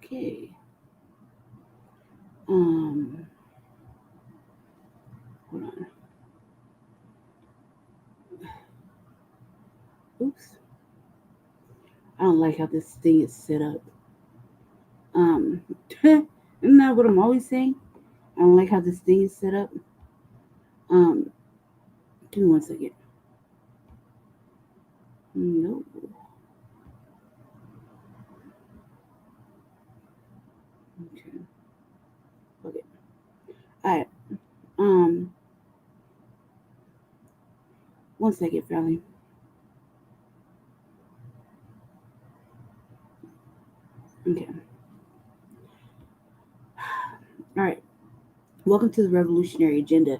Okay. Hold on. Oops. I don't like how this thing is set up. Um, isn't that what I'm always saying? I don't like how this thing is set up. Um, Give me 1 second. No. Okay. Okay. All right. Um, 1 second, family. Okay. All right. Welcome to the Revolutionary Agenda.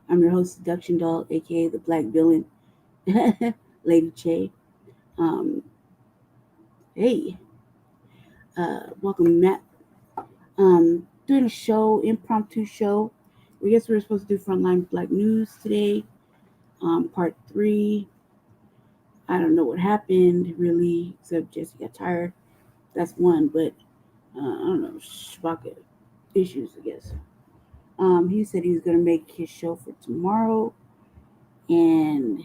I'm your host, Seduction Doll, aka the Black Villain, Lady Che. Um, hey, welcome, Matt. Doing a show, impromptu show. We guess we were supposed to do Frontline Black News today. Part 3. I don't know what happened really, except Jesse got tired. That's one, but I don't know, Shbaka issues, I guess. He said he was gonna make his show for tomorrow, and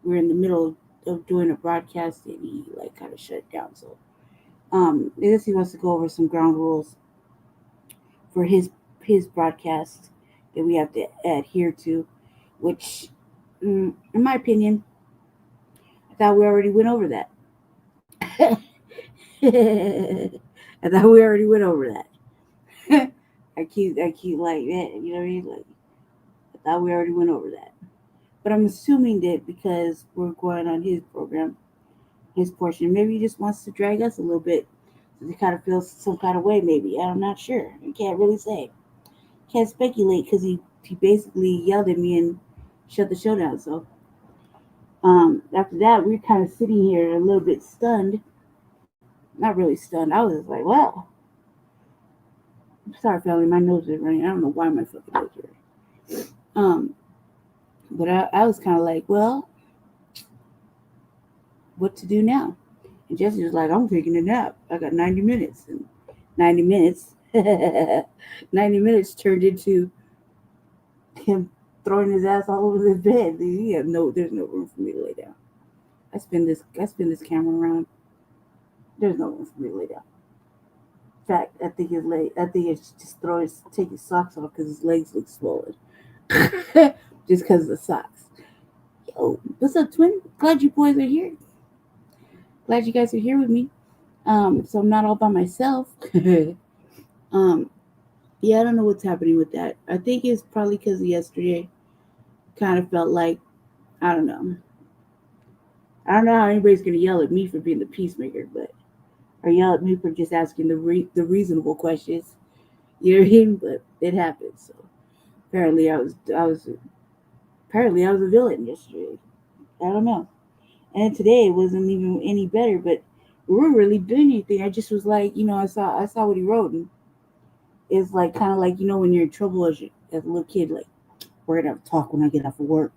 we're in the middle of doing a broadcast, and he like kind of shut it down. So, I guess he wants to go over some ground rules for his broadcast that we have to adhere to, which, in my opinion, I thought we already went over that. I thought we already went over that. I keep like that, you know what I mean? Like I thought we already went over that. But I'm assuming that because we're going on his program, his portion, maybe he just wants to drag us a little bit to kind of feel some kind of way. Maybe I'm not sure. I can't really say. Can't speculate because he basically yelled at me and shut the show down. So after that, we're kind of sitting here a little bit stunned. Not really stunned. I was just like, wow. I'm sorry, family. My nose is running. I don't know why my fucking nose is running. But I was kind of like, well, what to do now? And Jesse was like, I'm taking a nap. I got 90 minutes. And 90 minutes, 90 minutes turned into him throwing his ass all over the bed. There's no room for me to lay down. I spin this camera around. There's no room for me to lay down. In fact, I think it's just take his socks off because his legs look swollen. Just because of the socks. Yo, what's up, twin? Glad you boys are here. Glad you guys are here with me. So I'm not all by myself. um, yeah, I don't know what's happening with that. I think it's probably because yesterday kind of felt like, I don't know. I don't know how anybody's gonna yell at me for being the peacemaker, but or yell at me for just asking the reasonable questions. You know what I mean? But it happened. So apparently I was a villain yesterday. I don't know. And today it wasn't even any better, but we weren't really doing anything. I just was like, I saw what he wrote, and it's like kind of like when you're in trouble as a little kid, like we're gonna have to talk when I get off of work.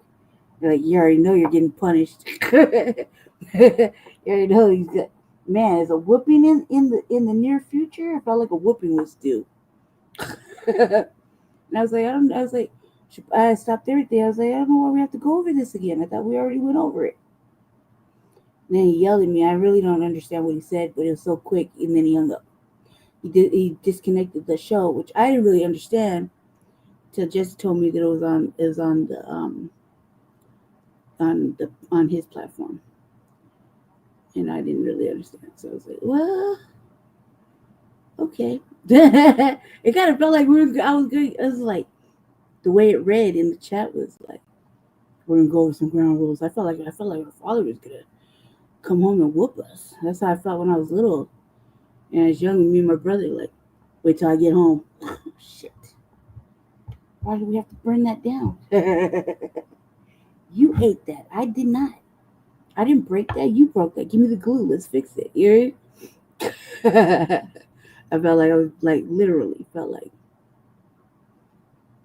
You're like you already know you're getting punished. You already know he's got man. Is a whooping in the near future? I felt like a whooping was due. And I was like, I was like, I stopped everything. I was like, I don't know why we have to go over this again. I thought we already went over it. And then he yelled at me. I really don't understand what he said, but it was so quick, and then he hung up. He disconnected the show, which I didn't really understand till Jesse told me that it was on his platform, and I didn't really understand. So I was like, well, okay. It kind of felt like I was good. It was like the way it read in the chat was like, we're gonna go over some ground rules. I felt like my father was gonna come home and whoop us. That's how I felt when I was little. And as young, me and my brother, like, wait till I get home. Shit. Why do we have to burn that down? You ate that. I did not. I didn't break that. You broke that. Give me the glue. Let's fix it. You heard? I felt like I was, like, literally felt like,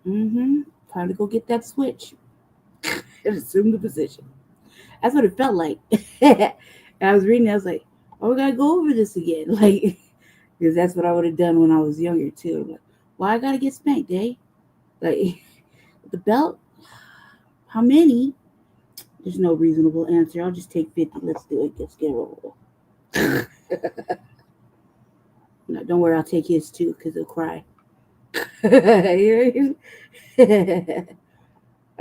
time to go get that switch and assume the position. That's what it felt like. And I was reading it. I was like, oh, we got to go over this again. Like, Because that's what I would have done when I was younger too. Like, why I gotta get spanked, eh? Like the belt? How many? There's no reasonable answer. I'll just take 50. Let's do it. Let's get it over. No, don't worry, I'll take his too, because he'll cry.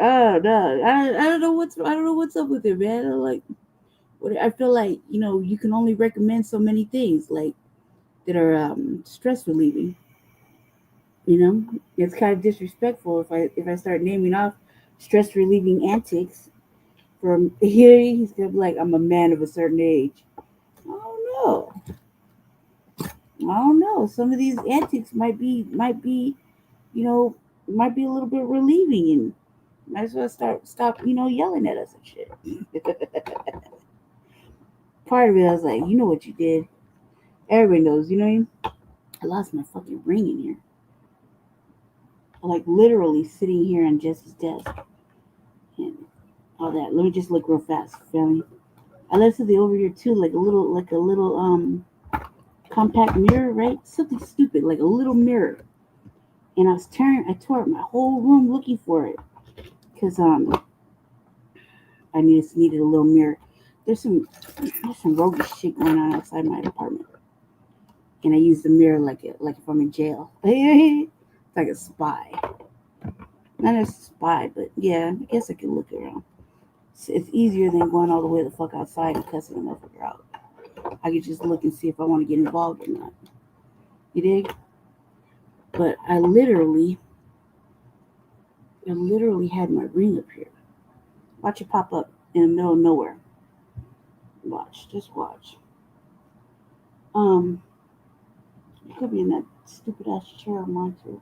Oh no, I don't know what's up with it, man. I feel like you can only recommend so many things like that are stress relieving. You know, it's kind of disrespectful if I start naming off stress relieving antics from here. He's gonna be like, I'm a man of a certain age. I don't know. I don't know. Some of these antics might be you know might be a little bit relieving, and might as well stop yelling at us and shit. Part of it, I was like, you know what you did. Everybody knows. You know what I mean? I lost my fucking ring in here. Like literally sitting here on Jesse's desk and all that. Let me just look real fast, family. I left something over here too, like a little compact mirror, right? Something stupid, like a little mirror. And I tore up my whole room looking for it because I needed a little mirror. There's some roguish shit going on outside my apartment, and I use the mirror like if I'm in jail. It's like a spy. Not a spy, but yeah, I guess I can look around. It's easier than going all the way the fuck outside and cussing a motherfucker out. I could just look and see if I want to get involved or not. You dig? But I literally had my ring up here. Watch it pop up in the middle of nowhere. Just watch. Um, it could be in that stupid ass chair of mine too.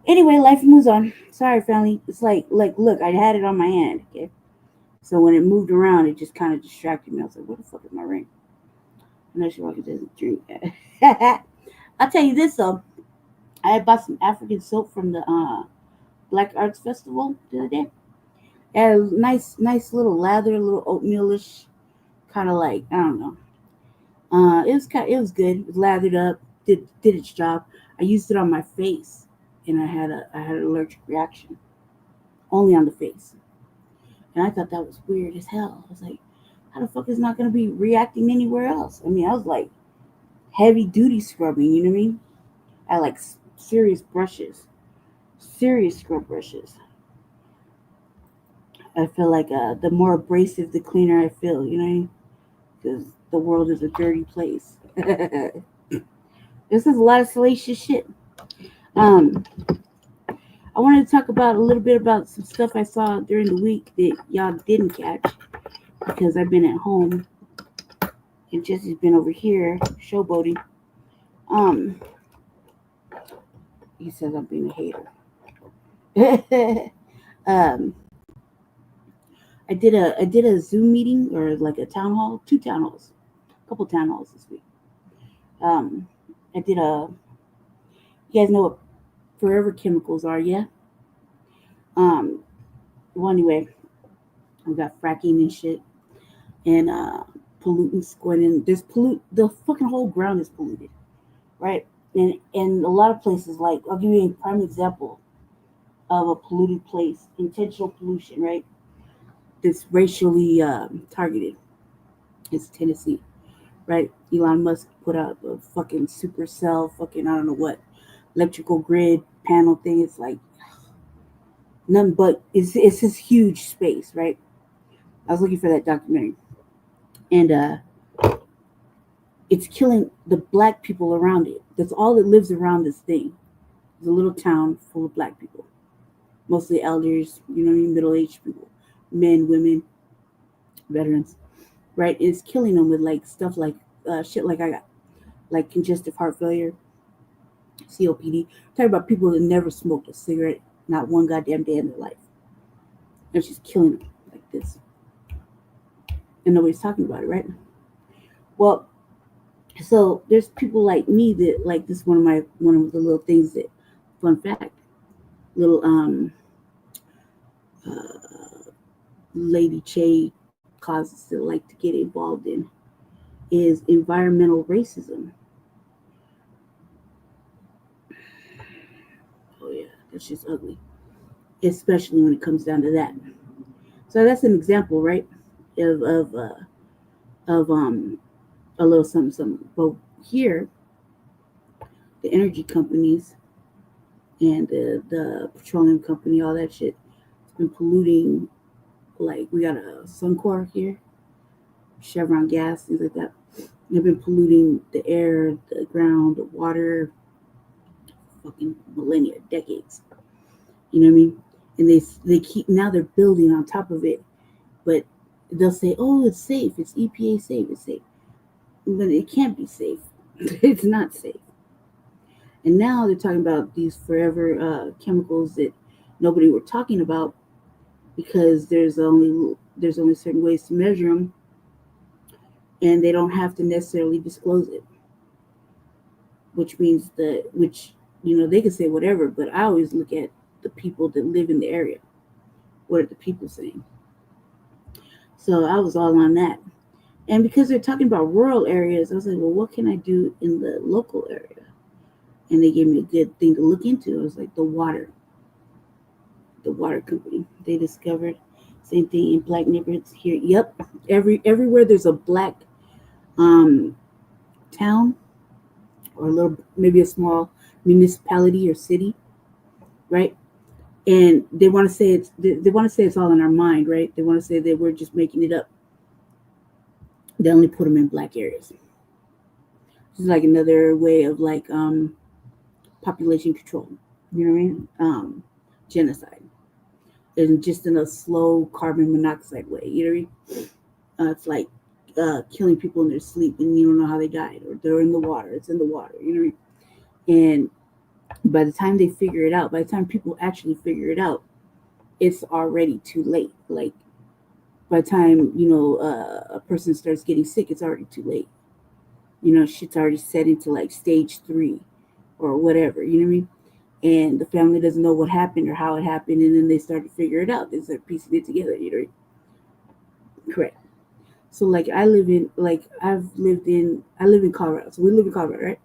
Anyway, life moves on. Sorry, family. It's like look, I had it on my hand. Okay, so when it moved around, it just kind of distracted me. I was like, "Where the fuck is my ring?" I'm not sure I could just drink. I'll tell you this though. I had bought some African soap from the Black Arts Festival the other day. It had a nice little lather, a little oatmealish, kind of like I don't know. It was good. It was lathered up, did its job. I used it on my face, and I had an allergic reaction only on the face, and I thought that was weird as hell. I was like, how the fuck is not gonna be reacting anywhere else? I mean, I was like heavy duty scrubbing. You know what I mean? I like serious brushes, serious scrub brushes. I feel like the more abrasive, the cleaner I feel. You know what I mean? Because the world is a dirty place. This is a lot of salacious shit. Um, I wanted to talk about a little bit about some stuff I saw during the week that y'all didn't catch because I've been at home and Jesse's been over here showboating. Um, he says I'm being a hater. um, I did a Zoom meeting or like a town hall, two town halls, a couple town halls this week. Um, I did a. You guys know what forever chemicals are, yeah? Um, well, anyway, we got fracking and shit, and pollutants going in. The fucking whole ground is polluted, right? And a lot of places, like I'll give you a prime example of a polluted place, intentional pollution, right? That's racially targeted. It's Tennessee, right? Elon Musk put out a fucking supercell, fucking I don't know what electrical grid panel thing. It's like nothing but it's this huge space, right? I was looking for that documentary, and it's killing the black people around it. That's all that lives around this thing. It's a little town full of black people, mostly elders, you know what I mean, middle-aged people, men, women, veterans, right? It's killing them with like stuff like shit like I got, like congestive heart failure, COPD. Talking about people that never smoked a cigarette, not one goddamn day in their life. It's just killing them like this, and nobody's talking about it, right? Well, so there's people like me that like this. One of the little things that, fun fact, little uh, Lady Che causes to like to get involved in is environmental racism. That's just ugly, especially when it comes down to that. So that's an example, right, of a little something, something. But here, the energy companies and the petroleum company, all that shit, has been polluting. Like we got a Suncor here, Chevron gas, things like that. They've been polluting the air, the ground, the water, fucking millennia, decades. You know what I mean? And they keep now they're building on top of it, but they'll say, "Oh, it's safe. It's EPA safe. It's safe," but it can't be safe. It's not safe. And now they're talking about these forever chemicals that nobody were talking about because there's only certain ways to measure them, and they don't have to necessarily disclose it. Which means that they can say whatever, but I always look at the people that live in the area. What are the people saying? So I was all on that. And because they're talking about rural areas, I was like, well, what can I do in the local area? And they gave me a good thing to look into. It was like the water company. They discovered same thing in black neighborhoods here. Yep, everywhere there's a black town or a little, maybe a small municipality or city, right? And they want to say they want to say it's all in our mind, right? They want to say that we're just making it up. They only put them in black areas. This is like another way of like population control. You know what I mean? Genocide. And just in a slow carbon monoxide way. You know what I mean? It's like killing people in their sleep and you don't know how they died, or they're in the water. It's in the water. You know what I mean? And by the time they figure it out, by the time people actually figure it out, it's already too late. Like by the time a person starts getting sick, it's already too late. Shit's already set into like stage 3 or whatever. You know what I mean? And the family doesn't know what happened or how it happened, and then they start to figure it out. They start piecing it together. You know, correct. So like I live in Colorado. So we live in Colorado, right?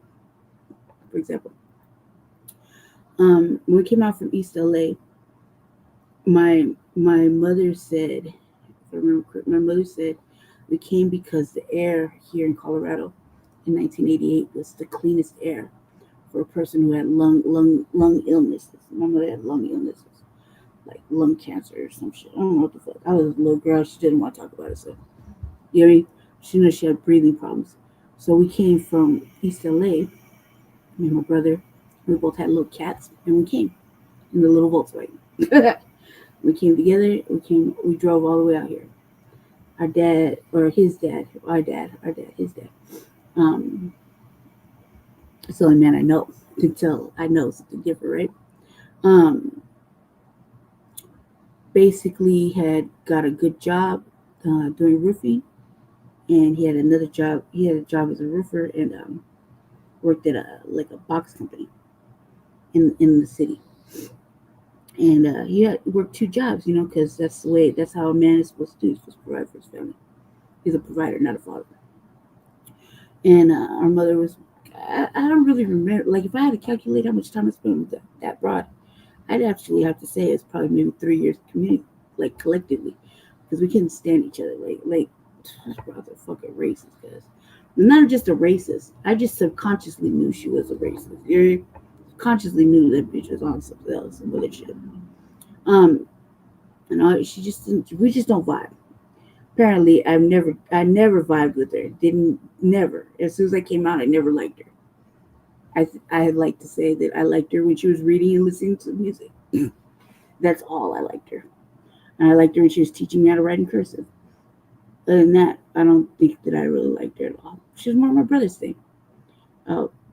For example, when we came out from East LA, my mother said, if I remember correctly, my mother said we came because the air here in Colorado in 1988 was the cleanest air for a person who had lung illnesses. My mother had lung illnesses, like lung cancer or some shit. I don't know what the fuck. I was a little girl. She didn't want to talk about it. So, you know what I mean? She knew she had breathing problems. So we came from East LA, me and my brother. We both had little cats, and we came in the little Volkswagen. We came together. We drove all the way out here. Our dad, or his dad, his dad. It's the only man I know to tell I know something different, right? Um, Basically had got a good job doing roofing, and he had another job. He had a job as a roofer and worked at a box company in the city. And he had worked 2 jobs, because that's how a man is supposed to do. He's supposed to provide for his family. He's a provider, not a father. And our mother was, I don't really remember. Like, if I had to calculate how much time I spent with that broad, I'd actually have to say it's probably maybe 3 years community, like collectively, because we couldn't stand each other. Like this broad's a fucking racist, guys. Not just a racist. I just subconsciously knew she was a racist. You consciously knew that bitch was on something else and other shit. She just didn't. We just don't vibe. Apparently, I never vibed with her. Didn't never. As soon as I came out, I never liked her. I like to say that I liked her when she was reading and listening to music. That's all I liked her. And I liked her when she was teaching me how to write in cursive. Other than that, I don't think that I really liked her at all. She was more my brother's thing.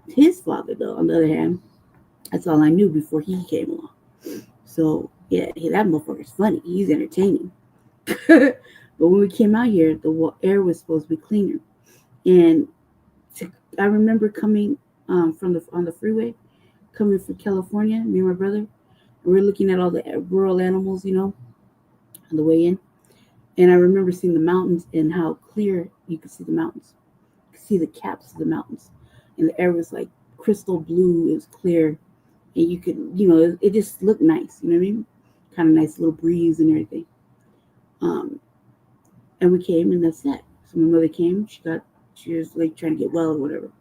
His father, though, on the other hand, that's all I knew before he came along. So, yeah, that motherfucker's funny. He's entertaining. But when we came out here, the air was supposed to be cleaner. And I remember coming on the freeway, coming from California, me and my brother. And we're looking at all the rural animals, on the way in. And I remember seeing the mountains and how clear you could see the mountains. You could see the caps of the mountains. And the air was like crystal blue. It was clear. and you could, it just looked nice. You know what I mean? Kind of nice little breeze and everything. Um, and we came, and that's that. So my mother came. She was like trying to get well or whatever.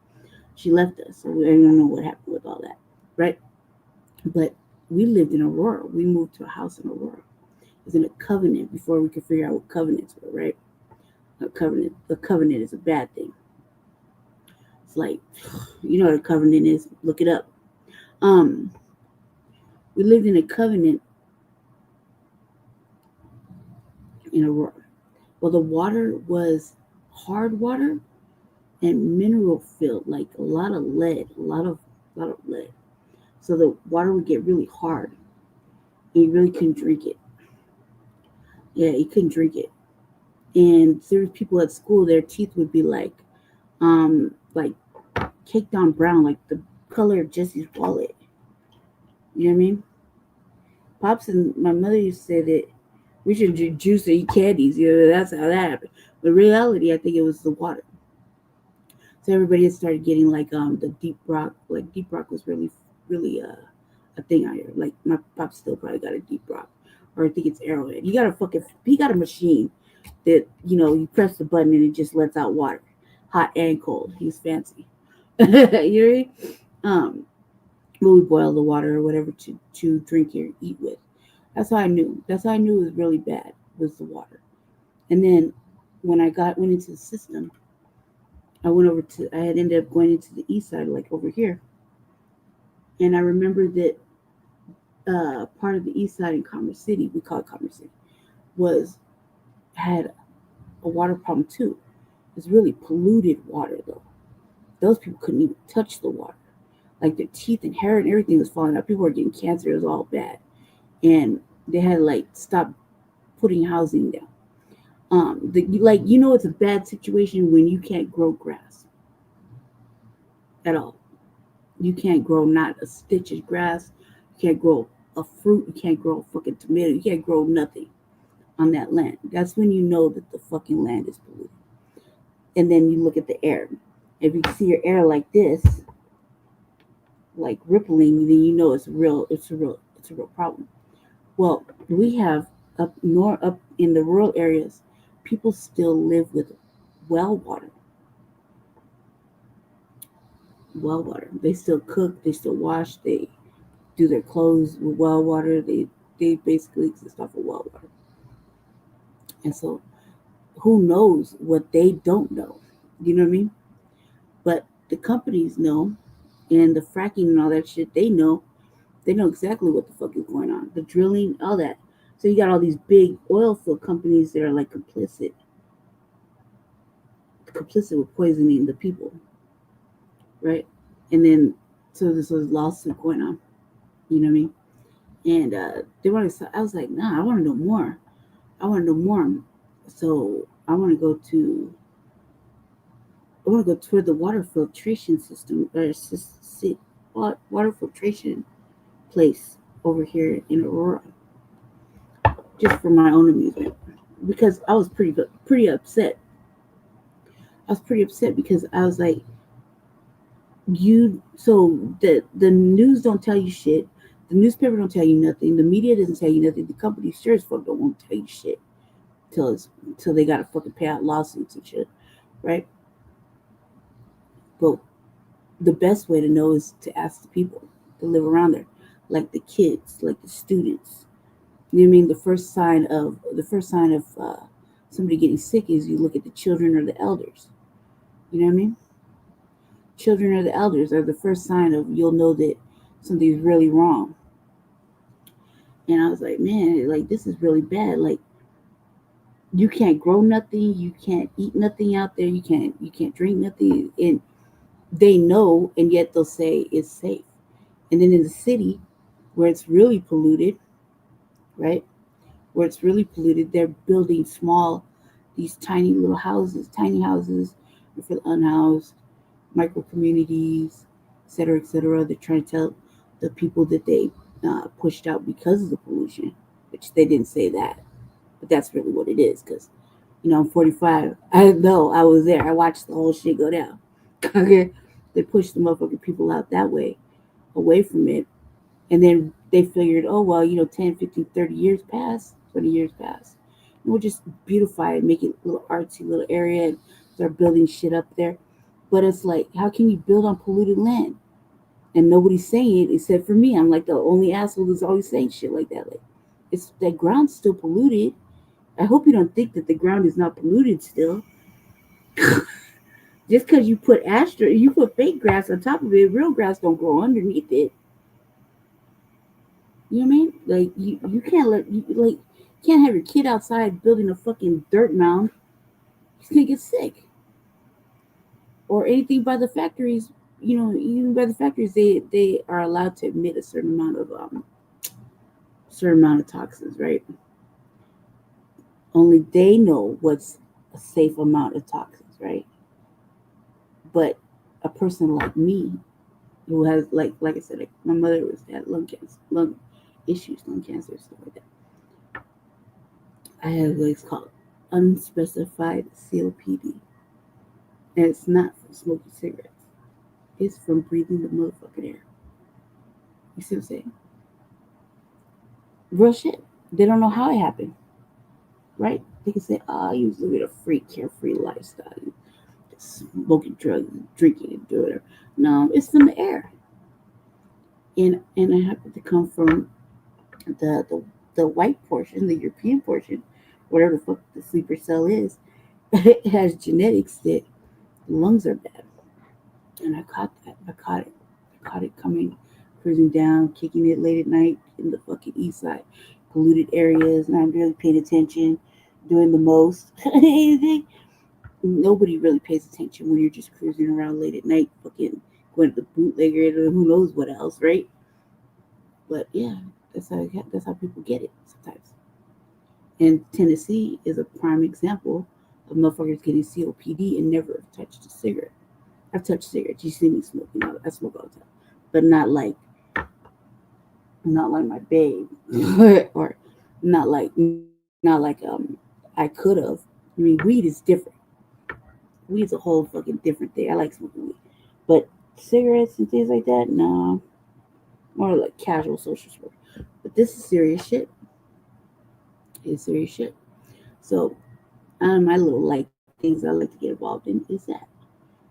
She left us, so we don't know what happened with all that, right? But we lived in Aurora. We moved to a house in Aurora. It was in a covenant before we could figure out what covenants were, right? A covenant is a bad thing. It's like, you know what a covenant is? Look it up. Um, we lived in a covenant in Aurora. Well, the water was hard water and mineral filled, like a lot of lead, a lot of lead. So the water would get really hard, and you really couldn't drink it. Yeah, you couldn't drink it. And there were people at school, their teeth would be like caked on brown, like the color of Jesse's wallet. You know what I mean? Pops and my mother used to say that we should juice or eat candies. That's how that happened. But in reality, I think it was the water. So everybody had started getting like the deep rock. Like deep rock was really a thing out here. Like my pop still probably got a deep rock, or I think it's Arrowhead. He got a machine that you press the button and it just lets out water, hot and cold. He's fancy. You know what I mean? When we boil the water or whatever to drink or eat with. That's how I knew. That's how I knew it was really bad, was the water. And then when I went into the system, I had ended up going into the east side, like over here. And I remember that part of the east side in Commerce City, we call it Commerce City, had a water problem too. It's really polluted water though. Those people couldn't even touch the water. Like their teeth and hair and everything was falling out. People were getting cancer. It was all bad. And they had to like stop putting housing down. It's a bad situation when you can't grow grass at all. You can't grow not a stitch of grass. You can't grow a fruit. You can't grow a fucking tomato. You can't grow nothing on that land. That's when you know that the fucking land is polluted. And then you look at the air. If you see your air like this, like rippling, then you know it's a real problem. Well, we have up in the rural areas, people still live with well water. Well water. They still cook, they still wash, they do their clothes with well water. They basically exist off of well water. And so who knows what they don't know? You know what I mean? But the companies know, and the fracking and all that shit, they know. They know exactly what the fuck is going on. The drilling, all that. So you got all these big oil field companies that are like complicit with poisoning the people, right? And then so there's a lawsuit going on. You know what I mean? And they want to. I was like, nah, I want to know more. I want to know more. So I want to go toward the water filtration system or water filtration place over here in Aurora, just for my own amusement, because I was pretty upset. I was pretty upset because I was like, the news don't tell you shit, the newspaper don't tell you nothing, the media doesn't tell you nothing, the company sure as fuck don't want to tell you shit until they gotta fucking pay out lawsuits and shit, right? But the best way to know is to ask the people that live around there, like the kids, like the students. You know what I mean? The first sign of somebody getting sick is you look at the children or the elders. You know what I mean? Children or the elders are the first sign of you'll know that something's really wrong. And I was like, man, like this is really bad. Like you can't grow nothing, you can't eat nothing out there, you can't drink nothing, and they know, and yet they'll say it's safe. And then in the city, where it's really polluted, right? Where it's really polluted, they're building these tiny houses for the unhoused, micro communities, et cetera. They're trying to tell the people that they pushed out because of the pollution, which they didn't say that, but that's really what it is. Because I'm 45. I know I was there. I watched the whole shit go down. Okay, they pushed the motherfucking people out that way, away from it, And then they figured, oh, well, 10, 15, 30 years pass, 20 years pass. And we'll just beautify it, make it a little artsy little area and start building shit up there. But it's like, how can you build on polluted land? And nobody's saying it except for me. I'm like the only asshole who's always saying shit like that. Like, it's that ground's still polluted. I hope you don't think that the ground is not polluted still. Just because you put fake grass on top of it, real grass don't grow underneath it. You know what I mean? Like you can't can't have your kid outside building a fucking dirt mound. He's gonna get sick. Or anything by the factories. Even by the factories, they are allowed to emit a certain amount of toxins, right? Only they know what's a safe amount of toxins, right? But a person like me, who has like I said, like my mother had lung cancer, lung issues, lung cancer, stuff like that. I have what's called unspecified COPD, and it's not from smoking cigarettes. It's from breathing the motherfucking air. You see what I'm saying? Real shit. They don't know how it happened, right? They can say, "Oh, you was living a free, carefree lifestyle, smoking drugs, and drinking, and doing whatever." No, it's from the air, and I happen to come from the the, the white portion, the European portion, whatever the fuck the sleeper cell is. It has genetics that the lungs are bad, and I caught that. I caught it coming, cruising down, kicking it late at night in the fucking east side, polluted areas, not really paying attention, doing the most. Nobody really pays attention when you're just cruising around late at night, fucking going to the bootlegger or who knows what else, right? But yeah, that's how people get it sometimes. And Tennessee is a prime example of motherfuckers getting COPD and never touched a cigarette. I've touched cigarettes. You see me smoking. I smoke all the time, but not like my babe, or not like I could have. I mean, weed is different. Weed's a whole fucking different thing. I like smoking weed, but cigarettes and things like that, no, more like casual social smoke. But this is serious shit. It's serious shit. So, my little like things I like to get involved in is that.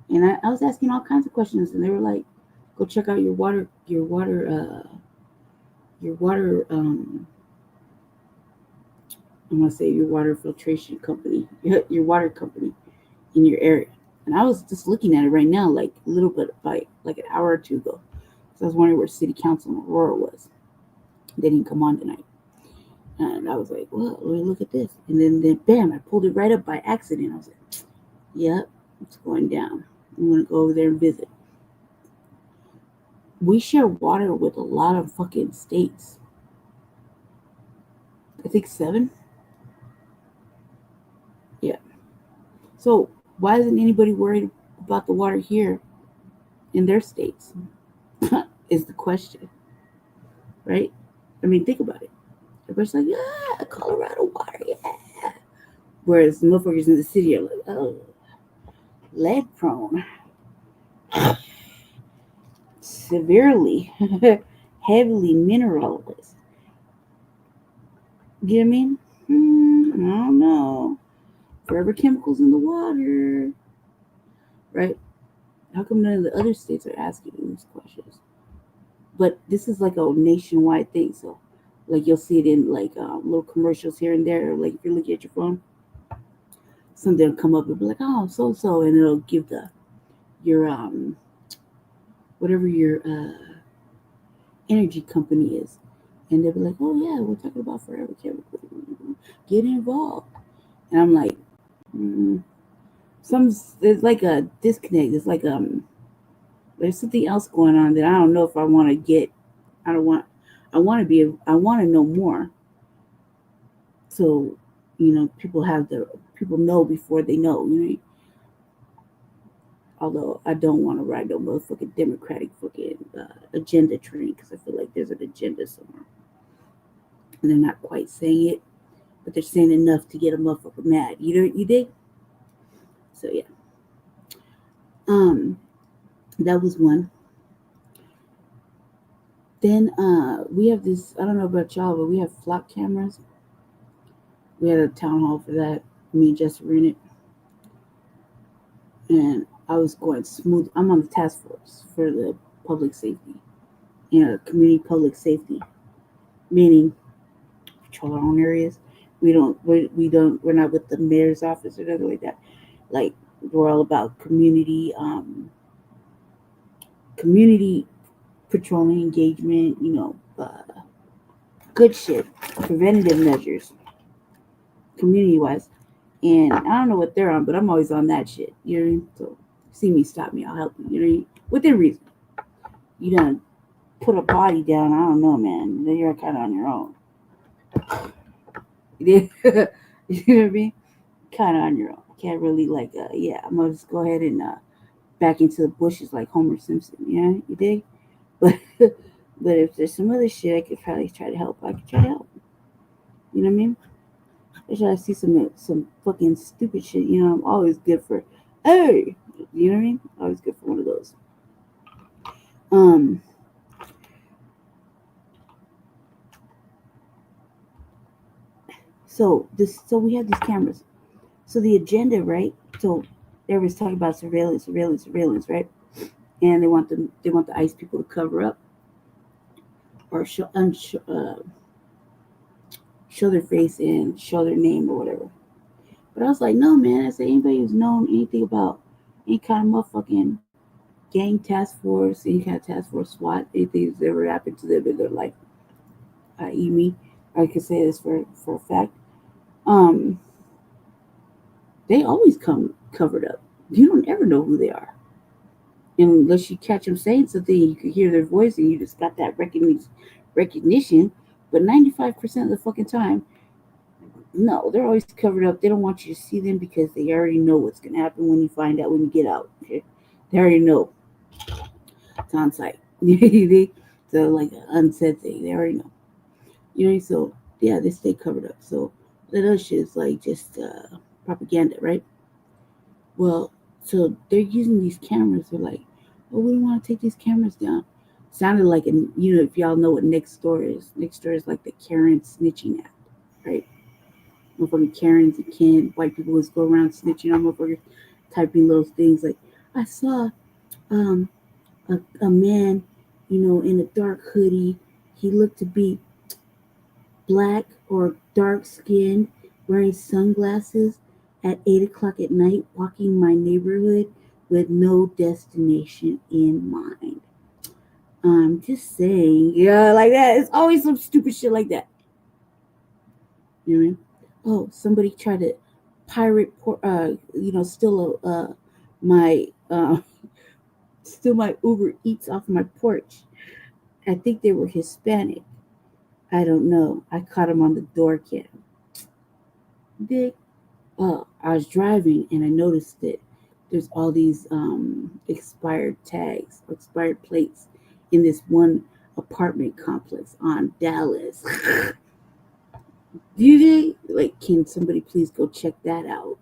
And I was asking all kinds of questions, and they were like, "Go check out your water. I'm gonna say your water filtration company, your water company in your area." And I was just looking at it right now, like a little bit, like an hour or two ago. So I was wondering where City Council in Aurora was. They didn't come on tonight, and I was like, "Well, let me look at this." And then bam, I pulled it right up by accident. I was like, "Yep, it's going down. I'm gonna go over there and visit." We share water with a lot of fucking states. I think 7. Yeah. So why isn't anybody worried about the water here in their states? Is the question, right? I mean, think about it. Everybody's like, "Yeah, Colorado water, yeah." Whereas the motherfuckers in the city are like, "Oh, lead prone, severely, heavily mineralized." You know what I mean? I don't know. Forever chemicals in the water, right? How come none of the other states are asking these questions? But this is like a nationwide thing, so like you'll see it in like little commercials here and there. Like if you're looking at your phone, something will come up and be like, "Oh, so so," and it'll give your whatever your energy company is, and they'll be like, "Oh yeah, we're talking about forever chemicals. Get involved." And I'm like, mm, there's like a disconnect. It's like there's something else going on that I don't know if I want to get. I don't want. I want to know more. So, people know before they know. Although I don't want to ride no motherfucking Democratic fucking agenda train because I feel like there's an agenda somewhere, and they're not quite saying it, but they're saying enough to get a motherfucker mad. You dig? So yeah. Um, that was one. Then we have this. I don't know about y'all, but we have flock cameras. We had a town hall for that. Me and Jess were in it, and I was going smooth. I'm on the task force for the public safety, community public safety, meaning patrol our own areas. We're not with the mayor's office or nothing like that. Like we're all about community patrolling engagement. Good shit, preventative measures, community wise. And I don't know what they're on, but I'm always on that shit. You know what I mean? So see me, stop me, I'll help you. You know what I mean? Within reason. You done put a body down. I don't know, man. Then you're kind of on your own. You know what I mean? Kind of on your own. Can't really yeah. I'm gonna just go ahead and back into the bushes like Homer Simpson. Yeah, you dig? But but if there's some other shit I could probably try to help, I could try to help. You know what I mean? I see some fucking stupid shit. I'm always good for, hey, you know what I mean? Always good for one of those. Um, so we have these cameras. So the agenda, right? So everybody's talking about surveillance, right? And they want the ICE people to cover up or show their face and show their name or whatever. But I was like, no, man. I said anybody who's known anything about any kind of motherfucking gang task force, any kind of task force SWAT, anything that's ever happened to them in their life, i.e. me, I can say this for a fact. Um, they always come covered up. You don't ever know who they are. And unless you catch them saying something, you can hear their voice and you just got that recognition. But 95% of the fucking time, no, they're always covered up. They don't want you to see them because they already know what's going to happen when you find out when you get out. Okay? They already know it's on site. So, like an unsaid thing, they already know. So yeah, they stay covered up. So that other shit is like just propaganda, right? Well, so they're using these cameras. They're like, oh, we don't want to take these cameras down. Sounded like, if y'all know what next door is. Next door is like the Karen snitching app, right? Motherfucking Karens and Ken, white people just go around snitching on motherfuckers, typing little things like, I saw um a man, in a dark hoodie. He looked to be black or dark skinned, wearing sunglasses at 8 o'clock at night, walking my neighborhood with no destination in mind. I'm just saying, yeah, like that. It's always some stupid shit like that. You know what I mean? Oh, somebody tried to pirate, steal my, steal my Uber Eats off my porch. I think they were Hispanic. I don't know. I caught him on the door cam. Dick. I was driving and I noticed that there's all these expired tags, expired plates in this one apartment complex on Dallas. Do you think, like, can somebody please go check that out?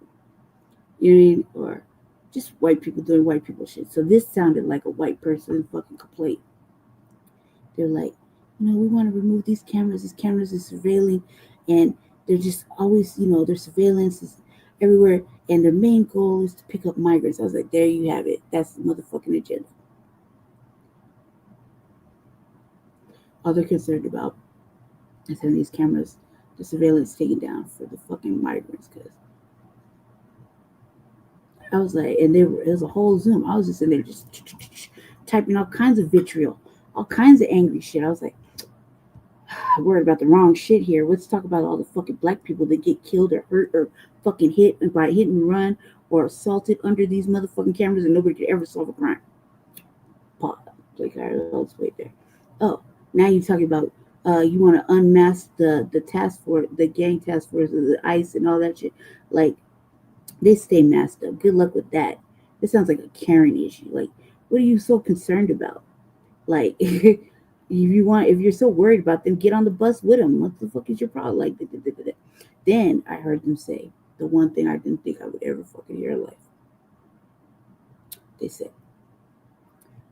You know what I mean? Or just white people doing white people shit. So this sounded like a white person fucking complaint. They're like, we want to remove these cameras. These cameras are surveilling, and they're just always, their surveillance is everywhere, and their main goal is to pick up migrants. I was like, there you have it. That's the motherfucking agenda. All they're concerned about is having these cameras, the surveillance taken down for the fucking migrants. Because I was like, and it was a whole Zoom. I was just in there just typing all kinds of vitriol, all kinds of angry shit. I was like, worried about the wrong shit here. Let's talk about all the fucking black people that get killed or hurt or fucking hit by hit and run or assaulted under these motherfucking cameras and nobody could ever solve a crime. Pause. Like, all right, let's wait there. Oh, now you're talking about you want to unmask the task force, the gang task force, the ICE and all that shit. Like, they stay masked up. Good luck with that. This sounds like a Karen issue. Like, what are you so concerned about? Like, if you're so worried about them, get on the bus with them. What the fuck is your problem? Like, then I heard them say the one thing I didn't think I would ever fucking hear in life. They said,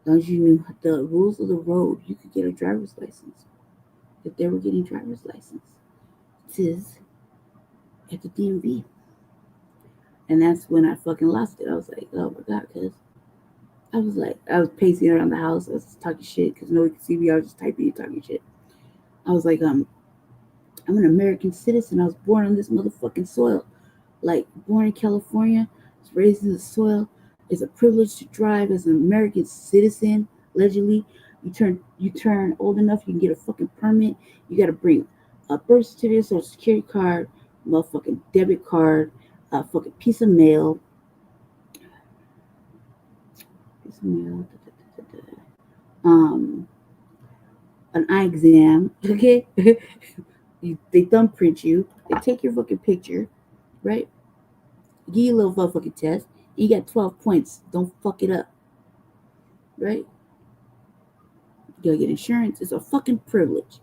long as you knew the rules of the road, you could get a driver's license. If they were getting driver's licenses at the DMV. And that's when I fucking lost it. I was like, oh my God, because I was pacing around the house. I was talking shit because nobody could see me. I was just typing and talking shit. I was like, I'm an American citizen. I was born on this motherfucking soil. Like, born in California, was raised in the soil. It's a privilege to drive as an American citizen. Allegedly, you turn old enough, you can get a fucking permit. You got to bring a birth certificate, social security card, motherfucking debit card, a fucking um, an eye exam. Okay, they thumbprint you. They take your fucking picture, right? Give you a little motherfucking test. You got 12 points. Don't fuck it up, right? You gotta get insurance. It's a fucking privilege,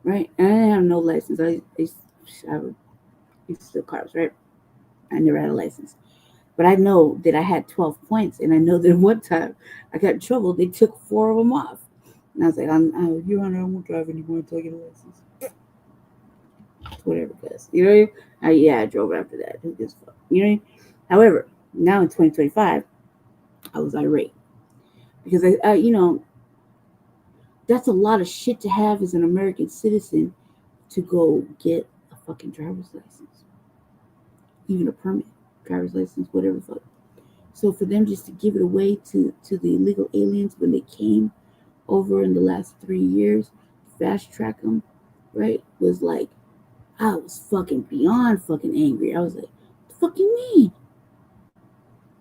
right? And I didn't have no license. I used to steal cars, right? I never had a license. But I know that I had 12 points, and I know that one time I got in trouble. They took 4 of them off. And I was like, Your Honor, I won't drive anymore until I get a license. Whatever, cuz. You know what I mean? Yeah, I drove after that. Who gives a fuck? You know what I mean? However, now in 2025, I was irate. Because that's a lot of shit to have as an American citizen to go get a fucking driver's license, even a permit, driver's license, whatever. Fuck. So for them just to give it away to the illegal aliens when they came over in the last 3 years, fast track them, right? Was like, I was fucking beyond fucking angry. I was like, the fuck you mean?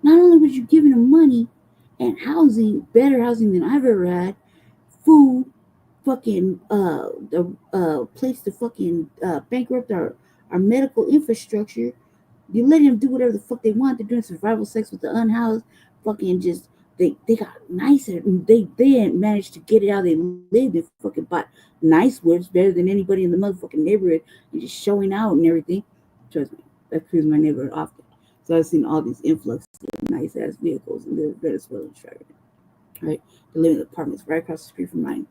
Not only was you giving them money and housing, better housing than I've ever had, food, fucking the place to fucking bankrupt our medical infrastructure. You let them do whatever the fuck they want. They're doing survival sex with the unhoused. Fucking just they got nicer. They didn't manage to get it out they lived. They fucking bought nice woods better than anybody in the motherfucking neighborhood and just showing out and everything. Trust me, that cruise my neighborhood often. So I've seen all these influxes of nice ass vehicles in the Venezuelan driving. Right, they live in apartments right across the street from mine.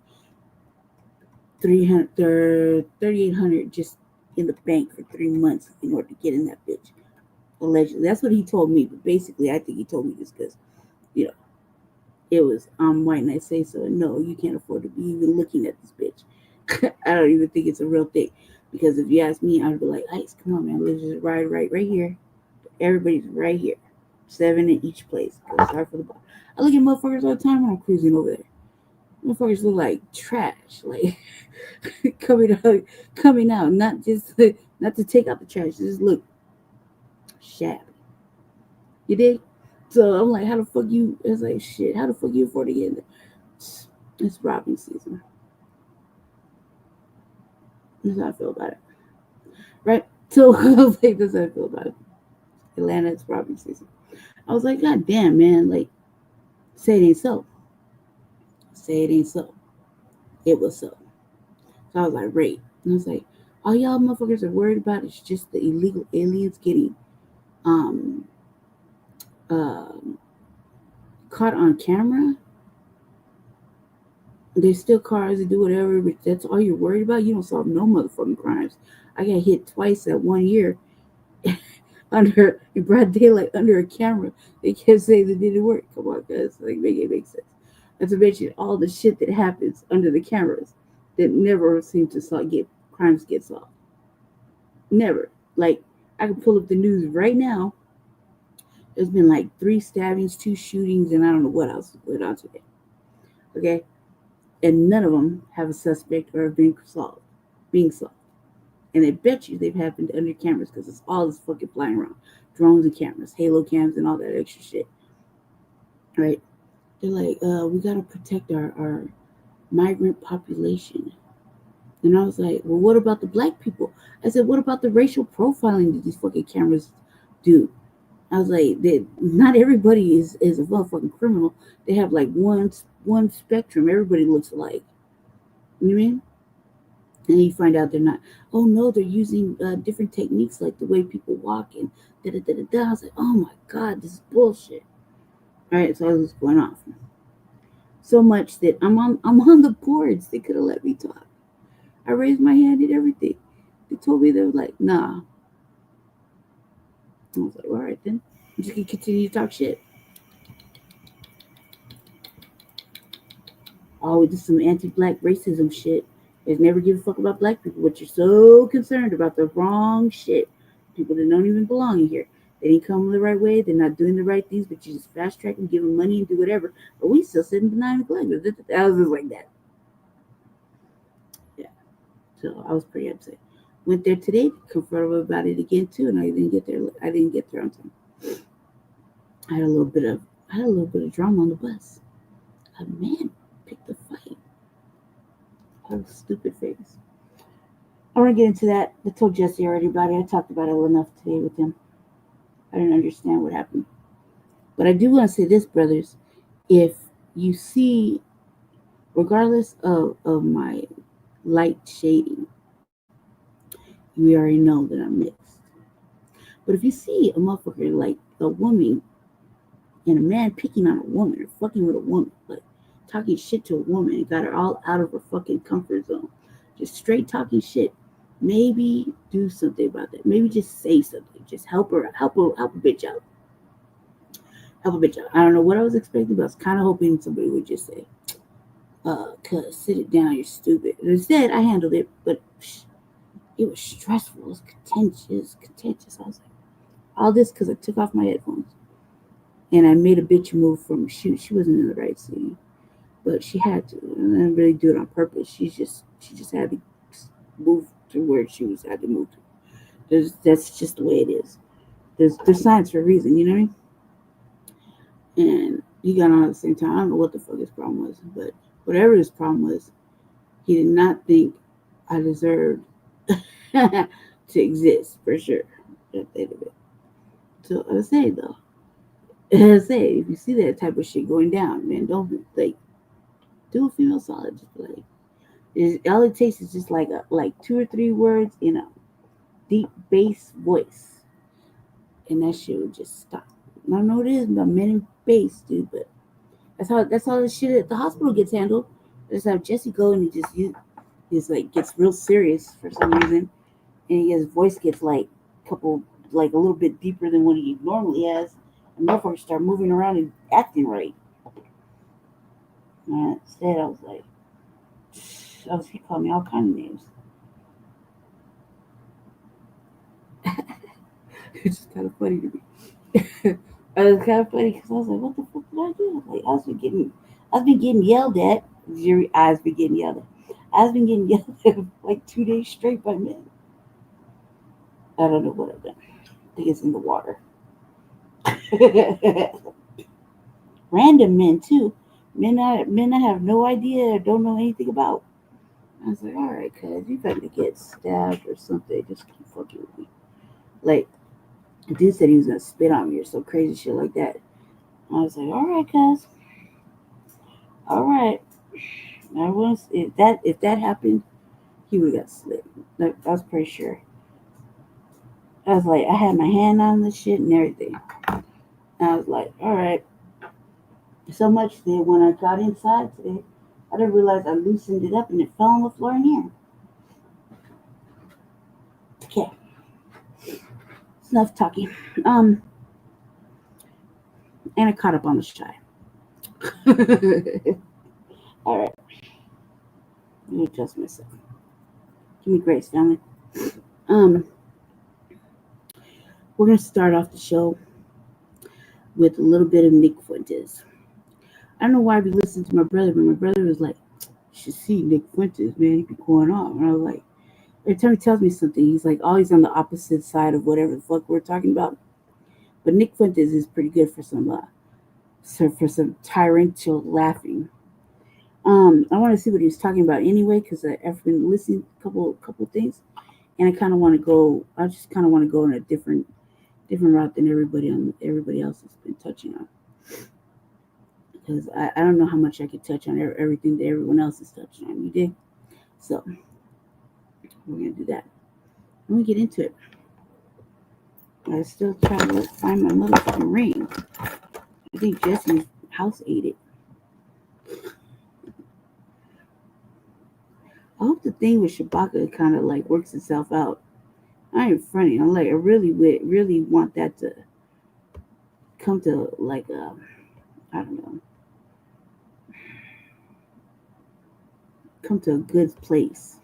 3,800 just in the bank for 3 months in order to get in that bitch. Allegedly, that's what he told me. But basically, I think he told me this because, you know, it was white and I say so. And no, you can't afford to be even looking at this bitch. I don't even think it's a real thing because if you ask me, I'd be like, Ice, come on, man, let's just ride right here. Everybody's right here, 7 in each place. Go start for the bar. I look at motherfuckers all the time when I'm cruising over there. Motherfuckers look like trash, like coming out, not to take out the trash, just look shabby. You dig? So I'm like, how the fuck you? It's like shit. How the fuck you afford to get in there? It's robbing season. That's how I feel about it, right? So I was like, that's how I feel about it. Atlanta, it's robbing season. I was like, God damn, man, like, say it ain't so. Say it ain't so. It was so. So I was like, right. And I was like, all y'all motherfuckers are worried about is just the illegal aliens getting um, um, caught on camera. They steal cars and do whatever, but that's all you're worried about. You don't solve no motherfucking crimes. I got hit twice that 1 year under in broad daylight under a camera. They kept saying that didn't work. Come on, guys, like make it make sense. Not to mention all the shit that happens under the cameras that never seem to get crimes get solved. Never. Like I can pull up the news right now. There's been like 3 stabbings, 2 shootings, and I don't know what else went on today. Okay, and none of them have a suspect or have been solved, being solved. And I bet you they've happened under cameras because it's all this fucking flying around. Drones and cameras, halo cams and all that extra shit. Right? They're like, we gotta protect our migrant population. And I was like, well, what about the black people? I said, what about the racial profiling that these fucking cameras do? I was like, not everybody is a motherfucking criminal. They have like one spectrum. Everybody looks alike. You know what I mean? And you find out they're not. Oh no, they're using different techniques, like the way people walk and da da da da da. I was like, oh my god, this is bullshit. All right, so I was going off. So much that I'm on the boards. They could have let me talk. I raised my hand and everything. They told me they were like, nah. I was like, all right then. I'm just gonna continue to talk shit. Oh, this is some anti-black racism shit. They never give a fuck about black people, but you're so concerned about the wrong shit. People that don't even belong in here. They didn't come the right way. They're not doing the right things, but you just fast track and give them money and do whatever. But we still sitting behind the neglect. I was just like that. Yeah. So I was pretty upset. Went there today to confront them about it again too, and I didn't get there. I didn't get there on time. I had a little bit of drama on the bus. A man picked a fight. What a stupid face. I want to get into that. I told Jesse already about it. I talked about it enough today with him. I didn't understand what happened. But I do want to say this, brothers. If you see, regardless of my light shading, you already know that I'm mixed. But if you see a motherfucker like a woman and a man picking on a woman or fucking with a woman, like talking shit to a woman and got her all out of her fucking comfort zone, just straight talking shit, maybe do something about that. Maybe just say something. Just help a bitch out. Help a bitch out. I don't know what I was expecting, but I was kind of hoping somebody would just say, cuz sit it down, you're stupid. And instead, I handled it, but it was stressful. It was contentious. I was like, all this because I took off my headphones. And I made a bitch move from she wasn't in the right scene. But she had to. And I didn't really do it on purpose. She just had to move to where she was had to move to. That's just the way it is. There's signs for a reason, you know what I mean? And he got on at the same time. I don't know what the fuck his problem was, but whatever his problem was, he did not think I deserved to exist for sure. At the end of it. So I say though, if you see that type of shit going down, man, don't be like do a female solid. Just like all it takes is just like 2 or 3 words in a deep bass voice, and that shit would just stop. I don't know what it is about men and bass, dude, but that's how the shit at the hospital gets handled. Just have Jesse go and he's like gets real serious for some reason, and his voice gets like a little bit deeper than what he normally has, and motherfuckers start moving around and acting right. And instead, I was like, he called me all kinds of names. It's just kind of funny to me. It was kind of funny because I was like, what the fuck did I do? Like, I've been getting yelled at. Your eyes been getting yelled at. I've been getting yelled at like 2 days straight by men. I don't know what I've done. I think it's in the water. Random men too. Men I have no idea or don't know anything about. I was like, all right, cuz you better get stabbed or something. Just keep fucking with me. Like, the dude said he was gonna spit on me or some crazy shit like that. I was like, all right, cuz. All right. If that happened, he would have got slit. Like, I was pretty sure. I was like, I had my hand on the shit and everything. And I was like, all right. So much that when I got inside today, I didn't realize I loosened it up and it fell on the floor in here. Okay. It's enough talking. And I caught up on the shy. All right. Let me adjust myself. Give me grace, family. We're gonna start off the show with a little bit of Nick Fuentes. I don't know why I be listening to my brother, but my brother was like, you should see Nick Fuentes, man. He be going on. And I was like, every time he tells me something, he's like always on the opposite side of whatever the fuck we're talking about. But Nick Fuentes is pretty good for some torrential laughing. I want to see what he was talking about anyway, because I've been listening to a couple things, and I just kind of want to go in a different route than everybody else has been touching on. Because I don't know how much I could touch on everything that everyone else is touching on. You dig? So we're gonna do that. Let me get into it. I still try to find my motherfucking ring. I think Jesse's house ate it. hope the thing with Shabaka kind of like works itself out. I ain't funny. I'm like, I really want that to come to like I don't know, come to a good place.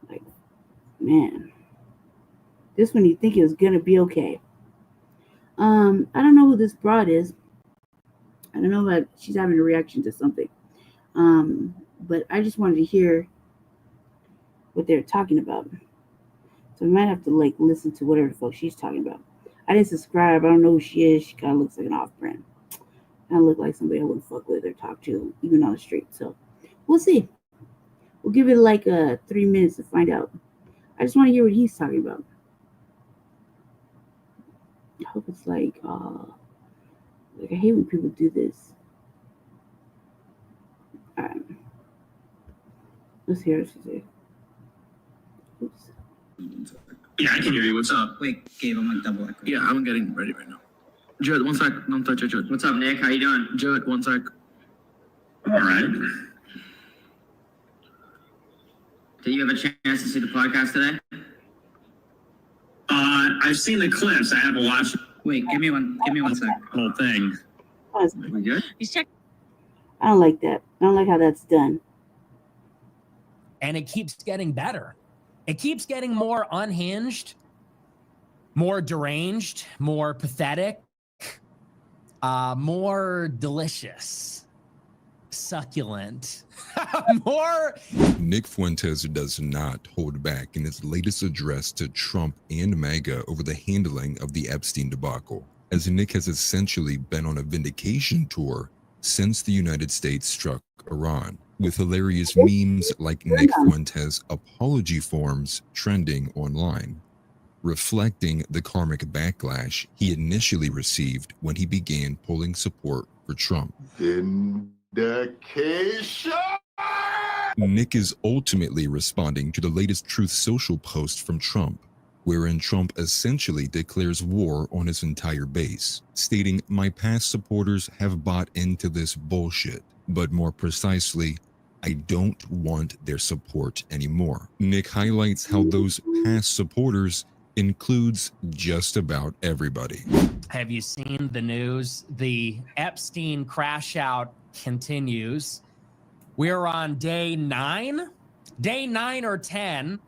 Like, man, this one you think it was gonna be okay. I don't know who this broad is. I don't know, but she's having a reaction to something. But I just wanted to hear what they're talking about. So we might have to like listen to whatever the fuck she's talking about. I didn't subscribe. I don't know who she is. She kind of looks like an off-brand. I look like somebody I wouldn't fuck with or talk to, even on the street. So we'll see. We'll give it like 3 minutes to find out. I just want to hear what he's talking about. I hope it's like I hate when people do this. All right. Let's hear what she said. Oops. Yeah, I can hear you. What's up? Wait, Gabe, I'm like double echo. Yeah, I'm getting ready right now. Judd, one sec. Don't touch it, Judd. What's up, Nick? How you doing? Judd, one sec. All right. Did you have a chance to see the podcast today? I've seen the clips. I haven't watched Wait, give me one sec. the whole thing. Are we good? He's checking. I don't like that. I don't like how that's done. And it keeps getting better. It keeps getting more unhinged, more deranged, more pathetic, more delicious, succulent, more. Nick Fuentes does not hold back in his latest address to Trump and MAGA over the handling of the Epstein debacle, as Nick has essentially been on a vindication tour since the United States struck Iran, with hilarious memes like Nick Fuentes' apology forms trending online, reflecting the karmic backlash he initially received when he began polling support for Trump. Vindication! Nick is ultimately responding to the latest Truth Social post from Trump, wherein Trump essentially declares war on his entire base, stating, "My past supporters have bought into this bullshit, but more precisely, I don't want their support anymore." Nick highlights how those past supporters includes just about everybody. Have you seen the news? The Epstein crash out continues. We're on day 9 or 10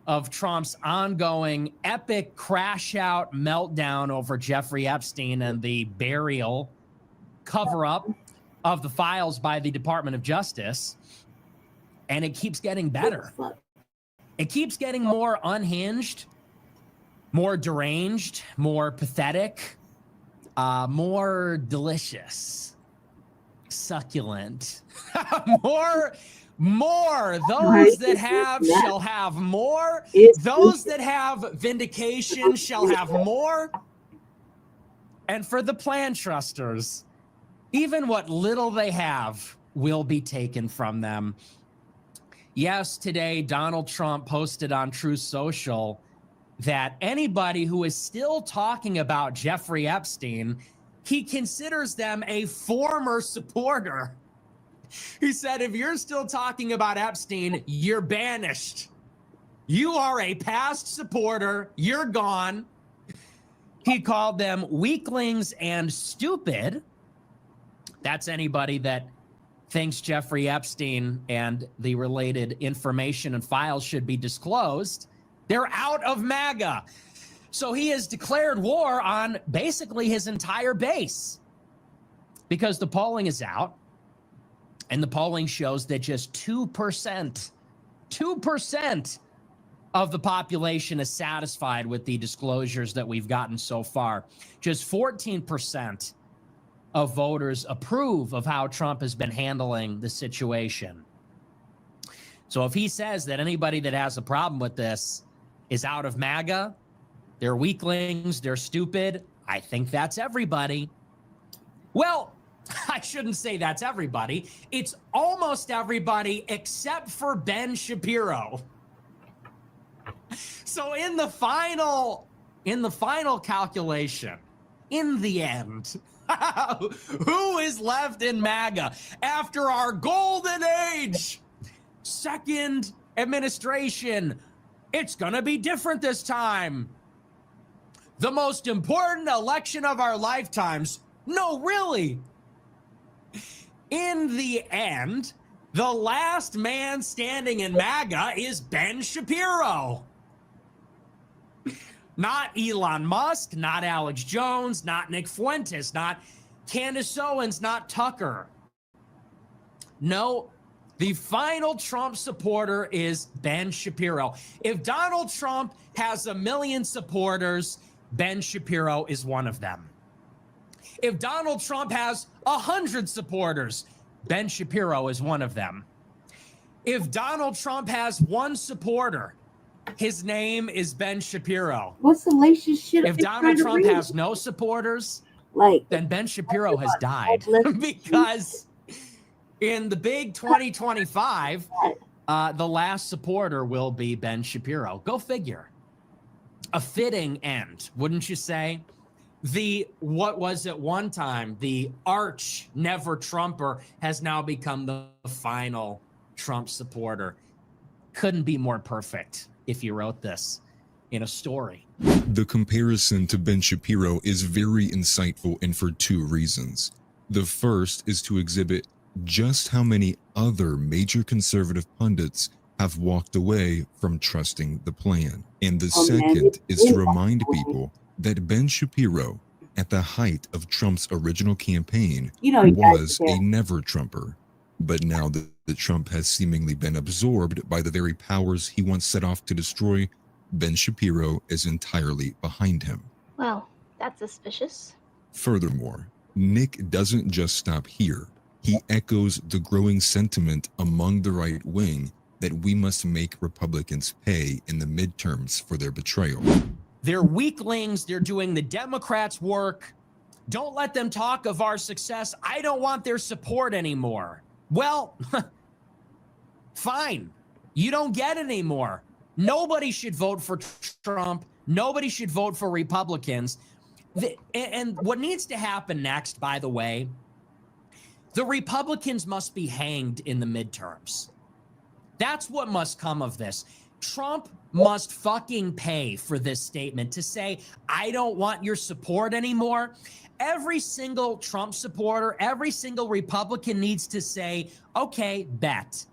of Trump's ongoing epic crash out meltdown over Jeffrey Epstein and the burial cover up of the files by the Department of Justice. And it keeps getting better. It keeps getting more unhinged, more deranged, more pathetic, more delicious, succulent, more. Those that have shall have more. Those that have vindication shall have more. And for the plan trusters, even what little they have will be taken from them. Yes, today Donald Trump posted on Truth Social that anybody who is still talking about Jeffrey Epstein, he considers them a former supporter. He said, if you're still talking about Epstein, you're banished. You are a past supporter. You're gone. He called them weaklings and stupid. That's anybody that thinks Jeffrey Epstein and the related information and files should be disclosed. They're out of MAGA. So he has declared war on basically his entire base because the polling is out. And the polling shows that just 2% of the population is satisfied with the disclosures that we've gotten so far. Just 14% of voters approve of how Trump has been handling the situation. So if he says that anybody that has a problem with this is out of MAGA, they're weaklings, they're stupid, I think that's everybody. Well, I shouldn't say that's everybody. It's almost everybody except for Ben Shapiro. So in the final calculation, in the end, who is left in MAGA after our golden age? second administration. It's going to be different this time. The most important election of our lifetimes. No, really. In the end, the last man standing in MAGA is Ben Shapiro. Not Elon Musk, not Alex Jones, not Nick Fuentes, not Candace Owens, not Tucker. No, the final Trump supporter is Ben Shapiro. If Donald Trump has 1 million supporters, Ben Shapiro is one of them. If Donald Trump has 100 supporters, Ben Shapiro is one of them. If Donald Trump has 1 supporter, his name is Ben Shapiro. What's the latest shit? If Donald Trump has no supporters, then Ben Shapiro has died. Because in the big 2025, the last supporter will be Ben Shapiro. Go figure. A fitting end, wouldn't you say? What was at one time the arch never Trumper has now become the final Trump supporter. Couldn't be more perfect if you wrote this in a story. The comparison to Ben Shapiro is very insightful, and for 2 reasons. The first is to exhibit just how many other major conservative pundits have walked away from trusting the plan. And the second is to remind people that Ben Shapiro, at the height of Trump's original campaign, was a never-Trumper. But now that Trump has seemingly been absorbed by the very powers he once set off to destroy, Ben Shapiro is entirely behind him. Well, that's suspicious. Furthermore, Nick doesn't just stop here. He echoes the growing sentiment among the right wing that we must make Republicans pay in the midterms for their betrayal. They're weaklings. They're doing the Democrats' work. Don't let them talk of our success. I don't want their support anymore. Well, fine. You don't get it anymore. Nobody should vote for Trump. Nobody should vote for Republicans. And what needs to happen next, by the way, the Republicans must be hanged in the midterms. That's what must come of this. Trump must fucking pay for this statement to say, I don't want your support anymore. Every single Trump supporter, every single Republican needs to say, okay, bet.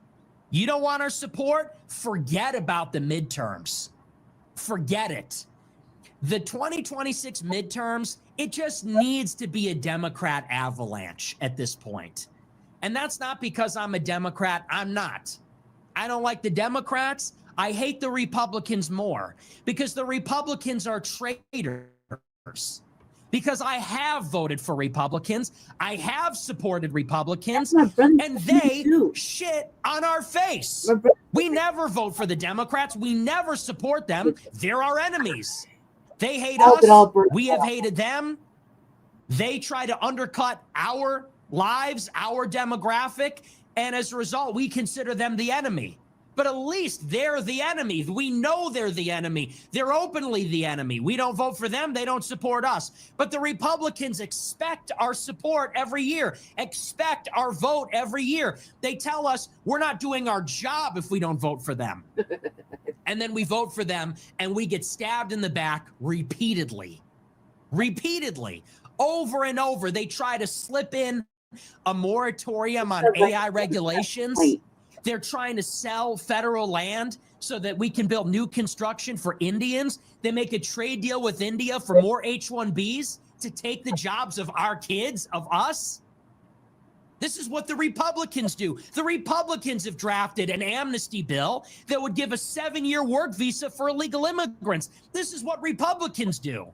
You don't want our support? Forget about the midterms. Forget it. The 2026 midterms, it just needs to be a Democrat avalanche at this point. And that's not because I'm a Democrat. I'm not. I don't like the Democrats. I hate the Republicans more because the Republicans are traitors. Because I have voted for Republicans, I have supported Republicans, and they shit on our face. We never vote for the Democrats. We never support them. They're our enemies. They hate us. We have hated them. They try to undercut our lives, our demographic, and as a result, we consider them the enemy. But at least they're the enemy. We know they're the enemy. They're openly the enemy. We don't vote for them. They don't support us. But the Republicans expect our support every year, expect our vote every year. They tell us we're not doing our job if we don't vote for them. And then we vote for them and we get stabbed in the back repeatedly. Repeatedly. Over and over. They try to slip in a moratorium on AI regulations. They're trying to sell federal land so that we can build new construction for Indians. They make a trade deal with India for more H-1Bs to take the jobs of our kids, of us. This is what the Republicans do. The Republicans have drafted an amnesty bill that would give a 7-year work visa for illegal immigrants. This is what Republicans do.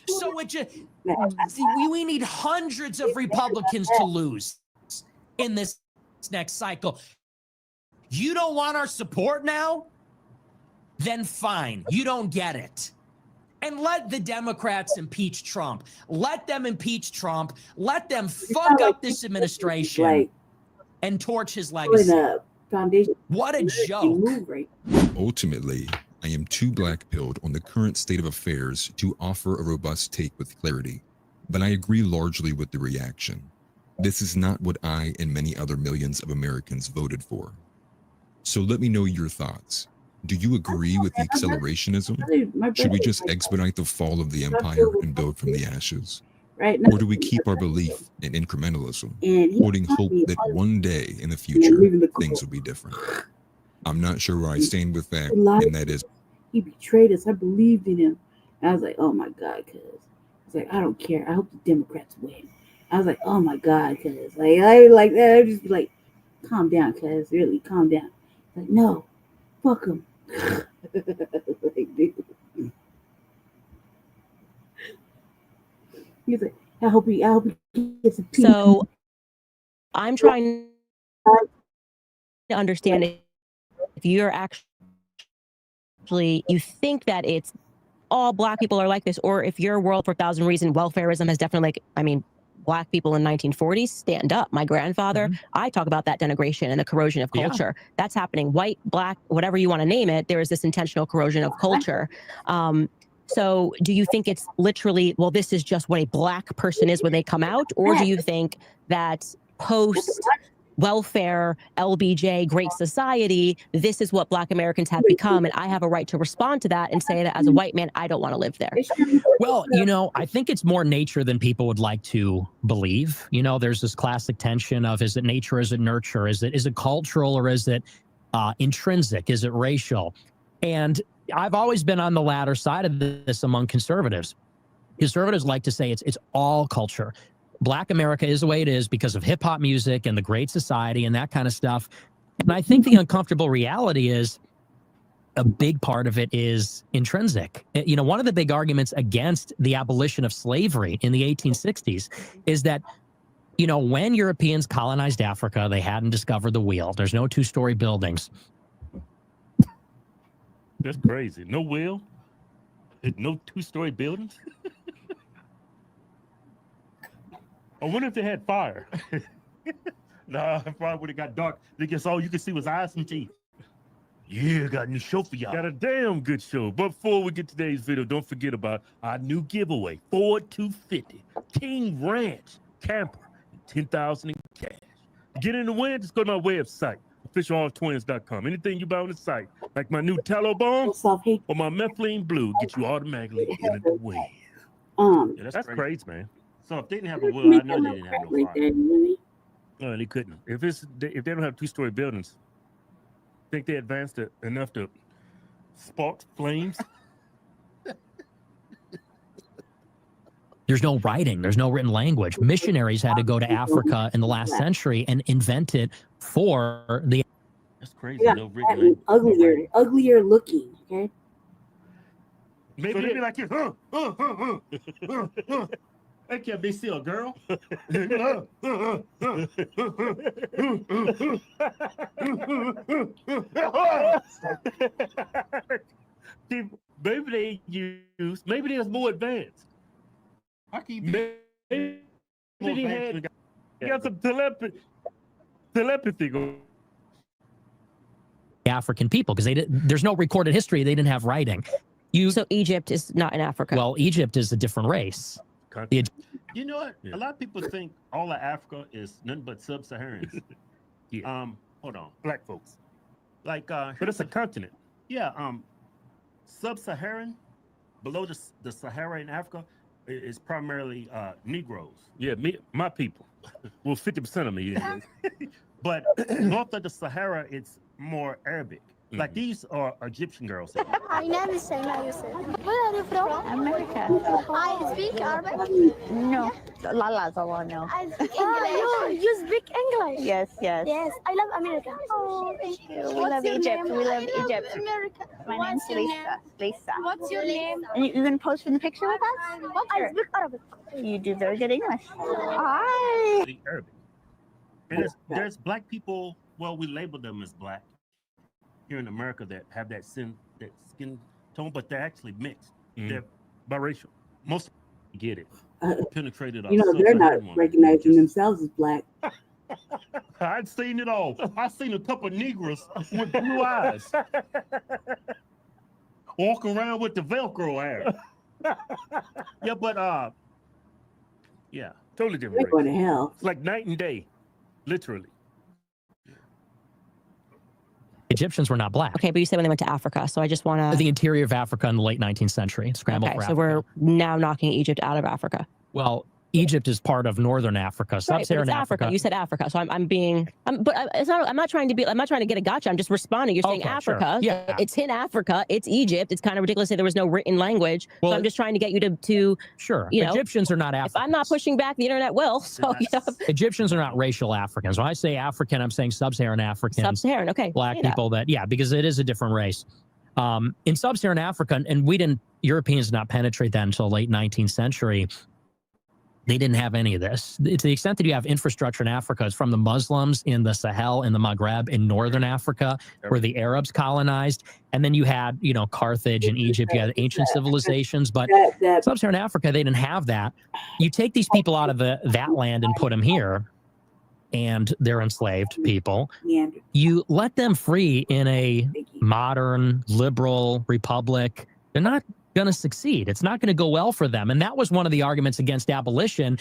So we need hundreds of Republicans to lose in this next cycle. You don't want our support now? Then fine, you don't get it. And let the Democrats impeach Trump. Let them impeach Trump. Let them fuck up this administration and torch his legacy. What a joke. Ultimately, I am too black-pilled on the current state of affairs to offer a robust take with clarity, but I agree largely with the reaction. This is not what I and many other millions of Americans voted for. So let me know your thoughts. Do you agree with the accelerationism? Should we just expedite the fall of the empire and build from the ashes? Right? Or do we keep our belief in incrementalism, holding hope that one day in the future things will be different? I'm not sure where I stand with that, and that is... He betrayed us. I believed in him. And I was like, oh my God, cuz. It's like, I don't care. I hope the Democrats win. I was like, oh my God, cuz. Like, I like that. I'd just be like, calm down, cuz. Really, calm down. Like, no, fuck him. Like, dude. He's like, I hope he gets a piece. So I'm trying to understand if you're actually, you think that it's all Black people are like this, or if your world for 1,000 reasons, welfarism has definitely, like, I mean, Black people in 1940s, stand up. My grandfather, I talk about that denigration and the corrosion of culture. Yeah. That's happening. White, Black, whatever you want to name it, there is this intentional corrosion of culture. So do you think it's literally, well, this is just what a Black person is when they come out? Or do you think that post welfare, LBJ, Great Society, this is what Black Americans have become, and I have a right to respond to that and say that as a white man, I don't want to live there? Well, you know, I think it's more nature than people would like to believe. You know, there's this classic tension of, is it nature, is it nurture, is it cultural, or is it intrinsic, is it racial? And I've always been on the latter side of this among conservatives. Conservatives like to say it's all culture. Black America is the way it is because of hip hop music and the Great Society and that kind of stuff. And I think the uncomfortable reality is a big part of it is intrinsic. You know, one of the big arguments against the abolition of slavery in the 1860s is that, you know, when Europeans colonized Africa, they hadn't discovered the wheel. There's no two-story buildings. That's crazy. No wheel, no two-story buildings. I wonder if they had fire. Nah, probably would have got dark. I guess all you could see was eyes and teeth. Yeah, got a new show for y'all. Got a damn good show. But before we get to today's video, don't forget about our new giveaway, Ford 250 King Ranch camper, 10,000 in cash. To get in the win, just go to my website, officialalltwins.com. Anything you buy on the site, like my new tallow bomb or my methylene blue, get you automatically in the win. Yeah, that's crazy, man. So if they didn't have a will, I know they didn't have no fire. No, they couldn't. If they don't have two-story buildings, think they advanced it enough to spark flames? There's no writing. There's no written language. Missionaries had to go to Africa in the last century and invent it for the... That's crazy. Yeah, no written language. Uglier looking, okay? Maybe so they'd be like, Hey, can't be still, girl. Maybe they was more advanced. Maybe they got some telepathy going. African people, because there's no recorded history. They didn't have writing. So Egypt is not in Africa. Well, Egypt is a different race. You know what? Yeah. A lot of people think all of Africa is nothing but sub-Saharans. Yeah. Hold on, Black folks. Like, but it's a continent. Yeah. Sub-Saharan, below the Sahara in Africa, is primarily Negroes. Yeah, my people. Well, 50% of me. But north of the Sahara, it's more Arabic. Like these are Egyptian girls. My name is Saina Yusuf. Where are you from? America. I speak Arabic. No, Lala no. I speak English. You speak English? Yes. Yes, I love America. Oh, thank you. We love Egypt. We love Egypt. America. My name's Lisa. What's your name? And you can post in the picture with us? I speak Arabic. You do very good English. Hi. Arabic. And there's Black people. Well, we label them as Black here in America that have that skin tone, but they're actually mixed. They're biracial. Most get it. Penetrated. You know, they're not recognizing themselves as Black. I'd seen it all. I've seen a couple of Negroes with blue eyes walking around with the Velcro hair. Yeah, but yeah, Totally They're different going race. to hell. It's like night and day, literally. Egyptians were not black. Okay, but you said when they went to Africa, so I just want The to. interior of Africa in the late 19th century, scrambled Okay, for so Africa. we're now knocking Egypt out of Africa. Well, Egypt is part of northern Africa, Right, but sub-Saharan it's Africa. Africa. You said Africa, so it's not. I'm not trying to get a gotcha. I'm just responding. You're saying Okay, sure. Africa. Yeah. It's in Africa. It's Egypt. It's kind of ridiculous that there was no written language. Well, so I'm just trying to get you to Sure. you know, Egyptians are not Africans. if I'm not pushing back, the internet will. So Egyptians are not racial Africans. When I say African, I'm saying sub-Saharan Africans. Sub-Saharan. Okay. Black say that. people because it is a different race. In sub-Saharan Africa, and Europeans did not penetrate that until late 19th century. They didn't have any of this. To the extent that you have infrastructure in Africa, it's from the Muslims in the Sahel, in the Maghreb, in northern Africa, where the Arabs colonized. And then you had, Carthage and Egypt, you had ancient civilizations. But sub-Saharan Africa, they didn't have that. You take these people out of that land and put them here, and they're enslaved people. You let them free in a modern, liberal republic. They're not going to succeed. It's not going to go well for them. And that was one of the arguments against abolition.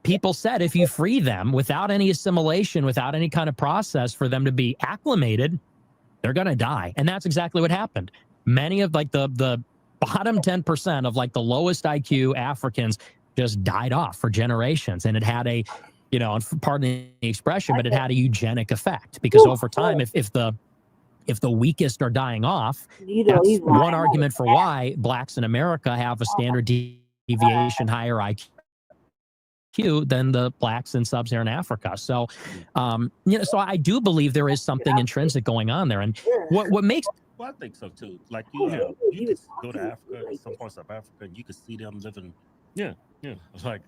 People said if you free them without any assimilation, without any kind of process for them to be acclimated, they're going to die. And that's exactly what happened. Many of the bottom 10% of the lowest IQ Africans just died off for generations. And it had a, pardon the expression, but it had a eugenic effect because over time, if the weakest are dying off, that's one argument for why blacks in America have a standard deviation higher IQ than the blacks in sub-Saharan Africa. So, so I do believe there is something intrinsic going on there. And what makes... Well, I think so too. Like you just go to Africa, some parts of Africa, and you can see them living. Yeah. It's like,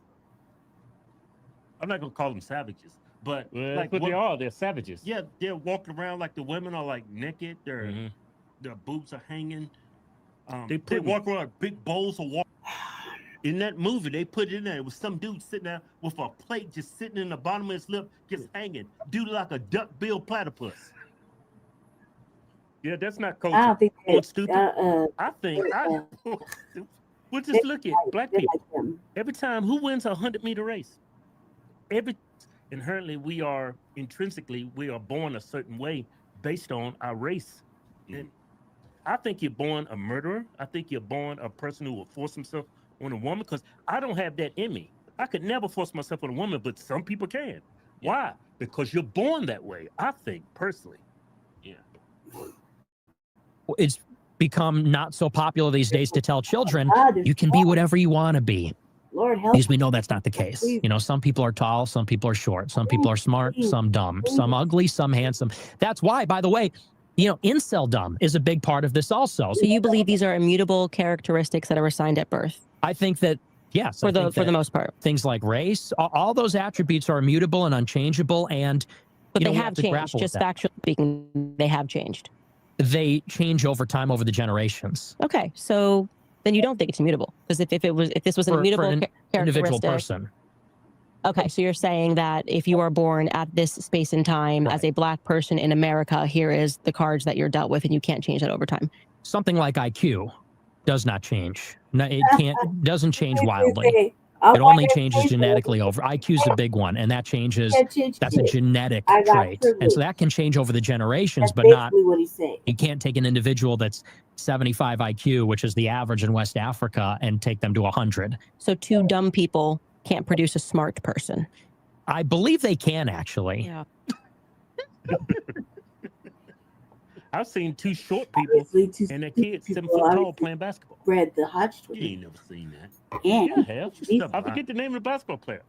I'm not gonna call them savages. But they're savages. Yeah, they're walking around like the women are naked. Their boobs are hanging. They walk around like big bowls of water. In that movie, they put it in there. It was some dude sitting there with a plate just sitting in the bottom of his lip, just hanging. Dude like a duck-billed platypus. Yeah, that's not culture. I don't think that's stupid. We'll just look at black people. Every time, who wins a 100-meter race? Inherently, we are born a certain way based on our race. And I think you're born a murderer. I think you're born a person who will force himself on a woman because I don't have that in me. I could never force myself on a woman, but some people can. Why? Because you're born that way, I think, personally. Yeah. It's become not so popular these days to tell children you can be whatever you want to be. Lord help. Because we know that's not the case. Some people are tall, some people are short, some people are smart, some dumb, some ugly, some handsome. That's why, by the way, incel-dumb is a big part of this also. So you believe these are immutable characteristics that are assigned at birth? I think that, yes. For the most part. Things like race, all those attributes are immutable and unchangeable. But they have changed. Just factually speaking, they have changed. They change over time, over the generations. Okay, so then you don't think it's immutable because if this was an immutable individual person. Okay, so you're saying that if you are born at this space and time as a black person in America, here is the cards that you're dealt with, and you can't change that over time. Something like IQ does not change. No, it doesn't change wildly. It only changes genetically over. IQ is a big one, and that changes. That's a genetic trait, and so that can change over the generations, but not. You can't take an individual that's 75 IQ, which is the average in West Africa, and take them to 100. So two dumb people can't produce a smart person. I believe they can actually. Yeah. I've seen two short people and their kids 7 foot tall playing basketball. Bred the Hodgkin. You ain't never seen that. Yeah. I have. I forget the name of the basketball player.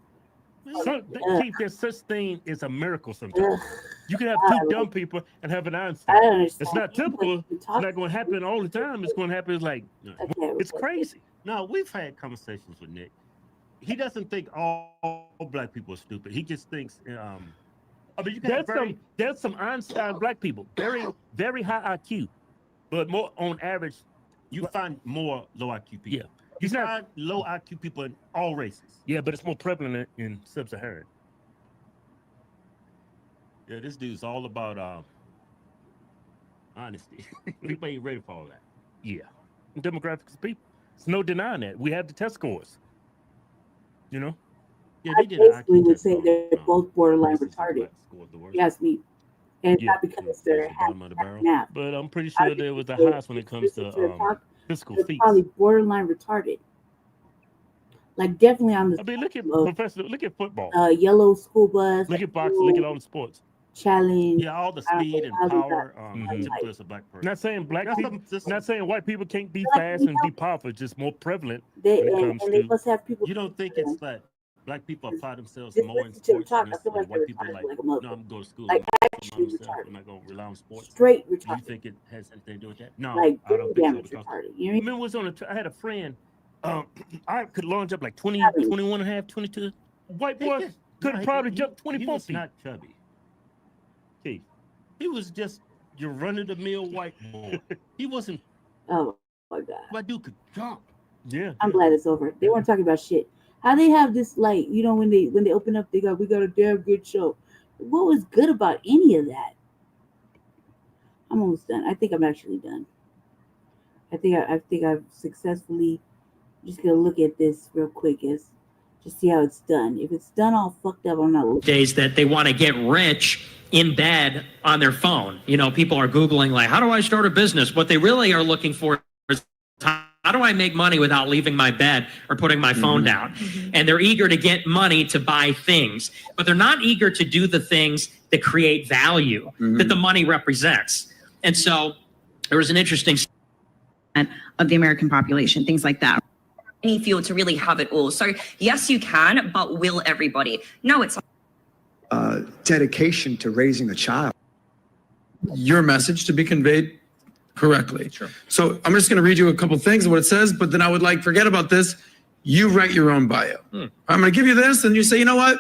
Keith, there's such thing as a miracle sometimes. You can have two dumb people and have an Einstein. I don't understand. It's not typical. It's not going to happen all the time. It's going to happen it's crazy. No, we've had conversations with Nick. He doesn't think all black people are stupid. He just thinks you can there's some Einstein black people, very, very high IQ, but more on average, you find more low IQ people. Yeah, you find low IQ people in all races. Yeah, but it's more prevalent in sub-Saharan. Yeah, this dude's all about honesty. People ain't ready for all that. Yeah, demographics of people. There's no denying that. We have the test scores. Yeah, I they did an basically IQ would test say on they're both borderline races, and retarded. blacks scored the worst. You ask me, and it's Yeah, not because they're towards the bottom of the barrel. math. But I'm pretty I sure think they was the they highest when it comes listen to to her talk. physical They're feats. probably borderline retarded. Like definitely on the I mean, look at spectrum professional. Look at football. of yellow school bus, Look at boxing. Look at all the sports. challenge. Yeah, all the I don't speed know and how they got power. like, Typically, it's a black person. Not saying That's people. Not saying white people can't be like, fast you and know, be powerful. It's just more prevalent they when it comes and they to. must have people. You don't think it's like black people apply themselves Just more in listen to them sports, talk. and I it's feel like like they're white people retarded like, like a no, mother. I'm going to school. Like I'm actually myself. retarded. I'm not going to rely on sports. Straight Do you retarded. think it has anything to do with that? No, Like I don't brain think so. damage Because retarded. You I know what I mean? remember was on I had a friend. I could launch up like 20, Challenge. 21 and a half, 22. White boy could probably jump 24 feet. Not chubby. Keith, he was just your run-of-the-mill white boy. He wasn't. Oh my god. My dude could jump. Yeah. I'm glad it's over. They weren't talking about shit. How they have this like, you know, when they open up, they go, we got a damn good show. What was good about any of that? I'm almost done. I think I'm actually done. I think I've successfully just gonna look at this real quick as just see how it's done. If it's done all fucked up, I'm not looking. Days that they want to get rich in bed on their phone. You know, people are Googling like, how do I start a business? What they really are looking for is how do I make money without leaving my bed or putting my phone down? And they're eager to get money to buy things, but they're not eager to do the things that create value that the money represents. And so there was an interesting of the American population, things like that. Any field to really have it all. So yes, you can, but will everybody? No, it's dedication to raising a child. Your message to be conveyed correctly. Sure. So I'm just going to read you a couple things of what it says, but then I would like, forget about this. You write your own bio. I'm going to give you this, and you say, you know what?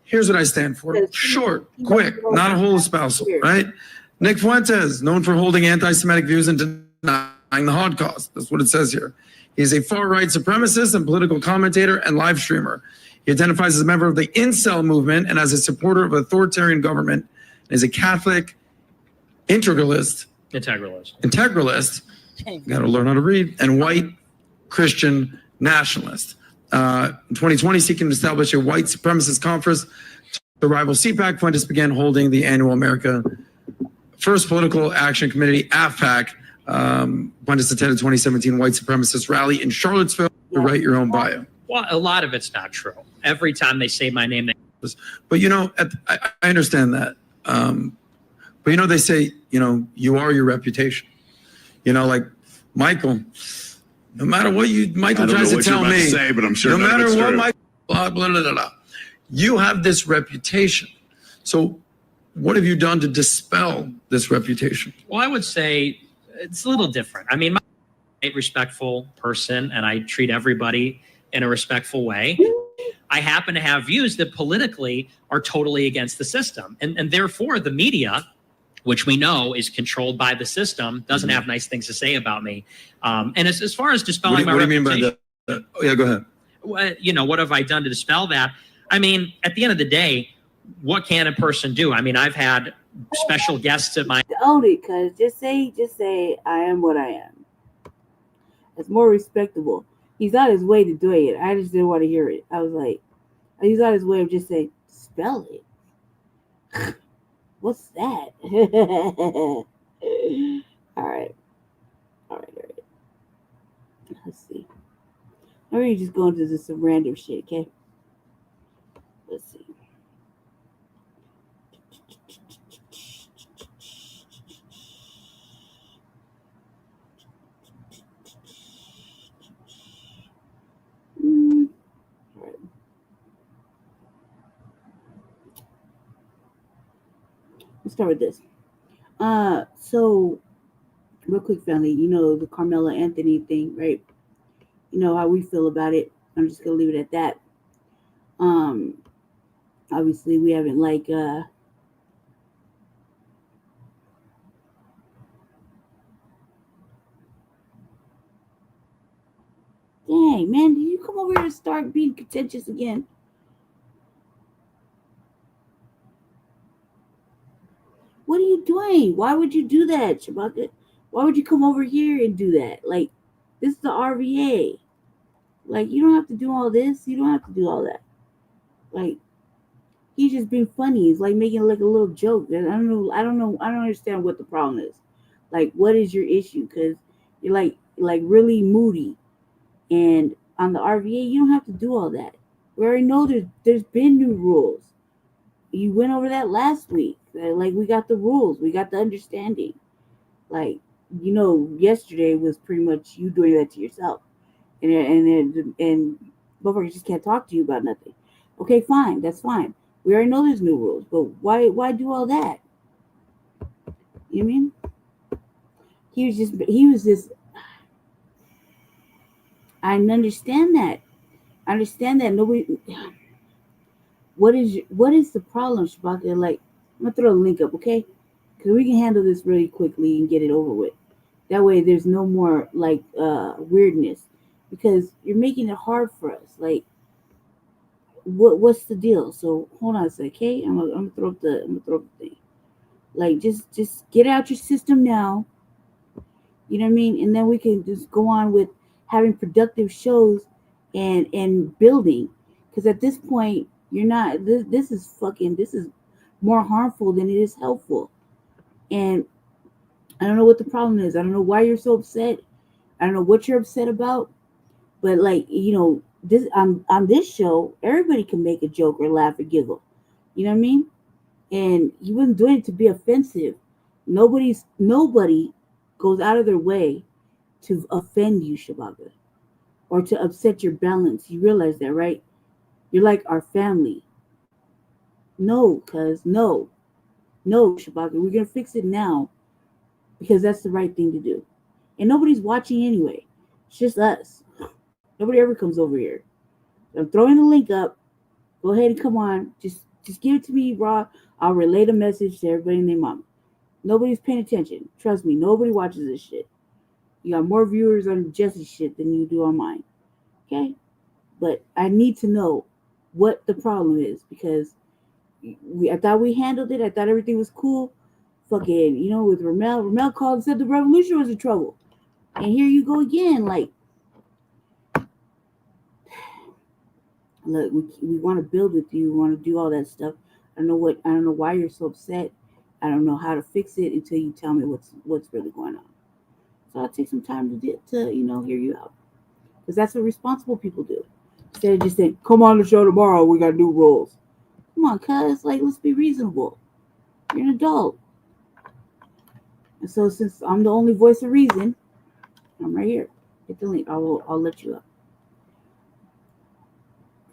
Here's what I stand for. Short, quick, not a whole espousal, right? Nick Fuentes, known for holding anti-Semitic views and denying the Holocaust. That's what it says here. He's a far-right supremacist and political commentator and live streamer. He identifies as a member of the incel movement and as a supporter of authoritarian government. Is a Catholic integralist. Got to learn how to read. And white Christian nationalist. In 2020, seeking to establish a white supremacist conference to rival CPAC, Fuentes began holding the annual America First Political Action Committee, AFPAC. Fuentes attended 2017 white supremacist rally in Charlottesville to write your own bio. Well, a lot of it's not true. Every time they say my name, but you know, I understand that. But you know, they say, you know, you are your reputation. You know, like Michael, no matter what Michael tries to tell me, but I'm sure no matter what Michael, blah, blah, blah, blah, blah, you have this reputation. So what have you done to dispel this reputation? well, I would say it's a little different. I mean, I'm a respectful person and I treat everybody in a respectful way. I happen to have views that politically are totally against the system. And therefore, the media, which we know is controlled by the system, doesn't have nice things to say about me. And as far as dispelling my reputation. What do you mean by that? Oh, yeah, go ahead. You know, what have I done to dispel that? I mean, at the end of the day, what can a person do? I mean, I've had special guests at my Own it, cuz just say I am what I am. It's more respectable. He's on his way to doing it. I just didn't want to hear it. I was like, he's on his way of just saying, spell it. What's that? All right. Let's see. I'm really just going to some random shit, okay? Let's see. All right. Let's start with this. So real quick, family, you know the Carmela Anthony thing, right? You know how we feel about it. I'm just gonna leave it at that. Obviously we haven't like dang, man, did you come over here and start being contentious again? What are you doing? Why would you do that, Shabaka? Why would you come over here and do that? Like, this is the RVA. Like, you don't have to do all this. You don't have to do all that. Like he's just being funny. He's like making like a little joke. And I don't know. I don't understand what the problem is. Like, what is your issue? Because you're like really moody. And on the RVA, you don't have to do all that. We already know there's been new rules. You went over that last week. Like we got the rules. We got the understanding. Like, yesterday was pretty much you doing that to yourself. And motherfuckers just can't talk to you about nothing. Okay, fine, that's fine. We already know there's new rules, but why do all that? You know what I mean? He was just I understand that. Nobody. What is the problem, Shabaka? Like, I'm gonna throw a link up, okay? Because we can handle this really quickly and get it over with. That way, there's no more like weirdness, because you're making it hard for us. Like, what's the deal? So hold on a sec, okay? I'm gonna throw up the thing. Like, just get out your system now. You know what I mean? And then we can just go on with having productive shows and building. Because at this point, you're not. This is more harmful than it is helpful. And I don't know what the problem is. I don't know why you're so upset. I don't know what you're upset about. But like, this on this show, everybody can make a joke or laugh or giggle. You know what I mean? And he wasn't doing it to be offensive. Nobody goes out of their way to offend you, Shabaka, or to upset your balance. You realize that, right? You're like our family. No, cuz no, Shabaka, we're gonna fix it now because that's the right thing to do. And nobody's watching anyway. It's just us. Nobody ever comes over here. I'm throwing the link up. Go ahead and come on. Just give it to me raw. I'll relay the message to everybody and their mama. Nobody's paying attention. Trust me, nobody watches this shit. You got more viewers on Jesse's shit than you do on mine. Okay? But I need to know what the problem is, because I thought we handled it. I thought everything was cool. Fucking, with Ramel called and said the revolution was in trouble. And here you go again. Like, look, we want to build with you. We want to do all that stuff. I don't know why you're so upset. I don't know how to fix it until you tell me what's really going on. So I'll take some time to hear you out, because that's what responsible people do. Instead of just saying, "Come on the show tomorrow. We got new rules." Come on, cuz, like, let's be reasonable. You're an adult. And so since I'm the only voice of reason, I'm right here. Hit the link. I'll let you up.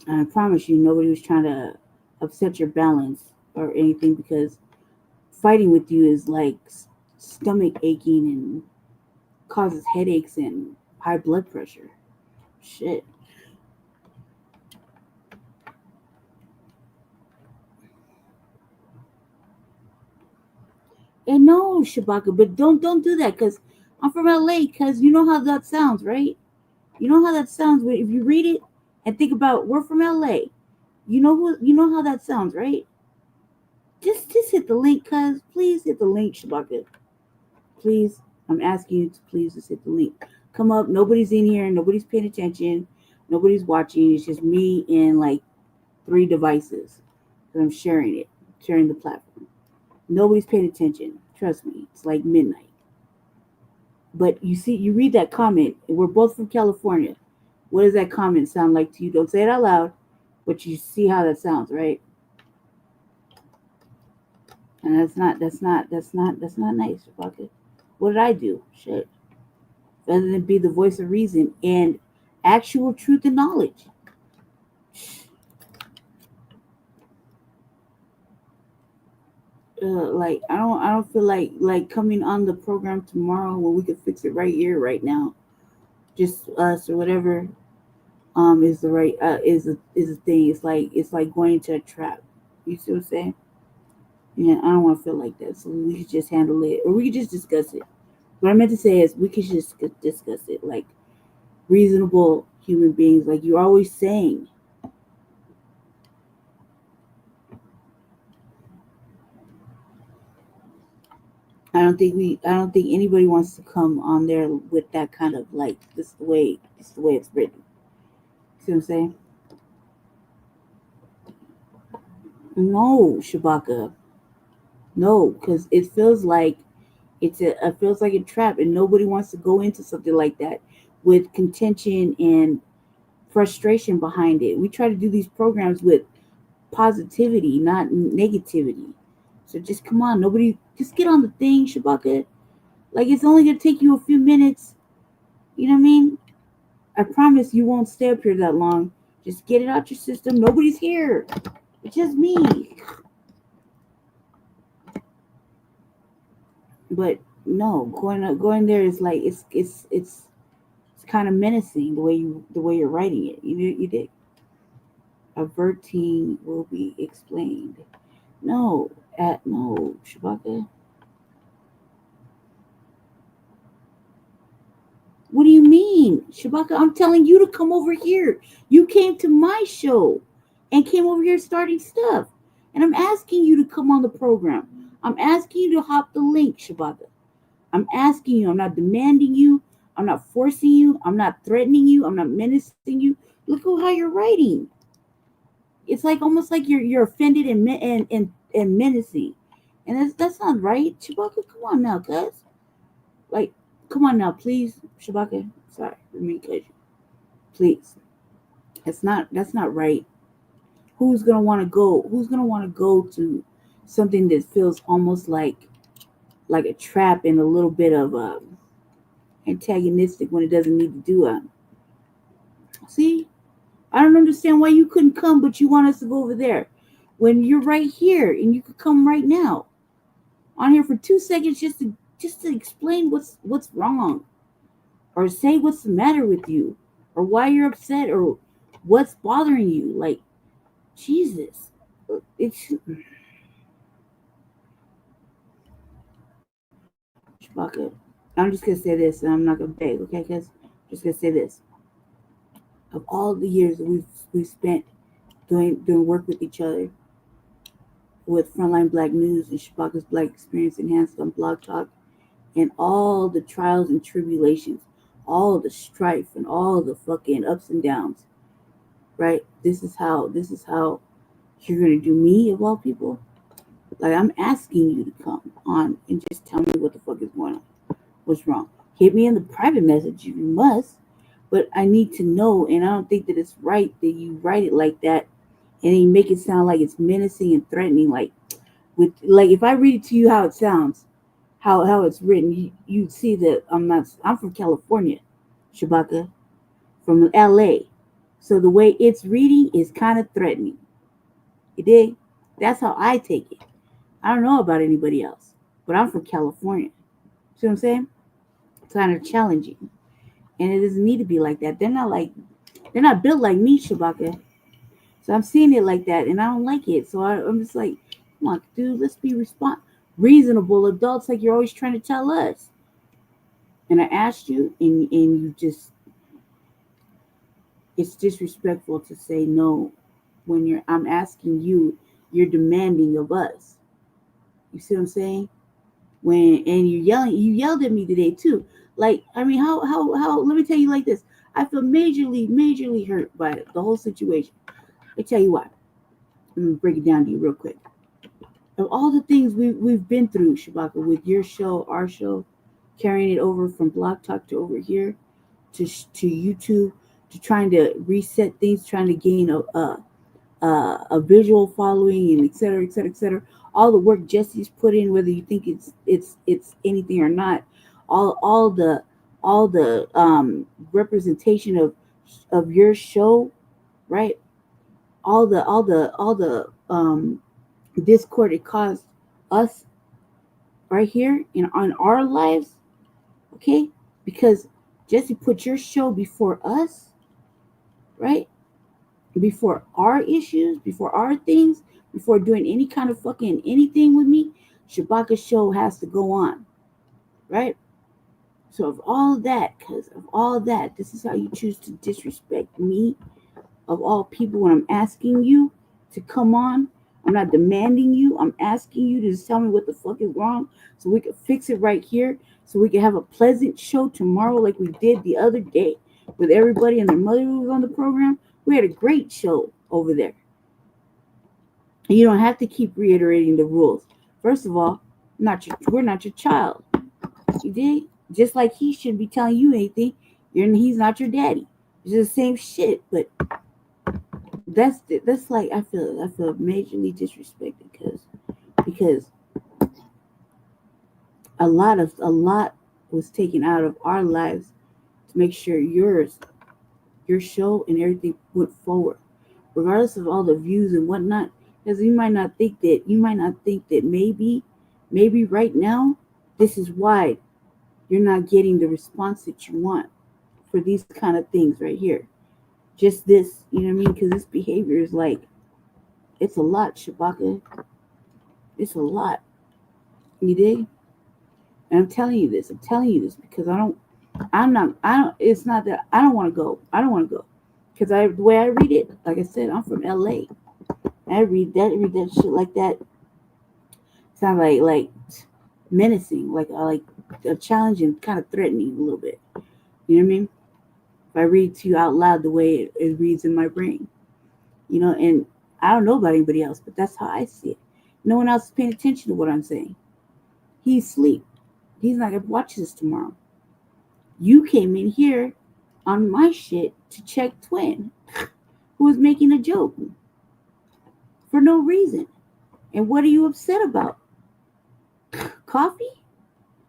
And I promise you, nobody was trying to upset your balance or anything, because fighting with you is like stomach aching and causes headaches and high blood pressure. Shit. And no, Shabaka, but don't do that, because I'm from LA, because you know how that sounds, right? You know how that sounds if you read it and think about, we're from LA. You know how that sounds, right? Just hit the link, cuz. Please hit the link, Shabaka. Please. I'm asking you to please just hit the link. Come up. Nobody's in here. Nobody's paying attention. Nobody's watching. It's just me and like 3 devices. And I'm sharing the platform. Nobody's paying attention. Trust me. It's like midnight. But you read that comment. We're both from California. What does that comment sound like to you? Don't say it out loud, but you see how that sounds, right? And that's not nice, Shabaka. What did I do? Shit. Rather than be the voice of reason and actual truth and knowledge. Like, I don't feel like coming on the program tomorrow when we could fix it right here, right now. Just us or whatever. Is the right is a thing. It's like going into a trap. You see what I'm saying? Yeah, I don't want to feel like that. So we could just handle it, or we could just discuss it. What I meant to say is we could just discuss it like reasonable human beings, like you're always saying. I don't think anybody wants to come on there with that kind of like this is the way it's written. See what I'm saying? No, Shabaka. No, because it feels like it feels like a trap, and nobody wants to go into something like that with contention and frustration behind it. We try to do these programs with positivity, not negativity. So just come on, nobody, just get on the thing, Shabaka. Like, it's only gonna take you a few minutes. You know what I mean? I promise you won't stay up here that long. Just get it out your system. Nobody's here. It's just me. But no, going there is like it's kind of menacing the way you're writing it. You did. Averting will be explained. No, no, Shabaka. What do you mean, Shabaka? I'm telling you to come over here. You came to my show and came over here starting stuff. And I'm asking you to come on the program. I'm asking you to hop the link, Shabaka. I'm asking you. I'm not demanding you. I'm not forcing you. I'm not threatening you. I'm not menacing you. Look at how you're writing. It's like almost like you're offended and menacing. And that's not right. Shabaka, come on now, cuz. Like, come on now, please, Shabaka. Sorry, let me cut you. Please. That's not right. Who's gonna want to go? Who's gonna want to go to something that feels almost like a trap and a little bit of antagonistic when it doesn't need to do it? See, I don't understand why you couldn't come, but you want us to go over there when you're right here and you could come right now on here for 2 seconds just to explain what's wrong, or say what's the matter with you, or why you're upset, or what's bothering you. Like, Jesus, it's Shabaka. I'm just gonna say this, and I'm not gonna beg, okay? Because I'm just gonna say this. Of all the years that we've spent doing work with each other, with Frontline Black News and Shabaka's Black Experience Enhanced on Blog Talk, and all the trials and tribulations, all the strife, and all the fucking ups and downs, right? This is how you're gonna do me, of all people. Like, I'm asking you to come on and just tell me what the fuck is going on. What's wrong? Hit me in the private message if you must, but I need to know, and I don't think that it's right that you write it like that and then you make it sound like it's menacing and threatening. Like, if I read it to you how it sounds, how it's written, you'd see that I'm from California, Shabaka, from LA. So the way it's reading is kind of threatening. You dig? That's how I take it. I don't know about anybody else, but I'm from California. See what I'm saying? It's kind of challenging. And it doesn't need to be like that. They're not built like me, Shabaka. So I'm seeing it like that, and I don't like it. So I'm just like, come on, dude, let's be reasonable adults, like you're always trying to tell us. And I asked you, and you just, it's disrespectful to say no when I'm asking you, you're demanding of us. You see what I'm saying? And you yelled at me today too. Like, I mean, how let me tell you like this. I feel majorly hurt by the whole situation. I tell you what. I'm gonna break it down to you real quick. Of all the things we've been through, Shabaka, with your show, our show, carrying it over from Blog Talk to over here to YouTube, to trying to reset things, trying to gain a visual following, and et cetera, et cetera, et cetera. All the work Jesse's put in, whether you think it's anything or not, all the representation of your show, right? All the discord it caused us right here on our lives, okay? Because Jesse put your show before us, right? Before our issues, before our things, before doing any kind of fucking anything with me. Shabaka's show has to go on, right? So of all that, this is how you choose to disrespect me, of all people, when I'm asking you to come on. I'm not demanding you. I'm asking you to just tell me what the fuck is wrong so we can fix it right here, so we can have a pleasant show tomorrow like we did the other day with everybody and their mother who was on the program. We had a great show over there. And you don't have to keep reiterating the rules. First of all, we're not your child. You dig? Just like he shouldn't be telling you anything. He's not your daddy. It's the same shit. But that's like I feel majorly disrespected because a lot was taken out of our lives to make sure your show and everything went forward, regardless of all the views and whatnot. Because you might not think that maybe right now this is why you're not getting the response that you want for these kind of things right here. Just this, you know what I mean? Because this behavior is like, it's a lot, Shabaka. It's a lot. You dig? And I'm telling you this because it's not that I don't want to go. Because the way I read it, like I said, I'm from LA. I read that shit like that. Sounds like menacing, like a challenge and kind of threatening a little bit. You know what I mean? If I read to you out loud the way it reads in my brain. You know, and I don't know about anybody else, but that's how I see it. No one else is paying attention to what I'm saying. He's asleep. He's not going to watch this tomorrow. You came in here on my shit to check Twin, who was making a joke for no reason. And what are you upset about? Coffee?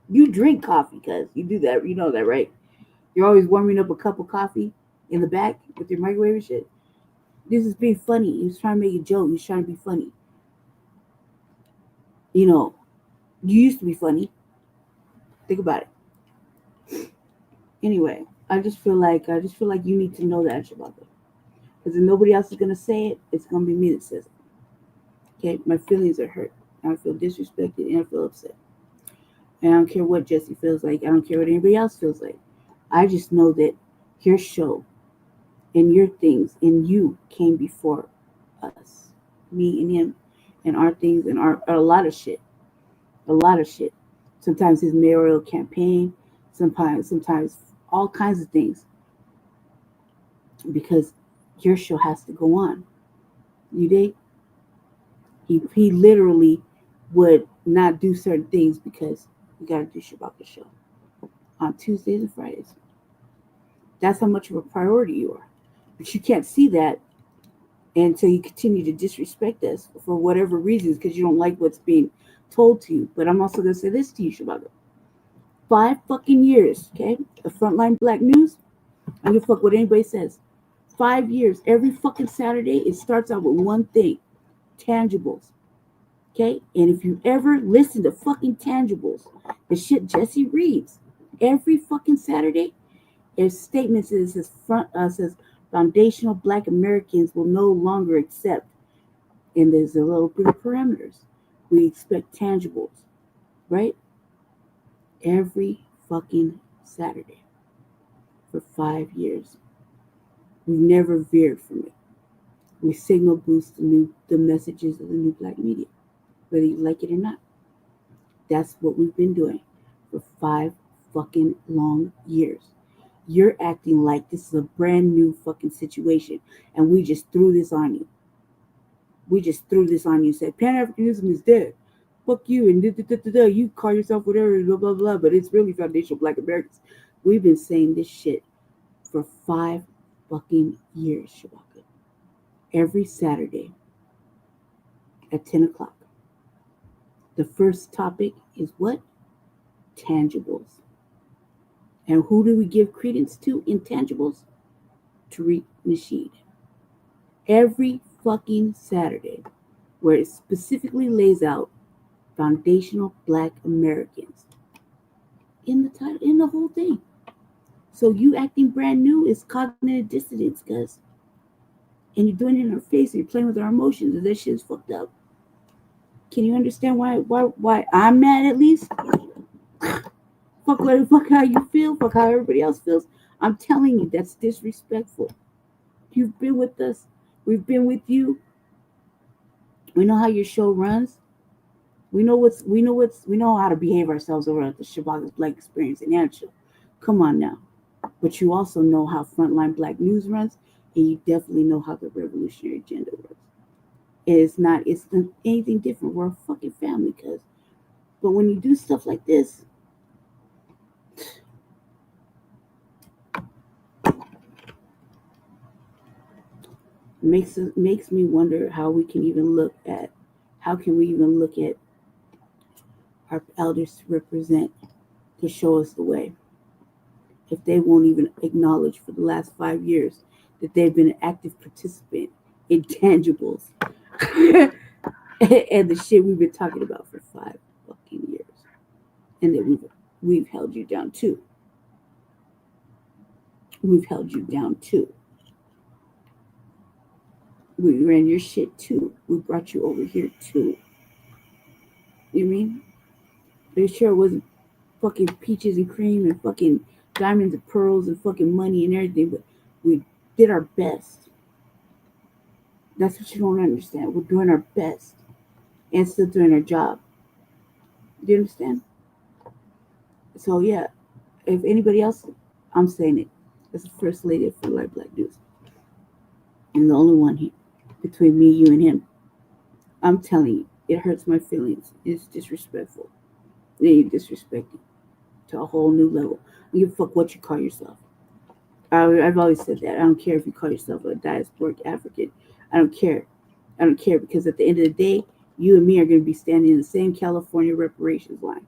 You drink coffee because you do that. You know that, right? You're always warming up a cup of coffee in the back with your microwave and shit. This is being funny. He was trying to make a joke. He was trying to be funny. You know, you used to be funny. Think about it. Anyway, I just feel like you need to know that, Shabaka. Because if nobody else is gonna say it, it's gonna be me that says it. Okay, my feelings are hurt. I feel disrespected and I feel upset. And I don't care what Jesse feels like. I don't care what anybody else feels like. I just know that your show and your things and you came before us, me and him, and our things and a lot of shit. A lot of shit. Sometimes his mayoral campaign, sometimes all kinds of things. Because your show has to go on. You dig? He literally would not do certain things because we got to do Shabaka show on Tuesdays and Fridays. That's how much of a priority you are. But you can't see that until you continue to disrespect us for whatever reasons because you don't like what's being told to you. But I'm also going to say this to you, Shabaka. 5 fucking years, okay? The Frontline Black News, I don't give a fuck what anybody says. 5 years, every fucking Saturday, it starts out with one thing. Tangibles. Okay? And if you ever listen to fucking Tangibles, the shit Jesse reads every fucking Saturday, there's statements that says foundational Black Americans will no longer accept, and there's a little bit of parameters. We expect tangibles, right? Every fucking Saturday for 5 years. We've never veered from it. We signal boost the messages of the new Black media, whether you like it or not. That's what we've been doing for 5 fucking long years. You're acting like this is a brand new fucking situation, and we just threw this on you. Said Pan-Africanism is dead. Fuck you, and you call yourself whatever, blah, blah, blah, but it's really foundational Black Americans. We've been saying this shit for 5 fucking years, Shabaka. Every Saturday at 10 o'clock. The first topic is what? Tangibles. And who do we give credence to? Intangibles? Tariq Nasheed. Every fucking Saturday, where it specifically lays out foundational Black Americans in the title, in the whole thing. So you acting brand new is cognitive dissonance, guys. And you're doing it in our face and you're playing with our emotions, and that shit is fucked up. Can you understand why I'm mad at least? Fuck how you feel, fuck how everybody else feels. I'm telling you, that's disrespectful. You've been with us. We've been with you. We know how your show runs. We know how to behave ourselves over at the Shabaka's Black Experience in Nashville. Come on now. But you also know how Frontline Black News runs, and you definitely know how the Revolutionary Agenda works. It's not anything different. We're a fucking family, cuz. But when you do stuff like this, makes me wonder how we can even look at our elders to represent, to show us the way, if they won't even acknowledge for the last 5 years that they've been an active participant in tangibles and the shit we've been talking about for 5 fucking years, and that we've held you down too. We've held you down too. We ran your shit too. We brought you over here too. You mean? They sure wasn't fucking peaches and cream and fucking diamonds and pearls and fucking money and everything, but we did our best. That's what you don't understand. We're doing our best and still doing our job. Do you understand? So yeah, if anybody else, I'm saying it. As the first lady of Full Life Black News, and the only one here between me, you, and him. I'm telling you, it hurts my feelings. It's disrespectful. Then you disrespect me to a whole new level. I don't give a fuck what you call yourself. I've always said that. I don't care if you call yourself a diasporic African. I don't care. I don't care, because at the end of the day, you and me are going to be standing in the same California reparations line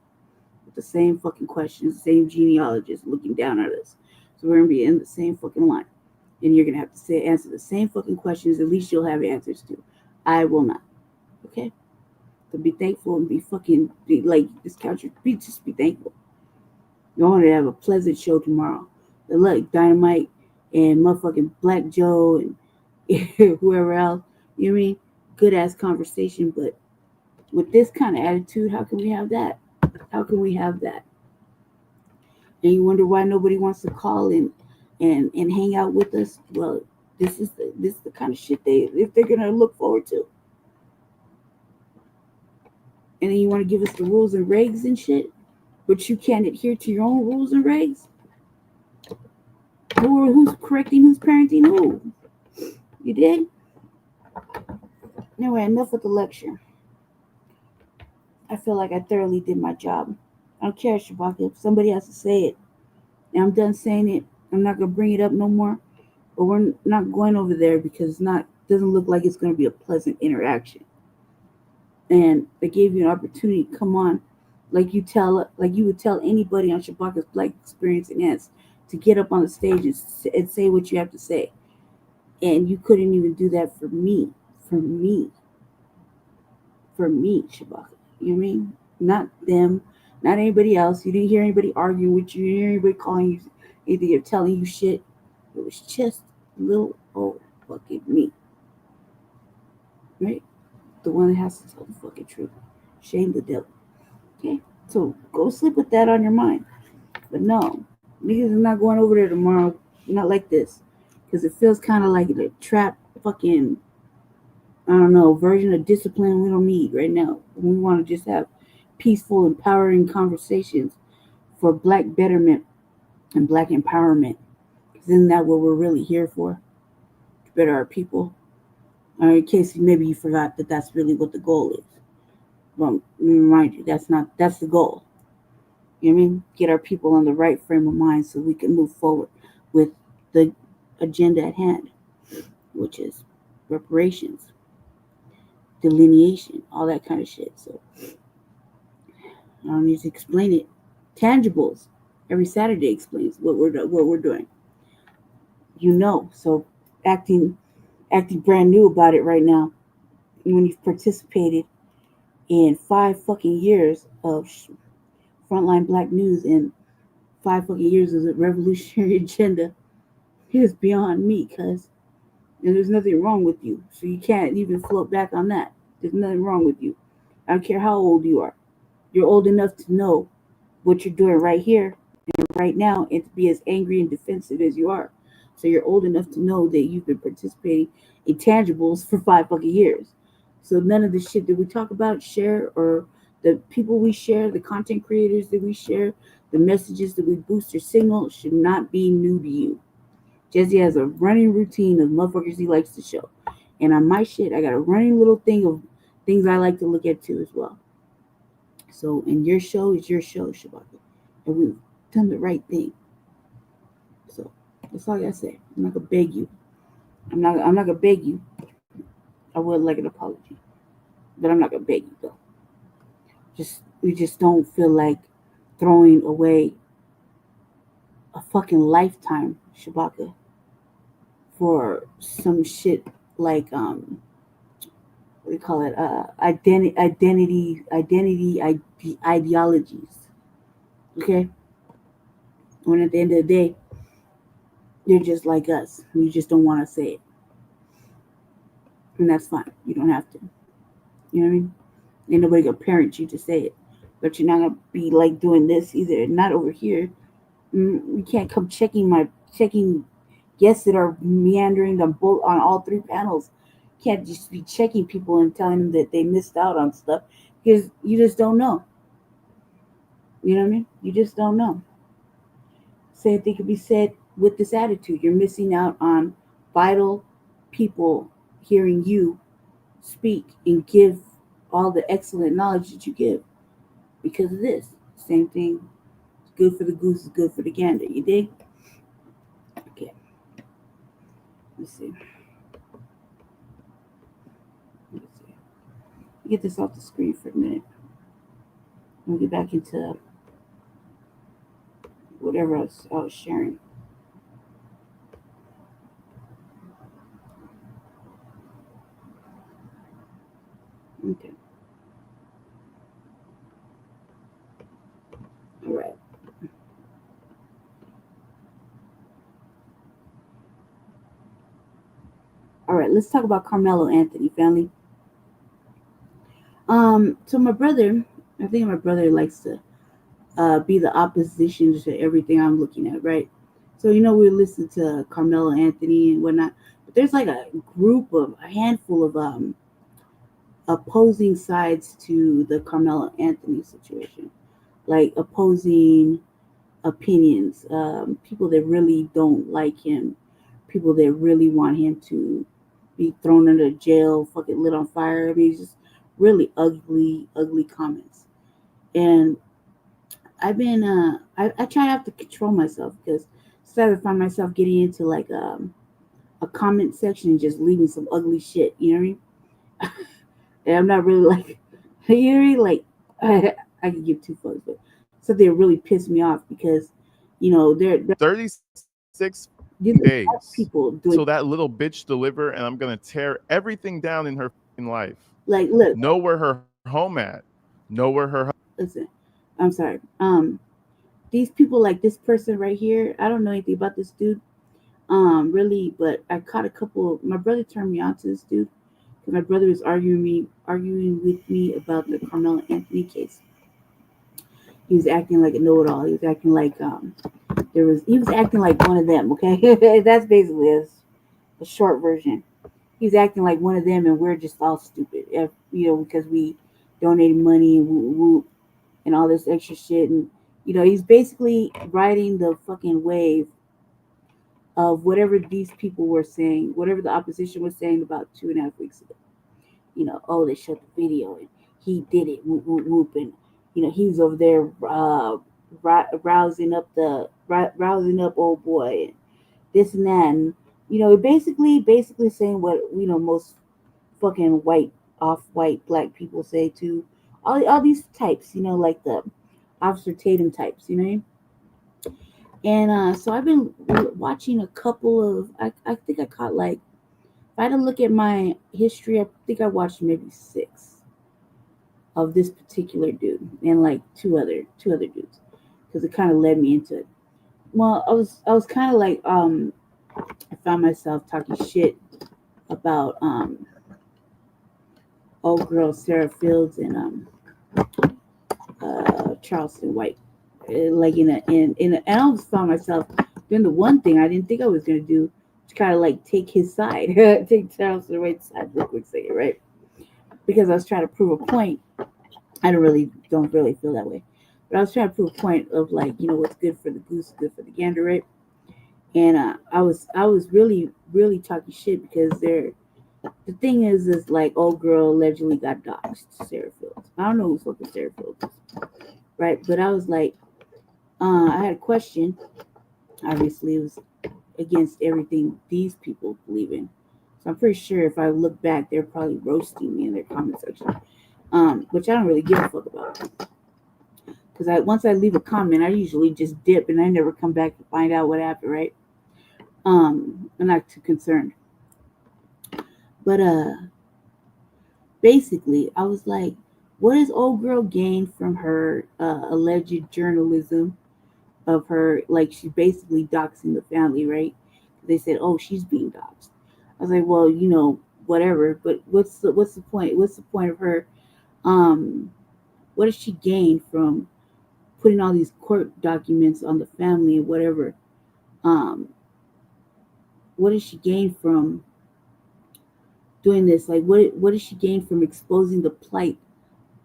with the same fucking questions, the same genealogists looking down at us. So we're going to be in the same fucking line. And you're going to have to answer the same fucking questions. At least you'll have answers to. I will not. Okay? So be thankful and be like this couch. Just be thankful. You want to have a pleasant show tomorrow. But look, Dynamite and motherfucking Black Joe and whoever else. You know what I mean? Good ass conversation. But with this kind of attitude, how can we have that? How can we have that? And you wonder why nobody wants to call and hang out with us. Well, this is the kind of shit they're gonna look forward to. And then you want to give us the rules and regs and shit, but you can't adhere to your own rules and regs. Who's correcting? Who's parenting who? You did? Anyway, enough with the lecture. I feel like I thoroughly did my job. I don't care, Shabaka. If somebody has to say it, and I'm done saying it, I'm not gonna bring it up no more. But we're not going over there because doesn't look like it's gonna be a pleasant interaction. And they gave you an opportunity to come on, like you would tell anybody on Shabaka's Black Experience Enhanced to get up on the stage and say what you have to say. And you couldn't even do that for me, Shabaka. You know what I mean? Not them, not anybody else. You didn't hear anybody arguing with you. You didn't hear anybody calling you anything or telling you shit. It was just little old fucking me. Right? The one that has to tell the fucking truth. Shame the devil. Okay? So go sleep with that on your mind. But no, niggas is not going over there tomorrow. Not like this. Because it feels kind of like a trap fucking, I don't know, version of discipline we don't need right now. We want to just have peaceful, empowering conversations for Black betterment and Black empowerment. Because isn't that what we're really here for? To better our people. Or in case maybe you forgot that that's really what the goal is. Well, let me remind you, that's the goal. You know what I mean? Get our people on the right frame of mind so we can move forward with the agenda at hand, which is reparations, delineation, all that kind of shit. So I don't need to explain it. Tangibles. Every Saturday explains what we're doing. You know, so acting brand new about it right now, when you've participated in 5 fucking years of Frontline Black News and 5 fucking years of the revolutionary agenda, is beyond me, cuz. And there's nothing wrong with you. So you can't even float back on that. There's nothing wrong with you. I don't care how old you are. You're old enough to know what you're doing right here and right now and to be as angry and defensive as you are. So you're old enough to know that you've been participating in tangibles for 5 fucking years. So none of the shit that we talk about, share, or the people we share, the content creators that we share, the messages that we boost or signal should not be new to you. Jesse has a running routine of motherfuckers he likes to show. And on my shit, I got a running little thing of things I like to look at too as well. So, and your show is your show, Shabaka. And we've done the right thing. So that's all I gotta say. I'm not gonna beg you. I'm not gonna beg you. I would like an apology. But I'm not gonna beg you though. We just don't feel like throwing away a fucking lifetime, Shabaka, for some shit like what do you call it? Identity ideologies. Okay? When at the end of the day, they're just like us. You just don't want to say it. And that's fine. You don't have to. You know what I mean? Ain't nobody gonna parent you to say it. But you're not gonna be like doing this either. Not over here. We can't come checking guests that are meandering on all three panels. Can't just be checking people and telling them that they missed out on stuff because you just don't know. You know what I mean? You just don't know. Same thing could be said with this attitude. You're missing out on vital people hearing you speak and give all the excellent knowledge that you give because of this. Same thing. It's good for the goose is good for the gander. You dig? Okay. Let's see. Get this off the screen for a minute. We'll get back into whatever else I was sharing. Okay. All right. All right, let's talk about Carmelo Anthony, family. So my brother, I think my brother likes to be the opposition to everything I'm looking at, right? So we listen to Carmelo Anthony and whatnot, but there's like a handful of opposing sides to the Carmelo Anthony situation, like opposing opinions, people that really don't like him, people that really want him to be thrown into jail, fucking lit on fire. I mean, it's just really ugly comments. And I've been, I try not to control myself because sometimes I find myself getting into like a comment section and just leaving some ugly shit. You know what I mean? And I'm not really like, you know what I mean? Like, I can give two fucks, but something that really pissed me off because, they're 36 days. People doing so that little bitch deliver, and I'm gonna tear everything down in her life. Like, look, know where her home at. Know where her. Listen, I'm sorry. These people, like this person right here, I don't know anything about this dude, really, but I caught a couple. My brother turned me on to this dude because my brother was arguing with me about the Carmelo Anthony case. He was acting like a know-it-all. He was acting like he was acting like one of them. Okay, that's basically a short version. He's acting like one of them, and we're just all stupid, because we donated money and whoop and all this extra shit, and he's basically riding the fucking wave of whatever these people were saying, whatever the opposition was saying about 2.5 weeks ago. Oh, they showed the video and he did it, whoop whoop whoop, and he was over there rousing up old boy, and this and that, and basically saying what most fucking off-white black people say to all these types, like the Officer Tatum types, And so I've been watching a couple of. I think I caught if I had to look at my history, I think I watched maybe 6 of this particular dude and two other dudes, because it kind of led me into it. Well, I was kind of I found myself talking shit about old girl Sarah Fields and Charleston White, and I almost found myself doing the one thing I didn't think I was gonna do, to kind of take his side, take Charleston White's side for a quick second, right? Because I was trying to prove a point. I don't really feel that way, but I was trying to prove a point of what's good for the goose is good for the gander, right? And I was really talking shit because the thing is like old girl allegedly got doxxed, Sarah Fields. I don't know who's fucking Sarah Fields is, right? But I was like, I had a question. Obviously, it was against everything these people believe in. So I'm pretty sure if I look back, they're probably roasting me in their comment section, which I don't really give a fuck about. Because once I leave a comment, I usually just dip and I never come back to find out what happened, right? I'm not too concerned. But basically, I was like, what does old girl gain from her alleged journalism of her? Like, she's basically doxing the family, right? They said, oh, she's being doxed. I was like, well, whatever. But what's the point? What's the point of her? What does she gain from putting all these court documents on the family and whatever? What does she gain from doing this? Like, what does she gain from exposing the plight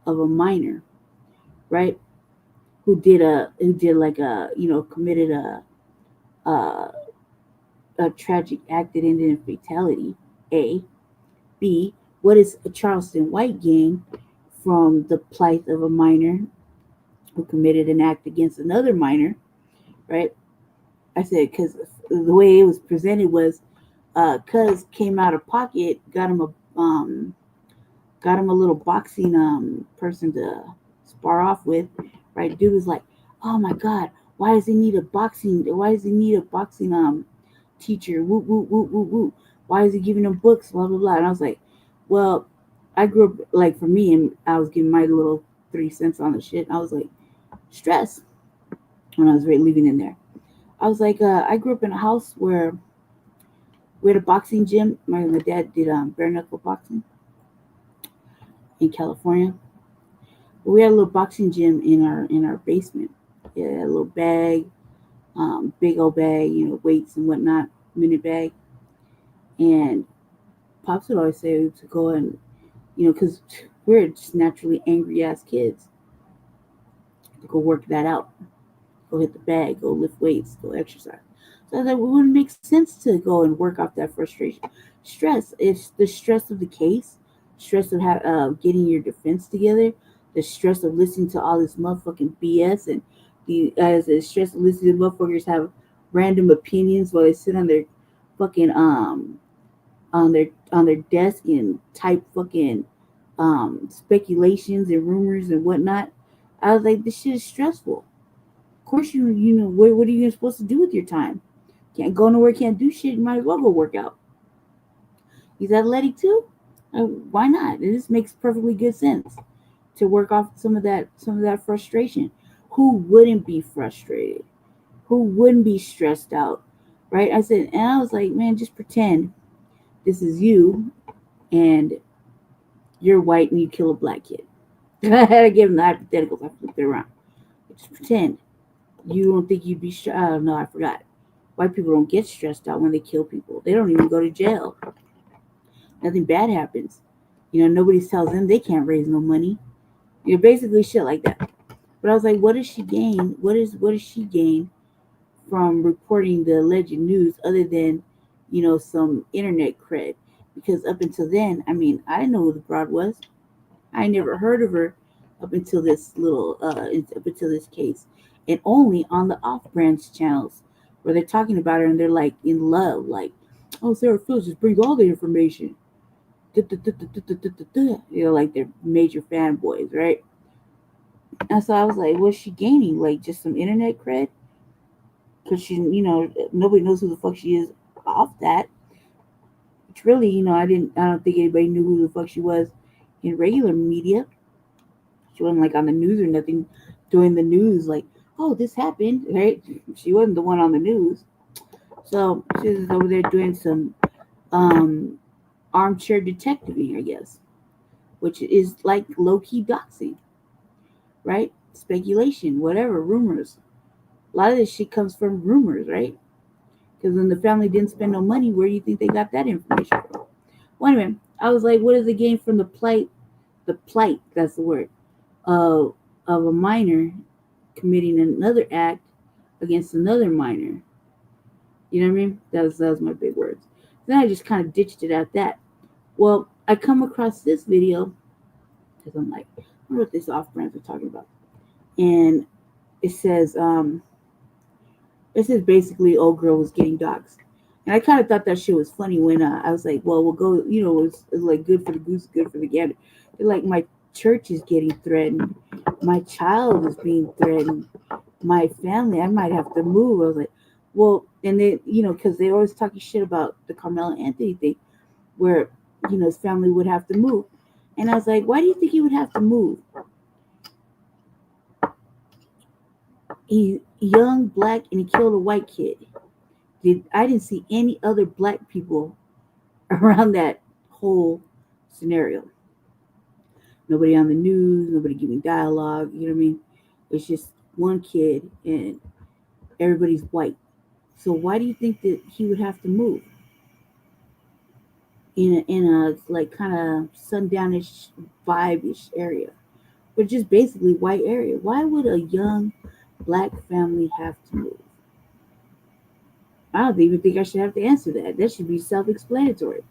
of a minor, right? Who committed a tragic act that ended in fatality? A. B. What does Charleston White gain from the plight of a minor who committed an act against another minor, right? I said, because the way it was presented was, Cuz came out of pocket, got him a little boxing person to spar off with, right? Dude was like, oh my god, why does he need a boxing teacher? Woo woo woo woo woo. Why is he giving him books? Blah blah blah. And I was like, well, I grew up, like, for me, and I was giving my little 3 cents on the shit. I was like, stress, when I was living in there. I was like, I grew up in a house where we had a boxing gym. My dad did bare knuckle boxing in California. But we had a little boxing gym in our basement. Yeah, a little bag, big old bag, weights and whatnot, minute bag. And Pops would always say to go and, because we're just naturally angry ass kids, to go work that out. Go hit the bag, go lift weights, go exercise. So I was like, well, it wouldn't make sense to go and work off that frustration. Stress, it's the stress of the case, stress of getting your defense together, the stress of listening to all this motherfucking BS, and the stress of listening to motherfuckers have random opinions while they sit on their fucking on their desk and type fucking speculations and rumors and whatnot. I was like, this shit is stressful. Of course, what are you supposed to do with your time? Can't go nowhere, can't do shit. You might as well go work out. He's athletic too. Why not? It just makes perfectly good sense to work off some of that frustration. Who wouldn't be frustrated? Who wouldn't be stressed out? Right? I said, and I was like, man, just pretend this is you and you're white and you kill a black kid. I gave him the hypotheticals. I flipped it around. Just pretend. You don't think you'd be stressed? Oh, no, I forgot. White people don't get stressed out when they kill people. They don't even go to jail. Nothing bad happens. Nobody tells them they can't raise no money. Basically shit like that. But I was like, what does she gain? What does she gain from reporting the alleged news other than, some internet cred? Because up until then, I didn't know who the broad was. I never heard of her up until this case. And only on the off-branch channels where they're talking about her and they're like in love, like, oh, Sarah Fields just brings all the information. Like they're major fanboys, right? And so I was like, what's she gaining? Like just some internet cred? Because she, nobody knows who the fuck she is off that. Which really, I don't think anybody knew who the fuck she was in regular media. She wasn't like on the news or nothing, doing the news like, oh, this happened, right? She wasn't the one on the news. So she was over there doing some armchair detectiving, I guess, which is like low-key doxing, right? Speculation, whatever, rumors. A lot of this shit comes from rumors, right? Because when the family didn't spend no money, where do you think they got that information from? Well, anyway, I was like, what is the gain from the plight, that's the word, of a minor committing another act against another minor? You know what I mean? That was my big words. Then I just kind of ditched it at that. Well, I come across this video because I'm like, I wonder what this off brands are talking about. And it says basically old girl was getting doxxed. And I kind of thought that shit was funny when I was like, well, we'll go, it's like good for the goose, good for the gander. They're like, my church is getting threatened. My child is being threatened. My family, I might have to move. I was like, well, and then, because they always talking shit about the Carmelo Anthony thing where, his family would have to move. And I was like, why do you think he would have to move? He's young, black, and he killed a white kid. I didn't see any other black people around that whole scenario. Nobody on the news, nobody giving dialogue, you know what I mean? It's just one kid and everybody's white. So why do you think that he would have to move? In a like kind of sundownish vibe-ish area. But just basically white area. Why would a young black family have to move? I don't even think I should have to answer that. That should be self-explanatory.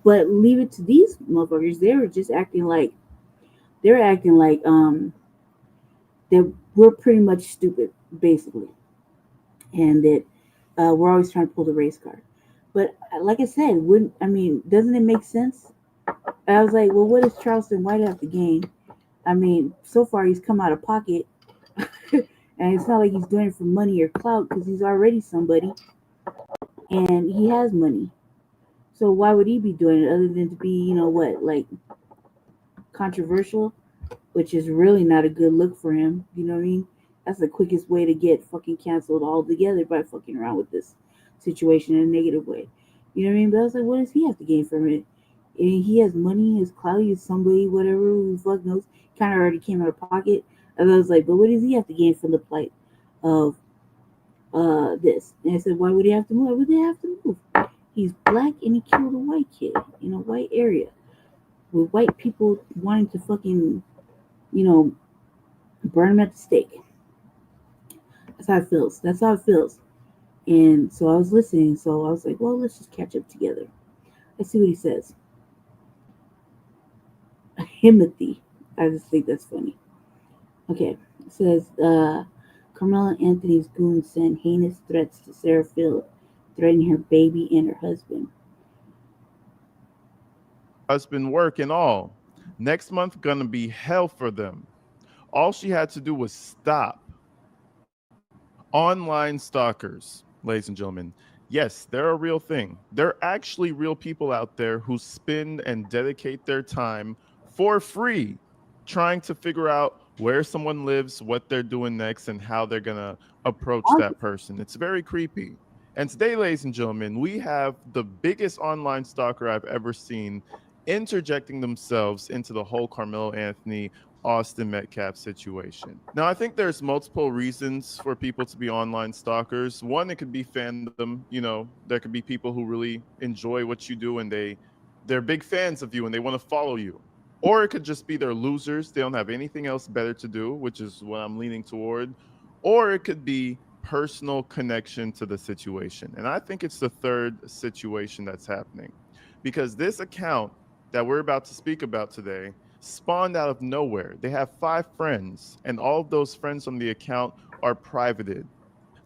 But leave it to these motherfuckers. They were just acting like that we're pretty much stupid, basically. And that we're always trying to pull the race card. But like I said, doesn't it make sense? I was like, well, what does Charleston White have to gain? I mean, so far he's come out of pocket. And it's not like he's doing it for money or clout because he's already somebody. And he has money. So why would he be doing it other than to be, controversial? Which is really not a good look for him. You know what I mean? That's the quickest way to get fucking canceled altogether by fucking around with this situation in a negative way. You know what I mean? But I was like, what does he have to gain from it? And he has money, his clout, he's somebody, whatever, who the fuck knows. Kind of already came out of pocket. And I was like, but what does he have to gain from the plight of this? And I said, why would he have to move? Why would they have to move? He's black and he killed a white kid in a white area with white people wanting to fucking, burn him at the stake. That's how it feels. That's how it feels. And so I was listening. So I was like, well, let's just catch up together. Let's see what he says. Himothy. I just think that's funny. Okay. It says, Carmelo Anthony's goons sent heinous threats to Sarah Field, threatening her baby and her husband. Husband work and all. Next month gonna be hell for them. All she had to do was stop. Online stalkers, ladies and gentlemen. Yes, they're a real thing. They're actually real people out there who spend and dedicate their time for free trying to figure out where someone lives, what they're doing next, and how they're going to approach that person. It's very creepy. And today, ladies and gentlemen, we have the biggest online stalker I've ever seen interjecting themselves into the whole Carmelo Anthony Austin Metcalf situation. Now, I think there's multiple reasons for people to be online stalkers. One, it could be fandom. There could be people who really enjoy what you do and they're big fans of you and they want to follow you. Or it could just be they're losers. They don't have anything else better to do, which is what I'm leaning toward. Or it could be personal connection to the situation. And I think it's the third situation that's happening, because this account that we're about to speak about today spawned out of nowhere. They have 5 friends, and all of those friends on the account are privated.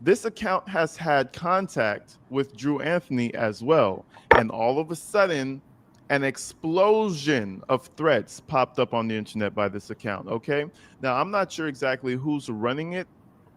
This account has had contact with Drew Anthony as well. And all of a sudden, an explosion of threats popped up on the internet by this account, okay? Now, I'm not sure exactly who's running it,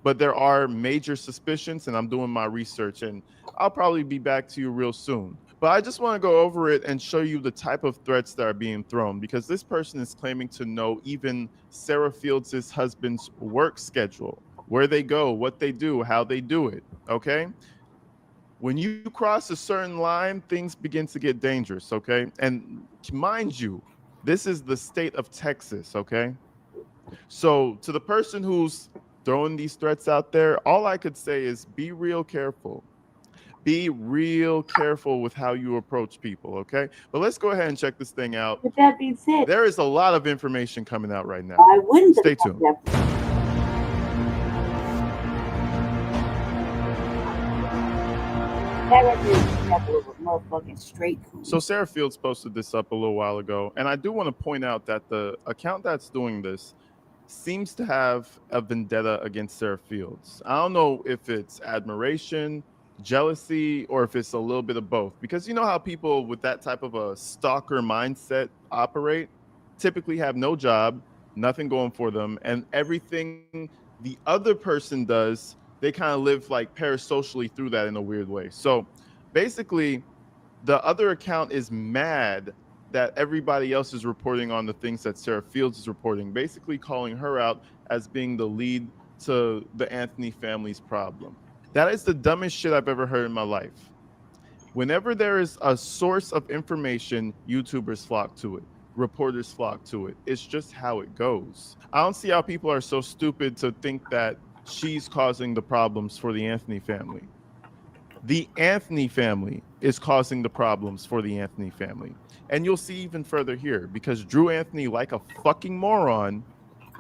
but there are major suspicions, and I'm doing my research, and I'll probably be back to you real soon. But I just want to go over it and show you the type of threats that are being thrown, because this person is claiming to know even Sarah Fields' husband's work schedule, where they go, what they do, how they do it, okay? When you cross a certain line, things begin to get dangerous, okay? And mind you, this is the state of Texas, okay? So to the person who's throwing these threats out there, all I could say is be real careful. Be real careful with how you approach people, okay? But let's go ahead and check this thing out. With that being said, there is a lot of information coming out right now. I wouldn't stay tuned. That right there is an example of a motherfucking straight coon. So Sarah Fields posted this up a little while ago, and I do want to point out that the account that's doing this seems to have a vendetta against Sarah Fields. I don't know if it's admiration, jealousy, or if it's a little bit of both. Because you know how people with that type of a stalker mindset operate, typically have no job, nothing going for them, and everything the other person does, they kind of live like parasocially through that in a weird way. So basically, the other account is mad that everybody else is reporting on the things that Sarah Fields is reporting, basically calling her out as being the lead to the Anthony family's problem. That is the dumbest shit I've ever heard in my life. Whenever there is a source of information, YouTubers flock to it. Reporters flock to it. It's just how it goes. I don't see how people are so stupid to think that she's causing the problems for the Anthony family. The Anthony family is causing the problems for the Anthony family. And you'll see even further here, because Drew Anthony, like a fucking moron,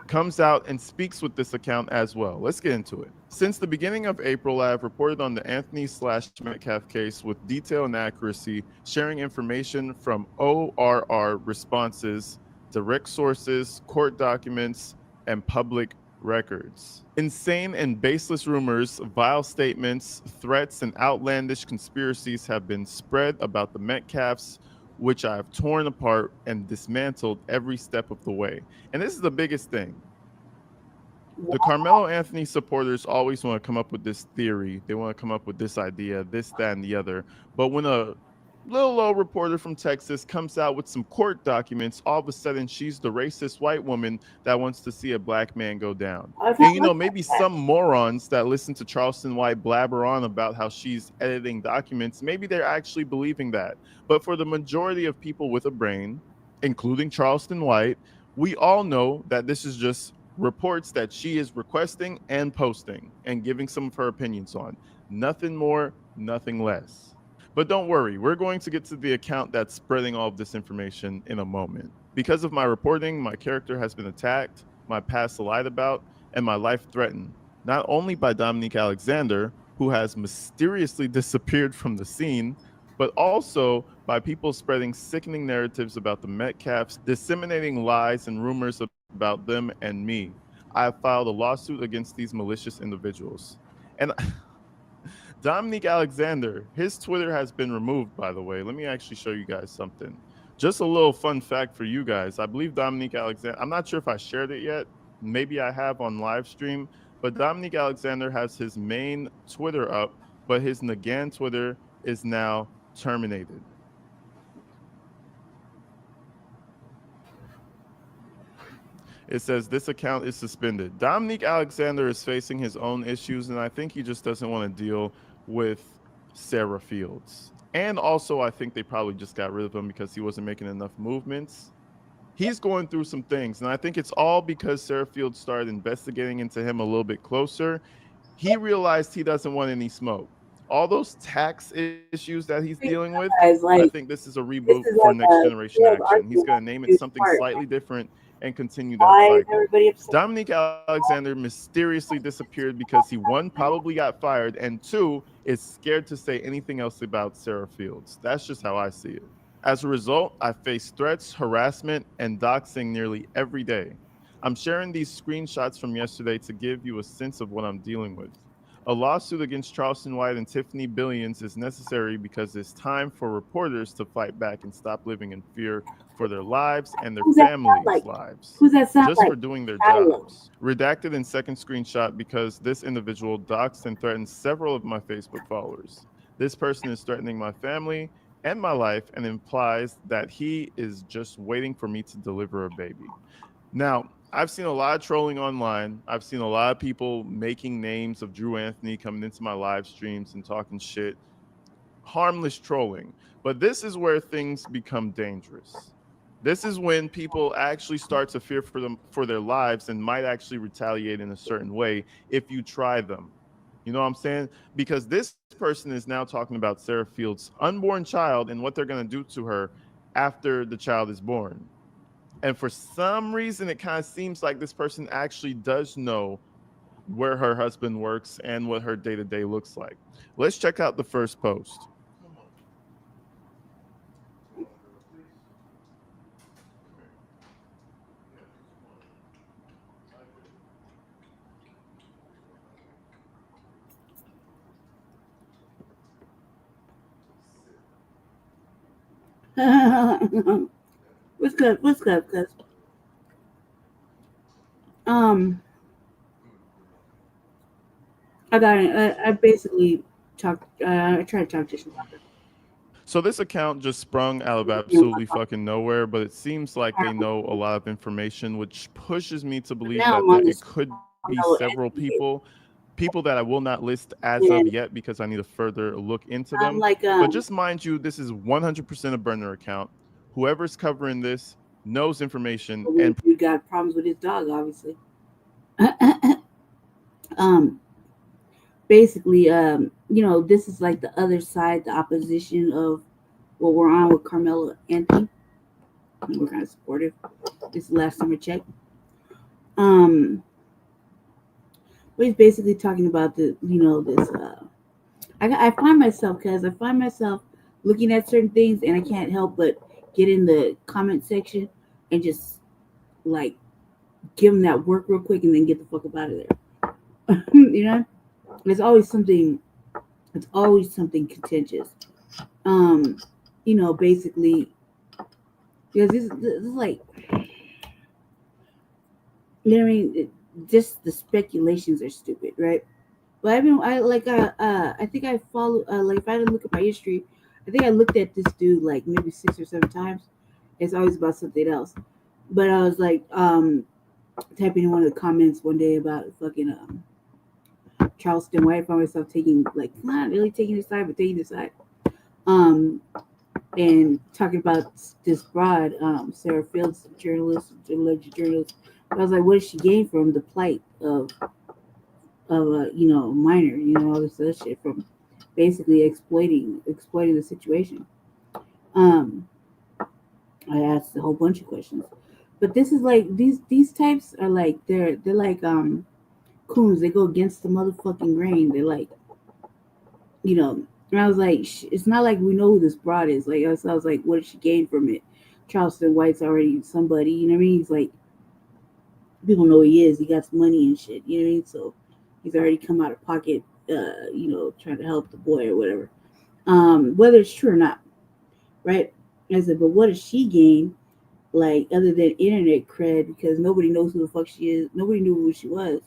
comes out and speaks with this account as well. Let's get into it. Since the beginning of April, I have reported on the Anthony/Metcalf case with detail and accuracy, sharing information from ORR responses, direct sources, court documents, and public records. Insane and baseless rumors, vile statements, threats, and outlandish conspiracies have been spread about the Metcalfs, which I have torn apart and dismantled every step of the way. And this is the biggest thing. The Carmelo Anthony supporters always want to come up with this theory. They want to come up with this idea, this, that, and the other. But when a little old reporter from Texas comes out with some court documents, all of a sudden she's the racist white woman that wants to see a black man go down. And you know, maybe some morons that listen to Charleston White blabber on about how she's editing documents, maybe they're actually believing that. But for the majority of people with a brain, including Charleston White, we all know that this is just reports that she is requesting and posting and giving some of her opinions on. Nothing more, nothing less. But don't worry, we're going to get to the account that's spreading all of this information in a moment. Because of my reporting, my character has been attacked, my past lied about, and my life threatened, not only by Dominique Alexander, who has mysteriously disappeared from the scene, but also by people spreading sickening narratives about the Metcalfs, disseminating lies and rumors about them and me. I have filed a lawsuit against these malicious individuals. And Dominique Alexander, his Twitter has been removed, by the way. Let me actually show you guys something. Just a little fun fact for you guys. I believe Dominique Alexander, I'm not sure if I shared it yet. Maybe I have on live stream, but Dominique Alexander has his main Twitter up, but his Nagan Twitter is now terminated. It says this account is suspended. Dominique Alexander is facing his own issues, and I think he just doesn't want to deal with Sarah Fields. And also, I think they probably just got rid of him because he wasn't making enough movements. He's going through some things, and I think it's all because Sarah Fields started investigating into him a little bit closer. He realized he doesn't want any smoke. All those tax issues that he's dealing with, I think this is a reboot for Next Generation Action. He's going to name it something slightly different and continue that cycle. Dominique Alexander mysteriously disappeared because he, one, probably got fired, and two, is scared to say anything else about Sarah Fields. That's just how I see it. As a result, I face threats, harassment, and doxing nearly every day. I'm sharing these screenshots from yesterday to give you a sense of what I'm dealing with. A lawsuit against Charleston White and Tiffany Billions is necessary because it's time for reporters to fight back and stop living in fear for their lives and their families' lives. Just for doing their jobs. Redacted in second screenshot because this individual doxed and threatened several of my Facebook followers. This person is threatening my family and my life and implies that he is just waiting for me to deliver a baby. Now, I've seen a lot of trolling online. I've seen a lot of people making names of Drew Anthony coming into my live streams and talking shit. Harmless trolling. But this is where things become dangerous. This is when people actually start to fear for their lives and might actually retaliate in a certain way if you try them. You know what I'm saying? Because this person is now talking about Sarah Fields' unborn child and what they're going to do to her after the child is born. And for some reason, it kind of seems like this person actually does know where her husband works and what her day-to-day looks like. Let's check out the first post. What's good? What's good? Cause I basically talked. I tried to talk to somebody. So this account just sprung out of absolutely fucking nowhere, but it seems like they know a lot of information, which pushes me to believe Now that I'm on it this could be Carmelo several Anthony. people that I will not list as of yet because I need to further look into them. Like, but just mind you, this is 100% a burner account. Whoever's covering this knows information and we got problems with his dog, obviously. Basically, you know, this is like the other side, the opposition of what we're on with Carmelo Anthony. We're kind of supportive. This is the last time I checked. But he's basically talking about the, you know, this. I find myself looking at certain things, and I can't help but get in the comment section and just like give them that work real quick, and then get the fuck up out of there. You know, there's always something. It's always something contentious. You know, basically, because this is like, you know what I mean? Just the speculations are stupid, right? But I think I follow, like, if I look at my history, I think I looked at this dude like maybe 6 or 7 times. It's always about something else. But I was like, typing in one of the comments one day about fucking Charleston White. I found myself taking, like, not really taking his side, but taking his side. And talking about this broad, Sarah Fields, journalist, alleged journalist. I was like, what does she gain from the plight of a, you know, minor, you know, all this other shit, from basically exploiting the situation. I asked a whole bunch of questions, but this is like these types are like they're like coons. They go against the motherfucking grain. They're like, you know. And I was like, it's not like we know who this broad is. Like, so I was like, what did she gain from it? Charleston White's already somebody, you know what I mean? He's like, people know who he is. He got some money and shit, you know what I mean? So he's already come out of pocket, you know, trying to help the boy or whatever. Whether it's true or not, right? I said, but what does she gain, like, other than internet cred? Because nobody knows who the fuck she is. Nobody knew who she was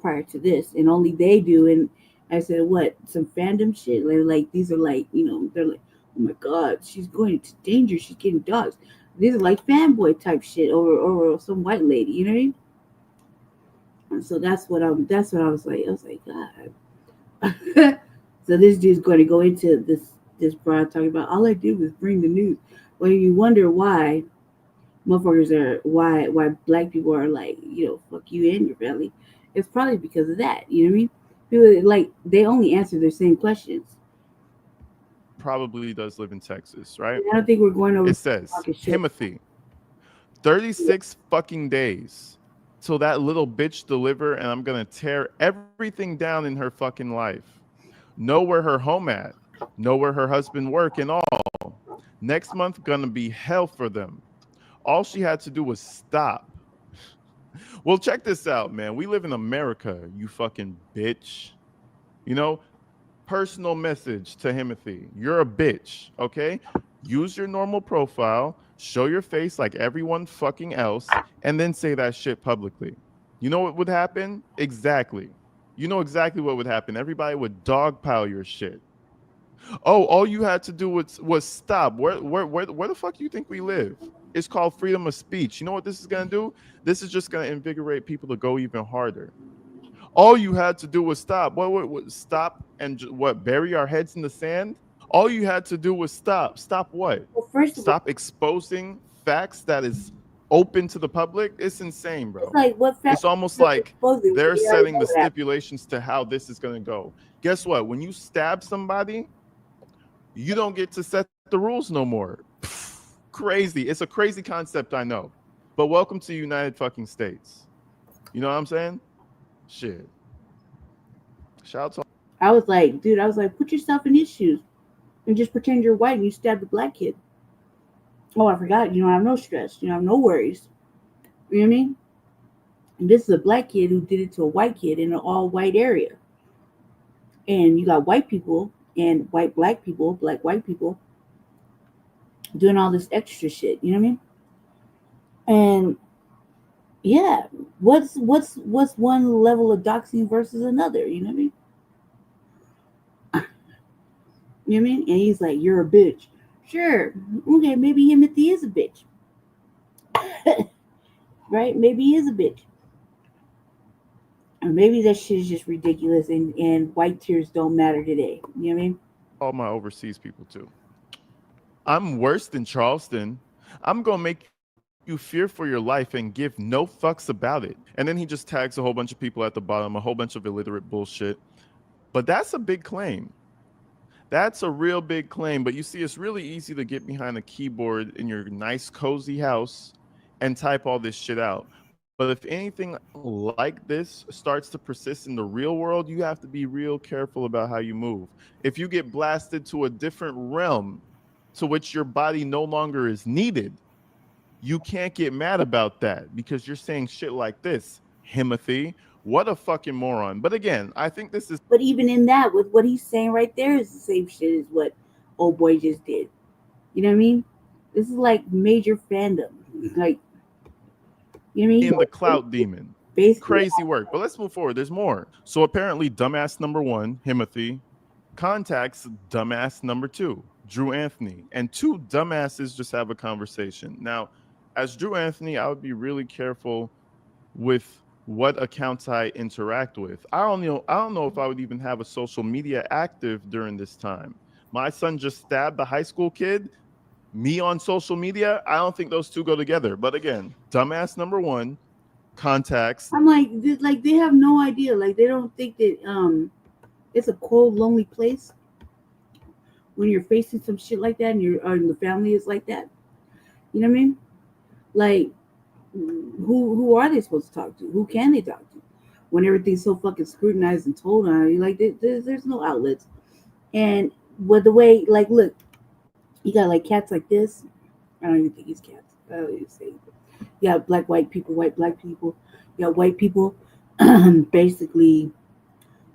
prior to this, and only they do. And I said, what? Some fandom shit? Like these are like, you know, they're like, oh my god, she's going into danger. She's getting dogs. These are like fanboy type shit over some white lady, you know what I mean? And so that's what I was like. I was like, God. So this dude's going to go into this broad talking about, all I did was bring the news. Well, you wonder why motherfuckers are, why black people are like, you know, fuck you and your family. It's probably because of that. You know what I mean? People, like, they only answer their same questions. probably does live in Texas, right? I don't think we're going over. It says, Timothy, 36 fucking days till that little bitch deliver, and I'm gonna tear everything down in her fucking life. Know where her home at, know where her husband work and all. Next month gonna be hell for them. All she had to do was stop. Well, check this out, man. We live in America, you fucking bitch. You know, personal message to Timothy. You're a bitch, okay? Use your normal profile, show your face like everyone fucking else, and then say that shit publicly. You know what would happen? Exactly. You know exactly what would happen. Everybody would dogpile your shit. Oh, all you had to do was stop. Where the fuck do you think we live? It's called freedom of speech. You know what this is gonna do? This is just gonna invigorate people to go even harder. All you had to do was stop. What stop and what? Bury our heads in the sand? All you had to do was stop. Stop what? Well, stop exposing facts that is open to the public. It's insane, bro. It's like, what facts? It's almost like they're setting the stipulations to how this is gonna go. Guess what? When you stab somebody, you don't get to set the rules no more. Crazy. It's a crazy concept, I know. But welcome to the United fucking States. You know what I'm saying? Shit. Shout out to I was like, dude, put yourself in his shoes and just pretend you're white and you stabbed a black kid. Oh, I forgot. You don't have no stress. You don't have no worries. You know what I mean? And this is a black kid who did it to a white kid in an all-white area. And you got white people and white black people, black white people doing all this extra shit. You know what I mean? And yeah, what's one level of doxing versus another? You know what I mean? You know what I mean? And he's like, you're a bitch. Sure. Okay, maybe Timothy is a bitch. Right? Maybe he is a bitch. Or maybe that shit is just ridiculous and white tears don't matter today. You know what I mean? all my overseas people too. I'm worse than Charleston. I'm going to make you fear for your life and give no fucks about it. And then he just tags a whole bunch of people at the bottom, a whole bunch of illiterate bullshit. But that's a big claim. That's a real big claim. But you see, it's really easy to get behind a keyboard in your nice, cozy house and type all this shit out. But if anything like this starts to persist in the real world, you have to be real careful about how you move. If you get blasted to a different realm to which your body no longer is needed, you can't get mad about that because you're saying shit like this. Timothy, what a fucking moron. But again, I think this is... But even in that, with what he's saying right there is the same shit as what old boy just did. You know what I mean? This is like major fandom. Like, you know what I mean? In the clout demon. Basically. Crazy work. But let's move forward. There's more. So apparently, dumbass number one, Timothy, contacts dumbass number two, Drew Anthony. And two dumbasses just have a conversation. Now, as Drew Anthony, I would be really careful with what accounts I interact with. I don't know if I would even have a social media active during this time. My son just stabbed a high school kid. Me on social media, I don't think those two go together. But again, dumbass number one contacts. I'm like they have no idea. Like they don't think that it's a cold, lonely place when you're facing some shit like that and the family is like that. You know what I mean? Like, who are they supposed to talk to? Who can they talk to when everything's so fucking scrutinized and told on you? Like, there's no outlets. And with the way, like, look, you got like cats like this. I don't even think he's cats. I don't even say. You got black, white people, white, black people. You got white people basically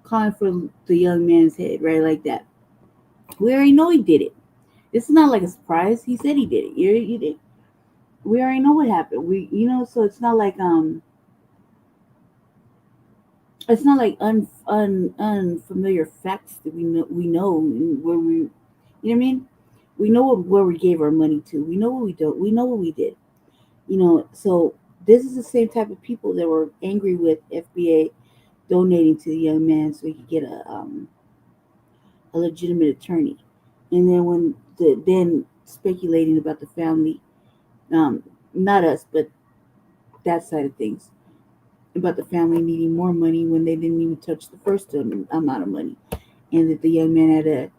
calling for the young man's head, right? Like that. We already know he did it. This is not like a surprise. He said he did it. You did. We already know what happened. So it's not like unfamiliar facts that we know where we, you know what I mean? We know where we gave our money to. We know what we don't. We know what we did. So this is the same type of people that were angry with FBA donating to the young man so he could get a legitimate attorney, and then then speculating about the family. Not us, but that side of things, about the family needing more money when they didn't even touch the first amount of money, and that the young man had to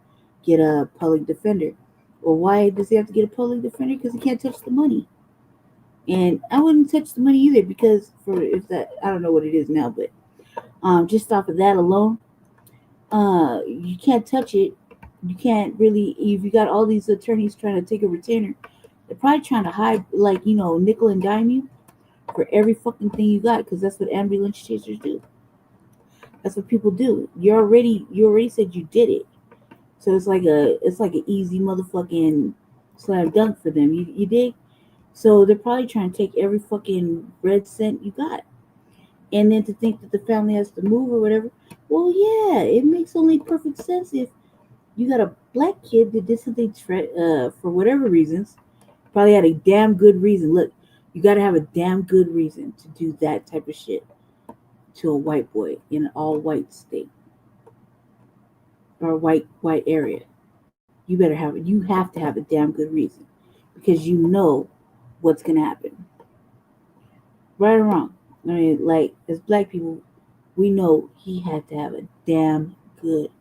get a public defender. Well, why does he have to get a public defender? Because he can't touch the money. And I wouldn't touch the money either, because I don't know what it is now, but just off of that alone, you can't touch it. You can't really, if you got all these attorneys trying to take a retainer, they're probably trying to hide, like, nickel and dime you for every fucking thing you got, because that's what ambulance chasers do. That's what people do. You already said you did it, so it's like an easy motherfucking slam dunk for them. You dig? So they're probably trying to take every fucking red cent you got, and then to think that the family has to move or whatever. Well, yeah, it makes only perfect sense if you got a black kid that did something for whatever reasons. Probably had a damn good reason. Look, you got to have a damn good reason to do that type of shit to a white boy in an all-white state or a white area. You have to have a damn good reason, because you know what's going to happen. Right or wrong. I mean, like, as black people, we know he had to have a damn good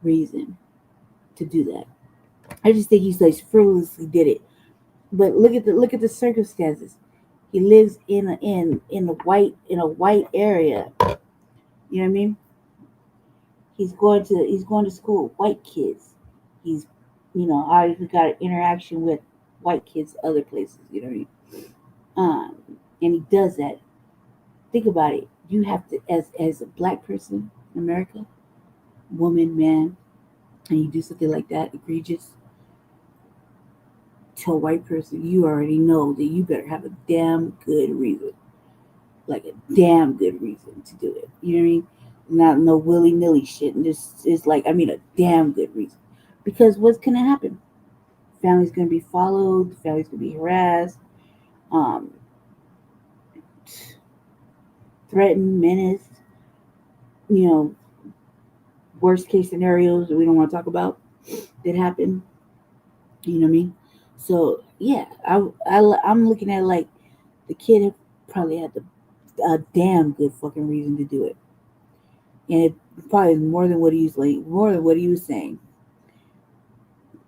reason to do that. I just think he's like frivolously did it. But look at the circumstances. He lives in a white area You know what I mean? He's going to school, white kids. He's, already got interaction with white kids other places. You know what I mean? And he does that. Think about it. You have to, as a black person in America, woman, man, and you do something like that, egregious, to a white person, you already know that you better have a damn good reason. Like a damn good reason to do it. You know what I mean? Not no willy-nilly shit. And this is like, a damn good reason. Because what's going to happen? Family's going to be followed. Family's going to be harassed. Threatened, menaced. Worst case scenarios that we don't want to talk about that happen. You know what I mean? So, yeah, I'm looking at like the kid probably had a damn good fucking reason to do it. And it probably is more than what he was saying.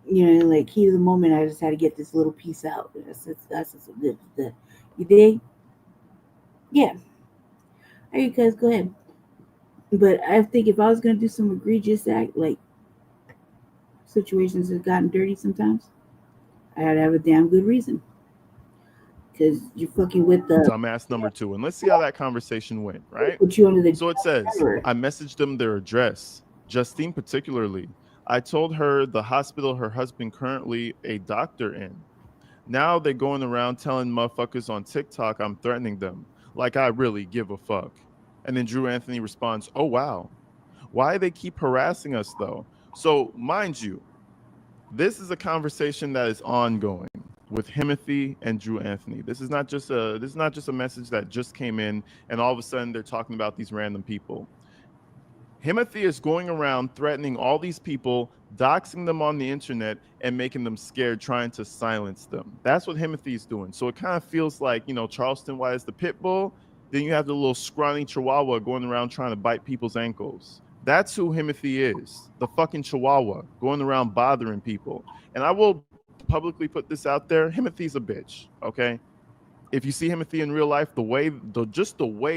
Like heat of the moment, I just had to get this little piece out. That's you dig? Yeah. All right, guys, go ahead. But I think if I was gonna do some egregious act, like situations have gotten dirty sometimes, I had to have a damn good reason. Because you're fucking with the dumbass number 2. And let's see how that conversation went, right? Put you under the So it says, I messaged them their address, Justine particularly. I told her the hospital her husband currently a doctor in. Now they're going around telling motherfuckers on TikTok I'm threatening them. Like I really give a fuck. And then Drew Anthony responds, oh, wow. Why they keep harassing us, though? So, mind you, this is a conversation that is ongoing with Himothy and Drew Anthony. This is not just a message that just came in and all of a sudden they're talking about these random people. Himothy is going around threatening all these people, doxing them on the internet and making them scared, trying to silence them. That's what Himothy is doing. So it kind of feels like, Charleston White is the pit bull. Then you have the little scrawny chihuahua going around trying to bite people's ankles. That's who Himothy is, the fucking chihuahua going around bothering people. And I will publicly put this out there. Himothy's a bitch, okay? If you see Himothy in real life, the way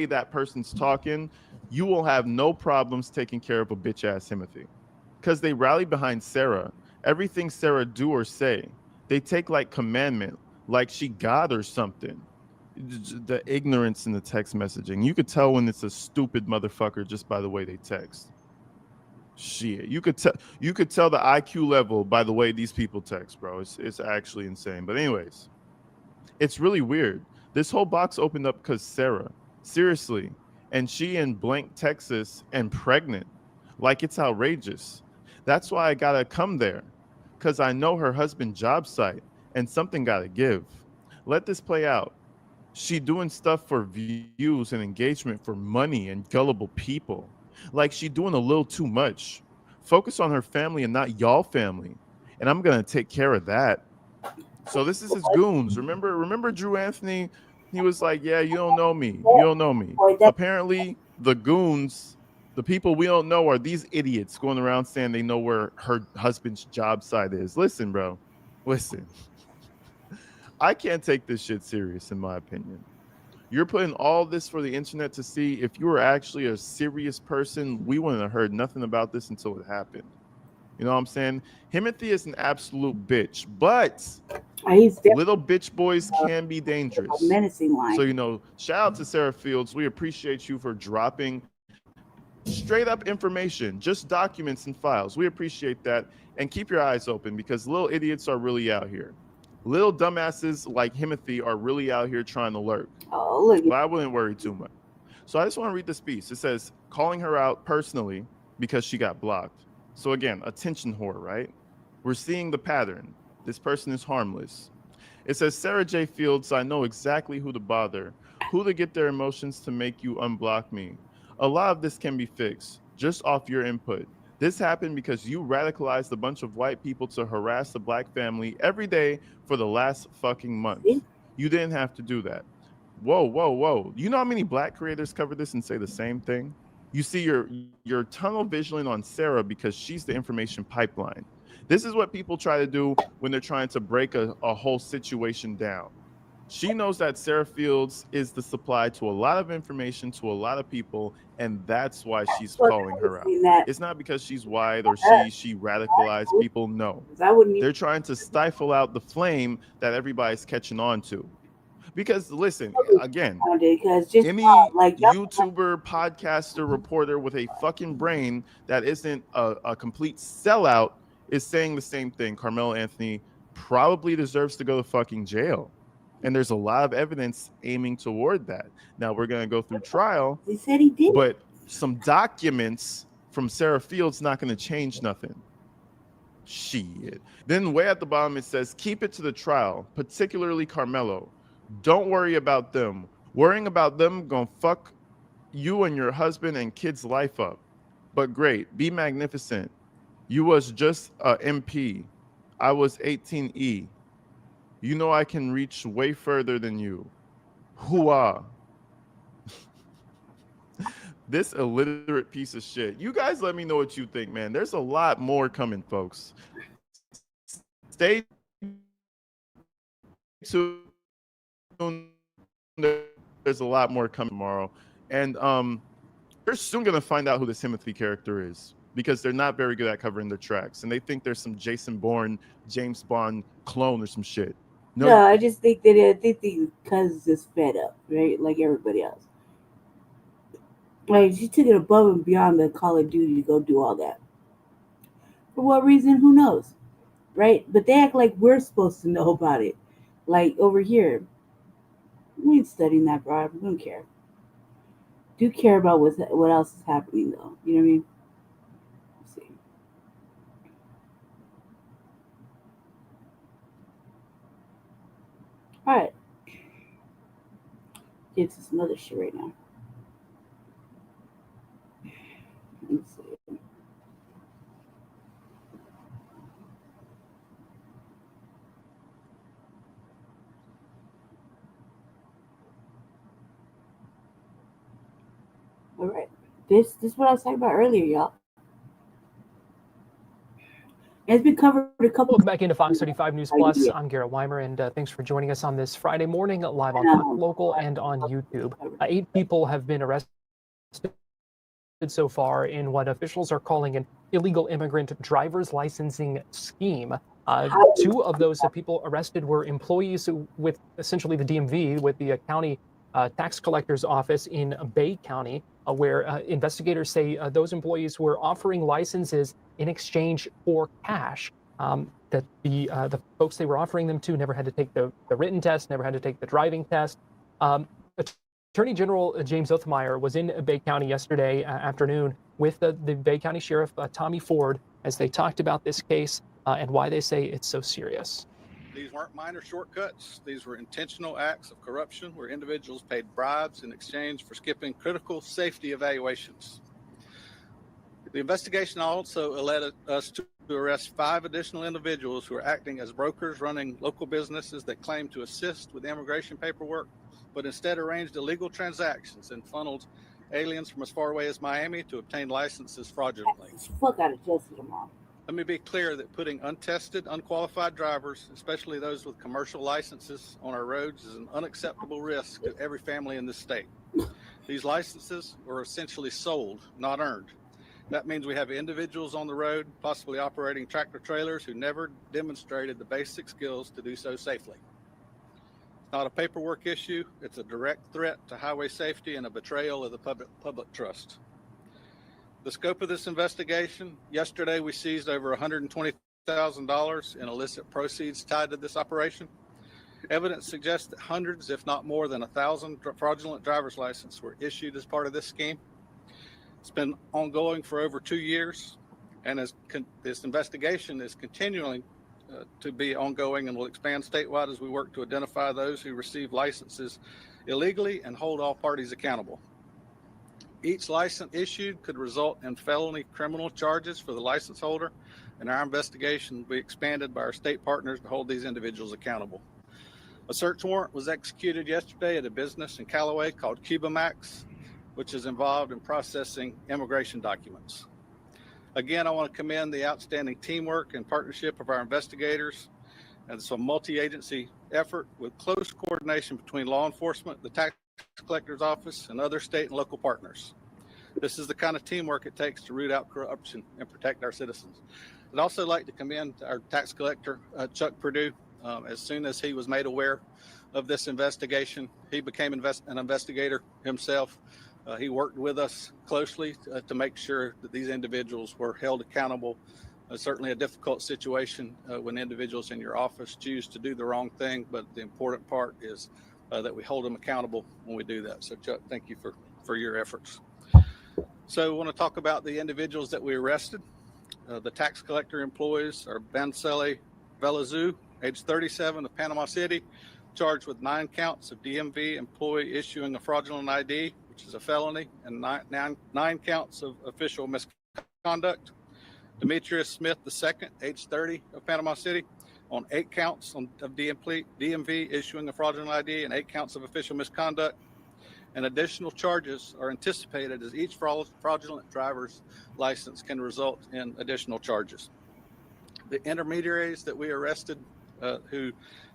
that person's talking, you will have no problems taking care of a bitch ass Himothy. Because they rally behind Sarah. Everything Sarah do or say, they take like commandment, like she God or something. The ignorance in the text messaging. You could tell when it's a stupid motherfucker just by the way they text. Shit. You could tell the IQ level by the way these people text, bro. It's actually insane. But anyways, it's really weird. This whole box opened up because Sarah. Seriously. And she in blank Texas and pregnant. Like it's outrageous. That's why I gotta come there. Because I know her husband's job site and something gotta give. Let this play out. She doing stuff for views and engagement for money and gullible people. Like she doing a little too much. Focus on her family and not y'all family. And I'm gonna take care of that. So this is his goons. Remember Drew Anthony? He was like, yeah, you don't know me. You don't know me. Apparently the goons, the people we don't know are these idiots going around saying they know where her husband's job site is. Listen, bro. Listen. I can't take this shit serious, in my opinion. You're putting all this for the internet to see. If you were actually a serious person, we wouldn't have heard nothing about this until it happened. You know what I'm saying? Himothy is an absolute bitch, but little bitch boys can be dangerous. Menacing line. So, shout out to Sarah Fields. We appreciate you for dropping straight up information, just documents and files. We appreciate that. And keep your eyes open because little idiots are really out here. Little dumbasses like Himothy are really out here trying to lurk. Oh, look. But I wouldn't worry too much. So I just want to read this piece. It says, calling her out personally because she got blocked. So again, attention whore, right? We're seeing the pattern. This person is harmless. It says, Sarah J. Fields, I know exactly who to bother, who to get their emotions to make you unblock me. A lot of this can be fixed just off your input. This happened because you radicalized a bunch of white people to harass the black family every day for the last fucking month. You didn't have to do that. Whoa, whoa, whoa. You know how many black creators cover this and say the same thing? You see, you're tunnel visioning on Sarah because she's the information pipeline. This is what people try to do when they're trying to break a whole situation down. She knows that Sarah Fields is the supply to a lot of information to a lot of people, and that's why she's calling her out. It's not because she's white or she radicalized people. No, they're trying to stifle out the flame that everybody's catching on to. Because listen, again, any YouTuber, podcaster, reporter with a fucking brain that isn't a complete sellout is saying the same thing. Carmelo Anthony probably deserves to go to fucking jail. And there's a lot of evidence aiming toward that. Now we're going to go through trial. He said he did. But some documents from Sarah Fields not going to change nothing. Shit. Then way at the bottom it says, keep it to the trial, particularly Carmelo. Don't worry about them. Worrying about them gonna fuck you and your husband and kids' life up. But great, be magnificent. You was just a MP. I was 18E. You know I can reach way further than you. Hooah. This illiterate piece of shit. You guys let me know what you think, man. There's a lot more coming, folks. Stay tuned. There's a lot more coming tomorrow. And you're soon going to find out who this Timothy character is, because they're not very good at covering their tracks. And they think there's some Jason Bourne, James Bond clone or some shit. No, I just think that the cousins is fed up, right? Like everybody else. Like, she took it above and beyond the Call of Duty to go do all that. For what reason? Who knows? Right? But they act like we're supposed to know about it. Like, over here, we ain't studying that broad. We don't care. Do care about what else is happening, though. You know what I mean? Let's see. All right. Get to some other shit right now. Let's see. All right. This is what I was talking about earlier, y'all. It's been covered a couple. Welcome back into Fox 35 News Plus. I'm Garrett Weimer, and thanks for joining us on this Friday morning live on Fox Local and on YouTube. 8 people have been arrested so far in what officials are calling an illegal immigrant driver's licensing scheme. 2 of those people arrested were employees with essentially the DMV, with the county tax collector's office in Bay County, where investigators say those employees were offering licenses in exchange for cash. That the folks they were offering them to never had to take the written test, never had to take the driving test. Attorney General James Othmeyer was in Bay County yesterday afternoon with the Bay County Sheriff Tommy Ford as they talked about this case and why they say it's so serious. These weren't minor shortcuts. These were intentional acts of corruption where individuals paid bribes in exchange for skipping critical safety evaluations. The investigation also led us to arrest 5 additional individuals who are acting as brokers running local businesses that claim to assist with immigration paperwork, but instead arranged illegal transactions and funneled aliens from as far away as Miami to obtain licenses fraudulently. Fuck out of Jesse tomorrow. Let me be clear that putting untested, unqualified drivers, especially those with commercial licenses, on our roads is an unacceptable risk to every family in this state. These licenses were essentially sold, not earned. That means we have individuals on the road, possibly operating tractor trailers, who never demonstrated the basic skills to do so safely. It's not a paperwork issue. It's a direct threat to highway safety and a betrayal of the public trust. The scope of this investigation: yesterday we seized over $120,000 in illicit proceeds tied to this operation. Evidence suggests that hundreds, if not more than 1,000 fraudulent driver's licenses were issued as part of this scheme. It's been ongoing for over 2 years, and this investigation is continuing to be ongoing and will expand statewide as we work to identify those who receive licenses illegally and hold all parties accountable. Each license issued could result in felony criminal charges for the license holder, and our investigation will be expanded by our state partners to hold these individuals accountable. A search warrant was executed yesterday at a business in Callaway called CubaMax, which is involved in processing immigration documents. Again, I want to commend the outstanding teamwork and partnership of our investigators And it's a multi-agency effort with close coordination between law enforcement, the tax collector's office, and other state and local partners. This is the kind of teamwork it takes to root out corruption and protect our citizens. I'd also like to commend our tax collector, Chuck Perdue. As soon as he was made aware of this investigation, he became an investigator himself. He worked with us closely to make sure that these individuals were held accountable. Certainly a difficult situation when individuals in your office choose to do the wrong thing, but the important part is that we hold them accountable when we do that. So Chuck, thank you for your efforts. So I want to talk about the individuals that we arrested. The tax collector employees are Bansele Velazou, age 37, of Panama City, charged with 9 counts of DMV employee issuing a fraudulent ID, which is a felony, and 9 counts of official misconduct. Demetrius Smith II, age 30, of Panama City, on 8 counts of DMV issuing a fraudulent ID and 8 counts of official misconduct. And additional charges are anticipated as each fraudulent driver's license can result in additional charges. The intermediaries that we arrested, who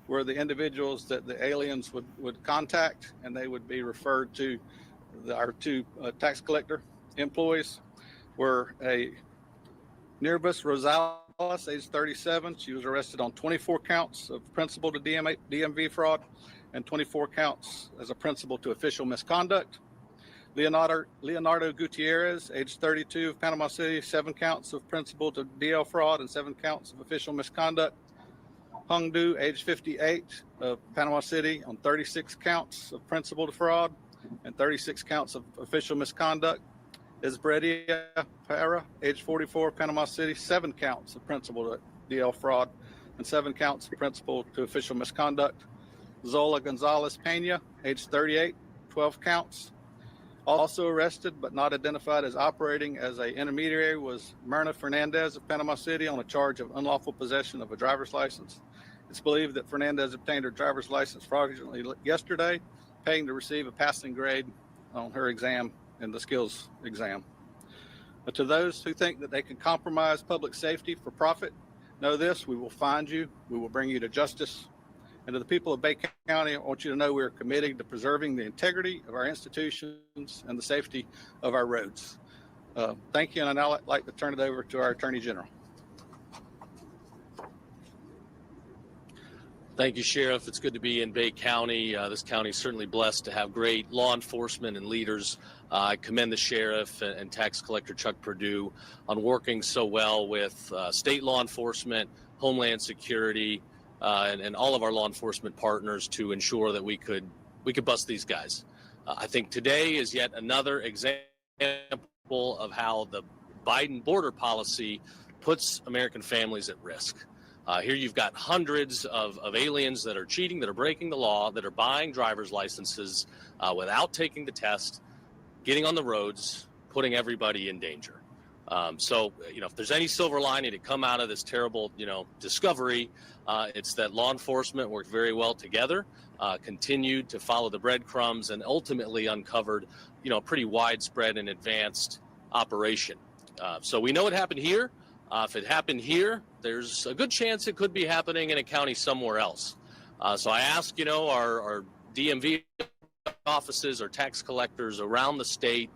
were the individuals that the aliens would contact, and they would be referred to our 2 tax collector employees, were a Nirbus Rosales, age 37. She was arrested on 24 counts of principal to DMV fraud and 24 counts as a principal to official misconduct. Leonardo Gutierrez, age 32, of Panama City, 7 counts of principal to DL fraud and 7 counts of official misconduct. Hung Du, age 58, of Panama City, on 36 counts of principal to fraud and 36 counts of official misconduct. Esbredia Para, age 44, Panama City, 7 counts of principal to DL fraud and 7 counts of principal to official misconduct. Zola Gonzalez Pena, age 38, 12 counts. Also arrested but not identified as operating as an intermediary was Myrna Fernandez of Panama City on a charge of unlawful possession of a driver's license. It's believed that Fernandez obtained her driver's license fraudulently yesterday, paying to receive a passing grade on her exam in the skills exam. But to those who think that they can compromise public safety for profit, know this: we will find you, we will bring you to justice. And to the people of Bay County, I want you to know we are committed to preserving the integrity of our institutions and the safety of our roads. Thank you, and I'd now like to turn it over to our Attorney General. Thank you, Sheriff. It's good to be in Bay County. This county is certainly blessed to have great law enforcement and leaders. I commend the Sheriff and Tax Collector Chuck Perdue on working so well with state law enforcement, Homeland Security, and all of our law enforcement partners to ensure that we could bust these guys. I think today is yet another example of how the Biden border policy puts American families at risk. Here you've got hundreds of aliens that are cheating, that are breaking the law, that are buying driver's licenses without taking the test, getting on the roads, putting everybody in danger. So, if there's any silver lining to come out of this terrible, discovery, it's that law enforcement worked very well together, continued to follow the breadcrumbs, and ultimately uncovered, a pretty widespread and advanced operation. So we know it happened here. If it happened here, there's a good chance it could be happening in a county somewhere else. So I ask, our DMV offices or tax collectors around the state,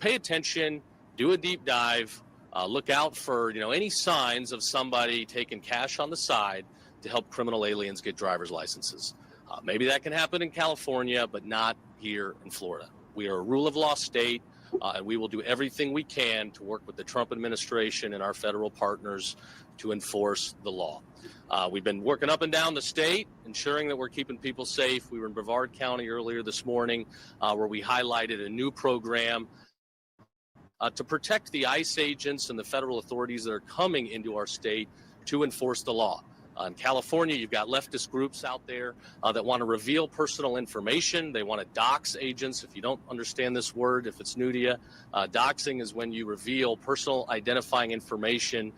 pay attention, do a deep dive, look out for, any signs of somebody taking cash on the side to help criminal aliens get driver's licenses. Maybe that can happen in California, but not here in Florida. We are a rule of law state, and we will do everything we can to work with the Trump administration and our federal partners to enforce the law. We've been working up and down the state, ensuring that we're keeping people safe. We were in Brevard County earlier this morning, where we highlighted a new program to protect the ICE agents and the federal authorities that are coming into our state to enforce the law. In California, you've got leftist groups out there that want to reveal personal information. They want to dox agents. If you don't understand this word, if it's new to you, doxing is when you reveal personal identifying information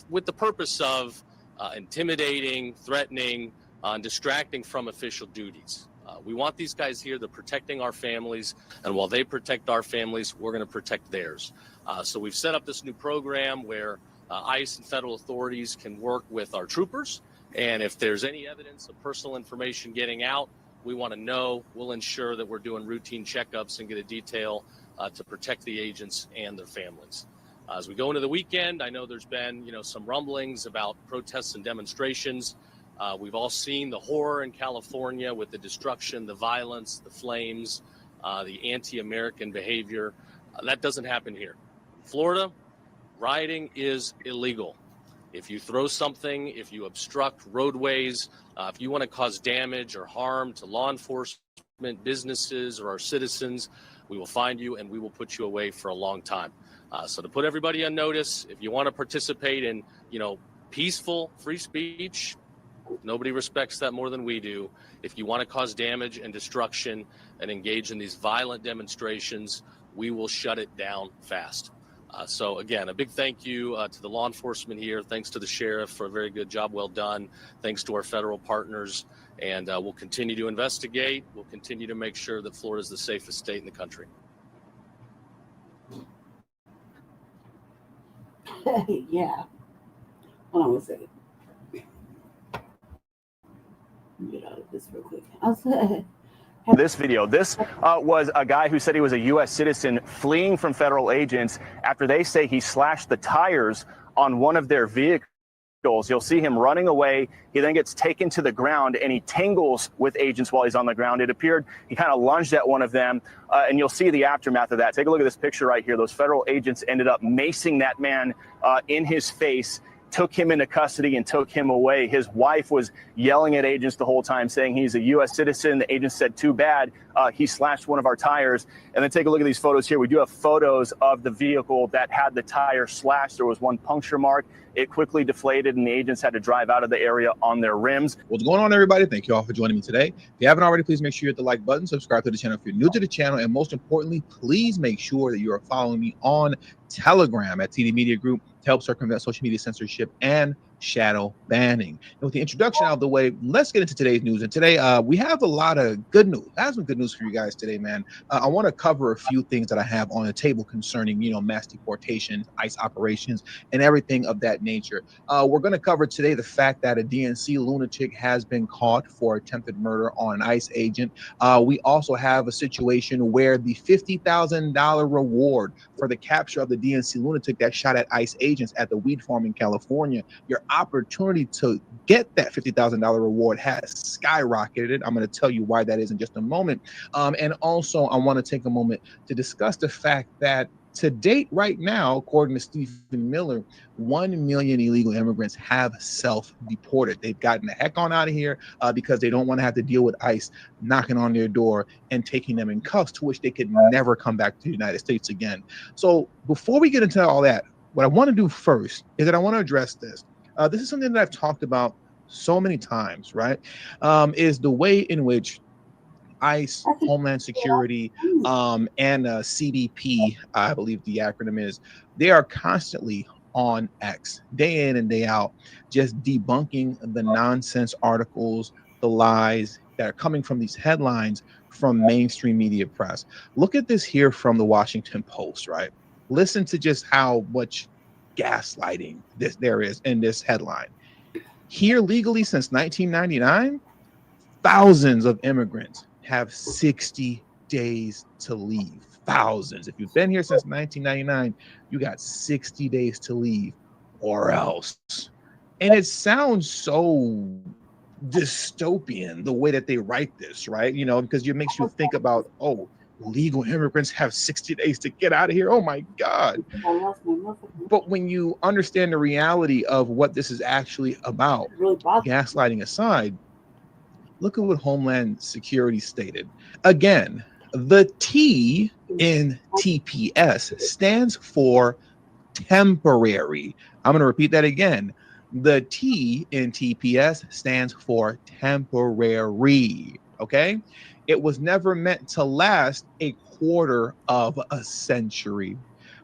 with the purpose of intimidating, threatening, and distracting from official duties. We want these guys here. They're protecting our families, and while they protect our families, we're going to protect theirs. So we've set up this new program where ICE and federal authorities can work with our troopers And if there's any evidence of personal information getting out, we want to know. We'll ensure that we're doing routine checkups and get a detail to protect the agents and their families. As we go into the weekend, I know there's been, some rumblings about protests and demonstrations. We've all seen the horror in California with the destruction, the violence, the flames, the anti-American behavior. That doesn't happen here. Florida, rioting is illegal. If you throw something, if you obstruct roadways, if you want to cause damage or harm to law enforcement, businesses, or our citizens, we will find you and we will put you away for a long time. So to put everybody on notice, if you want to participate in, peaceful free speech, nobody respects that more than we do. If you want to cause damage and destruction and engage in these violent demonstrations, we will shut it down fast. So again, a big thank you to the law enforcement here. Thanks to the sheriff for a very good job, well done. Thanks to our federal partners, and we'll continue to investigate. We'll continue to make sure that Florida is the safest state in the country. Yeah. Hold on one second. Get out of this real quick. This video. This was a guy who said he was a U.S. citizen fleeing from federal agents after they say he slashed the tires on one of their vehicles. You'll see him running away. He then gets taken to the ground and he tangles with agents while he's on the ground. It appeared he kind of lunged at one of them, and you'll see the aftermath of that. Take a look at this picture right here. Those federal agents ended up macing that man in his face, took him into custody and took him away. His wife was yelling at agents the whole time, saying he's a U.S. citizen. The agent said, too bad, he slashed one of our tires. And then take a look at these photos here. We do have photos of the vehicle that had the tire slashed. There was one puncture mark. It quickly deflated and the agents had to drive out of the area on their rims. What's going on, everybody? Thank you all for joining me today. If you haven't already, please make sure you hit the like button, subscribe to the channel if you're new to the channel, and most importantly, please make sure that you are following me on Telegram at TD Media Group to help circumvent social media censorship and shadow banning. And with the introduction out of the way, let's get into today's news. And today we have a lot of good news. I have some good news for you guys today, man. I want to cover a few things that I have on the table concerning, mass deportation, ICE operations, and everything of that nature. We're going to cover today the fact that a DNC lunatic has been caught for attempted murder on an ICE agent. We also have a situation where the $50,000 reward for the capture of the DNC lunatic that shot at ICE agents at the weed farm in California, your opportunity to get that $50,000 reward has skyrocketed. I'm going to tell you why that is in just a moment. And also, I want to take a moment to discuss the fact that to date, right now, according to Stephen Miller, 1 million illegal immigrants have self-deported. They've gotten the heck on out of here because they don't want to have to deal with ICE knocking on their door and taking them in cuffs, to which they could never come back to the United States again. So before we get into all that, what I want to do first is that I want to address this. This is something that I've talked about so many times, right? Is the way in which ICE, Homeland Security, and CBP, I believe the acronym is, they are constantly on X, day in and day out, just debunking the nonsense articles, the lies that are coming from these headlines from mainstream media press. Look at this here from the Washington Post, right? Listen to just how much gaslighting there is in this headline. Here legally since 1999, thousands of immigrants have 60 days to leave. Thousands. If you've been here since 1999, you got 60 days to leave or else. And it sounds so dystopian the way that they write this, right? Because it makes you think about, oh, legal immigrants have 60 days to get out of here. Oh my God. But when you understand the reality of what this is actually about, gaslighting aside, look at what Homeland Security stated. Again, the T in TPS stands for temporary. I'm going to repeat that again. The T in TPS stands for temporary. Okay? It was never meant to last a quarter of a century.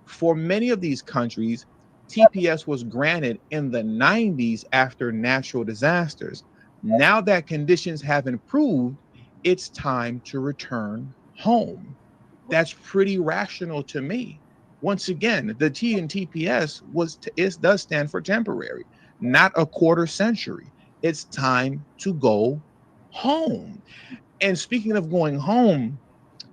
For many of these countries, TPS was granted in the 90s after natural disasters. Now that conditions have improved, it's time to return home. That's pretty rational to me. Once again, the T in TPS does stand for temporary, not a quarter century. it's time to go home. And speaking of going home,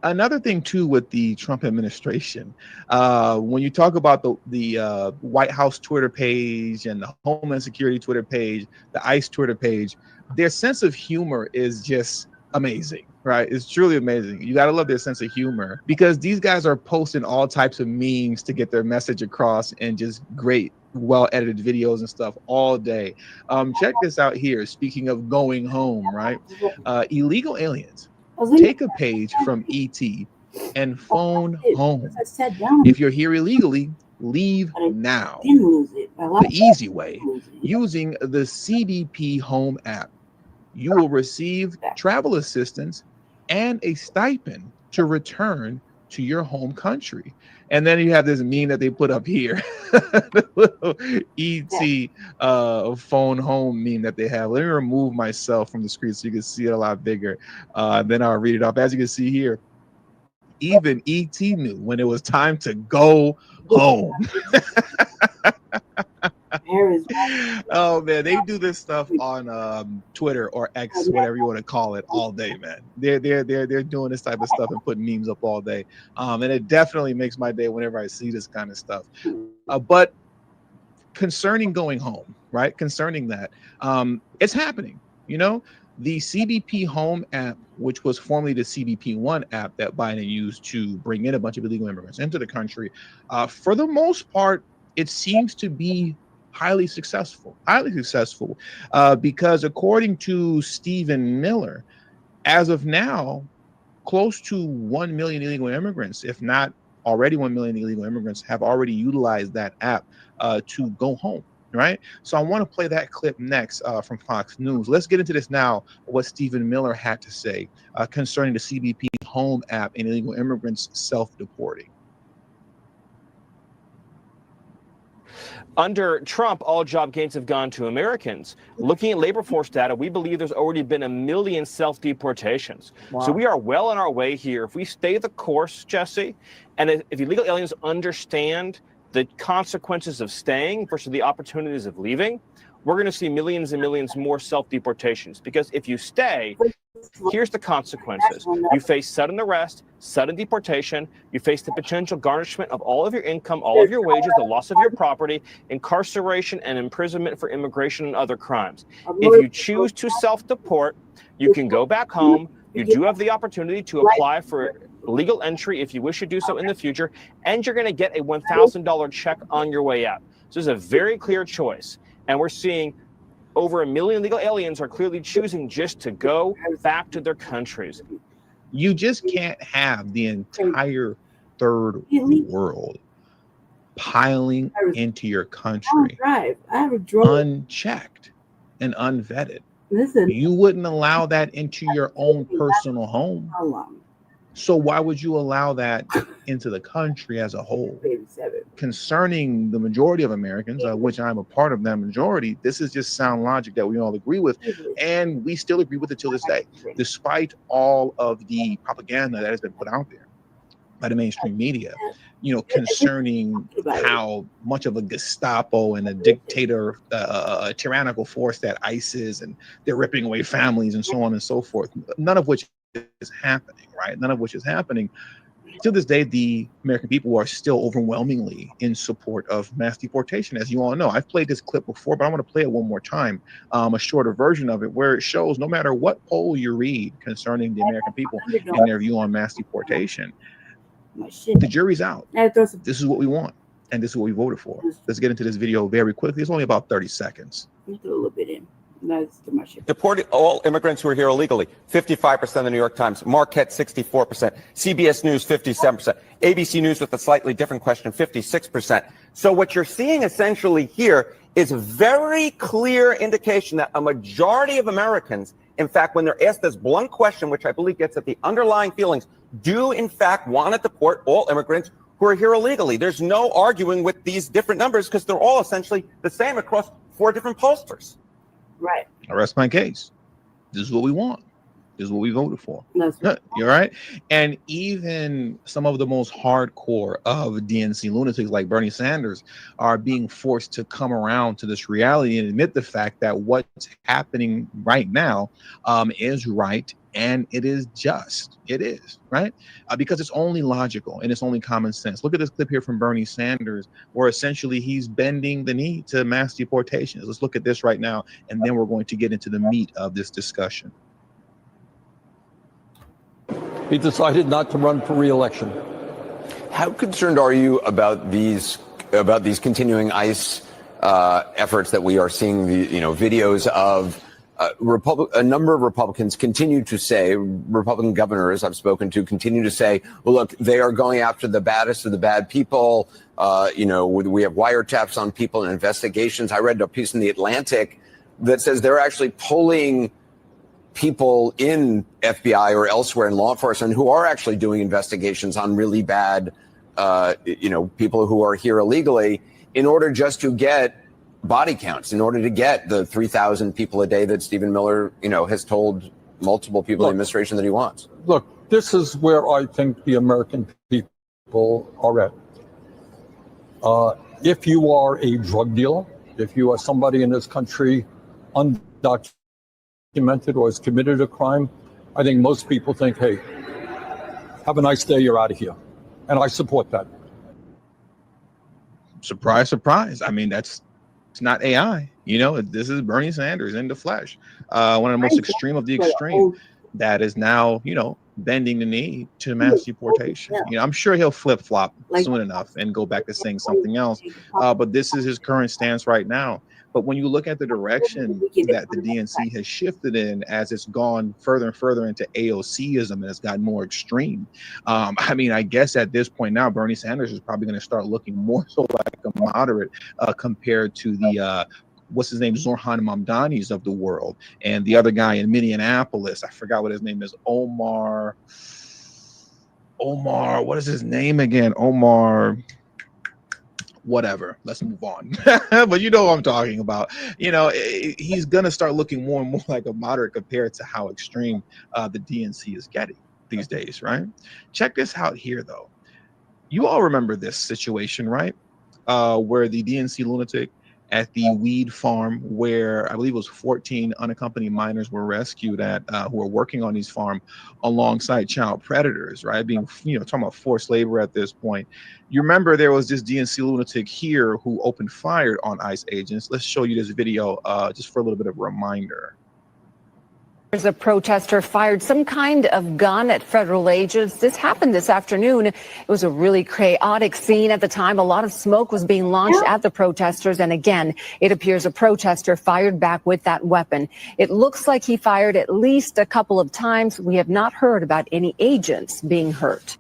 another thing too with the Trump administration, when you talk about the White House Twitter page and the Homeland Security Twitter page, the ICE Twitter page, their sense of humor is just amazing, right? It's truly amazing. You got to love their sense of humor, because these guys are posting all types of memes to get their message across, and just great, well edited videos and stuff all day. Check this out here. Speaking of going home, right? Illegal aliens, take a page from ET and phone home. If you're here illegally, leave now. The easy way, using the CBP Home app, you will receive travel assistance and a stipend to return to your home country. And then you have this meme that they put up here, the little ET phone home meme that they have. Let me remove myself from the screen so you can see it a lot bigger. Then I'll read it off. As you can see here, even ET knew when it was time to go home. Oh man, they do this stuff on Twitter or X, whatever you want to call it, all day, man. They're doing this type of stuff and putting memes up all day, and it definitely makes my day whenever I see this kind of stuff. But concerning going home, right? Concerning that, it's happening. You know, the CBP Home app, which was formerly the CBP1 app that Biden used to bring in a bunch of illegal immigrants into the country, for the most part, it seems to be highly successful, because according to Stephen Miller, as of now, close to 1 million illegal immigrants, if not already 1 million illegal immigrants, have already utilized that app to go home, right? So I want to play that clip next from Fox News. Let's get into this now, what Stephen Miller had to say concerning the CBP Home app and illegal immigrants self-deporting. Under Trump, all job gains have gone to Americans. Looking at labor force data, we believe there's already been 1 million self-deportations. Wow. So we are well on our way here. If we stay the course, Jesse, and if illegal aliens understand the consequences of staying versus the opportunities of leaving, we're going to see millions and millions more self-deportations. Because if you stay, here's the consequences. You face sudden arrest, sudden deportation. You face the potential garnishment of all of your income, all of your wages, the loss of your property, incarceration and imprisonment for immigration and other crimes. If you choose to self-deport, you can go back home. You do have the opportunity to apply for legal entry if you wish to do so in the future, and you're going to get a $1,000 check on your way out. So this is a very clear choice. And we're seeing over 1 million illegal aliens are clearly choosing just to go back to their countries. You just can't have the entire third world piling into your country unchecked and unvetted. You wouldn't allow that into your own personal home. So why would you allow that into the country as a whole? Concerning the majority of Americans, which I'm a part of that majority, this is just sound logic that we all agree with, and we still agree with it till this day, despite all of the propaganda that has been put out there by the mainstream media, you know, concerning how much of a Gestapo and a dictator, a tyrannical force that ICE is, and they're ripping away families and so on and so forth, none of which is happening, right? None of which is happening. To this day, the American people are still overwhelmingly in support of mass deportation, as you all know. I've played this clip before, but I want to play it one more time, a shorter version of it, where it shows no matter what poll you read concerning the American people and their view on mass deportation, the jury's out. This is what we want, and this is what we voted for. Let's get into this video very quickly. It's only about 30 seconds. Let's do a little bit in. Deporting all immigrants who are here illegally, 55% of the New York Times, Marquette 64%, CBS News 57%, ABC News with a slightly different question 56%. So what you're seeing essentially here is a very clear indication that a majority of Americans, in fact, when they're asked this blunt question, which I believe gets at the underlying feelings, do in fact want to deport all immigrants who are here illegally. There's no arguing with these different numbers because they're all essentially the same across 4 different pollsters. Right. I rest my case. This is what we want. This is what we voted for. That's right. You're right. And even some of the most hardcore of DNC lunatics like Bernie Sanders are being forced to come around to this reality and admit the fact that what's happening right now is right and it is just. It is, right? Because it's only logical and it's only common sense. Look at this clip here from Bernie Sanders, where essentially he's bending the knee to mass deportations. Let's look at this right now, and then we're going to get into the meat of this discussion. He decided not to run for re-election. How concerned are you about these continuing ICE efforts that we are seeing? The videos of a number of Republicans continue to say, Republican governors I've spoken to continue to say, well, look, they are going after the baddest of the bad people. We have wiretaps on people and investigations. I read a piece in The Atlantic that says they're actually pulling people in FBI or elsewhere in law enforcement who are actually doing investigations on really bad, people who are here illegally in order just to get body counts, in order to get the 3,000 people a day that Stephen Miller, has told multiple people in the administration that he wants. Look, this is where I think the American people are at. If you are a drug dealer, if you are somebody in this country undocumented or has committed a crime, I think most people think, hey, have a nice day, you're out of here. And I support that. Surprise, surprise. I mean, it's not AI. This is Bernie Sanders in the flesh. One of the most extreme of the extreme that is now, bending the knee to mass deportation. I'm sure he'll flip-flop soon enough and go back to saying something else. But this is his current stance right now. But when you look at the direction that the DNC has shifted in as it's gone further and further into AOCism and it's gotten more extreme, I guess at this point now, Bernie Sanders is probably going to start looking more so like a moderate compared to the what's his name, Zorhan Mamdani's of the world, and the other guy in Minneapolis. I forgot what his name is. Omar, what is his name again? Omar. Whatever, let's move on. But you know what I'm talking about. He's going to start looking more and more like a moderate compared to how extreme the DNC is getting these days, right? Check this out here, though. You all remember this situation, right? Where the DNC lunatic at the weed farm, where I believe it was 14 unaccompanied minors were rescued at, who were working on these farms alongside child predators, right? Being, talking about forced labor at this point. You remember there was this DNC lunatic here who opened fire on ICE agents. Let's show you this video just for a little bit of a reminder. A protester fired some kind of gun at federal agents. This happened this afternoon. It was a really chaotic scene at the time. A lot of smoke was being launched at the protesters. And again, it appears a protester fired back with that weapon. It looks like he fired at least a couple of times. We have not heard about any agents being hurt.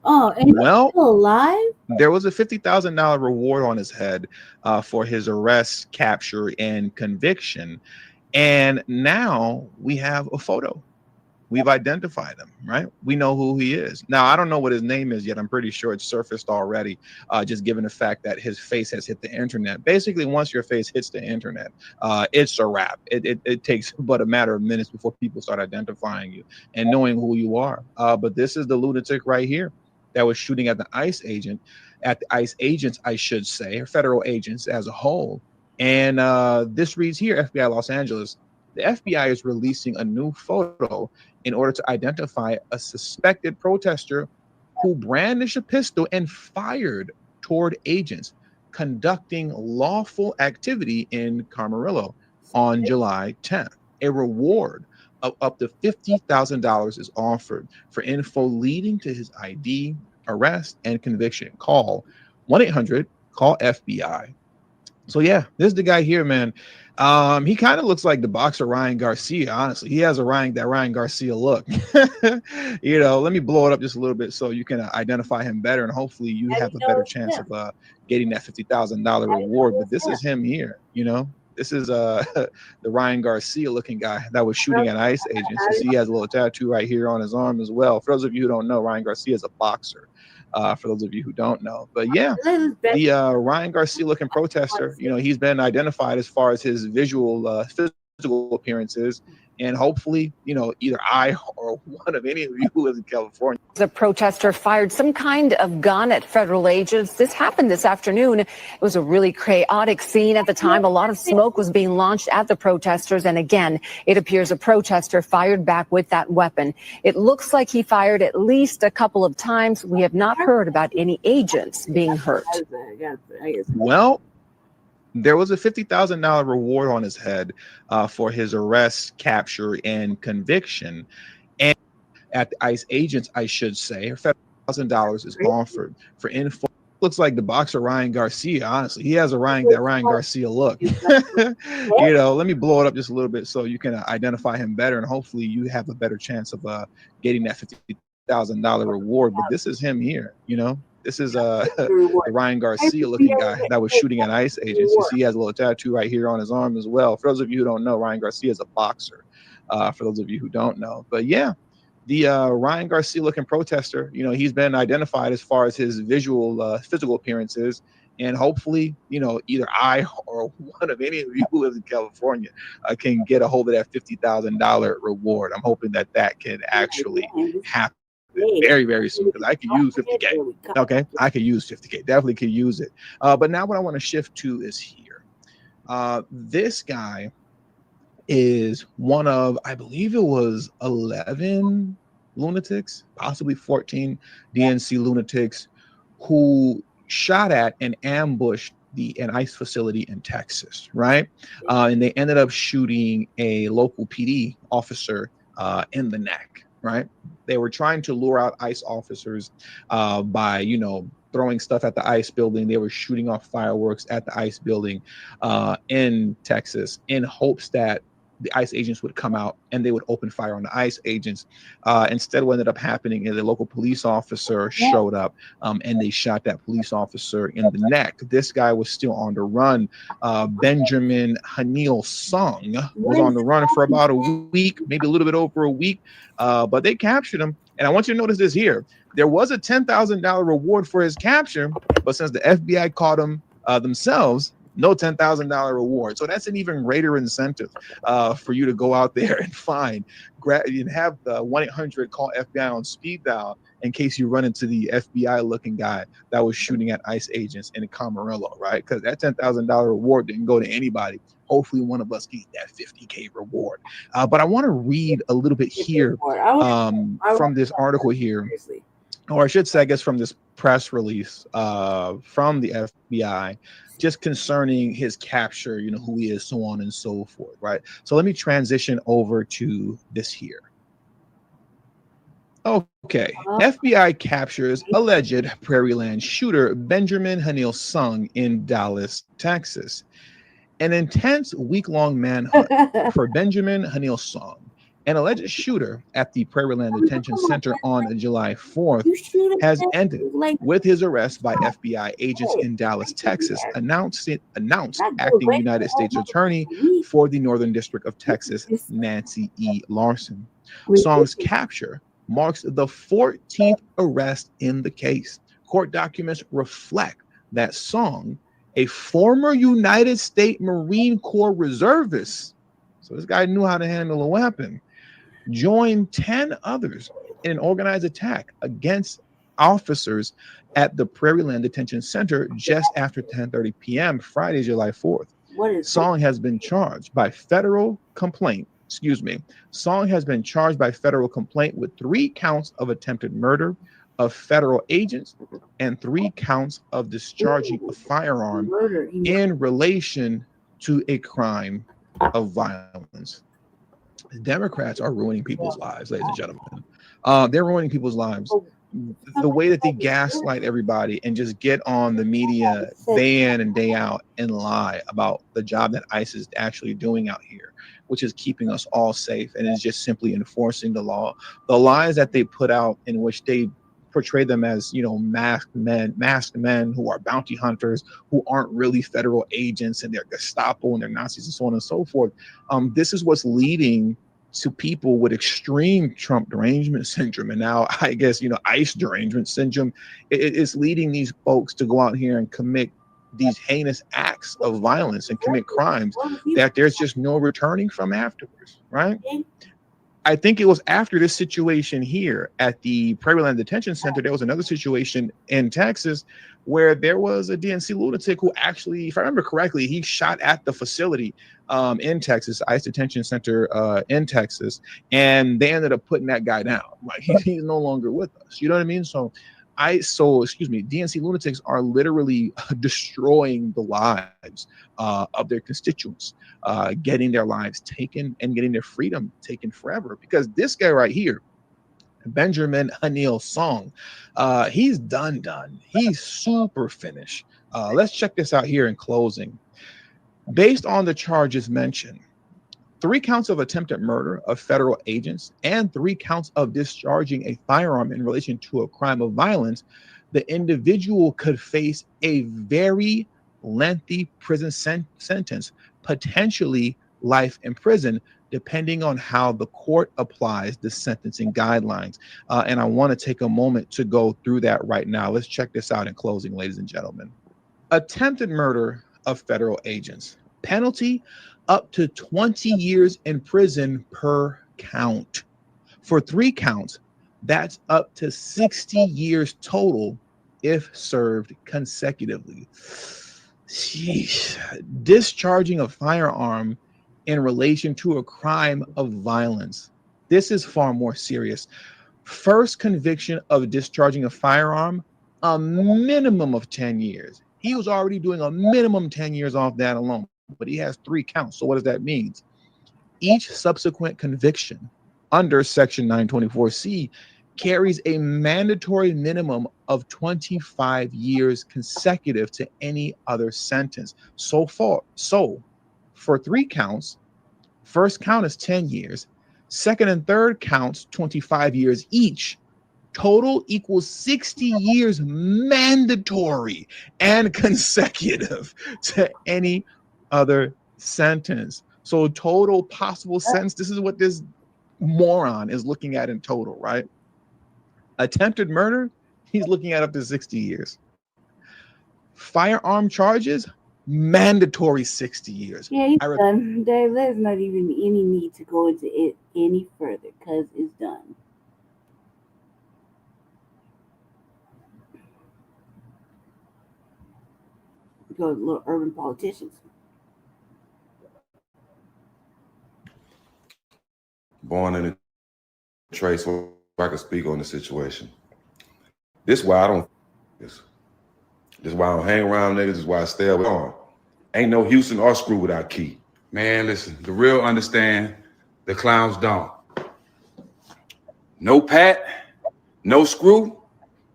Oh, and well, he's still alive? There was a $50,000 reward on his head for his arrest, capture, and conviction. And now we have a photo. We've identified him, right? We know who he is. Now, I don't know what his name is yet. I'm pretty sure it's surfaced already, just given the fact that his face has hit the internet. Basically, once your face hits the internet, it's a wrap. It takes but a matter of minutes before people start identifying you and knowing who you are. But this is the lunatic right here that was shooting at the ICE agent, I should say, or federal agents as a whole. And this reads here, FBI Los Angeles, the FBI is releasing a new photo in order to identify a suspected protester who brandished a pistol and fired toward agents conducting lawful activity in Camarillo on July 10th. A reward of up to $50,000 is offered for info leading to his ID, arrest, and conviction. Call 1-800-CALL-FBI. So yeah, this is the guy here, man. He kind of looks like the boxer Ryan Garcia, honestly. He has that Ryan Garcia look. Let me blow it up just a little bit so you can identify him better, and hopefully you have a better chance of getting that $50,000 reward. But this is him here, This is the Ryan Garcia looking guy that was shooting at ICE agents. You see he has a little tattoo right here on his arm as well. For those of you who don't know, Ryan Garcia is a boxer. For those of you who don't know, but yeah, the Ryan Garcia looking protester, he's been identified as far as his physical physical appearances. And hopefully, either I or one of any of you who lives in California. A protester fired some kind of gun at federal agents. This happened this afternoon. It was a really chaotic scene at the time. A lot of smoke was being launched at the protesters. And again, it appears a protester fired back with that weapon. It looks like he fired at least a couple of times. We have not heard about any agents being hurt. Well, there was a $50,000 reward on his head for his arrest, capture, and conviction. And at the ICE agents, I should say, $5,000 is offered for info. Looks like the boxer Ryan Garcia. Honestly, he has that Ryan Garcia look. Let me blow it up just a little bit so you can identify him better, and hopefully you have a better chance of getting that $50,000 reward. But this is him here. This is the Ryan Garcia looking guy that was shooting at ICE agents. You see he has a little tattoo right here on his arm as well. For those of you who don't know, Ryan Garcia is a boxer. For those of you who don't know. But yeah, the Ryan Garcia looking protester, he's been identified as far as his physical appearances. And hopefully, either I or one of any of you who lives in California can get a hold of that $50,000 reward. I'm hoping that can actually happen very, very soon, because I can use 50K. Okay, I can use 50K. Definitely can use it. But now what I want to shift to is here. This guy is one of, I believe it was 11 lunatics, possibly 14 DNC lunatics, who shot at and ambushed an ICE facility in Texas, right? And they ended up shooting a local PD officer in the neck, right? They were trying to lure out ICE officers by, throwing stuff at the ICE building. They were shooting off fireworks at the ICE building in Texas in hopes that the ICE agents would come out and they would open fire on the ICE agents. Instead, what ended up happening is a local police officer showed up and they shot that police officer in the neck. This guy was still on the run. Benjamin Hanil Sung was on the run for about a week, maybe a little bit over a week, but they captured him. And I want you to notice this here. There was a $10,000 reward for his capture, but since the FBI caught him themselves, no $10,000 reward. So that's an even greater incentive for you to go out there and have the 1-800 call FBI on speed dial in case you run into the FBI looking guy that was shooting at ICE agents in Camarillo, right? Because that $10,000 reward didn't go to anybody. Hopefully one of us gets that 50K reward. But I want to read a little bit here from this article here, or I should say, I guess, from this press release from the FBI, just concerning his capture, who he is, so on and so forth, right? So let me transition over to this here. Okay, FBI captures alleged Prairieland shooter Benjamin Hanil Sung in Dallas, Texas. An intense week-long manhunt for Benjamin Hanil Sung, an alleged shooter at the Prairieland Detention Center on July 4th, has ended with his arrest by FBI agents in Dallas, Texas, announced acting United States Attorney for the Northern District of Texas, Nancy E. Larson. Sung's capture marks the 14th arrest in the case. Court documents reflect that Sung, a former United States Marine Corps reservist, so this guy knew how to handle a weapon, joined 10 others in an organized attack against officers at the Prairieland Detention Center just after 10:30 p.m. Friday, July 4th. Sung has been charged by federal complaint. Sung has been charged by federal complaint with 3 counts of attempted murder of federal agents and 3 counts of discharging a firearm in relation to a crime of violence. The Democrats are ruining people's lives, ladies and gentlemen. They're ruining people's lives. The way that they gaslight everybody and just get on the media day in and day out and lie about the job that ICE is actually doing out here, which is keeping us all safe and is just simply enforcing the law. The lies that they put out, in which they portray them as, masked men who are bounty hunters, who aren't really federal agents, and they're Gestapo and they're Nazis and so on and so forth. This is what's leading to people with extreme Trump derangement syndrome, and now I guess ICE derangement syndrome. It's leading these folks to go out here and commit these heinous acts of violence and commit crimes that there's just no returning from afterwards, right? I think it was after this situation here at the Prairieland Detention Center, there was another situation in Texas where there was a DNC lunatic who actually, if I remember correctly, he shot at the facility in Texas, ICE Detention Center in Texas, and they ended up putting that guy down. Like he's no longer with us. You know what I mean? So DNC lunatics are literally destroying the lives of their constituents, getting their lives taken and getting their freedom taken forever. Because this guy right here, Benjamin Anil Song, he's done. He's super finished. Let's check this out here in closing. Based on the charges mentioned, 3 counts of attempted murder of federal agents and 3 counts of discharging a firearm in relation to a crime of violence, the individual could face a very lengthy prison sentence, potentially life in prison, depending on how the court applies the sentencing guidelines. And I want to take a moment to go through that right now. Let's check this out in closing, ladies and gentlemen. Attempted murder of federal agents. Penalty up to 20 years in prison per count. For 3 counts, that's up to 60 years total if served consecutively. Sheesh. Discharging a firearm in relation to a crime of violence. This is far more serious. First conviction of discharging a firearm, a minimum of 10 years. He was already doing a minimum 10 years off that alone, but he has 3 counts. So what does that mean? Each subsequent conviction under Section 924C carries a mandatory minimum of 25 years consecutive to any other sentence. So for 3 counts, first count is 10 years, second and third counts 25 years each. Total equals 60 years mandatory and consecutive to any other sentence. So total possible sentence, this is what this moron is looking at in total, right? Attempted murder, he's looking at up to 60 years. Firearm charges, mandatory 60 years. Yeah, he's done. There's not even any need to go into it any further because it's done. Go to little urban politicians. Born in a trace where I can speak on the situation. This is why I don't. This is why I don't hang around niggas. This is why I stay away on. Ain't no Houston or Screw without Key. Man, listen, the real understand, the clowns don't. No Pat, no Screw.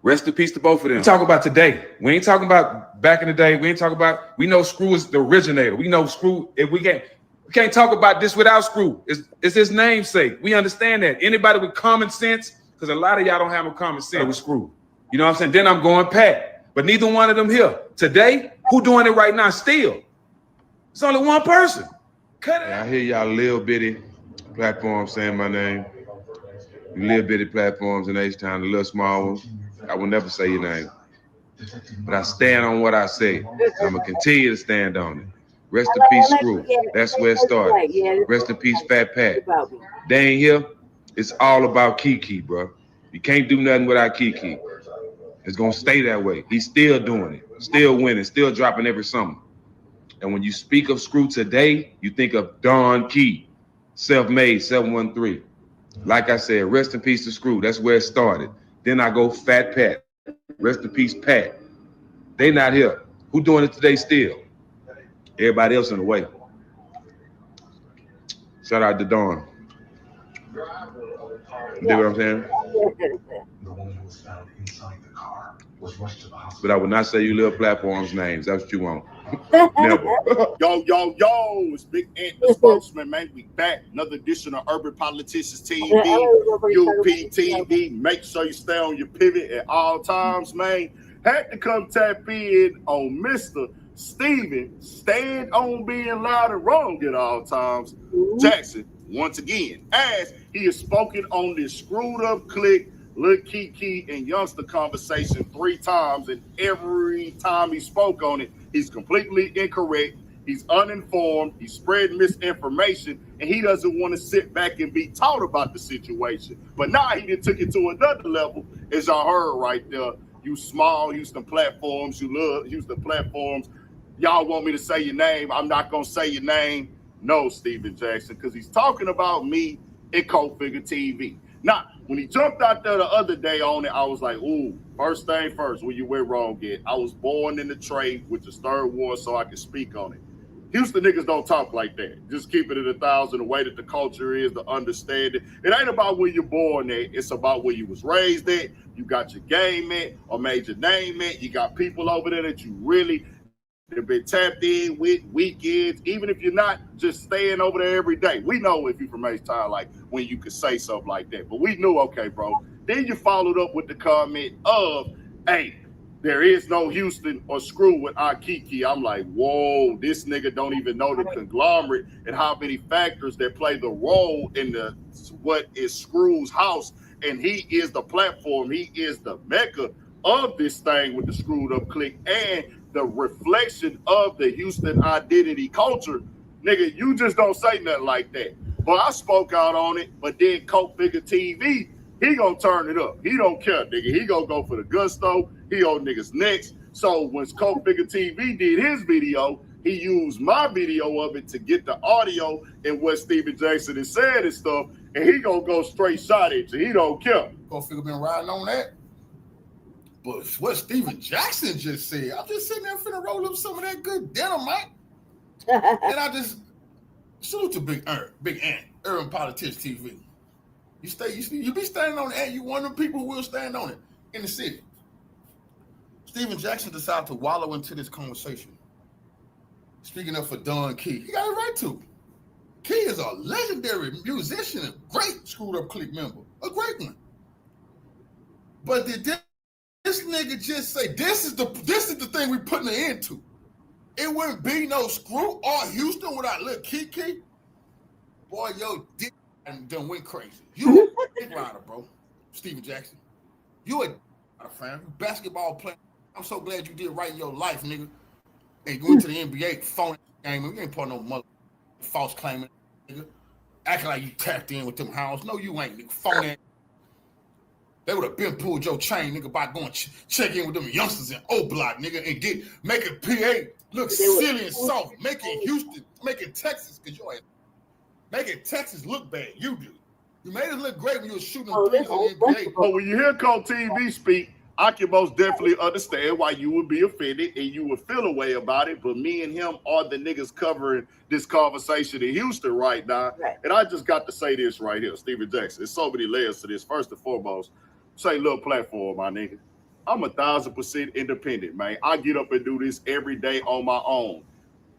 Rest in peace to both of them. We talk about today. We ain't talking about back in the day. We ain't talking about, we know Screw is the originator. We know Screw, if we can't talk about this without Screw. It's his namesake. We understand that. Anybody with common sense, because a lot of y'all don't have a common sense with Screw. You know what I'm saying? Then I'm going Pat. But neither one of them here. Today, who doing it right now still? It's only one person. Cut it. I hear y'all little bitty platforms saying my name. Little bitty platforms in H-Town, the little small ones. I will never say your name. But I stand on what I say. I'm going to continue to stand on it. Rest in peace, Screw. That's where it started. Rest in peace, Fat Pat. They ain't here. It's all about Kiki, bro. You can't do nothing without Kiki. It's going to stay that way. He's still doing it. Still winning. Still dropping every summer. And when you speak of Screw today, you think of Don Key, self-made 713. Like I said, rest in peace to Screw. That's where it started. Then I go Fat Pat. Rest in peace, Pat. They not here. Who doing it today still? Everybody else in the way. Shout out to Dawn. You know what I'm saying? But I would not say you little platforms' names. That's what you want. Never. Yo, it's Big Ant, the spokesman, man. We back. Another edition of Urban Politicians TV, UPTV. Make sure you stay on your pivot at all times, man. Had to come tap in on Mr. Steven, stand on being loud and wrong at all times. Jackson, once again, as he has spoken on this screwed up clique Lil Kiki and Youngster conversation 3 times, and every time he spoke on it, he's completely incorrect. He's uninformed. He's spreading misinformation, and he doesn't want to sit back and be taught about the situation. But now he done took it to another level, as y'all heard right there. You small Houston platforms, you love Houston platforms. Y'all want me to say your name? I'm not gonna say your name. No, Steven Jackson, because he's talking about me and Cofigure TV. Now, when he jumped out there the other day on it, I was like, ooh, first thing first, where you went wrong at. I was born in the trade, which is third war, so I can speak on it. Houston niggas don't talk like that. Just keep it at 1,000, the way that the culture is, the understanding. It ain't about where you're born at. It's about where you was raised at. You got your game at or made your name at. You got people over there that you really have been tapped in with weekends, even if you're not just staying over there every day. We know if you're from H-Town, like when you could say something like that. But we knew, okay, bro. Then you followed up with the comment of, hey, there is no Houston or Screw with Kiki. I'm like, whoa, this nigga don't even know the conglomerate and how many factors that play the role in the what is Screw's house. And he is the platform. He is the mecca of this thing with the Screwed Up Clique and the reflection of the Houston identity culture. Nigga, you just don't say nothing like that. But I spoke out on it, but then Cofigure TV, he gonna turn it up. He don't care, nigga. He gonna go for the gusto. He on niggas next. So when Cofigure TV did his video, he used my video of it to get the audio and what Steven Jackson has said and stuff, and he gonna go straight shot at you. He don't care. Cofigure been riding on that. But what Steven Jackson just said, I'm just sitting there finna roll up some of that good dynamite. And I just salute to Big Ant, Urban Politics TV. You be standing on it, and you one of the people who will stand on it in the city. Steven Jackson decided to wallow into this conversation. Speaking up for Don Key, he got it right to. Key is a legendary musician, a great Screwed Up Clique member, a great one. But did this nigga just say this is the thing we putting an end to? It wouldn't be no Screw or Houston without Lil Kiki. Boy, yo, dick and done went crazy. You a dick rider, bro. Steven Jackson. You a fan, basketball player. I'm so glad you did right in your life, nigga. And going to the NBA, phone game, you ain't put no mother false claiming, nigga. Acting like you tapped in with them hounds. No, you ain't, nigga. Phone that. They would have been pulled your chain, nigga, by going check in with them youngsters in O-Block, nigga, and making PA look silly and soft, making Houston, making Texas, because you're making Texas look bad. You do. You made it look great when you were shooting threes on the NBA. But when you hear Cole TV speak, I can most definitely understand why you would be offended and you would feel a way about it. But me and him are the niggas covering this conversation in Houston right now. Right. And I just got to say this right here, Steven Jackson. There's so many layers to this. First and foremost, say little platform, my nigga. I'm 1,000% independent, man. I get up and do this every day on my own.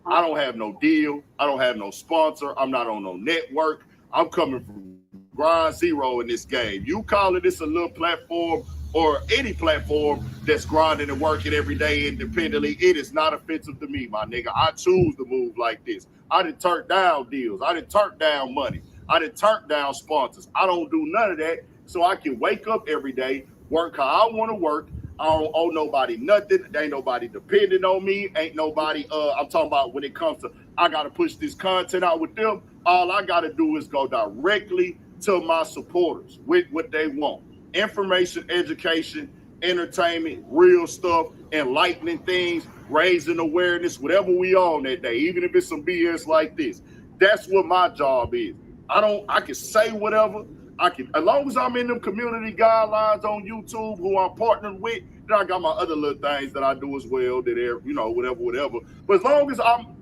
I don't have no deal. I don't have no sponsor. I'm not on no network. I'm coming from ground zero in this game. You calling this a little platform or any platform that's grinding and working every day independently, it is not offensive to me, my nigga. I choose to move like this. I done turned down deals. I done turned down money. I done turned down sponsors. I don't do none of that. So I can wake up every day, work how I want to work. I don't owe nobody nothing. There ain't nobody depending on me. Ain't nobody, I'm talking about when it comes to, I got to push this content out with them. All I got to do is go directly to my supporters with what they want. Information, education, entertainment, real stuff, enlightening things, raising awareness, whatever we on that day, even if it's some BS like this. That's what my job is. I can say whatever. As long as I'm in them community guidelines on YouTube, who I'm partnered with, then I got my other little things that I do as well, that are, whatever. But as long as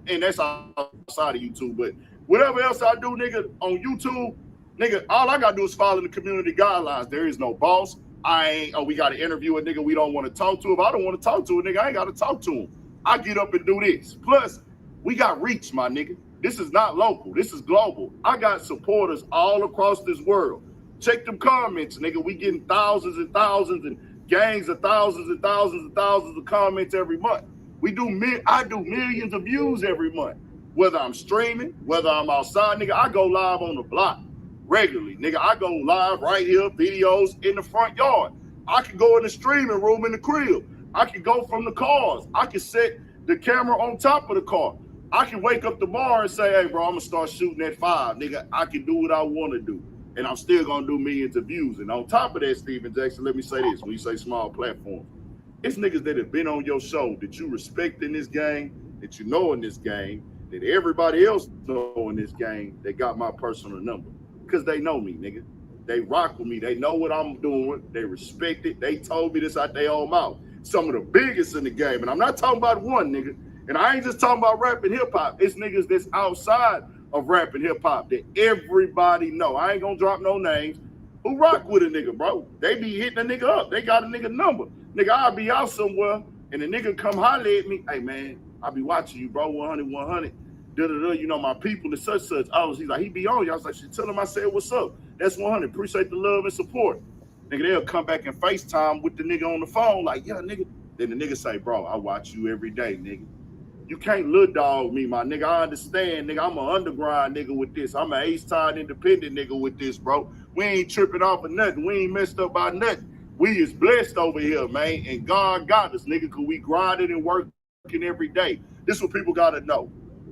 and that's outside of YouTube, but whatever else I do, nigga, on YouTube, nigga, all I gotta do is follow the community guidelines. There is no boss. We gotta interview a nigga we don't want to talk to. If I don't want to talk to a nigga, I ain't gotta talk to him. I get up and do this. Plus, we got reach, my nigga. This is not local. This is global. I got supporters all across this world. Check them comments, nigga. We getting thousands and thousands and gangs of thousands and thousands and thousands of comments every month. I do millions of views every month. Whether I'm streaming, whether I'm outside, nigga, I go live on the block. regularly. Nigga, I go live right here, videos in the front yard. I can go in the streaming room in the crib. I can go from the cars. I can set the camera on top of the car. I can wake up tomorrow and say, hey, bro, I'm going to start shooting at 5. Nigga, I can do what I want to do. And I'm still going to do millions of views. And on top of that, Steven Jackson, let me say this. When you say small platforms, it's niggas that have been on your show that you respect in this game, that you know in this game, that everybody else know in this game, that got my personal number. Because they know me, nigga. They rock with me. They know what I'm doing. They respect it. They told me this out their own mouth. Some of the biggest in the game. And I'm not talking about one, nigga. And I ain't just talking about rap and hip-hop. It's niggas that's outside of rap and hip-hop that everybody know. I ain't gonna drop no names. Who rock with a nigga, bro? They be hitting a nigga up. They got a nigga number. Nigga, I'll be out somewhere, and the nigga come holler at me. Hey, man, I'll be watching you, bro. 100, 100. Da-da-da, you know, my people and such. He's like, he be on you. I was like, tell him I said, what's up? That's 100. Appreciate the love and support. Nigga, they'll come back and FaceTime with the nigga on the phone like, yeah, nigga. Then the nigga say, bro, I watch you every day, nigga. You can't little dog me, my nigga. I understand, nigga. I'm an underground nigga with this. I'm an H-Town independent nigga with this, bro. We ain't tripping off of nothing. We ain't messed up by nothing. We is blessed over here, man. And God got us, nigga, because we grinding and working every day. This is what people got to know.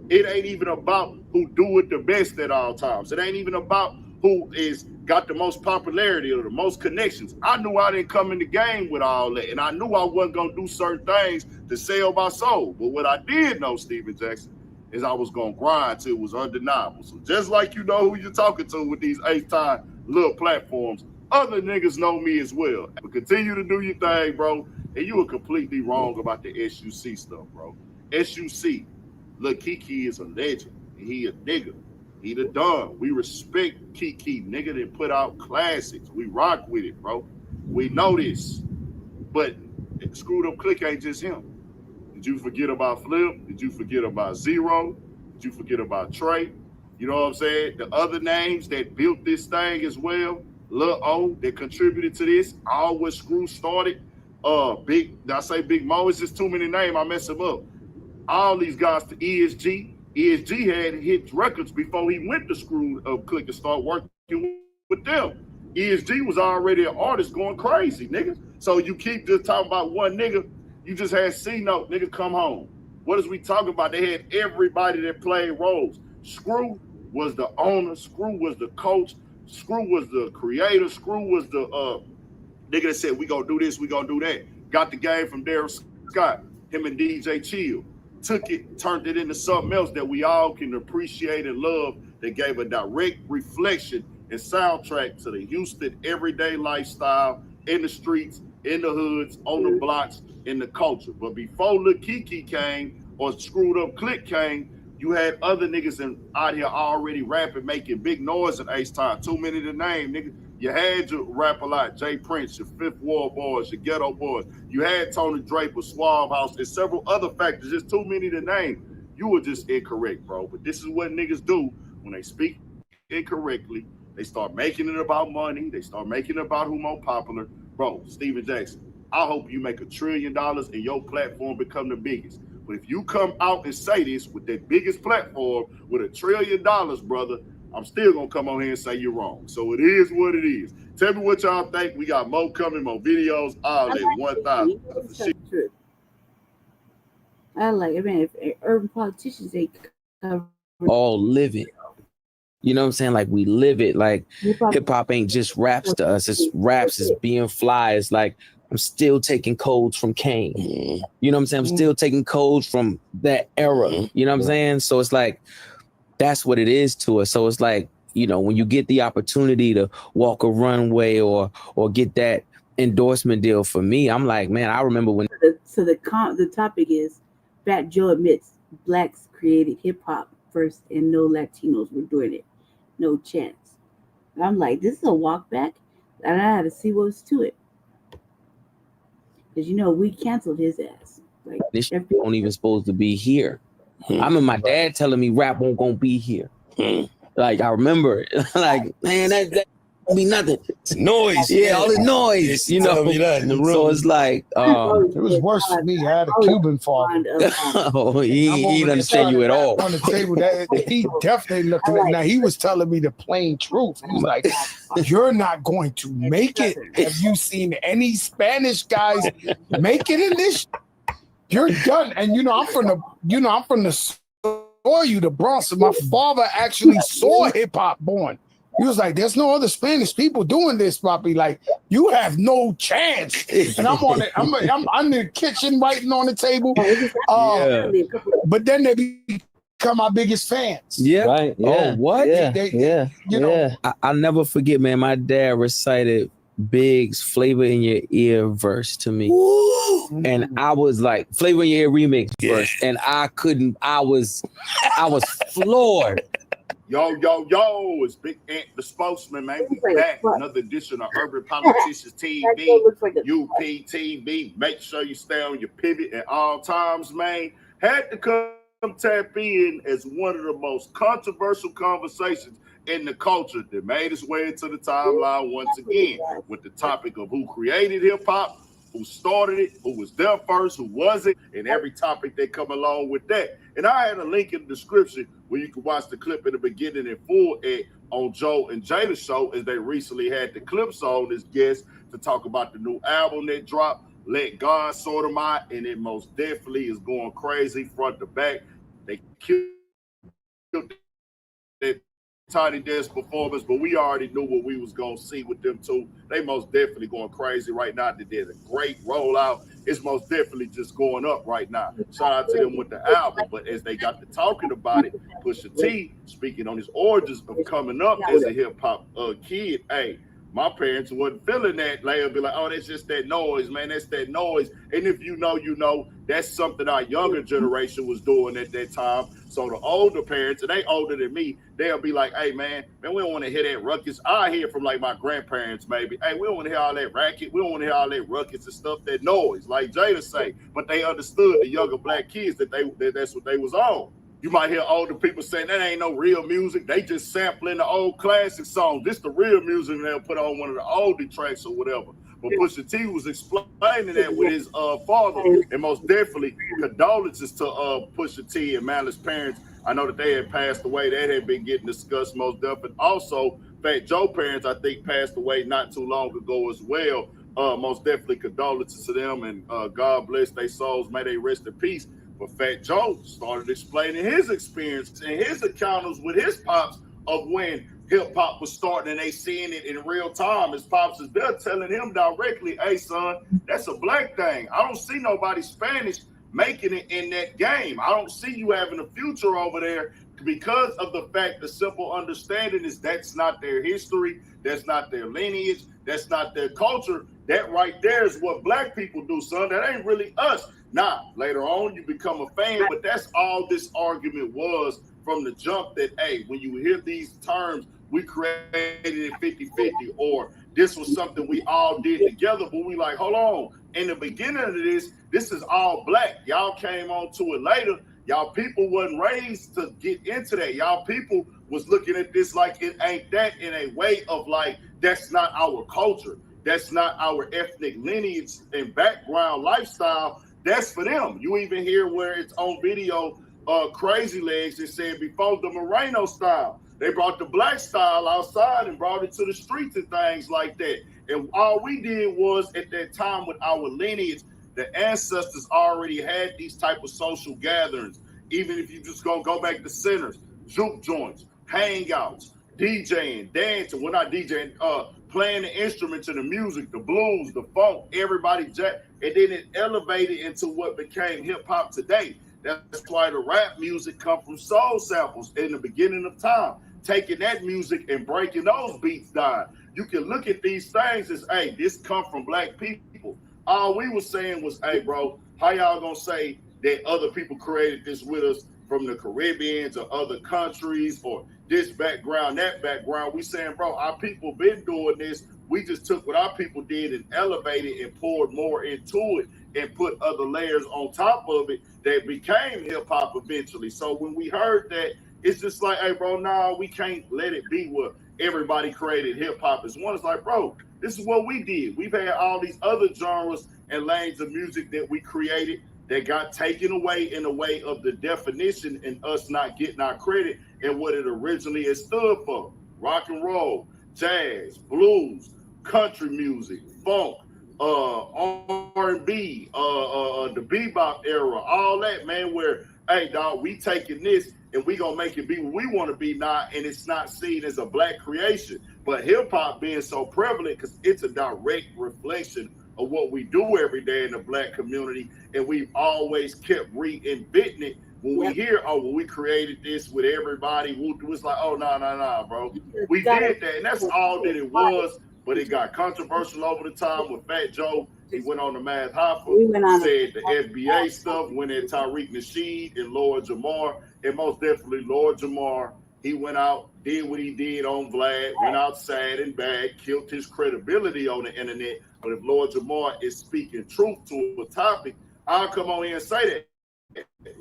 It ain't even about who do it the best at all times. It ain't even about who is got the most popularity or the most connections. I knew I didn't come in the game with all that, and I knew I wasn't gonna do certain things to sell my soul. But what I did know, Steven Jackson, is I was gonna grind till it was undeniable. So just like you know who you're talking to with these H-Time little platforms, other niggas know me as well. But continue to do your thing, bro. And you were completely wrong about the SUC stuff, bro. SUC, look, Kiki is a legend. He a nigga. He the Don. We respect Kiki, nigga, that put out classics. We rock with it, bro. We know this. But Screwed Up Click ain't just him. Did you forget about Flip? Did you forget about Zero? Did you forget about Trey? You know what I'm saying? The other names that built this thing as well, Lil O, that contributed to this, all what Screw started. Did I say Big Mo? It's just too many names. I mess him up. All these guys to ESG. ESG had hit records before he went to Screwed Up Click to start working with them. ESG was already an artist going crazy, nigga. So you keep just talking about one nigga. You just had C-Note, nigga, come home. What is we talking about? They had everybody that played roles. Screw was the owner. Screw was the coach. Screw was the creator. Screw was the nigga that said, we gonna do this, we gonna do that. Got the game from Daryl Scott, him and DJ Chill. Took it, turned it into something else that we all can appreciate and love, that gave a direct reflection and soundtrack to the Houston everyday lifestyle in the streets, in the hoods, on the blocks, in the culture. But before Lil Kiki came or Screwed Up Click came, you had other niggas out here already rapping, making big noise in H-Time. Too many to name, nigga. You had your rap a lot, Jay Prince, your Fifth Ward Boys, your Ghetto Boys. You had Tony Draper, Suave House, and several other factors. Just too many to name. You were just incorrect, bro. But this is what niggas do when they speak incorrectly. They start making it about money. They start making it about who more popular. Bro, Steven Jackson, I hope you make $1 trillion and your platform become the biggest. But if you come out and say this with that biggest platform with $1 trillion, brother, I'm still gonna come on here and say you're wrong. So it is what it is. Tell me what y'all think. We got more coming, more videos, all that 1,000. I like it, man. If urban politicians, they cover all live it. You know what I'm saying? Like we live it. Like hip hop ain't just raps to us. It's raps. It's being fly. It's like I'm still taking codes from Kane. You know what I'm saying? I'm still taking codes from that era. You know what I'm saying? So it's like that's what it is to us. So it's like, you know, when you get the opportunity to walk a runway or get that endorsement deal for me, I'm like, man, I remember when. So the topic is Fat Joe admits blacks created hip hop first and no Latinos were doing it. No chance. And I'm like, this is a walk back, and I had to see what was to it. Because, you know, we canceled his ass. Like, this shit don't even supposed to be here. I remember my dad telling me rap won't gonna be here. Like, I remember it. Like, man, that don't mean nothing. It's noise. Yeah, all the noise, you know. That in the room. So it's like, It was worse for me. I had a Cuban father. oh, he didn't understand you at all. On the table, that he definitely looking at. Now he was telling me the plain truth. He was like, "You're not going to make it. Have you seen any Spanish guys make it in this? You're done." And I'm from the soil, the Bronx. And my father actually saw hip hop born. He was like, "There's no other Spanish people doing this, Poppy. Like, you have no chance." And I'm on it. I'm in the kitchen writing on the table. But then they become my biggest fans. Yeah. Right. Yeah. Oh, what? Yeah. I'll never forget, man. My dad recited Big's "Flavor in Your Ear" verse to me. And I was like, "Flavor in Your Ear" remix verse. And I was floored. Yo, it's Big Ant, the spokesman, man. We back. Another edition of Urban Politicians TV, UPTV. Make sure you stay on your pivot at all times, man. Had to come tap in as one of the most controversial conversations in the culture that made its way into the timeline once again, with the topic of who created hip-hop, who started it, who was there first, who wasn't, and every topic that come along with that. And I had a link in the description where you can watch the clip in the beginning in full on Joe and Jada's show, as they recently had the clips on as guests to talk about the new album that dropped, Let God Sort 'Em Out, and it most definitely is going crazy front to back. They killed that Tiny Desk performance, but we already knew what we was gonna see with them too. They most definitely going crazy right now. They did a great rollout. It's most definitely just going up right now. Shout out to them with the album. But as they got to talking about it, Pusha T, speaking on his origins of coming up as a hip hop kid, hey, my parents wasn't feeling that. They'll be like, "Oh, that's just that noise, man. That's that noise." And if you know, that's something our younger generation was doing at that time. So the older parents, and they older than me, they'll be like, "Hey, man, we don't want to hear that ruckus." I hear from like my grandparents, maybe, "Hey, we don't want to hear all that racket. We don't want to hear all that ruckus and stuff, that noise," like Jada say. But they understood, the younger black kids, that's what they was on. You might hear older people saying that ain't no real music. They just sampling the old classic songs. This the real music, and they'll put on one of the oldie tracks or whatever. But Pusha T was explaining that with his father, and most definitely condolences to Pusha T and Malice's parents. I know that they had passed away. That had been getting discussed most definitely. Also, Fat Joe parents, I think, passed away not too long ago as well. Most definitely condolences to them, and God bless their souls. May they rest in peace. But Fat Joe started explaining his experience and his encounters with his pops of when hip hop was starting, and they seeing it in real time. His pops is there telling him directly, "Hey, son, that's a black thing. I don't see nobody Spanish making it in that game. I don't see you having a future over there," because of the fact, the simple understanding is that's not their history, that's not their lineage, that's not their culture. That right there is what black people do, son. That ain't really us. Now, later on, you become a fan, but that's all this argument was from the jump, that, hey, when you hear these terms, we created it 50-50, or this was something we all did together, but we like, hold on. In the beginning of this is all black. Y'all came on to it later. Y'all people wasn't raised to get into that. Y'all people was looking at this like it ain't that, in a way of like, that's not our culture. That's not our ethnic lineage and background lifestyle. That's for them. You even hear where it's on video, Crazy Legs, that said before the Moreno style, they brought the black style outside and brought it to the streets and things like that. And all we did was, at that time with our lineage, the ancestors already had these type of social gatherings. Even if you just gonna go back to centers, juke joints, hangouts, DJing, dancing, well, not DJing, playing the instruments and the music, the blues, the funk, everybody jack, and then it elevated into what became hip hop today. That's why the rap music come from soul samples in the beginning of time, taking that music and breaking those beats down. You can look at these things as, hey, this come from black people. All we was saying was, hey, bro, how y'all gonna say that other people created this with us from the Caribbeans or other countries, or this background, that background? We saying, bro, our people been doing this. We just took what our people did and elevated and poured more into it and put other layers on top of it that became hip hop eventually. So when we heard that, it's just like, hey, bro, nah, we can't let it be what everybody created hip hop as one. It's like, bro, this is what we did. We've had all these other genres and lanes of music that we created that got taken away in the way of the definition and us not getting our credit and what it originally has stood for. Rock and roll, jazz, blues, country music, funk, R&B, the bebop era, all that, man, where, hey, dog, we taking this and we gonna make it be what we want to be now, and it's not seen as a Black creation. But hip-hop being so prevalent, because it's a direct reflection of what we do every day in the Black community, and we've always kept reinventing it. When we hear, oh, well, we created this with everybody, it's like, oh, no, bro. We did that, and that's all that it was, but it got controversial over the time with Fat Joe. He went on the Mad Hoffa, said the FBA stuff, went at Tariq Nasheed and Lord Jamar, and most definitely Lord Jamar. He went out, did what he did on Vlad, went out sad and bad, killed his credibility on the internet. But if Lord Jamar is speaking truth to a topic, I'll come on here and say that.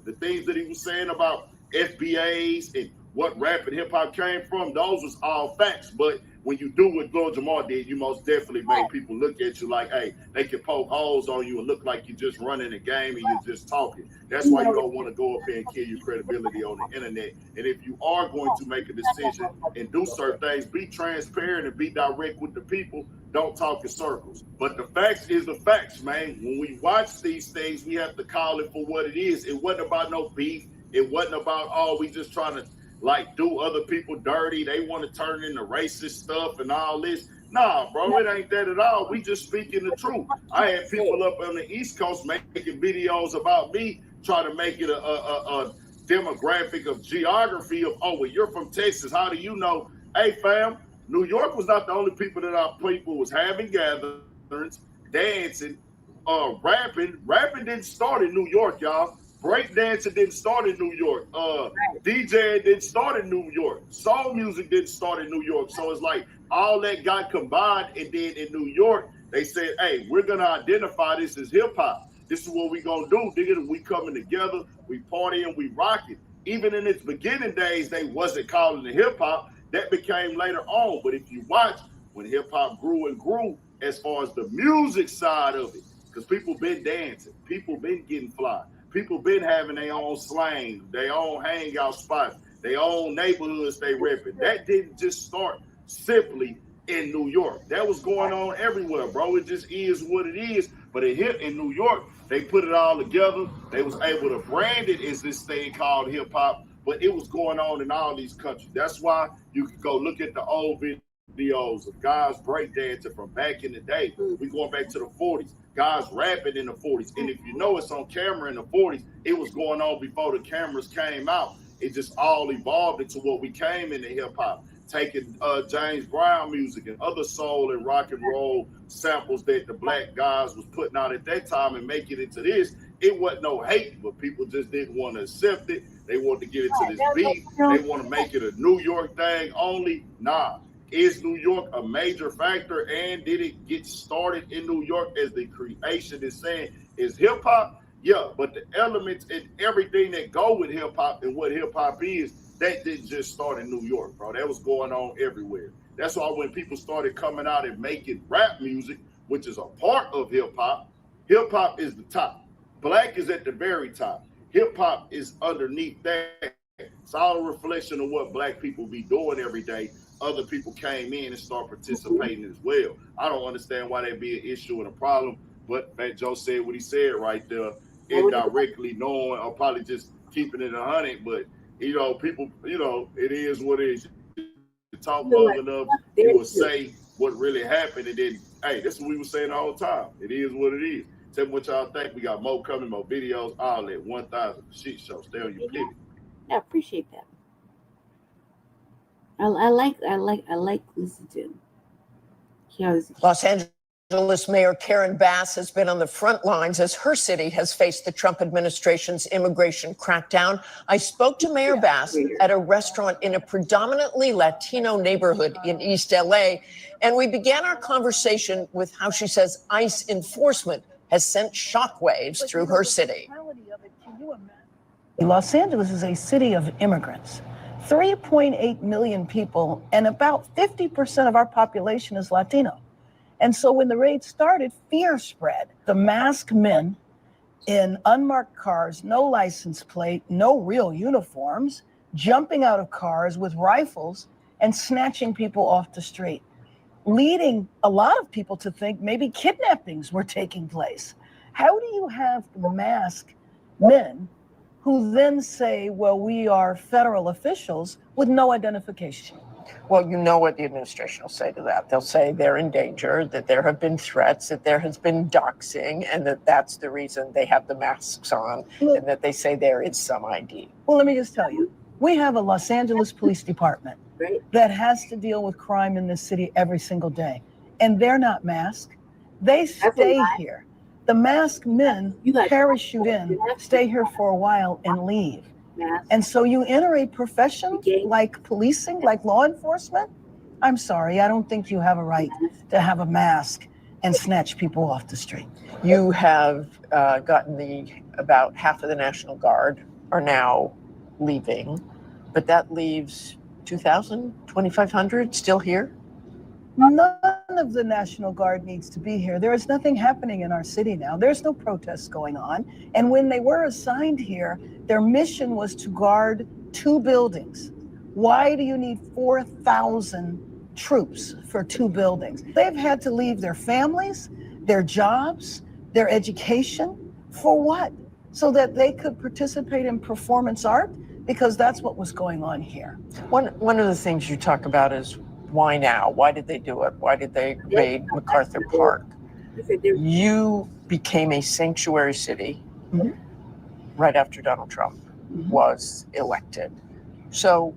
The things that he was saying about FBAs and what rap and hip hop came from, those was all facts. But when you do what Lord Jamar did, you most definitely make people look at you like, hey, they can poke holes on you and look like you're just running a game and you're just talking. That's why you don't want to go up here and kill your credibility on the internet. And if you are going to make a decision and do certain things, be transparent and be direct with the people. Don't talk in circles. But the facts is the facts, man. When we watch these things, we have to call it for what it is. It wasn't about no beef. It wasn't about, oh, we just trying to like do other people dirty. They want to turn into racist stuff and all this. Nah, bro, it ain't that at all. We just speaking the truth. I had people up on the East Coast making videos about me, trying to make it a demographic of geography of, oh, well, you're from Texas. How do you know? Hey, fam, New York was not the only people that our people was having gatherings, dancing, rapping. Rapping didn't start in New York, y'all. Breakdancing didn't start in New York. DJ didn't start in New York. Soul music didn't start in New York. So it's like all that got combined, and then in New York, they said, hey, we're going to identify this as hip hop. This is what we going to do, nigga. We coming together, we partying, we rocking. Even in its beginning days, they wasn't calling it hip hop. That became later on. But if you watch, when hip hop grew and grew, as far as the music side of it, because people been dancing, people been getting fly. People been having their own slang, their own hangout spots, their own neighborhoods they repping. That didn't just start simply in New York. That was going on everywhere, bro. It just is what it is. But it hit in New York, they put it all together. They was able to brand it as this thing called hip hop, but it was going on in all these countries. That's why you can go look at the old videos of guys breakdancing from back in the day. We going back to the 40s. Guys rapping in the 40s. And if you know it's on camera in the 40s, it was going on before the cameras came out. It just all evolved into what we came into hip hop, taking James Brown music and other soul and rock and roll samples that the black guys was putting out at that time and making it into this. It wasn't no hate, but people just didn't want to accept it. They wanted to get into this beat. They want to make it a New York thing only. Nah. Is New York a major factor, and did it get started in New York as the creation is saying is hip hop? Yeah, but the elements and everything that go with hip hop and what hip hop is, that didn't just start in New York, bro. That was going on everywhere. That's why when people started coming out and making rap music, which is a part of hip hop is the top. Black is at the very top. Hip hop is underneath that. It's all a reflection of what black people be doing every day. Other people came in and start participating as well. I don't understand why that'd be an issue and a problem, but Fat Joe said what he said right there, indirectly knowing or probably just keeping it 100. But you know, people, you know, it is what it is. You talk long enough, you will say what really happened, and then hey, this is what we were saying all the time. It is what it is. Tell me what y'all think. We got more coming, more videos, all that 1,000 shit show. Stay on your pivot. I appreciate that. I like listening to him. Los Angeles Mayor Karen Bass has been on the front lines as her city has faced the Trump administration's immigration crackdown. I spoke to Mayor Bass at a restaurant in a predominantly Latino neighborhood in East LA, and we began our conversation with how she says ICE enforcement has sent shockwaves through her city. Los Angeles is a city of immigrants. 3.8 million people, and about 50% of our population is Latino. And so when the raid started, fear spread. The masked men in unmarked cars, no license plate, no real uniforms, jumping out of cars with rifles and snatching people off the street, leading a lot of people to think maybe kidnappings were taking place. How do you have masked men who then say, well, we are federal officials with no identification? Well, you know what the administration will say to that. They'll say they're in danger, that there have been threats, that there has been doxing, and that that's the reason they have the masks on, and that they say there is some ID. Well, let me just tell you, we have a Los Angeles Police Department that has to deal with crime in this city every single day, and they're not masked. They stay here. The masked men parachute in, stay here for a while, and leave. And so you enter a profession like policing, like law enforcement. I'm sorry, I don't think you have a right to have a mask and snatch people off the street. You have gotten about half of the National Guard are now leaving, but that leaves 2,000, 2,500 still here? None of the National Guard needs to be here. There is nothing happening in our city now. There's no protests going on. And when they were assigned here, their mission was to guard 2 buildings. Why do you need 4,000 troops for 2 buildings? They've had to leave their families, their jobs, their education. For what? So that they could participate in performance art? Because that's what was going on here. One of the things you talk about is why now? Why did they do it? Why did they raid MacArthur Park? You became a sanctuary city right after Donald Trump was elected. So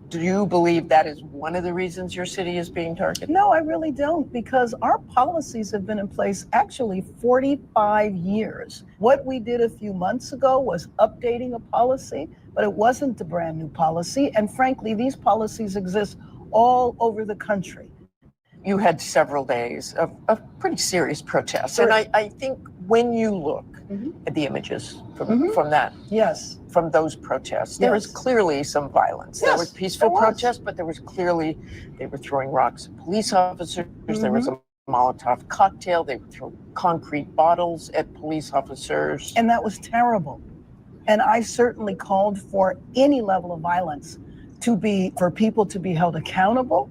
do you believe that is one of the reasons your city is being targeted? No, I really don't, because our policies have been in place actually 45 years. What we did a few months ago was updating a policy, but it wasn't a brand new policy. And frankly, these policies exist all over the country. You had several days of pretty serious protests. And I think when you look at the images from that, from those protests, there was clearly some violence. There was peaceful protests, but there was clearly, they were throwing rocks at police officers. There was a Molotov cocktail. They would throw concrete bottles at police officers. And that was terrible. And I certainly called for any level of violence for people to be held accountable.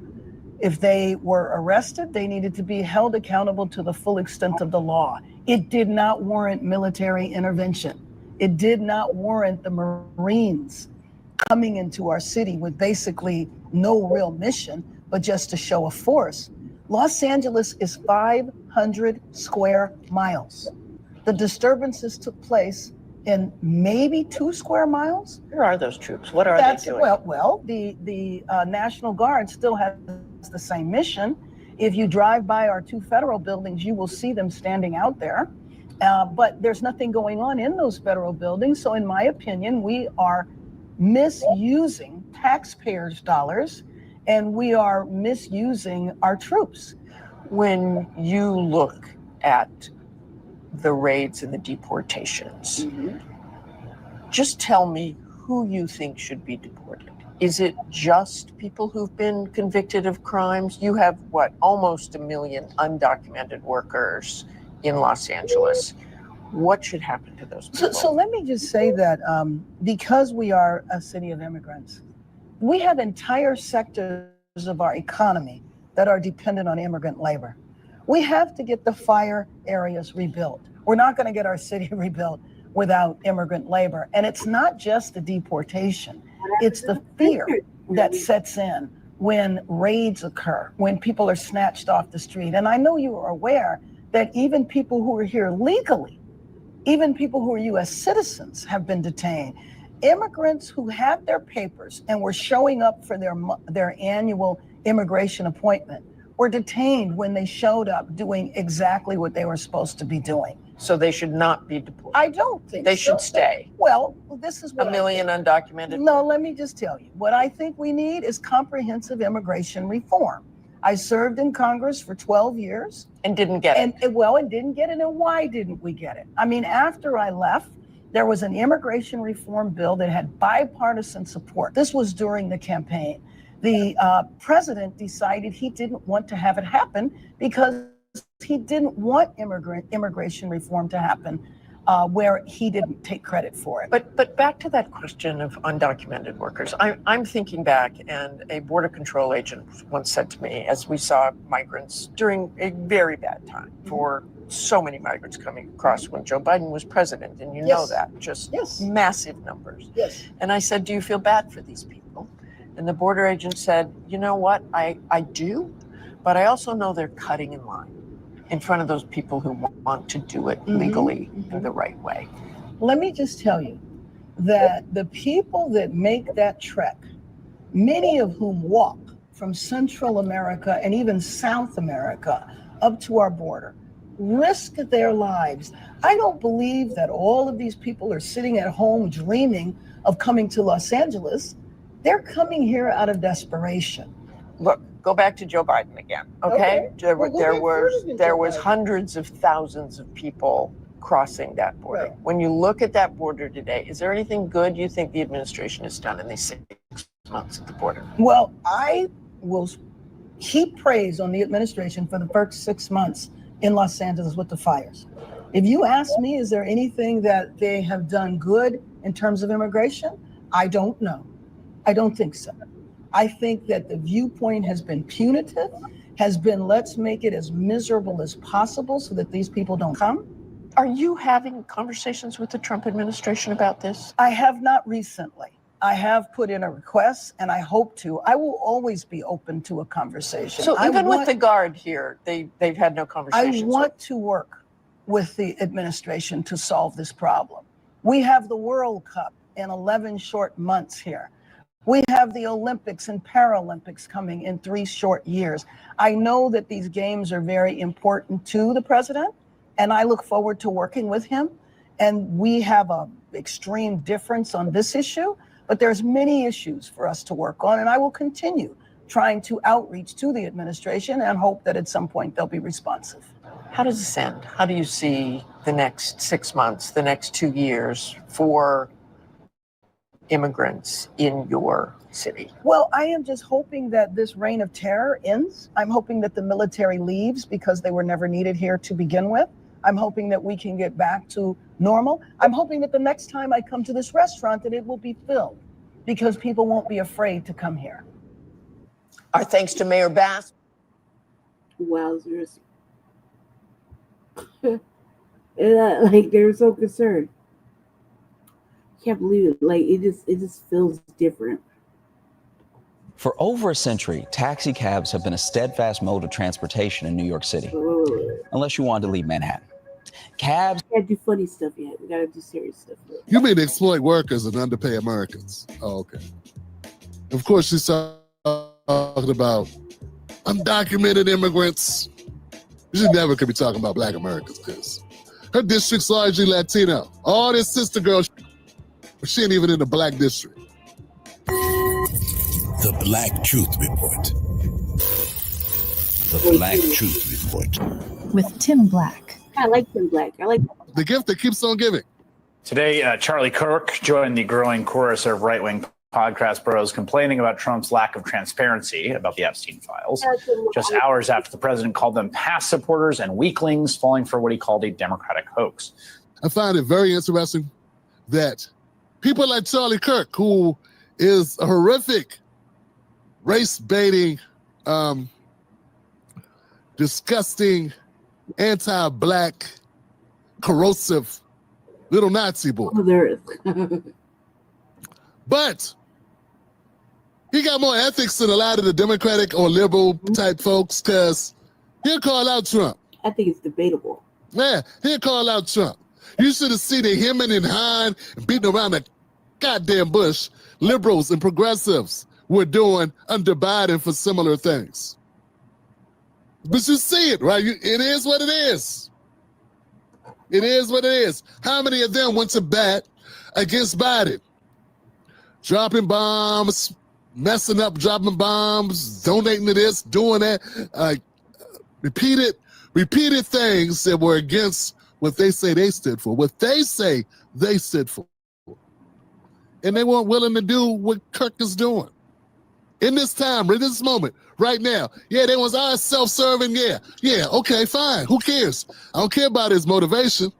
If they were arrested, they needed to be held accountable to the full extent of the law. It did not warrant military intervention. It did not warrant the Marines coming into our city with basically no real mission, but just to show a force. Los Angeles is 500 square miles. The disturbances took place in maybe 2 square miles. Where are those troops? What are they doing? Well, the National Guard still has the same mission. If you drive by our 2 federal buildings, you will see them standing out there. But there's nothing going on in those federal buildings. So in my opinion, we are misusing taxpayers' dollars, and we are misusing our troops. When you look at the raids and the deportations, just tell me who you think should be deported. Is it just people who've been convicted of crimes? You have, what, almost 1 million undocumented workers in Los Angeles. What should happen to those people? So let me just say that because we are a city of immigrants, we have entire sectors of our economy that are dependent on immigrant labor. We have to get the fire areas rebuilt. We're not going to get our city rebuilt without immigrant labor. And it's not just the deportation. It's the fear that sets in when raids occur, when people are snatched off the street. And I know you are aware that even people who are here legally, even people who are U.S. citizens have been detained. Immigrants who have their papers and were showing up for their annual immigration appointment were detained when they showed up doing exactly what they were supposed to be doing. So they should not be deported? I don't think they so. should stay. Well, this is what 1 million undocumented? No, let me just tell you. What I think we need is comprehensive immigration reform. I served in Congress for 12 years. And didn't get it. And didn't get it. And why didn't we get it? I mean, after I left, There was an immigration reform bill that had bipartisan support. This was during the campaign. The president decided he didn't want to have it happen because he didn't want immigration reform to happen where he didn't take credit for it. But back to that question of undocumented workers. I'm thinking back, and a border control agent once said to me, as we saw migrants during a very bad time for so many migrants coming across when Joe Biden was president, and you know that, just massive numbers. Yes. And I said, do you feel bad for these people? And the border agent said, you know what, I do, but I also know they're cutting in line in front of those people who want to do it legally in the right way. Let me just tell you that the people that make that trek, many of whom walk from Central America and even South America up to our border, risk their lives. I don't believe that all of these people are sitting at home dreaming of coming to Los Angeles. They're coming here out of desperation. Look, go back to Joe Biden again, okay? There was hundreds of thousands of people crossing that border. Right. When you look at that border today, is there anything good you think the administration has done in these 6 months at the border? Well, I will heap praise on the administration for the first 6 months in Los Angeles with the fires. If you ask me, is there anything that they have done good in terms of immigration? I don't know. I don't think so. I think that the viewpoint has been punitive, has been let's make it as miserable as possible so that these people don't come. Are you having conversations with the Trump administration about this? I have not recently. I have put in a request and I hope to. I will always be open to a conversation. So even with the Guard here, they've had no conversations. I want to work with the administration to solve this problem. We have the World Cup in 11 short months here. We have the Olympics and Paralympics coming in 3 short years. I know that these games are very important to the president, and I look forward to working with him. And we have an extreme difference on this issue, but there's many issues for us to work on, and I will continue trying to outreach to the administration and hope that at some point they'll be responsive. How does this end? How do you see the next 6 months, the next 2 years for immigrants in your city? Well, I am just hoping that this reign of terror ends. I'm hoping that the military leaves because they were never needed here to begin with. I'm hoping that we can get back to normal. I'm hoping that the next time I come to this restaurant that it will be filled because people won't be afraid to come here. Our thanks to Mayor Bass. Wowzers. Like they're so concerned. Can't believe it. Like it just feels different. For over a century, taxi cabs have been a steadfast mode of transportation in New York City, unless you wanted to leave Manhattan. Cabs can't do funny stuff yet. We gotta do serious stuff. You mean exploit workers and underpay Americans? Oh, okay. Of course, she's talking about undocumented immigrants. She never could be talking about Black Americans because her district's largely Latino. All this sister girls. She ain't even in the Black district. The Black Truth Report. The Black Truth Report. With Tim Black. I like Tim Black. I like the gift that keeps on giving. Today, Charlie Kirk joined the growing chorus of right-wing podcast bros complaining about Trump's lack of transparency about the Epstein files, just hours after the president called them past supporters and weaklings falling for what he called a Democratic hoax. I find it very interesting that people like Charlie Kirk, who is a horrific race-baiting, disgusting, anti-Black, corrosive little Nazi boy. Oh, there is. But he got more ethics than a lot of the Democratic or liberal type folks because he'll call out Trump. I think it's debatable. Yeah, he'll call out Trump. You should have seen the hemming and hawing and beating around the goddamn bush liberals and progressives were doing under Biden for similar things. But you see it, right? It is what it is. It is what it is. How many of them went to bat against Biden? Dropping bombs, messing up, dropping bombs, donating to this, doing that. Repeated things that were against what they say they stood for, what they say they stood for. And they weren't willing to do what Kirk is doing. In this time, in this moment, right now. Yeah, they was all self-serving. Yeah, okay, fine. Who cares? I don't care about his motivation.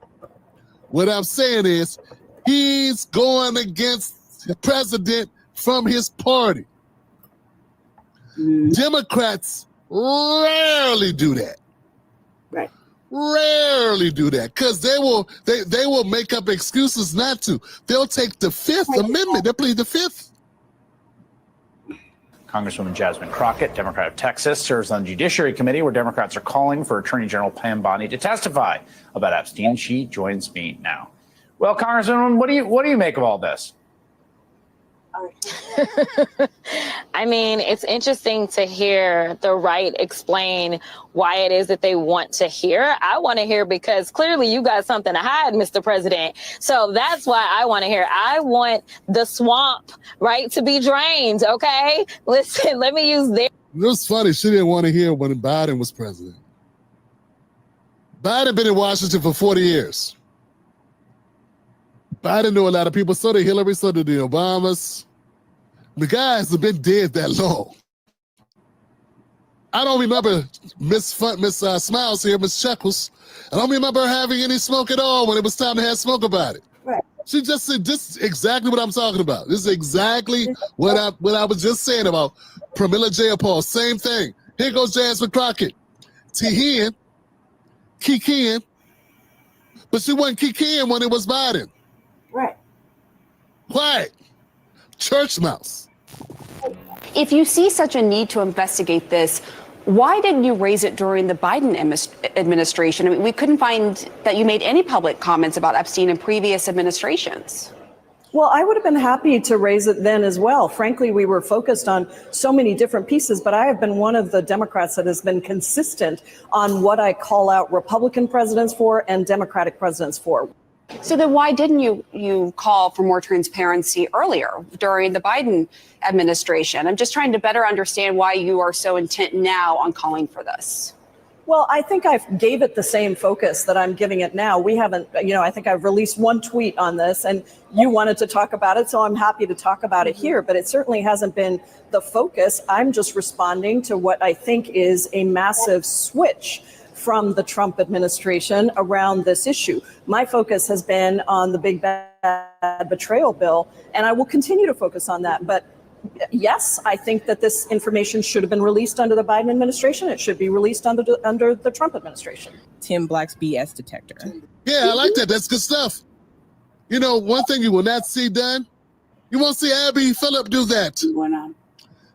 What I'm saying is he's going against the president from his party. Democrats rarely do that. Right. Rarely do that because they will make up excuses not to. They'll take the Fifth Amendment. They'll plead the Fifth. Congresswoman Jasmine Crockett, Democrat of Texas, serves on the Judiciary Committee, where Democrats are calling for Attorney General Pam Bondi to testify about Epstein. She joins me now. Well, Congresswoman, what do you make of all this? I mean, it's interesting to hear the right explain why it is that they want to hear. I want to hear because clearly you got something to hide, Mr. President. So that's why I want to hear. I want the swamp, right, to be drained. OK, listen, let me use their. It was funny. She didn't want to hear when Biden was president. Biden been in Washington for 40 years. Biden knew a lot of people. So did Hillary, so did the Obamas. The guys have been dead that long. I don't remember Miss Smiles here, Miss Chuckles. I don't remember her having any smoke at all when it was time to have smoke about it. Right. She just said, this is exactly what I'm talking about. This is exactly what I was just saying about Pramila Jayapal. Same thing. Here goes Jasmine Crockett. Kikiing, but she wasn't kikiing when it was Biden. Right. Quiet. Church mouse. If you see such a need to investigate this, why didn't you raise it during the Biden administration? I mean, we couldn't find that you made any public comments about Epstein in previous administrations. Well, I would have been happy to raise it then as well. Frankly, we were focused on so many different pieces, but I have been one of the Democrats that has been consistent on what I call out Republican presidents for and Democratic presidents for. So then why didn't you call for more transparency earlier during the Biden administration? I'm just trying to better understand why you are so intent now on calling for this. Well, I think I gave it the same focus that I'm giving it now. We haven't, I think I've released one tweet on this and you wanted to talk about it, so I'm happy to talk about it here, but it certainly hasn't been the focus. I'm just responding to what I think is a massive switch from the Trump administration around this issue. My focus has been on the big bad betrayal bill, and I will continue to focus on that. But yes, I think that this information should have been released under the Biden administration. It should be released under the Trump administration. Tim Black's BS detector. Yeah, I like that. That's good stuff. You know, one thing you will not see done, you won't see Abby Phillip do that.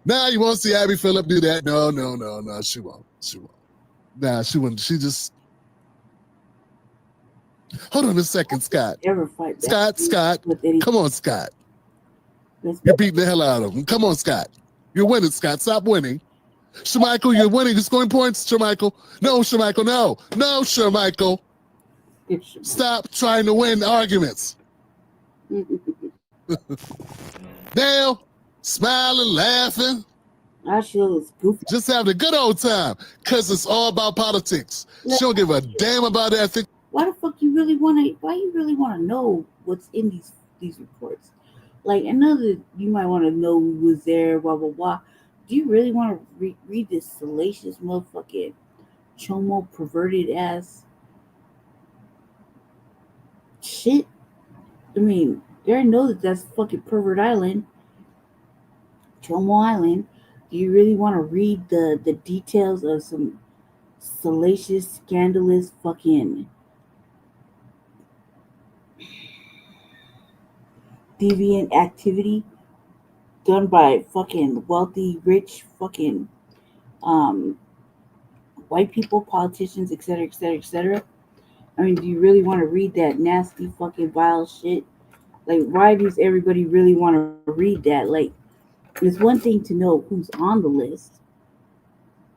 Nah, you won't see Abby Phillip do that. No, she won't. Nah, she wouldn't. She just. Hold on a second, Scott. Scott. Come on, Scott. You're beating the hell out of him. Come on, Scott. You're winning, Scott. Stop winning. Shermichael, you're winning. You're scoring points, Shermichael. No, Shermichael, no. No, Shermichael. Stop trying to win arguments. Now, smiling, laughing. Just having a good old time, because it's all about politics. She don't give a damn about ethics. Why the fuck you really want to? Why you really want to know what's in these reports? Like, I know that you might want to know who was there, blah blah blah. Do you really want to read this salacious motherfucking chomo perverted ass shit? I mean, you already know that that's fucking pervert island, Chomo Island. Do you really want to read the details of some salacious, scandalous fucking deviant activity done by fucking wealthy, rich, fucking white people, politicians, etc., etc., etc.? I mean, do you really want to read that nasty, fucking vile shit? Like, why does everybody really want to read that? Like, it's one thing to know who's on the list.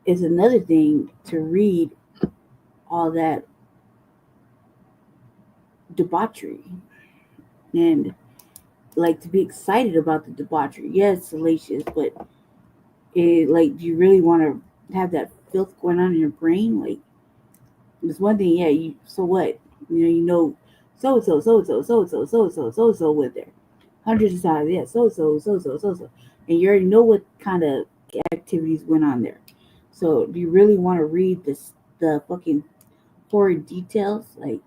It's another thing to read all that debauchery and like to be excited about the debauchery. Yeah, it's salacious, but like, do you really want to have that filth going on in your brain? Like, it's one thing, yeah, so what? You know, so went there. Hundreds of times, yeah, so, and you already know what kind of activities went on there. So, do you really want to read the fucking horrid details? Like,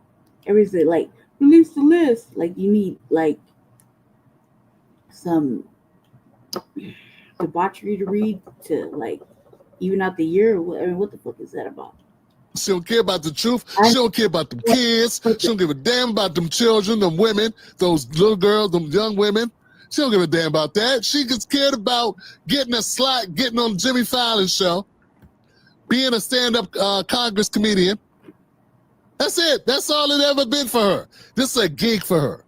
everything, like, release the list. Like, you need, like, some debauchery to read to, like, even out the year. I mean, what the fuck is that about? She don't care about the truth. She don't care about them kids. She don't give a damn about them children, them women, those little girls, them young women. She don't give a damn about that. She just cared about getting a slot, getting on Jimmy Fallon's show, being a stand-up Congress comedian. That's it. That's all it ever been for her. This is a gig for her.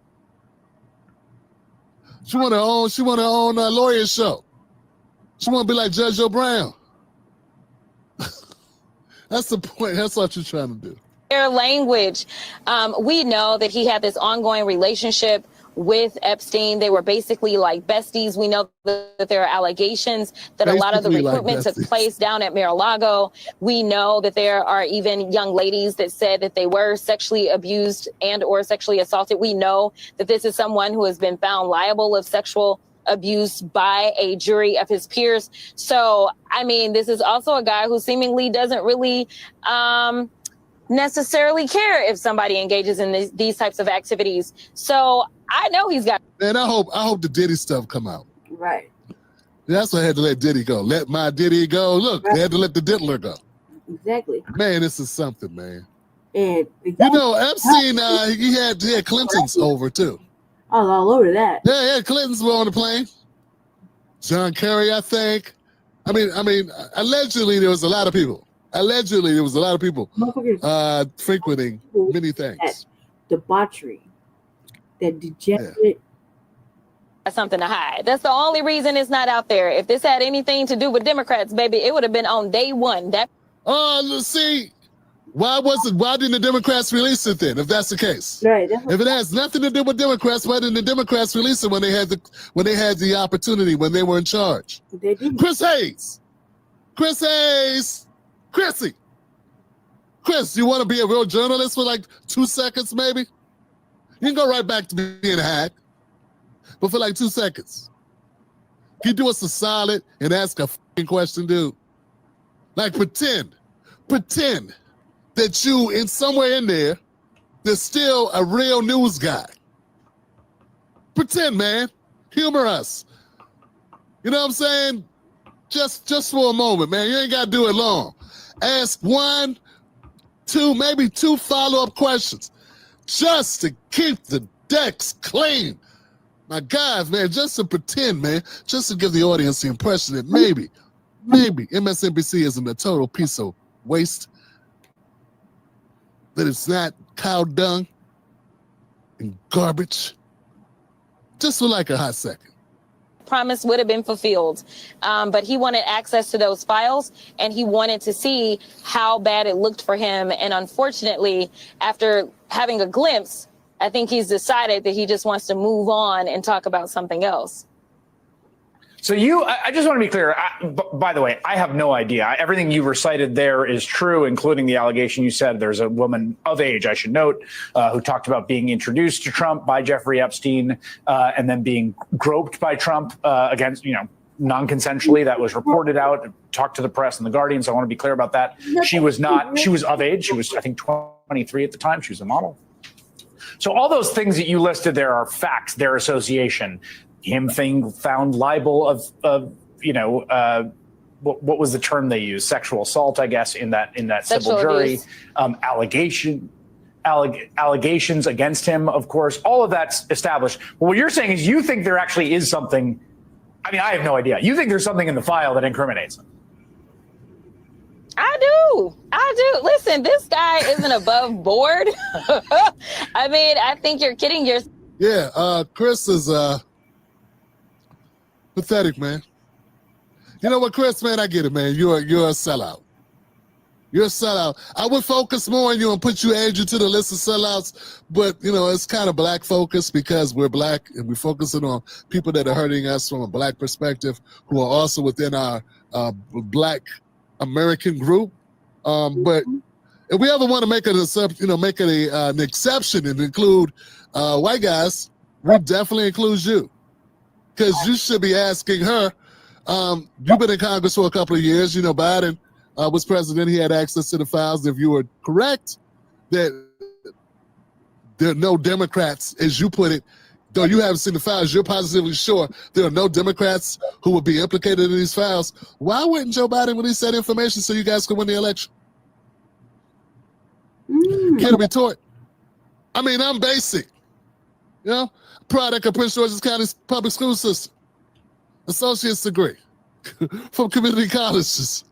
She want to own a lawyer show. She want to be like Judge O'Brien. That's the point. That's what you're trying to do. Their language. We know that he had this ongoing relationship with Epstein. They were basically like besties. We know that there are allegations that a lot of the recruitment took place down at Mar-a-Lago. We know that there are even young ladies that said that they were sexually abused and or sexually assaulted. We know that this is someone who has been found liable of sexual abuse by a jury of his peers. So, I mean, this is also a guy who seemingly doesn't really necessarily care if somebody engages in these types of activities. So I know he's got. Man, I hope the Diddy stuff come out. Right. That's why I had to let Diddy go. Let my Diddy go. Look, they had to let the Diddler go. Exactly. Man, this is something, man. And you know, Epstein, he had Clintons over too. I was all over that. Yeah, Clintons were on the plane. John Kerry, I think. I mean, allegedly there was a lot of people. Frequenting many things. That debauchery, that degenerate. That's something to hide. That's the only reason it's not out there. If this had anything to do with Democrats, baby, it would have been on day one. See, why didn't the Democrats release it then? If that's the case, right? If it has nothing to do with Democrats, why didn't the Democrats release it when they had the opportunity, when they were in charge? They didn't. Chrissy, you want to be a real journalist for like 2 seconds, maybe? You can go right back to being a hack, but for like 2 seconds, can you do us a solid and ask a fucking question, dude? Like pretend that you, in somewhere in there, there's still a real news guy. Pretend, man. Humor us. You know what I'm saying? Just for a moment, man. You ain't got to do it long. Ask 1, 2, maybe 2 follow-up questions just to keep the decks clean. My guys, man, just to pretend, man, just to give the audience the impression that maybe MSNBC isn't a total piece of waste, that it's not cow dung and garbage, just for like a hot second. Promise would have been fulfilled. But he wanted access to those files and he wanted to see how bad it looked for him. And unfortunately, after having a glimpse, I think he's decided that he just wants to move on and talk about something else. So I just want to be clear. By the way, I have no idea. Everything you recited there is true, including the allegation you said there's a woman of age, I should note, who talked about being introduced to Trump by Jeffrey Epstein and then being groped by Trump against, non-consensually. That was reported out, talked to the press and the Guardian. So I want to be clear about that. She was of age. She was, I think, 23 at the time. She was a model. So all those things that you listed there are facts, their association. Him being found liable of what was the term they used? Sexual assault, I guess, in that civil jury. Allegations against him, of course. All of that's established. Well, what you're saying is you think there actually is something. I mean, I have no idea. You think there's something in the file that incriminates him. I do. Listen, this guy isn't above board. I mean, I think you're kidding yourself. Yeah, Chris is pathetic, man. You know what, Chris, man, I get it, man. You're a sellout. You're a sellout. I would focus more on you and add you to the list of sellouts, but, it's kind of black focus because we're black and we're focusing on people that are hurting us from a black perspective who are also within our black American group. But if we ever want to make it an exception and include white guys, we definitely include you, because you should be asking her. You've been in Congress for a couple of years. You know, Biden was president. He had access to the files. If you were correct that there are no Democrats, as you put it, though you haven't seen the files, you're positively sure there are no Democrats who would be implicated in these files. Why wouldn't Joe Biden release that information so you guys could win the election? Can it be taught? I mean, I'm basic. You know, product of Prince George's County public school system. Associate's degree from community colleges.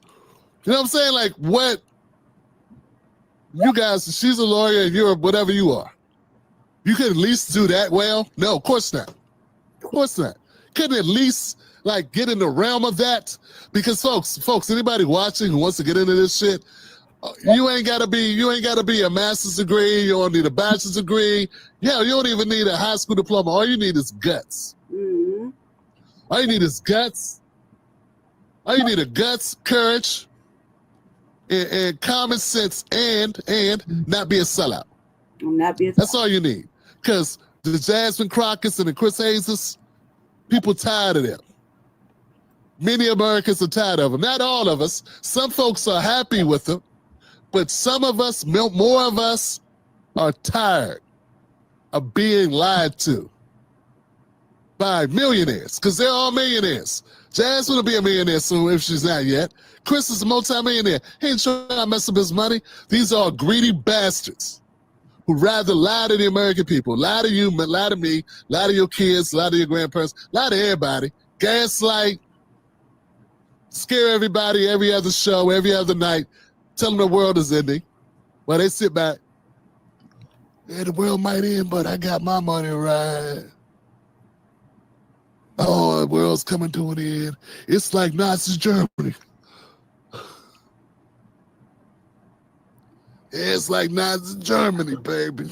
You know what I'm saying? Like, what you guys, she's a lawyer and you're whatever you are. You could at least do that well? No, of course not. Of course not. Couldn't at least like get in the realm of that? Because folks, anybody watching who wants to get into this shit, you ain't gotta be a master's degree, you don't need a bachelor's degree. Yeah, you don't even need a high school diploma. All you need is guts. Mm-hmm. All you need is guts. All you need is guts, courage, and common sense, and not be a sellout. That's all you need. Because the Jasmine Crockett's and the Chris Hayes, people tired of them. Many Americans are tired of them. Not all of us. Some folks are happy with them, but some of us, more of us, are tired of being lied to by millionaires, because they're all millionaires. Jasmine will be a millionaire soon if she's not yet. Chris is a multi-millionaire. He ain't trying to mess up his money. These are greedy bastards who rather lie to the American people, lie to you, lie to me, lie to your kids, lie to your grandparents, lie to everybody, gaslight, scare everybody every other show, every other night, tell them the world is ending, while they sit back. Yeah, the world might end, but I got my money right. Oh, the world's coming to an end. It's like Nazi Germany. It's like Nazi Germany, baby.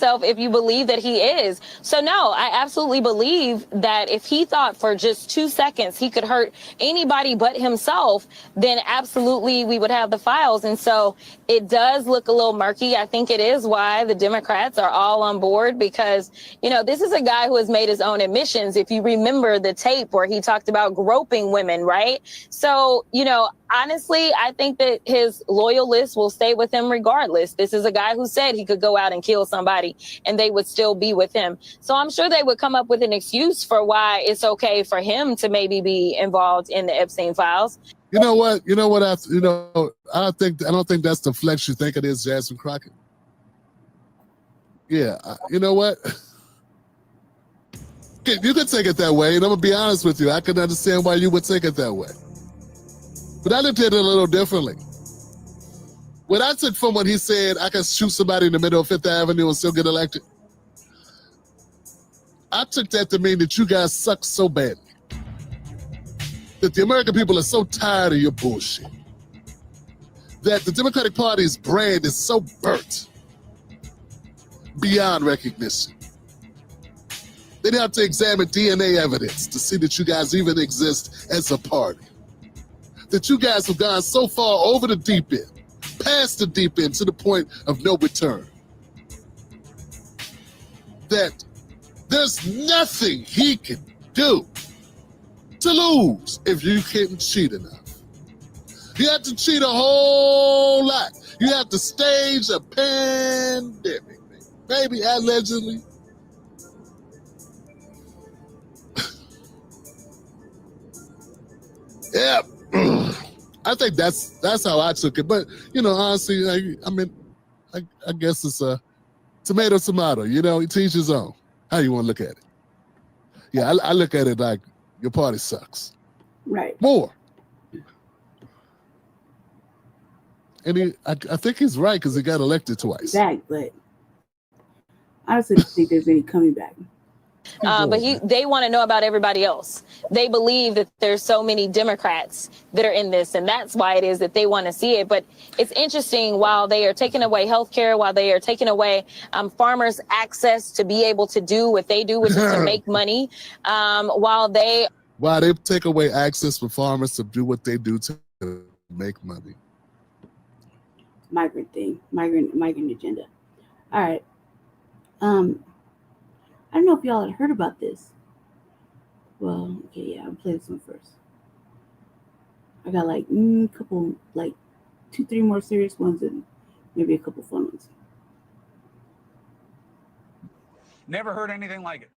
If you believe that he is. So no, I absolutely believe that if he thought for just 2 seconds he could hurt anybody but himself, then absolutely we would have the files. And so it does look a little murky. I think it is why the Democrats are all on board, because, you know, this is a guy who has made his own admissions. If you remember the tape where he talked about groping women, right? So, you know, honestly, I think that his loyalists will stay with him regardless. This is a guy who said he could go out and kill somebody and they would still be with him. So I'm sure they would come up with an excuse for why it's okay for him to maybe be involved in the Epstein files. You know what? I don't think that's the flex you think it is, Jasmine Crockett. Yeah, you know what? You could take it that way, and I'm gonna be honest with you. I can understand why you would take it that way. But I looked at it a little differently. What I took from when he said I can shoot somebody in the middle of Fifth Avenue and still get elected, I took that to mean that you guys suck so badly, that the American people are so tired of your bullshit, that the Democratic Party's brand is so burnt beyond recognition. They'd have to examine DNA evidence to see that you guys even exist as a party. That you guys have gone so far over the deep end, past the deep end, to the point of no return, that there's nothing he can do to lose if you can't cheat enough. You have to cheat a whole lot. You have to stage a pandemic, maybe allegedly. Yeah. I think that's how I took it. But, you know, honestly, I guess it's a tomato, you know, to each his own. How you want to look at it? Yeah, I look at it like your party sucks. Right. More. And I think he's right, because he got elected twice. Back, but I honestly don't think there's any coming back. But they want to know about everybody else. They believe that there's so many Democrats that are in this, and that's why it is that they want to see it. But it's interesting, while they are taking away health care, while they are taking away farmers' access to be able to do what they do, which is to make money, while they take away access for farmers to do what they do to make money. Migrant agenda. All right. I don't know if y'all had heard about this. Well, okay, yeah, I'll play this one first. I got like a couple, like 2-3 more serious ones and maybe a couple fun ones. Never heard anything like it.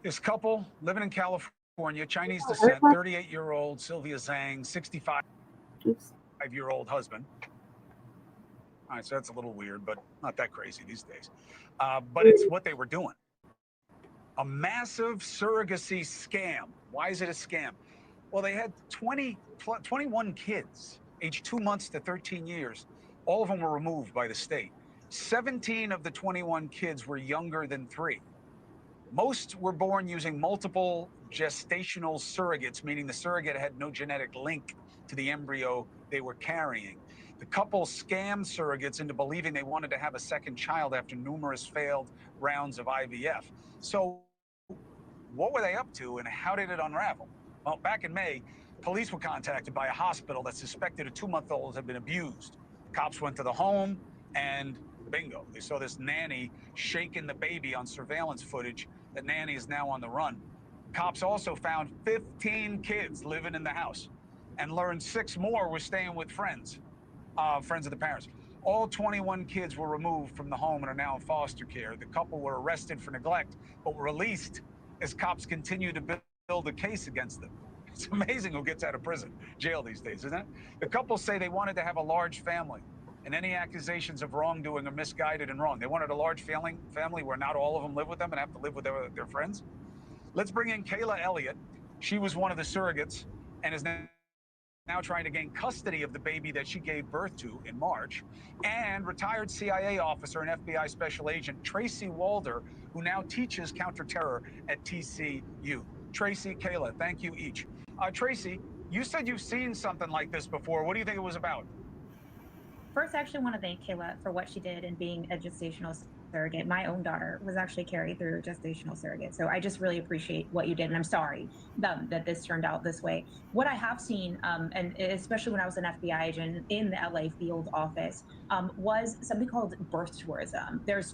This couple living in California, Chinese descent, 38-year-old Sylvia Zhang, 65-year-old husband. All right, so that's a little weird, but not that crazy these days. But it's what they were doing. A massive surrogacy scam. Why is it a scam? Well, they had 21 kids, aged 2 months to 13 years. All of them were removed by the state. 17 of the 21 kids were younger than 3. Most were born using multiple gestational surrogates, meaning the surrogate had no genetic link to the embryo they were carrying. The couple scammed surrogates into believing they wanted to have a second child after numerous failed rounds of IVF. So what were they up to and how did it unravel? Well, back in May, police were contacted by a hospital that suspected a 2-month-old had been abused. Cops went to the home and bingo, they saw this nanny shaking the baby on surveillance footage. That nanny is now on the run. Cops also found 15 kids living in the house and learned 6 more were staying with friends of the parents. All 21 kids were removed from the home and are now in foster care. The couple were arrested for neglect, but were released as cops continue to build a case against them. It's amazing who gets out of jail these days, isn't it? The couple say they wanted to have a large family, and any accusations of wrongdoing are misguided and wrong. They wanted a large family where not all of them live with them and have to live with their friends. Let's bring in Kayla Elliott. She was one of the surrogates and is now trying to gain custody of the baby that she gave birth to in March, and retired CIA officer and FBI special agent Tracy Walder, who now teaches counterterror at TCU. Tracy, Kayla, thank you each. Tracy, you said you've seen something like this before. What do you think it was about? First, I actually want to thank Kayla for what she did in being a gestational surrogate. My own daughter was actually carried through a gestational surrogate. So I just really appreciate what you did. And I'm sorry that this turned out this way. What I have seen, and especially when I was an FBI agent in the LA field office, was something called birth tourism. There's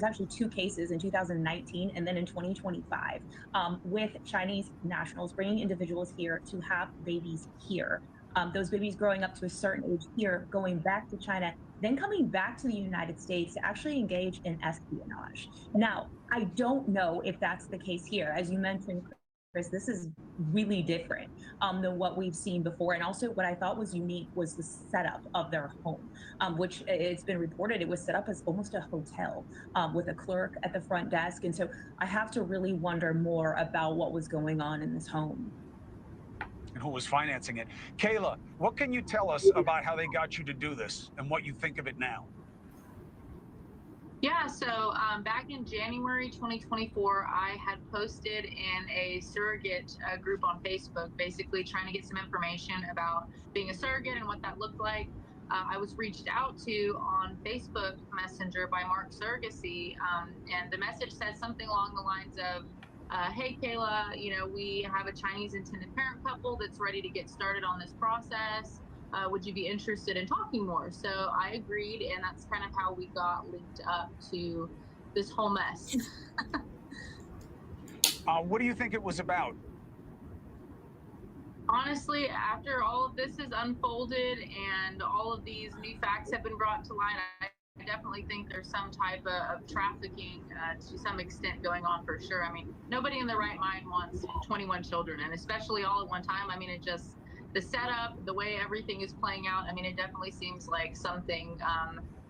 actually 2 cases in 2019 and then in 2025 with Chinese nationals bringing individuals here to have babies here. Those babies growing up to a certain age here, going back to China, then coming back to the United States to actually engage in espionage. Now, I don't know if that's the case here. As you mentioned, Chris, this is really different than what we've seen before. And also what I thought was unique was the setup of their home, which it's been reported it was set up as almost a hotel with a clerk at the front desk. And so I have to really wonder more about what was going on in this home. And who was financing it. Kayla, what can you tell us about how they got you to do this and what you think of it now? Yeah, so back in January 2024, I had posted in a surrogate group on Facebook, basically trying to get some information about being a surrogate and what that looked like. I was reached out to on Facebook Messenger by Mark Surrogacy, and the message said something along the lines of, hey, Kayla, we have a Chinese intended parent couple that's ready to get started on this process. Would you be interested in talking more? So I agreed, and that's kind of how we got linked up to this whole mess. What do you think it was about? Honestly, after all of this has unfolded and all of these new facts have been brought to light, I definitely think there's some type of trafficking to some extent going on for sure. I mean, nobody in their right mind wants 21 children, and especially all at one time. I mean, it just, the setup, the way everything is playing out, I mean, it definitely seems like something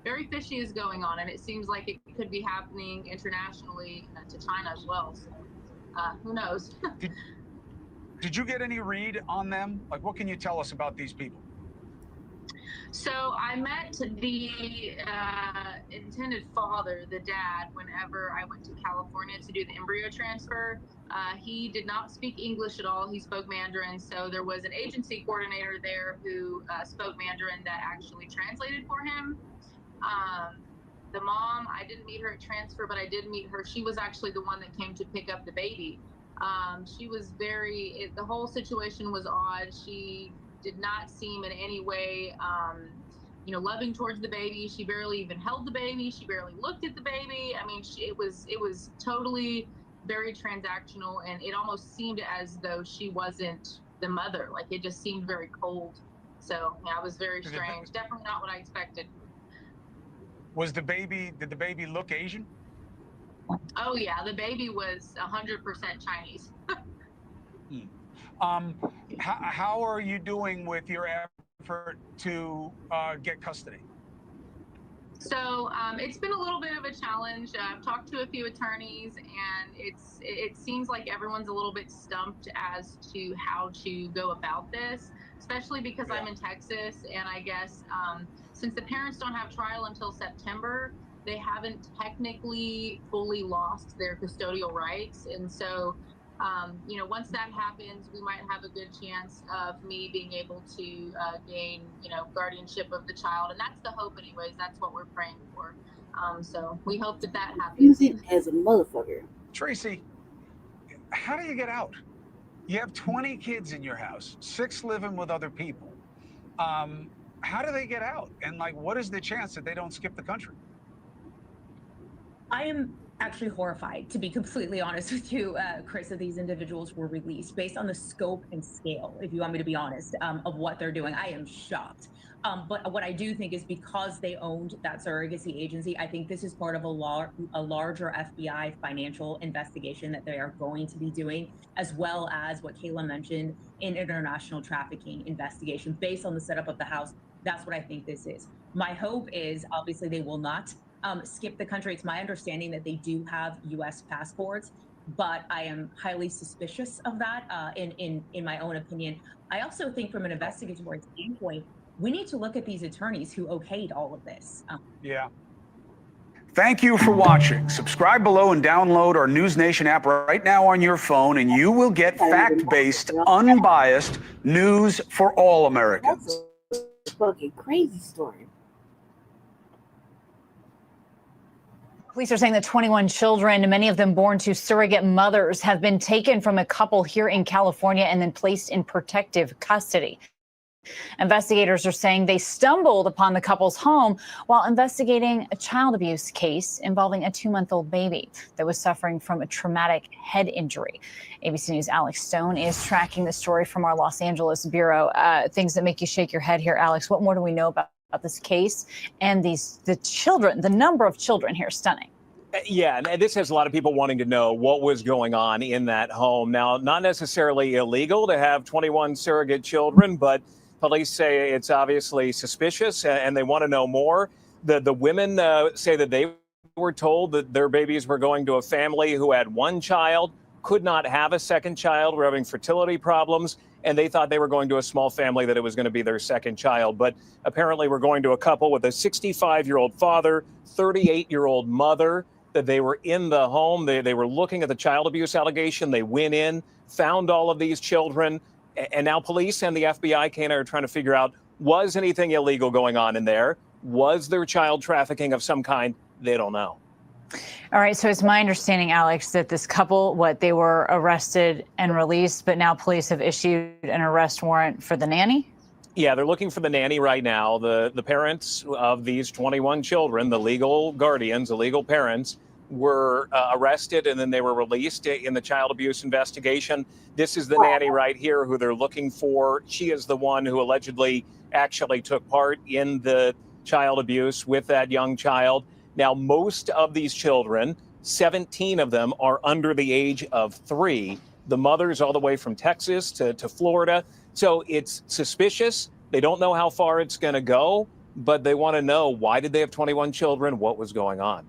very fishy is going on, and it seems like it could be happening internationally to China as well. So who knows? Did you get any read on them? Like, what can you tell us about these people? So I met the intended father, the dad, whenever I went to California to do the embryo transfer. He did not speak English at all. He spoke Mandarin. So there was an agency coordinator there who spoke Mandarin that actually translated for him. The mom, I didn't meet her at transfer, but I did meet her. She was actually the one that came to pick up the baby. She was the whole situation was odd. She did not seem in any way, loving towards the baby. She barely even held the baby. She barely looked at the baby. I mean, it was totally very transactional, and it almost seemed as though she wasn't the mother. Like, it just seemed very cold. So yeah, it was very strange. Definitely not what I expected. Did the baby look Asian? Oh yeah, the baby was 100% Chinese. How are you doing with your effort to get custody? So it's been a little bit of a challenge. I've talked to a few attorneys, and it seems like everyone's a little bit stumped as to how to go about this, especially because I'm in Texas, and I guess since the parents don't have trial until September, they haven't technically fully lost their custodial rights. And so, once that happens, we might have a good chance of me being able to gain, guardianship of the child. And that's the hope anyways. That's what we're praying for. So we hope that happens. Confusing as a motherfucker. Tracy, how do you get out? You have 20 kids in your house, 6 living with other people. How do they get out? And what is the chance that they don't skip the country? I am actually horrified, to be completely honest with you, Chris, that these individuals were released based on the scope and scale, if you want me to be honest, of what they're doing. I am shocked. But what I do think is because they owned that surrogacy agency, I think this is part of a larger FBI financial investigation that they are going to be doing, as well as what Kayla mentioned, an international trafficking investigation based on the setup of the house. That's what I think this is. My hope is obviously they will not skip the country. It's my understanding that they do have U.S. passports, but I am highly suspicious of that in my own opinion. I also think from an investigatory standpoint, we need to look at these attorneys who okayed all of this. Yeah. Thank you for watching. Subscribe below and download our News Nation app right now on your phone, and you will get fact-based, unbiased news for all Americans. That's a fucking crazy story. Police are saying that 21 children, many of them born to surrogate mothers, have been taken from a couple here in California and then placed in protective custody. Investigators are saying they stumbled upon the couple's home while investigating a child abuse case involving a 2-month-old baby that was suffering from a traumatic head injury. ABC News' Alex Stone is tracking the story from our Los Angeles bureau. Things that make you shake your head here, Alex. What more do we know about this case and the children? The number of children here is stunning. Yeah, and this has a lot of people wanting to know what was going on in that home. Now, not necessarily illegal to have 21 surrogate children, but police say it's obviously suspicious and they want to know more. The women say that they were told that their babies were going to a family who had 1 child, could not have a second child, were having fertility problems, and they thought they were going to a small family that it was going to be their second child. But apparently we're going to a couple with a 65-year-old father, 38-year-old mother, that they were in the home. They were looking at the child abuse allegation. They went in, found all of these children, and now police and the FBI are trying to figure out, was anything illegal going on in there? Was there child trafficking of some kind? They don't know. All right, so it's my understanding, Alex, that this couple, they were arrested and released, but now police have issued an arrest warrant for the nanny? Yeah, they're looking for the nanny right now. The parents of these 21 children, the legal guardians, the legal parents, were arrested and then they were released in the child abuse investigation. This is the nanny right here who they're looking for. She is the one who allegedly actually took part in the child abuse with that young child. Now, most of these children, 17 of them, are under the age of 3. The mothers all the way from Texas to Florida. So it's suspicious. They don't know how far it's going to go, but they want to know, why did they have 21 children? What was going on?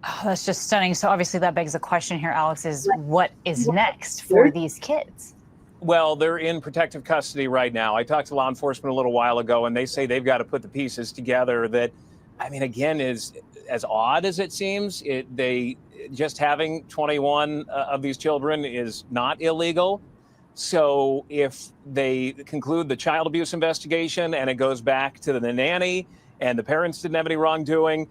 Oh, that's just stunning. So obviously that begs the question here, Alex, is what is next for these kids? Well, they're in protective custody right now. I talked to law enforcement a little while ago, and they say they've got to put the pieces together. That, I mean, again, is as odd as it seems. They just having 21 of these children is not illegal. So if they conclude the child abuse investigation and it goes back to the nanny and the parents didn't have any wrongdoing,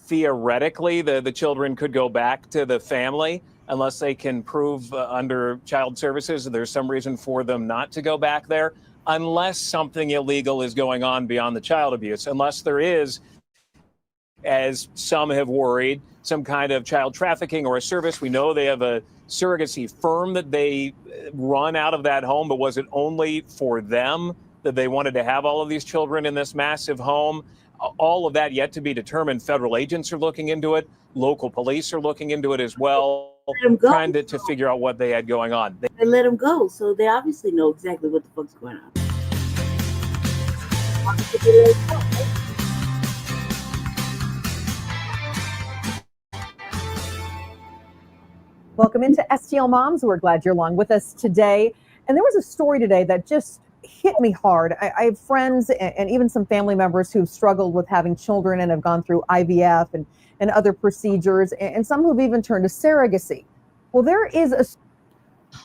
theoretically, the children could go back to the family unless they can prove under child services that there's some reason for them not to go back there. unless something illegal is going on beyond the child abuse, unless there is, as some have worried, some kind of child trafficking or a service. We know they have a surrogacy firm that they run out of that home, but was it only for them that they wanted to have all of these children in this massive home? All of that yet to be determined. Federal agents are looking into it. Local police are looking into it as well, trying to figure out what they had going on. They let them go, so they obviously know exactly what the fuck's going on. Welcome into STL Moms. We're glad you're along with us today. And there was a story today that just hit me hard. I have friends and even some family members who've struggled with having children and have gone through IVF and other procedures, and some who've even turned to surrogacy. Well, there is a...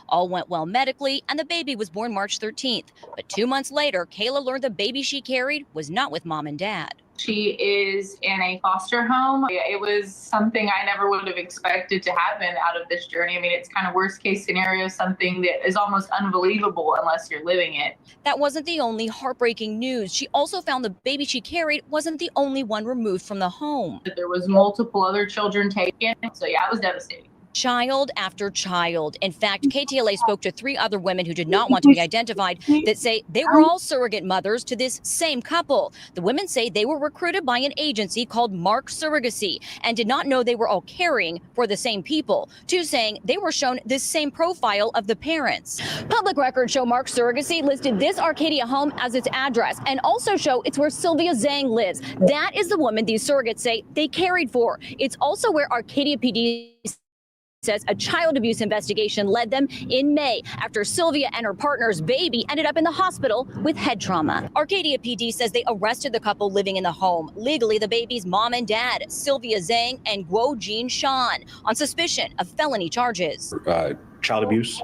All went well medically, and the baby was born March 13th. But 2 months later, Kayla learned the baby she carried was not with mom and dad. She is in a foster home. It was something I never would have expected to happen out of this journey. I mean, it's kind of worst case scenario, something that is almost unbelievable unless you're living it. That wasn't the only heartbreaking news. She also found the baby she carried wasn't the only one removed from the home. There was multiple other children taken. So yeah, it was devastating. Child after child. In fact, KTLA spoke to 3 other women who did not want to be identified that say they were all surrogate mothers to this same couple. The women say they were recruited by an agency called Mark Surrogacy and did not know they were all caring for the same people. 2 saying they were shown this same profile of the parents. Public records show Mark Surrogacy listed this Arcadia home as its address and also show it's where Sylvia Zhang lives. That is the woman these surrogates say they cared for. It's also where Arcadia PD says a child abuse investigation led them in May after Sylvia and her partner's baby ended up in the hospital with head trauma. Arcadia PD says they arrested the couple living in the home, legally the baby's mom and dad, Sylvia Zhang and Guo Jin Shan, on suspicion of felony charges. Child abuse,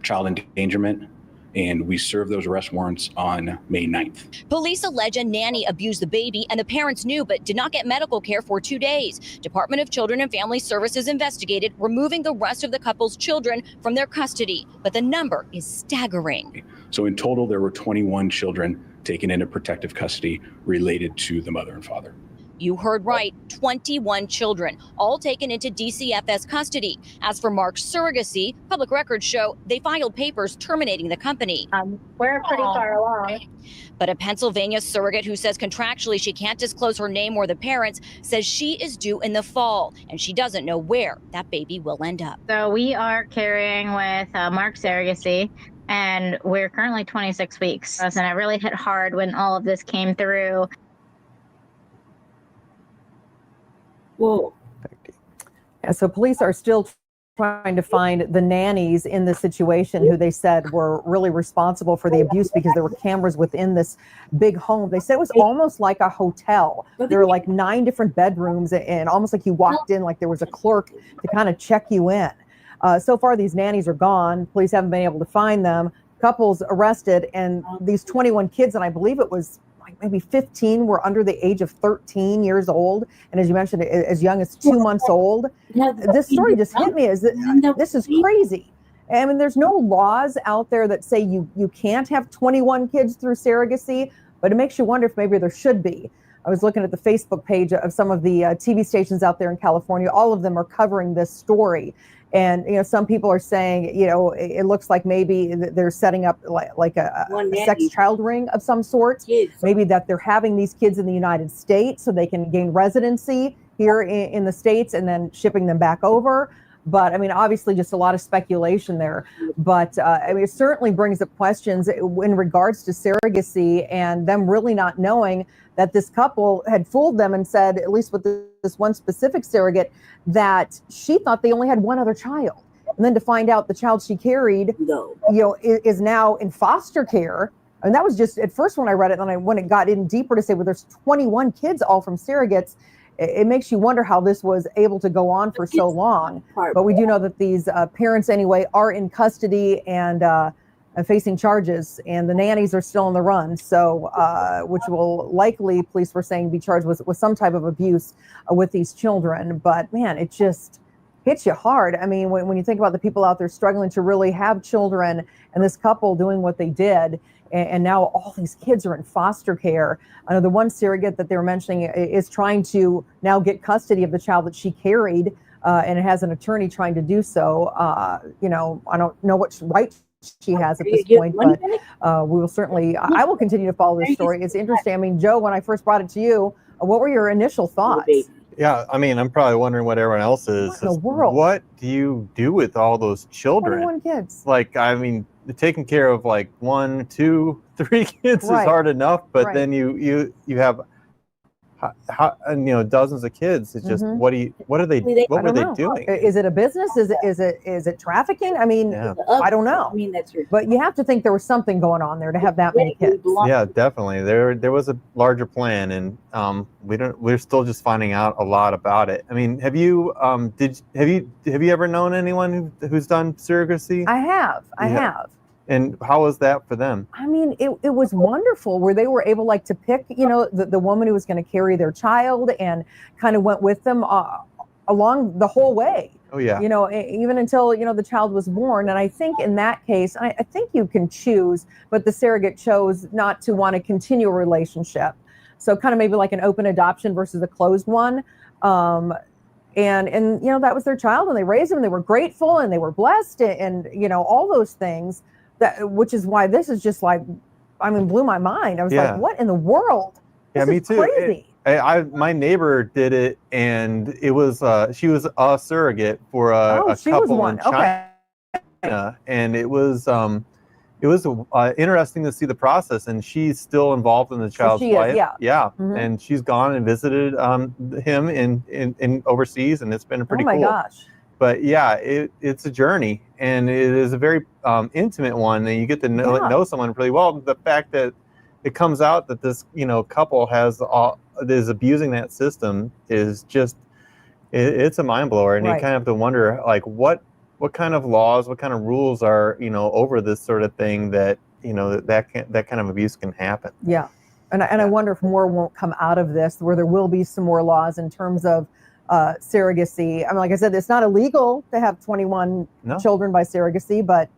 child endangerment, and we served those arrest warrants on May 9th. Police allege a nanny abused the baby and the parents knew but did not get medical care for 2 days. Department of Children and Family Services investigated, removing the rest of the couple's children from their custody, but the number is staggering. So in total, there were 21 children taken into protective custody related to the mother and father. You heard right, 21 children, all taken into DCFS custody. As for Mark's surrogacy, public records show they filed papers terminating the company. We're pretty far along. But a Pennsylvania surrogate who says contractually she can't disclose her name or the parents says she is due in the fall, and she doesn't know where that baby will end up. So we are carrying with Mark Surrogacy, and we're currently 26 weeks. And it really hit hard when all of this came through. Whoa. Yeah, so police are still trying to find the nannies in this situation who they said were really responsible for the abuse because there were cameras within this big home. They said it was almost like a hotel. There were like 9 different bedrooms and almost like you walked in like there was a clerk to kind of check you in. So far, these nannies are gone. Police haven't been able to find them. Couples arrested, and these 21 kids, and I believe it was maybe 15 were under the age of 13 years old. And as you mentioned, as young as 2 months old. This story just hit me as this is crazy. I mean, there's no laws out there that say you can't have 21 kids through surrogacy, but it makes you wonder if maybe there should be. I was looking at the Facebook page of some of the TV stations out there in California. All of them are covering this story. And, you know, some people are saying, you know, it looks like maybe they're setting up like a sex child ring of some sort. Maybe that they're having these kids in the United States so they can gain residency here in the States and then shipping them back over. But I mean, obviously just a lot of speculation there. But I mean, it certainly brings up questions in regards to surrogacy and them really not knowing that this couple had fooled them and said, at least with this one specific surrogate, that she thought they only had one other child. And then to find out the child she carried, you know, is now in foster care. And that was just at first when I read it, and when it got in deeper to say, well, there's 21 kids all from surrogates. It makes you wonder how this was able to go on for so long. But we do know that these parents anyway are in custody and facing charges, and the nannies are still on the run. So, which will likely, police were saying, be charged with some type of abuse with these children. But man, it just hits you hard. I mean, when you think about the people out there struggling to really have children and this couple doing what they did, and now all these kids are in foster care. I know the one surrogate that they were mentioning is trying to now get custody of the child that she carried, and it has an attorney trying to do so. You know, I don't know what right she has at this point, but we will certainly, I will continue to follow this story. It's interesting. I mean, Joe, when I first brought it to you, what were your initial thoughts? Yeah, I mean, I'm probably wondering what everyone else is. What in the world? What do you do with all those children? 21 kids. Like, I mean, taking care of like 1, 2, 3 kids is hard enough, but then you have and, you know, dozens of kids. It's just what were they doing? Is it a business? Is it trafficking? I mean, I don't know. I mean, that's your. But you have to think there was something going on there to have that many kids. Yeah, definitely. There was a larger plan, and we're still just finding out a lot about it. I mean, have you ever known anyone who's done surrogacy? I have. And how was that for them? I mean, it was wonderful where they were able like to pick, you know, the woman who was going to carry their child and kind of went with them along the whole way. Oh, yeah. You know, even until, you know, the child was born. And I think in that case, I think you can choose, but the surrogate chose not to want to continue a relationship. So kind of maybe like an open adoption versus a closed one. And you know, that was their child and they raised them. They were grateful and they were blessed and you know, all those things. Which is why this is just like, I mean, blew my mind. I was like, what in the world? Yeah, This me is too. Crazy. My neighbor did it, and it was she was a surrogate for a couple in China, and it was interesting to see the process. And she's still involved in the child's life. And she's gone and visited him in overseas, and it's been pretty cool. Oh my gosh. But yeah, it's a journey, and it is a very intimate one, and you get to know someone really well. The fact that it comes out that this, you know, couple is abusing that system is just it's a mind blower, and you kind of have to wonder like what kind of laws, what kind of rules are, you know, over this sort of thing that, you know, that kind of abuse can happen. Yeah, and I wonder if more won't come out of this, where there will be some more laws in terms of surrogacy. I mean, like I said, it's not illegal to have 21 children by surrogacy, but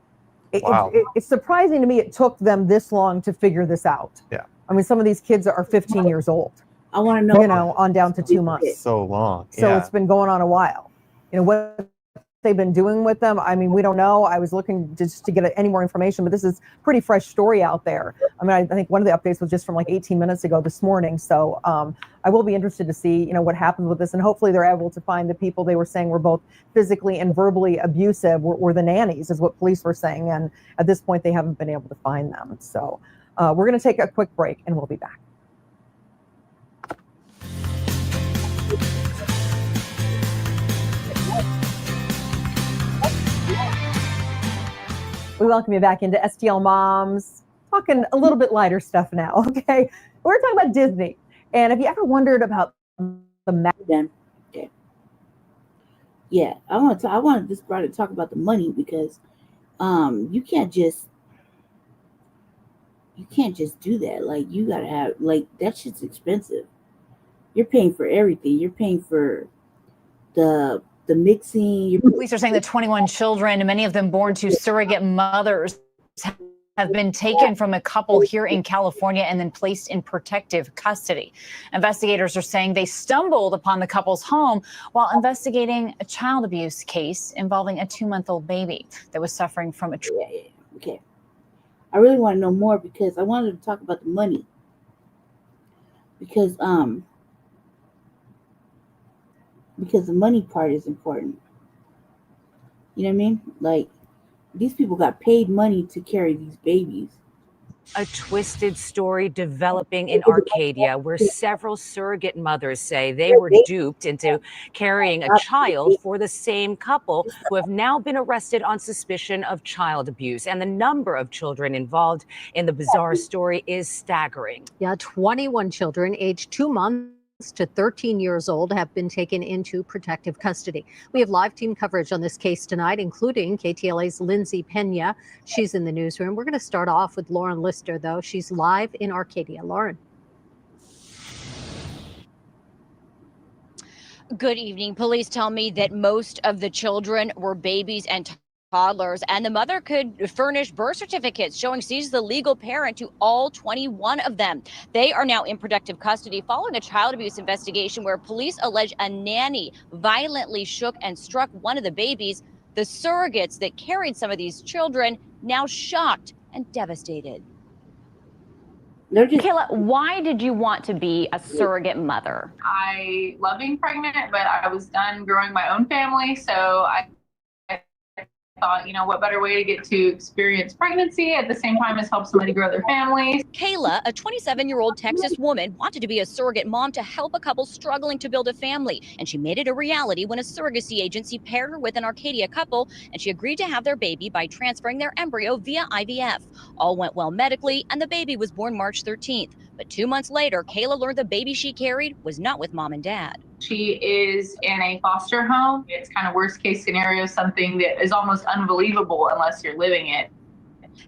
it's surprising to me it took them this long to figure this out. Yeah. I mean, some of these kids are 15 years old. I want to know, you know, on down to 2 months. So long. So it's been going on a while. You know, what they've been doing with them, I mean, we don't know. I was looking just to get any more information, but this is pretty fresh story out there. I mean, I think one of the updates was just from like 18 minutes ago this morning. So I will be interested to see, you know, what happens with this, and hopefully they're able to find the people they were saying were both physically and verbally abusive were the nannies, is what police were saying. And at this point, they haven't been able to find them. So we're going to take a quick break and we'll be back. We welcome you back into STL Moms, talking a little bit lighter stuff now, okay? We're talking about Disney. And have you ever wondered about the Okay. Yeah, I want to just talk about the money, because you can't just do that. Like, you gotta have, like, that shit's expensive. You're paying for everything. You're paying for the mixing. Police are saying that 21 children, many of them born to surrogate mothers, have been taken from a couple here in California and then placed in protective custody. Investigators are saying they stumbled upon the couple's home while investigating a child abuse case involving a 2-month-old baby that was suffering from a Okay. I really want to know more, because I wanted to talk about the money. Because the money part is important. You know what I mean? Like, these people got paid money to carry these babies. A twisted story developing in Arcadia, where several surrogate mothers say they were duped into carrying a child for the same couple, who have now been arrested on suspicion of child abuse. And the number of children involved in the bizarre story is staggering. Yeah, 21 children aged 2 months to 13 years old have been taken into protective custody. We have live team coverage on this case tonight, including KTLA's Lindsay Pena. She's in the newsroom. We're going to start off with Lauren Lister, though. She's live in Arcadia. Lauren. Good evening. Police tell me that most of the children were babies and toddlers, and the mother could furnish birth certificates showing she's the legal parent to all 21 of them. They are now in protective custody following a child abuse investigation where police allege a nanny violently shook and struck one of the babies. The surrogates that carried some of these children now shocked and devastated. Kayla, why did you want to be a surrogate mother? I love being pregnant, but I was done growing my own family, so I thought, what better way to get to experience pregnancy at the same time as help somebody grow their family. Kayla, a 27-year-old Texas woman, wanted to be a surrogate mom to help a couple struggling to build a family, and she made it a reality when a surrogacy agency paired her with an Arcadia couple, and she agreed to have their baby by transferring their embryo via IVF. All went well medically, and the baby was born March 13th. But 2 months later, Kayla learned the baby she carried was not with mom and dad. She is in a foster home. It's kind of worst case scenario, something that is almost unbelievable unless you're living it.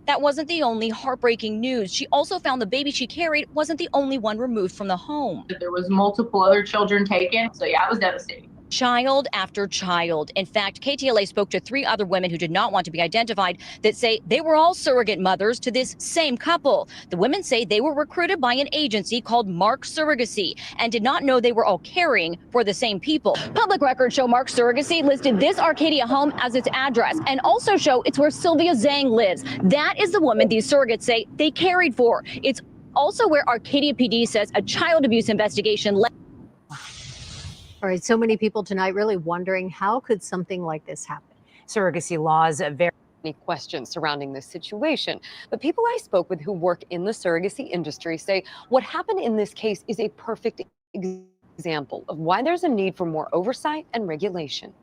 That wasn't the only heartbreaking news. She also found the baby she carried wasn't the only one removed from the home. There was multiple other children taken. So yeah, it was devastating. Child after child. In fact, KTLA spoke to 3 other women who did not want to be identified that say they were all surrogate mothers to this same couple. The women say they were recruited by an agency called Mark Surrogacy and did not know they were all caring for the same people. Public records show Mark Surrogacy listed this Arcadia home as its address and also show it's where Sylvia Zhang lives. That is the woman these surrogates say they carried for. It's also where Arcadia PD says a child abuse investigation led. All right, so many people tonight really wondering how could something like this happen? Surrogacy laws vary. Many questions surrounding this situation, but people I spoke with who work in the surrogacy industry say what happened in this case is a perfect example of why there's a need for more oversight and regulation.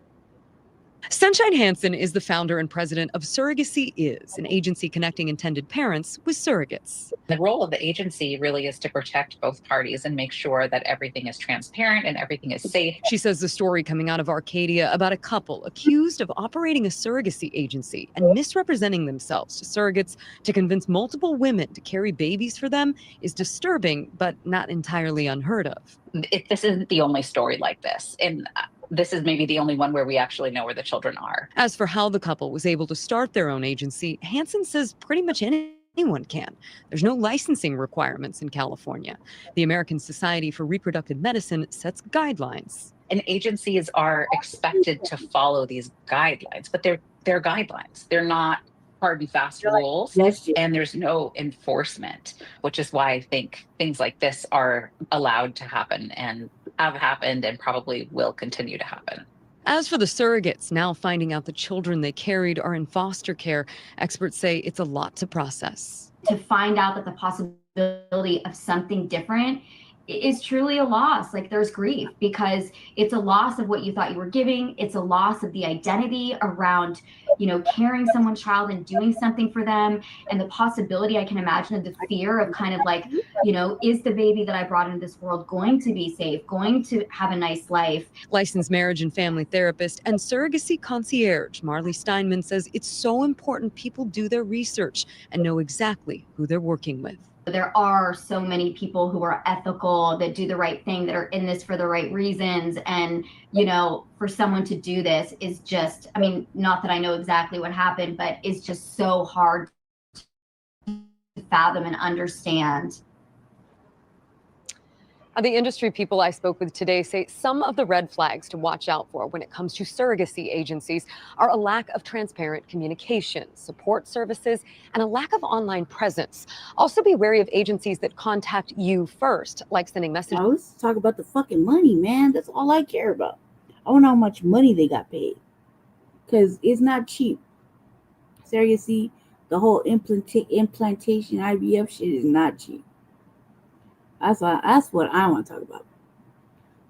Sunshine Hansen is the founder and president of Surrogacy Is, an agency connecting intended parents with surrogates. The role of the agency really is to protect both parties and make sure that everything is transparent and everything is safe. She says the story coming out of Arcadia about a couple accused of operating a surrogacy agency and misrepresenting themselves to surrogates to convince multiple women to carry babies for them is disturbing, but not entirely unheard of. This isn't the only story like this. And this is maybe the only one where we actually know where the children are. As for how the couple was able to start their own agency, Hansen says pretty much anyone can. There's no licensing requirements in California. The American Society for Reproductive Medicine sets guidelines. And agencies are expected to follow these guidelines, but they're guidelines. They're not hard and fast rules, and there's no enforcement, which is why I think things like this are allowed to happen and have happened and probably will continue to happen. As for the surrogates, now finding out the children they carried are in foster care, experts say it's a lot to process. To find out that the possibility of something different is truly a loss. Like, there's grief because it's a loss of what you thought you were giving. It's a loss of the identity around, carrying someone's child and doing something for them. And the possibility, I can imagine, of the fear of kind of like, is the baby that I brought into this world going to be safe, going to have a nice life? Licensed marriage and family therapist and surrogacy concierge Marley Steinman says it's so important people do their research and know exactly who they're working with. There are so many people who are ethical, that do the right thing, that are in this for the right reasons. And, for someone to do this is just, not that I know exactly what happened, but it's just so hard to fathom and understand. The industry people I spoke with today say some of the red flags to watch out for when it comes to surrogacy agencies are a lack of transparent communication, support services, and a lack of online presence. Also be wary of agencies that contact you first, like sending messages. Now, let's talk about the fucking money, man. That's all I care about. I want to know how much money they got paid, because it's not cheap. Surrogacy, the whole implantation IVF shit is not cheap. That's what I want to talk about.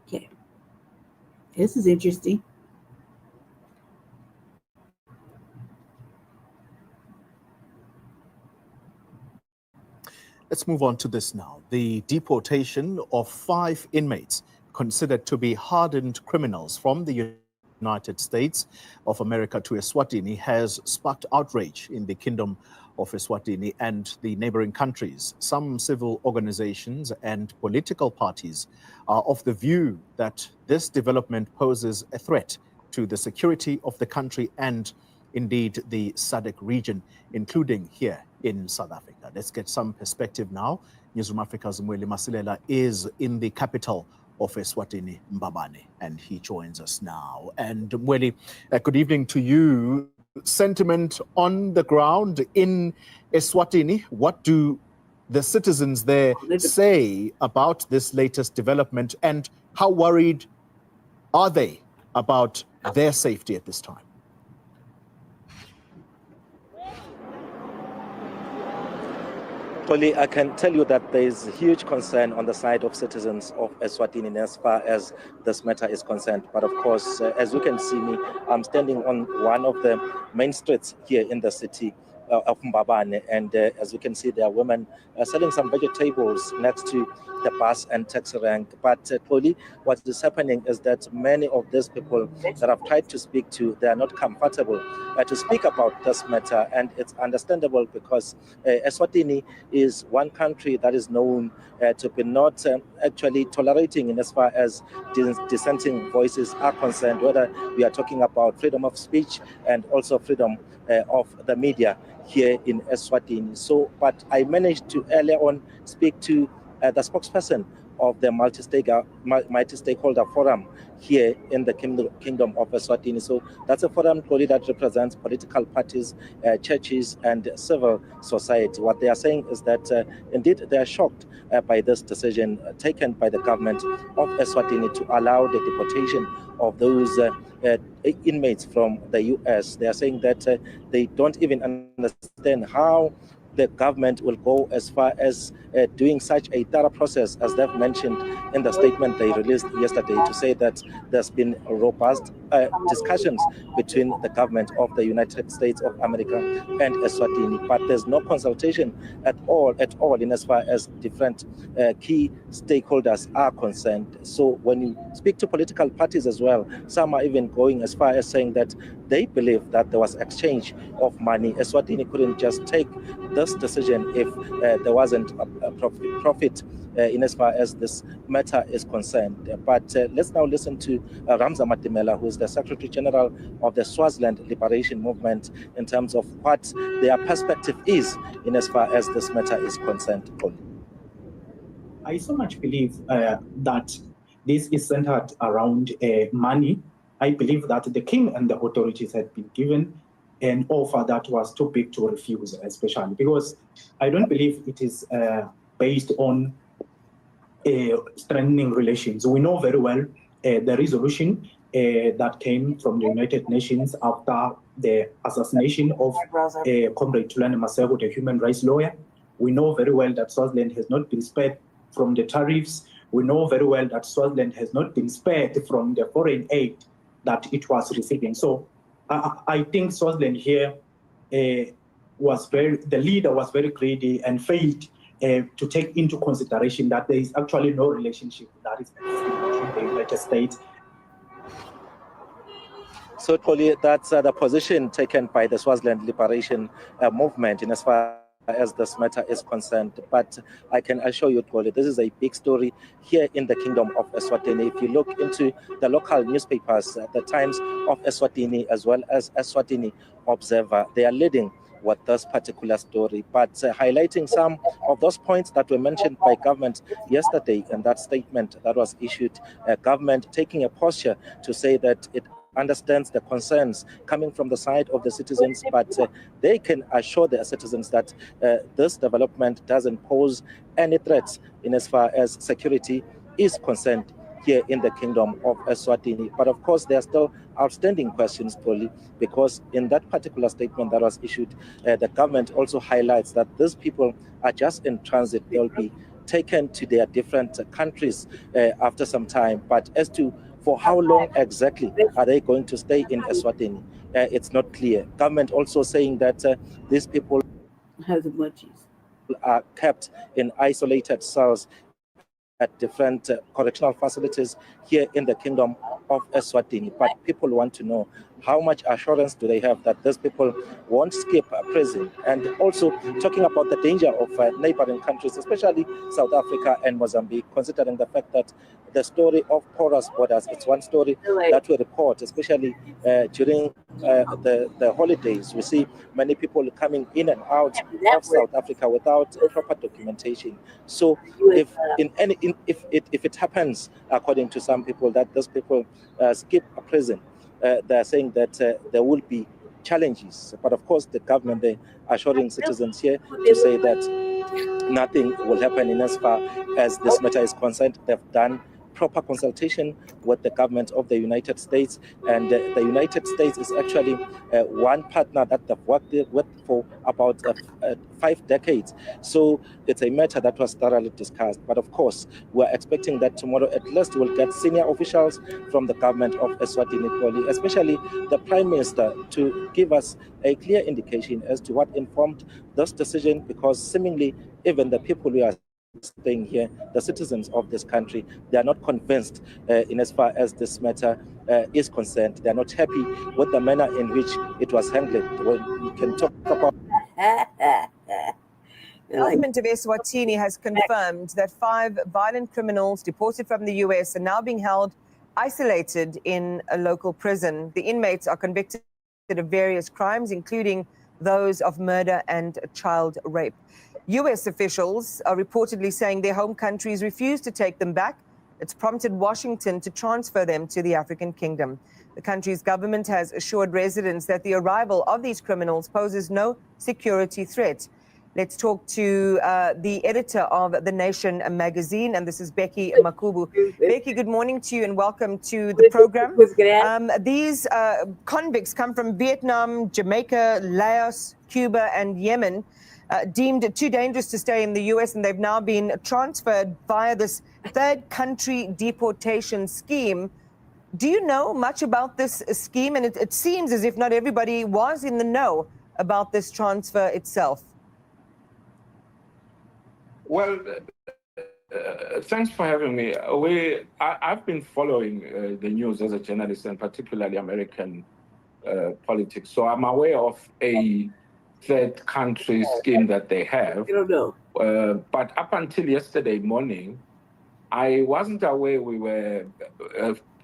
Okay. This is interesting. Let's move on to this now. The deportation of 5 inmates considered to be hardened criminals from the United States of America to Eswatini has sparked outrage in the Kingdom of Eswatini and the neighboring countries. Some civil organizations and political parties are of the view that this development poses a threat to the security of the country and indeed the SADC region, including here in South Africa. Let's get some perspective now. Newsroom Africa's Mweli Masilela is in the capital of Eswatini, Mbabane, and he joins us now. And Mweli, good evening to you. Sentiment on the ground in Eswatini, what do the citizens there say about this latest development, and how worried are they about their safety at this time? Polly, I can tell you that there is huge concern on the side of citizens of Eswatini as far as this matter is concerned. But of course, as you can see me, I'm standing on one of the main streets here in the city of Mbabane, and as you can see, there are women selling some vegetables next to the bus and taxi rank. But Polly, what is happening is that many of these people that I've tried to speak to, they are not comfortable to speak about this matter, and it's understandable because Eswatini is one country that is known to be not actually tolerating in as far as dissenting voices are concerned, whether we are talking about freedom of speech and also freedom of the media here in Eswatini. So, but I managed to earlier on speak to the spokesperson of the multi-stakeholder forum here in the Kingdom of Eswatini. So that's a forum that represents political parties, churches, and civil society. What they are saying is that indeed they are shocked by this decision taken by the government of Eswatini to allow the deportation of those inmates from the US. They are saying that they don't even understand how the government will go as far as doing such a thorough process, as they've mentioned in the statement they released yesterday, to say that there's been robust discussions between the government of the United States of America and Eswatini, but there's no consultation at all in as far as different key stakeholders are concerned. So when you speak to political parties as well, some are even going as far as saying that they believe that there was exchange of money. Eswatini couldn't just take this decision if there wasn't a profit in as far as this matter is concerned. But let's now listen to Ramza Matimela, who is the Secretary General of the Swaziland Liberation Movement, in terms of what their perspective is in as far as this matter is concerned. I so much believe that this is centered around money. I believe that the king and the authorities had been given an offer that was too big to refuse, especially because I don't believe it is based on strengthening relations. We know very well the resolution that came from the United Nations after the assassination of Comrade Tulane Maseko, the human rights lawyer. We know very well that Swaziland has not been spared from the tariffs. We know very well that Swaziland has not been spared from the foreign aid that it was receiving. So I think Swaziland here the leader was very greedy and failed to take into consideration that there is actually no relationship that is between the United States. So, Polly, that's the position taken by the Swaziland Liberation Movement in as far as this matter is concerned. But I can assure you, Polly, this is a big story here in the Kingdom of Eswatini. If you look into the local newspapers, the Times of Eswatini as well as Eswatini Observer, they are leading with this particular story, but highlighting some of those points that were mentioned by government yesterday in that statement that was issued. Government taking a posture to say that it understands the concerns coming from the side of the citizens, but they can assure their citizens that this development doesn't pose any threats in as far as security is concerned here in the Kingdom of Eswatini. But of course, there are still outstanding questions, Polly, because in that particular statement that was issued, the government also highlights that these people are just in transit. They'll be taken to their different countries after some time. But as to for how long exactly are they going to stay in Eswatini, it's not clear. Government also saying that these people are kept in isolated cells at different correctional facilities here in the Kingdom of Eswatini. But people want to know How much assurance do they have that these people won't skip prison? And also talking about the danger of neighboring countries, especially South Africa and Mozambique, considering the fact that the story of porous borders, it's one story that we report, especially during the holidays. We see many people coming in and out of South Africa without proper documentation. So if it happens, according to some people, that those people skip a prison, they're saying that there will be challenges. But of course, the government, they're assuring citizens here to say that nothing will happen in as far as this matter is concerned. They've done proper consultation with the government of the United States, and the United States is actually one partner that they've worked with for about 5 decades. So it's a matter that was thoroughly discussed. But of course, we're expecting that tomorrow at least we'll get senior officials from the government of Eswatini, especially the Prime Minister, to give us a clear indication as to what informed this decision, because seemingly even the people who are staying here, the citizens of this country, they are not convinced in as far as this matter is concerned. They are not happy with the manner in which it was handled. When we can talk about The government of Eswatini has confirmed that 5 violent criminals deported from the US are now being held isolated in a local prison. The inmates are convicted of various crimes, including those of murder and child rape. US officials are reportedly saying their home countries refuse to take them back. It's prompted Washington to transfer them to the African kingdom. The country's government has assured residents that the arrival of these criminals poses no security threat. Let's talk to the editor of The Nation magazine, and this is Becky Makubu. Becky, good morning to you and welcome to the program. These convicts come from Vietnam, Jamaica, Laos, Cuba, and Yemen, deemed too dangerous to stay in the US, and they've now been transferred via this third country deportation scheme. Do you know much about this scheme? And it seems as if not everybody was in the know about this transfer itself. Well, thanks for having me. I've been following the news as a journalist, and particularly American politics. So I'm aware of a third country scheme that they have. I don't know. But up until yesterday morning, I wasn't aware we were,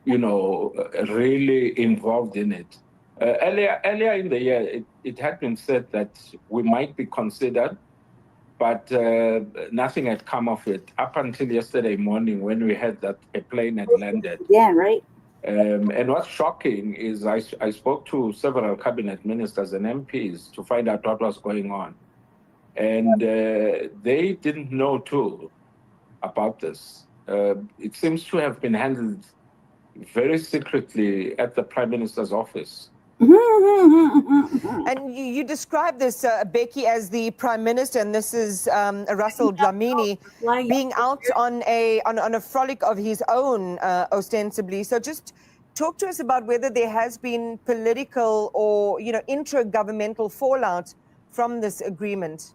really involved in it. Earlier in the year, it had been said that we might be considered, but nothing had come of it up until yesterday morning when we heard that a plane had landed. Yeah, right. And what's shocking is I spoke to several cabinet ministers and MPs to find out what was going on. And they didn't know too about this. It seems to have been handled very secretly at the Prime Minister's office. And you describe this, Becky, as the Prime Minister, and this is Russell Dlamini being out on a frolic of his own, ostensibly. So just talk to us about whether there has been political or intra-governmental fallout from this agreement.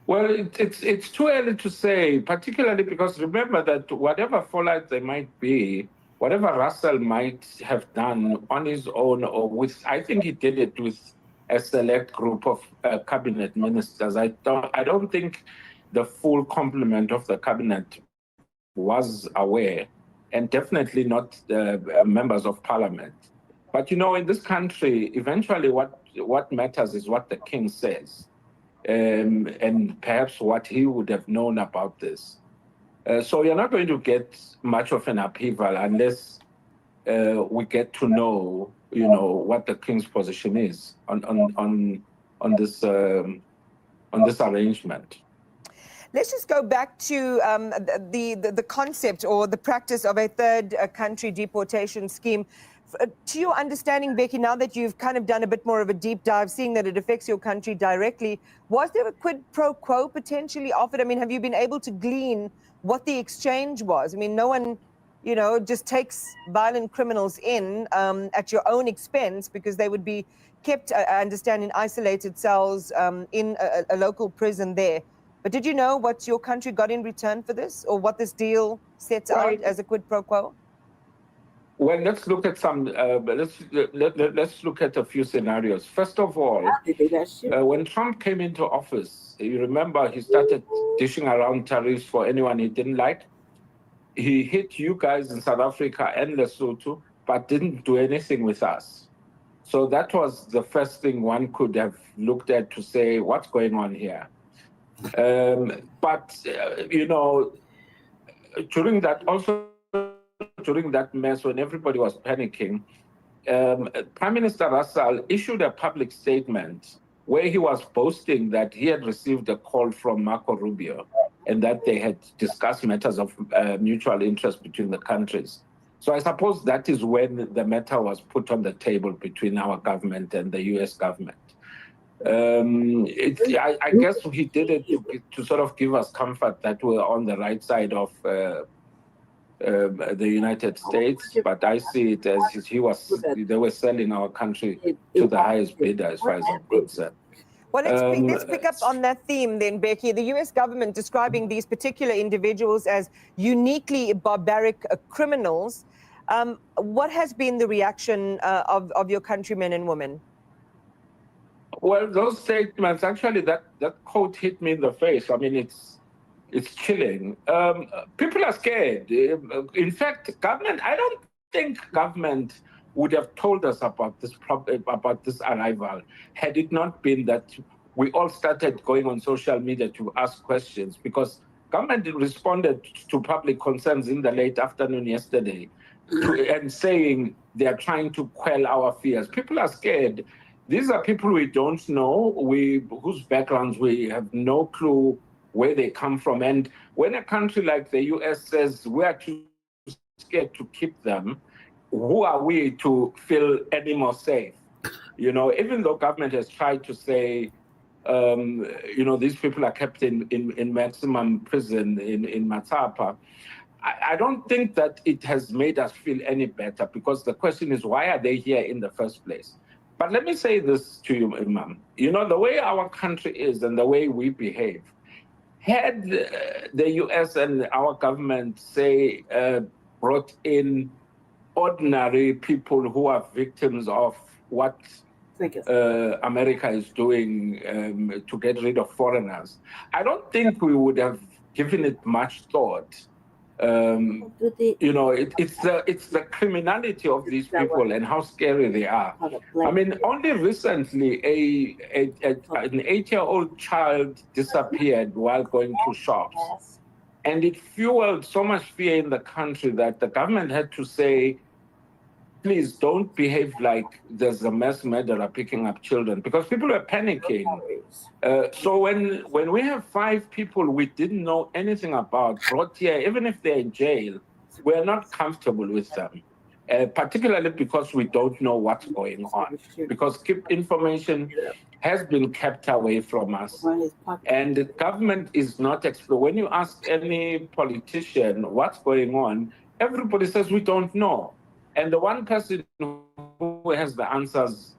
Well, it's too early to say, particularly because remember that whatever fallout there might be, whatever Russell might have done on his own or with, I think he did it with a select group of cabinet ministers. I don't think the full complement of the cabinet was aware, and definitely not members of parliament. But in this country, eventually what matters is what the king says, and perhaps what he would have known about this. So you're not going to get much of an upheaval unless we get to know, what the king's position is on this arrangement. Let's just go back to the concept or the practice of a third country deportation scheme. To your understanding, Becky, now that you've kind of done a bit more of a deep dive, seeing that it affects your country directly, was there a quid pro quo potentially offered? I mean, have you been able to glean what the exchange was? I mean, no one, just takes violent criminals in at your own expense, because they would be kept, I understand, in isolated cells in a local prison there. But did you know what your country got in return for this, or what this deal sets out as a quid pro quo? Well, let's look at some. Let's look at a few scenarios. First of all, when Trump came into office, you remember he started dishing around tariffs for anyone he didn't like. He hit you guys in South Africa and Lesotho, but didn't do anything with us. So that was the first thing one could have looked at to say, what's going on here? You know, during that mess, when everybody was panicking, Prime Minister Russell issued a public statement where he was boasting that he had received a call from Marco Rubio and that they had discussed matters of mutual interest between the countries. So I suppose that is when the matter was put on the table between our government and the US government. I guess he did it to sort of give us comfort that we're on the right side of the United States, but I see it as they were selling our country to the highest bidder as far as I'm concerned. Well, let's pick up on that theme then, Becky. The US government describing these particular individuals as uniquely barbaric criminals. What has been the reaction of your countrymen and women? Well, those statements, actually, that quote hit me in the face. I mean, it's chilling. People are scared. In fact, I don't think government would have told us about this arrival had it not been that we all started going on social media to ask questions, because government responded to public concerns in the late afternoon yesterday and saying they are trying to quell our fears. People are scared. These are people we don't know, whose backgrounds we have no clue where they come from. And when a country like the US says we are too scared to keep them, who are we to feel any more safe? You know, even though government has tried to say, you know, these people are kept in maximum prison in Matapa, I don't think that it has made us feel any better, because the question is, why are they here in the first place? But let me say this to you, Imam. You know, the way our country is and the way we behave, had the US and our government, say, brought in ordinary people who are victims of what America is doing to get rid of foreigners, I don't think we would have given it much thought. You know, it's the criminality of these people and how scary they are. I mean, only recently an 8-year-old child disappeared while going to shops, and it fueled so much fear in the country that the government had to say, please don't behave like there's a mass murderer picking up children, because people are panicking. So when we have 5 people we didn't know anything about brought here, even if they're in jail, we're not comfortable with them, particularly because we don't know what's going on, because information has been kept away from us. And the government is not when you ask any politician what's going on, everybody says we don't know. And the one person who has the answers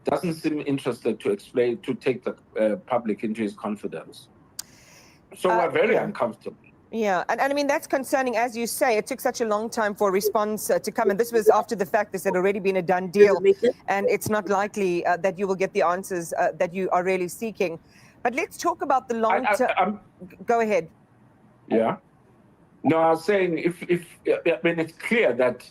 doesn't seem interested to explain, to take the public into his confidence. So we're very uncomfortable. Yeah, and I mean, that's concerning. As you say, it took such a long time for a response to come. And this was after the fact this had already been a done deal. And it's not likely that you will get the answers that you are really seeking. But let's talk about the long term. Go ahead. Yeah. No, I was saying, I mean, it's clear that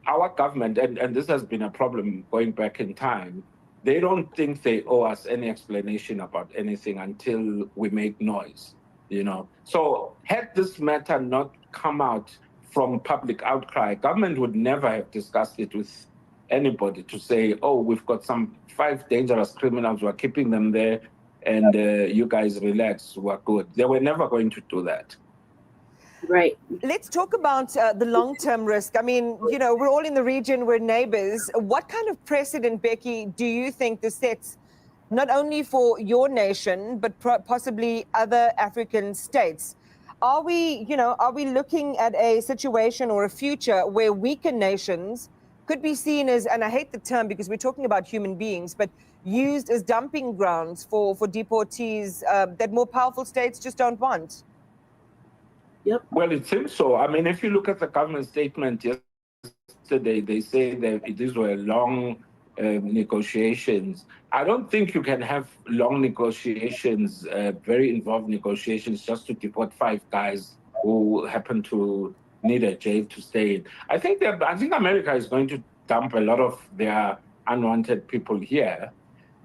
our government, and this has been a problem going back in time, they don't think they owe us any explanation about anything until we make noise, you know. So had this matter not come out from public outcry, government would never have discussed it with anybody to say, oh, we've got some 5 dangerous criminals, we're keeping them there, and you guys relax, we're good. They were never going to do that. Right. Let's talk about the long-term risk. I mean, you know, we're all in the region, we're neighbors. What kind of precedent, Becky, do you think this sets, not only for your nation, but possibly other African states? Are we looking at a situation or a future where weaker nations could be seen as, and I hate the term because we're talking about human beings, but used as dumping grounds for deportees that more powerful states just don't want? Yep. Well, it seems so. I mean, if you look at the government statement yesterday, they say that these were long negotiations. I don't think you can have long negotiations, very involved negotiations, just to deport 5 guys who happen to need a jail to stay in. I think America is going to dump a lot of their unwanted people here.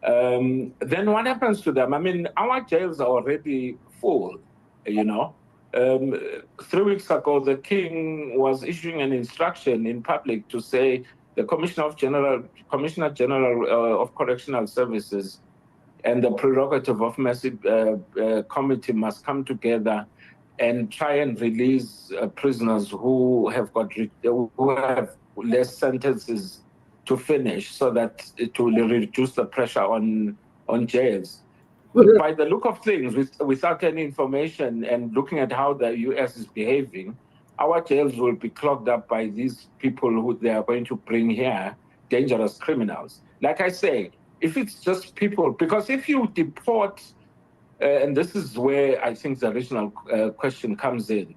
Then what happens to them? I mean, our jails are already full, you know. 3 weeks ago, the king was issuing an instruction in public to say the Commissioner General of Correctional Services and the prerogative of Massive Committee must come together and try and release prisoners who have less sentences to finish, so that it will reduce the pressure on jails. By the look of things, without any information and looking at how the US is behaving, our jails will be clogged up by these people who they are going to bring here, dangerous criminals. Like I say, if it's just people, because if you deport, and this is where I think the original question comes in.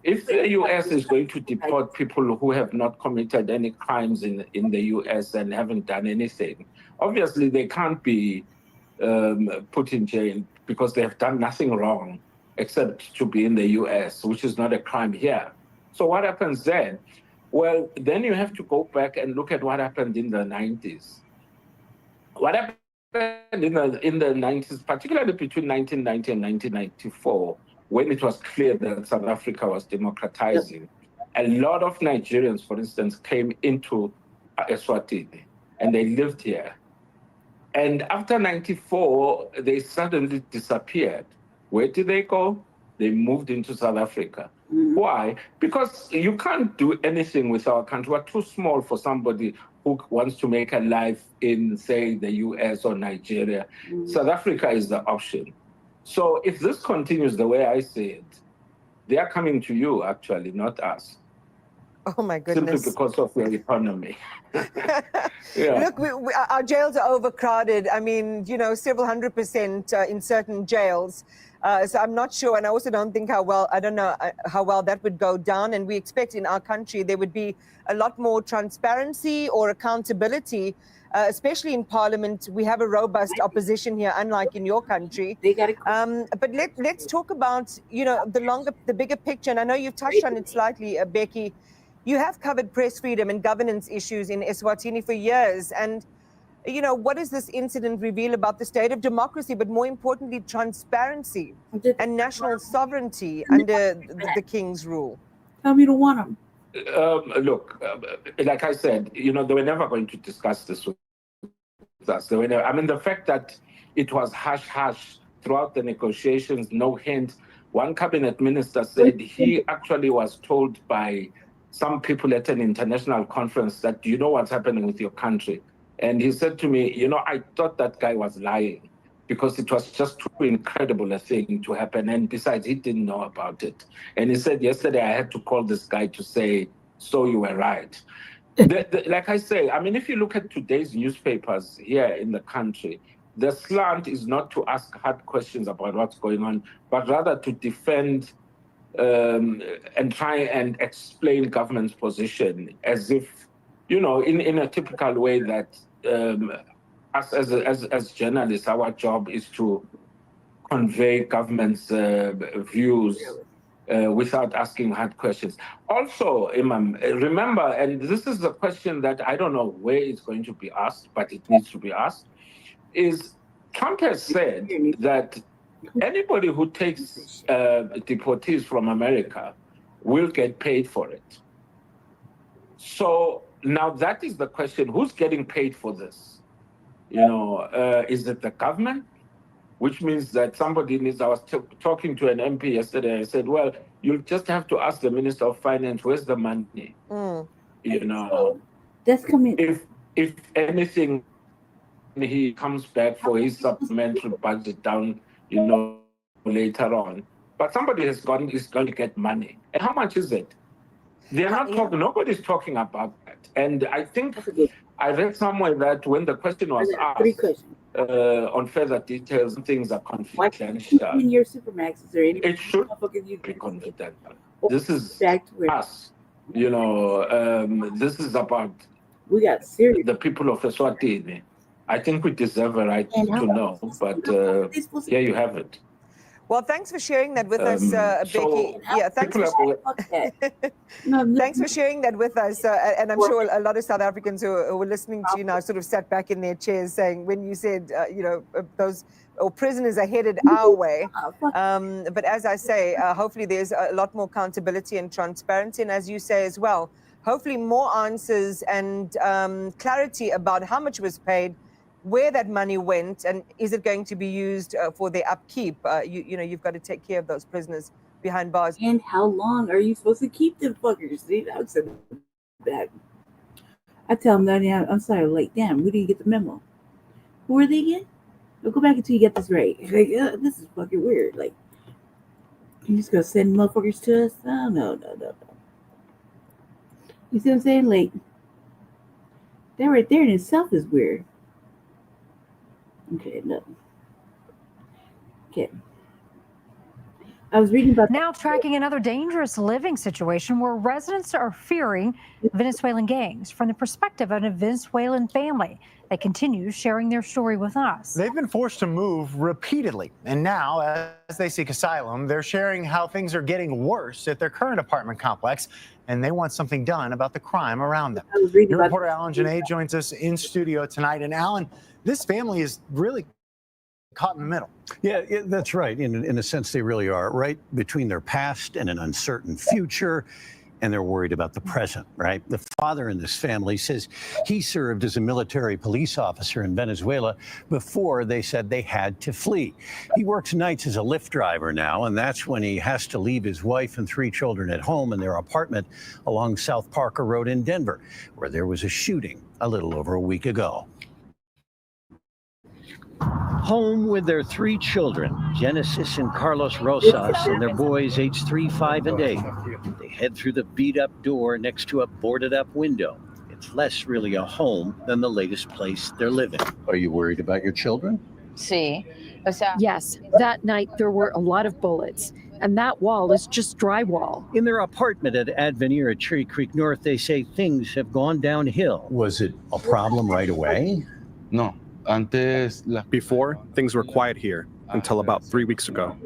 If the US is going to deport people who have not committed any crimes in the US and haven't done anything, obviously they can't be put in jail because they have done nothing wrong except to be in the US, which is not a crime here. So what happens then? Well, then you have to go back and look at what happened in the 90s. What happened in the 90s, particularly between 1990 and 1994, when it was clear that South Africa was democratizing, a lot of Nigerians, for instance, came into Eswatini and they lived here. And after 94, they suddenly disappeared. Where did they go? They moved into South Africa. Why? Because you can't do anything with our country. We're too small for somebody who wants to make a life in, say, the US or Nigeria. South Africa is the option. So if this continues the way I see it, they are coming to you, actually, not us. Oh, my goodness. Simply because of your economy. Yeah. Look, our jails are overcrowded. I mean, you know, several 100% in certain jails. So I'm not sure, and I also don't think I don't know how well that would go down. And we expect in our country there would be a lot more transparency or accountability, especially in Parliament. We have a robust opposition here, unlike in your country. But let's talk about, you know, the bigger picture. And I know you've touched on it slightly, Becky. You have covered press freedom and governance issues in Eswatini for years. And, you know, what does this incident reveal about the state of democracy, but more importantly, transparency and national sovereignty under the king's rule? Tell me to want them. Look, like I said, you know, they were never going to discuss this with us. I mean, the fact that it was hush-hush throughout the negotiations, no hint. One cabinet minister said he actually was told by some people at an international conference that, you know what's happening with your country? And he said to me, you know, I thought that guy was lying because it was just too incredible a thing to happen. And besides, he didn't know about it. And he said, yesterday I had to call this guy to say, so you were right. Like I say, I mean, if you look at today's newspapers here in the country, the slant is not to ask hard questions about what's going on, but rather to defend and try and explain government's position as if, you know, in a typical way that us as journalists, our job is to convey government's views without asking hard questions. Also, Imam, remember, and this is a question that I don't know where it's going to be asked, but it needs to be asked, is Trump has said that anybody who takes deportees from America will get paid for it. So now that is the question, who's getting paid for this? You know, is it the government? Which means that somebody needs, I was talking to an MP yesterday, I said, well, you'll just have to ask the Minister of Finance, where's the money? You know, that's coming. If anything, he comes back for his supplementary budget down, you know, later on. But somebody is going to get money. And how much is it? They're not talking, nobody's talking about that. And I think I read somewhere that when the question was asked on further details, things are confidential. In your Supermax, is there any? It should be confidential. This is us. This is about we got serious. The people of Eswatini. I think we deserve a right to know, but here you have it. Well, thanks for sharing that with us, Becky. Yeah, thanks for sharing that with us. And I'm sure a lot of South Africans who were listening to you now sort of sat back in their chairs saying, when you said, those prisoners are headed our way. But as I say, hopefully there's a lot more accountability and transparency. And as you say as well, hopefully more answers and clarity about how much was paid, where that money went, and is it going to be used for their upkeep? You've got to take care of those prisoners behind bars. And how long are you supposed to keep them fuckers? See, I would say that. I tell them that, I'm sorry, like, damn, we didn't get the memo. Who are they again? We'll go back until you get this right. Like, this is fucking weird. Like, you just gonna send motherfuckers to us? Oh, no. You see what I'm saying? Like, that right there in itself is weird. Okay, no. Okay. I was reading about now tracking another dangerous living situation where residents are fearing Venezuelan gangs from the perspective of a Venezuelan family that continues sharing their story with us. They've been forced to move repeatedly, and now as they seek asylum, they're sharing how things are getting worse at their current apartment complex, and they want something done about the crime around them. Your reporter Alan Janae joins us in studio tonight, and Alan, this family is really caught in the middle. Yeah, that's right. In a sense, they really are right between their past and an uncertain future, and they're worried about the present, right? The father in this family says he served as a military police officer in Venezuela before they said they had to flee. He works nights as a Lyft driver now, and that's when he has to leave his wife and 3 children at home in their apartment along South Parker Road in Denver, where there was a shooting a little over a week ago. Home with their 3 children, Genesis and Carlos Rosas, and their boys aged 3, 5, and 8. They head through the beat-up door next to a boarded-up window. It's less really a home than the latest place they're living. Are you worried about your children? Yes, that night there were a lot of bullets, and that wall is just drywall. In their apartment at Advenir at Cherry Creek North, they say things have gone downhill. Was it a problem right away? No. Before, things were quiet here until about 3 weeks ago.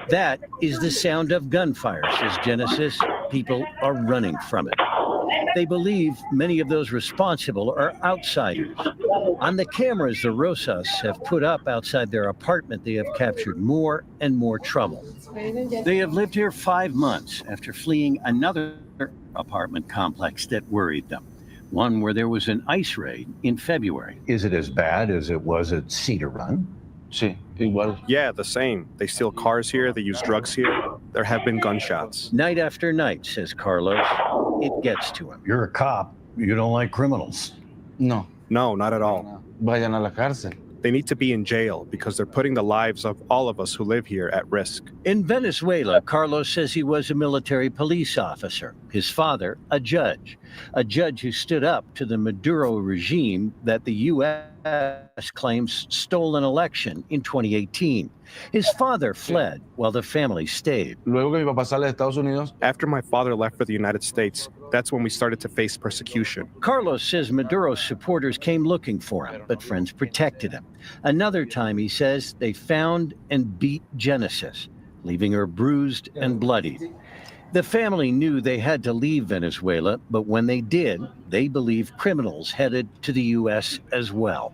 That is the sound of gunfire, says Genesis. People are running from it. They believe many of those responsible are outsiders. On the cameras the Rosas have put up outside their apartment, they have captured more and more trouble. They have lived here 5 months after fleeing another apartment complex that worried them. One where there was an ICE raid in February. Is it as bad as it was at Cedar Run? Yeah, the same. They steal cars here, they use drugs here. There have been gunshots. Night after night, says Carlos. It gets to him. You're a cop. You don't like criminals. No, not at all. Vayan a la cárcel. They need to be in jail because they're putting the lives of all of us who live here at risk. In Venezuela, Carlos says he was a military police officer. His father, a judge who stood up to the Maduro regime that the U.S. claims stole an election in 2018. His father fled while the family stayed. After my father left for the United States, that's when we started to face persecution. Carlos says Maduro's supporters came looking for him, but friends protected him. Another time, he says, they found and beat Genesis, leaving her bruised and bloodied. The family knew they had to leave Venezuela, but when they did, they believe criminals headed to the U.S. as well.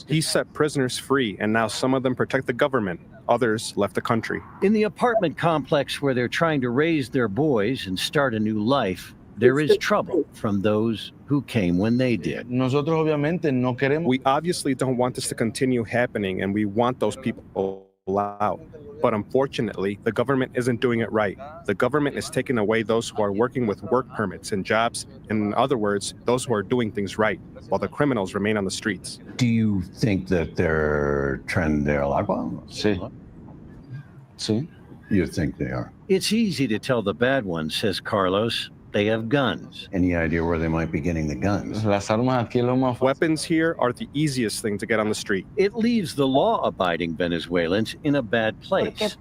He set prisoners free, and now some of them protect the government. Others left the country. In the apartment complex where they're trying to raise their boys and start a new life, there is trouble from those who came when they did. We obviously don't want this to continue happening, and we want those people out. But unfortunately, the government isn't doing it right. The government is taking away those who are working with work permits and jobs, and in other words, those who are doing things right, while the criminals remain on the streets. Do you think that they're tren del agua? Sí. You think they are? It's easy to tell the bad ones, says Carlos. they have guns. Any idea where they might be getting the guns? Weapons here are the easiest thing to get on the street. It leaves the law-abiding Venezuelans in a bad place.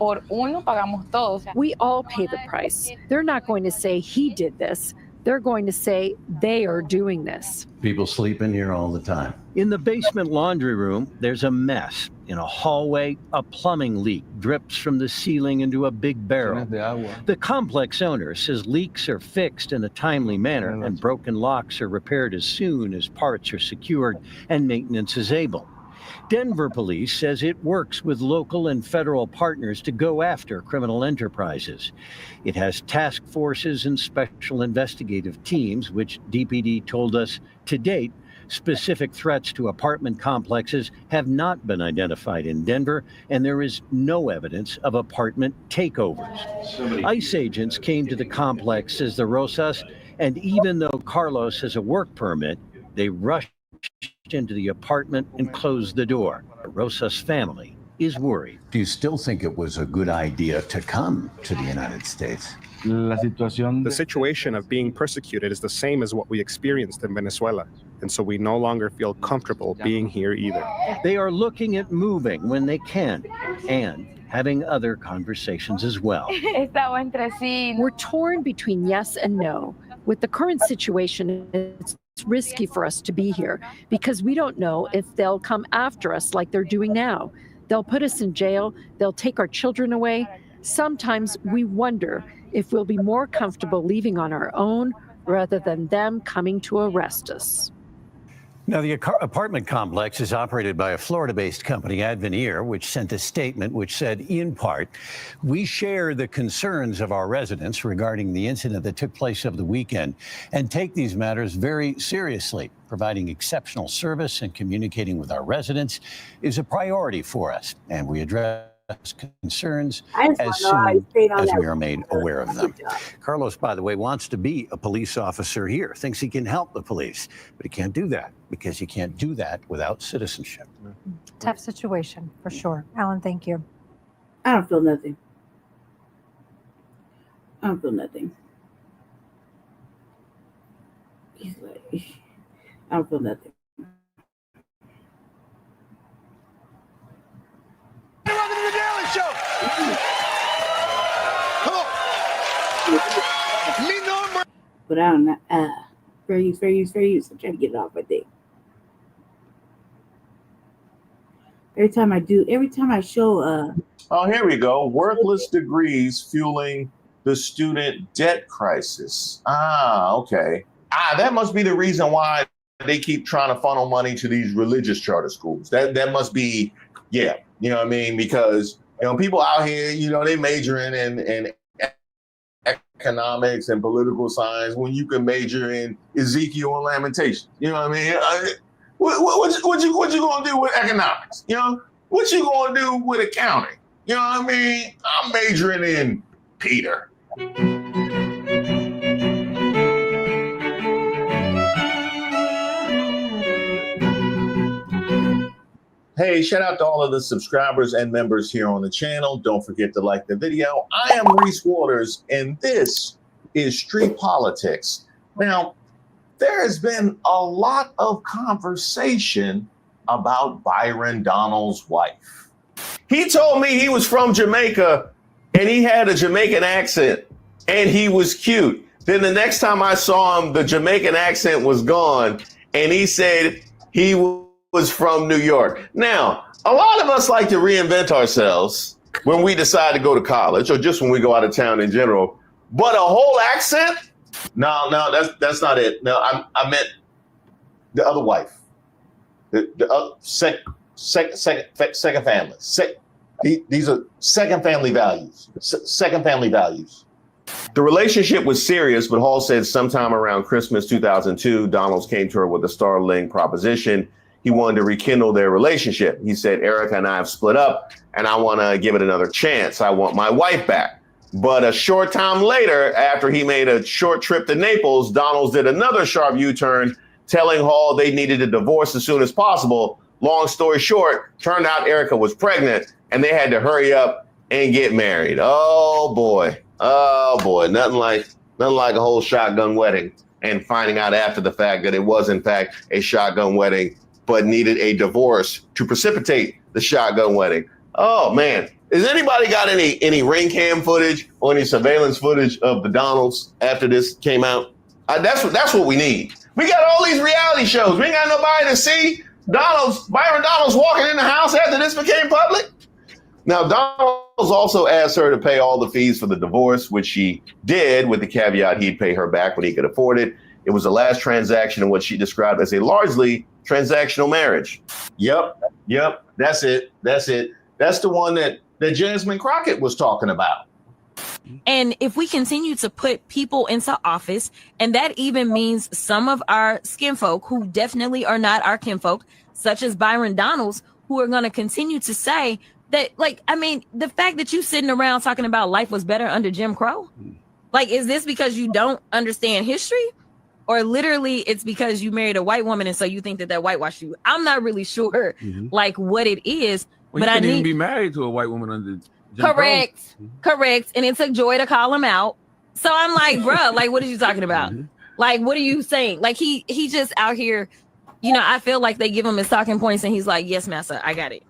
We all pay the price. They're not going to say he did this. They're going to say they are doing this. People sleep in here all the time. In the basement laundry room, there's a mess. In a hallway, a plumbing leak drips from the ceiling into a big barrel. The complex owner says leaks are fixed in a timely manner and broken locks are repaired as soon as parts are secured and maintenance is able. Denver police says it works with local and federal partners to go after criminal enterprises. It has task forces and special investigative teams, which DPD told us to date, specific threats to apartment complexes have not been identified in Denver, and there is no evidence of apartment takeovers. ICE agents came to the complex as the Rosas, and even though Carlos has a work permit, they rushed into the apartment and closed the door. The Rosas family is worried. Do you still think it was a good idea to come to the United States? The situation of being persecuted is the same as what we experienced in Venezuela, and so we no longer feel comfortable being here either. They are looking at moving when they can and having other conversations as well. We're torn between yes and no. With the current situation, it's risky for us to be here because we don't know if they'll come after us like they're doing now. They'll put us in jail. They'll take our children away. Sometimes we wonder if we'll be more comfortable leaving on our own rather than them coming to arrest us. Now, the apartment complex is operated by a Florida-based company, Adveneer, which sent a statement which said, in part, we share the concerns of our residents regarding the incident that took place over the weekend and take these matters very seriously. Providing exceptional service and communicating with our residents is a priority for us, and we address concerns as soon as we are made aware of them. Carlos, by the way, wants to be a police officer here, thinks he can help the police, but he can't do that because you can't do that without citizenship. Tough situation, for sure. Alan, thank you. I don't feel nothing. I don't feel nothing. He's like, I don't feel nothing. Welcome to the Daily Show. Come on. Me number. But I don't know. Fair use. I'm trying to get it off, I think. Every time I show Oh, here we go. Worthless degrees fueling the student debt crisis. Okay. That must be the reason why they keep trying to funnel money to these religious charter schools. That must be, yeah. You know what I mean? Because, people out here, they majoring in economics and political science when you can major in Ezekiel and Lamentations. You know what I mean? What you gonna do with economics? What you gonna do with accounting? You know what I mean? I'm majoring in Peter. Hey, shout out to all of the subscribers and members here on the channel. Don't forget to like the video. I am Reese Waters, and this is Street Politics. Now, there has been a lot of conversation about Byron Donald's wife. He told me he was from Jamaica, and he had a Jamaican accent, and he was cute. Then the next time I saw him, the Jamaican accent was gone, and he said he was from New York. Now, a lot of us like to reinvent ourselves when we decide to go to college or just when we go out of town in general. But a whole accent? No, that's not it. No, I meant the other wife. The second family. These are second family values. Second family values. The relationship was serious, but Hall said sometime around Christmas 2002, Donalds came to her with a startling proposition. He wanted to rekindle their relationship. He said, Erica and I have split up, and I want to give it another chance. I want my wife back. But a short time later, after he made a short trip to Naples, Donalds did another sharp U-turn, telling Hall they needed a divorce as soon as possible. Long story short, turned out Erica was pregnant, and they had to hurry up and get married. Oh, boy. Nothing like Nothing like a whole shotgun wedding and finding out after the fact that it was, in fact, a shotgun wedding, but needed a divorce to precipitate the shotgun wedding. Oh, man. Has anybody got any ring cam footage or any surveillance footage of the Donalds after this came out? That's what we need. We got all these reality shows. We ain't got nobody to see Byron Donalds walking in the house after this became public. Now, Donalds also asked her to pay all the fees for the divorce, which she did with the caveat he'd pay her back when he could afford it. It was the last transaction in what she described as a largely transactional marriage. Yep, that's it. That's the one that Jasmine Crockett was talking about. And if we continue to put people into office, and that even means some of our skinfolk who definitely are not our kinfolk, such as Byron Donalds, who are going to continue to say that, like, I mean, the fact that you sitting around talking about life was better under Jim Crow, like, is this because you don't understand history? Or literally it's because you married a white woman and so you think that whitewashed you? I'm not really sure, like, what it is. Well, but you I couldn't need even be married to a white woman under Jim correct, Crow. correct. And it took Joy to call him out. So I'm like, bruh, like, what are you talking about? Like, what are you saying? Like, he just out here, you know, I feel like they give him his talking points and he's like, yes, massa, I got it.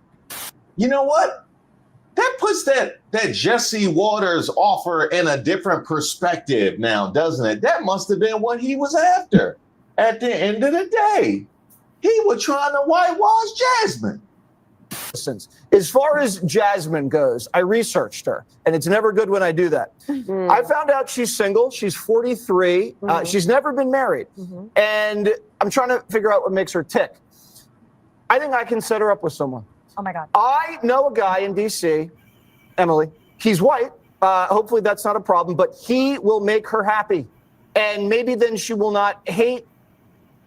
You know what? That puts that Jesse Waters offer in a different perspective now, doesn't it? That must have been what he was after. At the end of the day, he was trying to whitewash Jasmine. As far as Jasmine goes, I researched her, and it's never good when I do that. I found out she's single. She's 43. She's never been married. And I'm trying to figure out what makes her tick. I think I can set her up with someone. Oh, my God. I know a guy in D.C., Emily. He's white. Hopefully that's not a problem, but he will make her happy. And maybe then she will not hate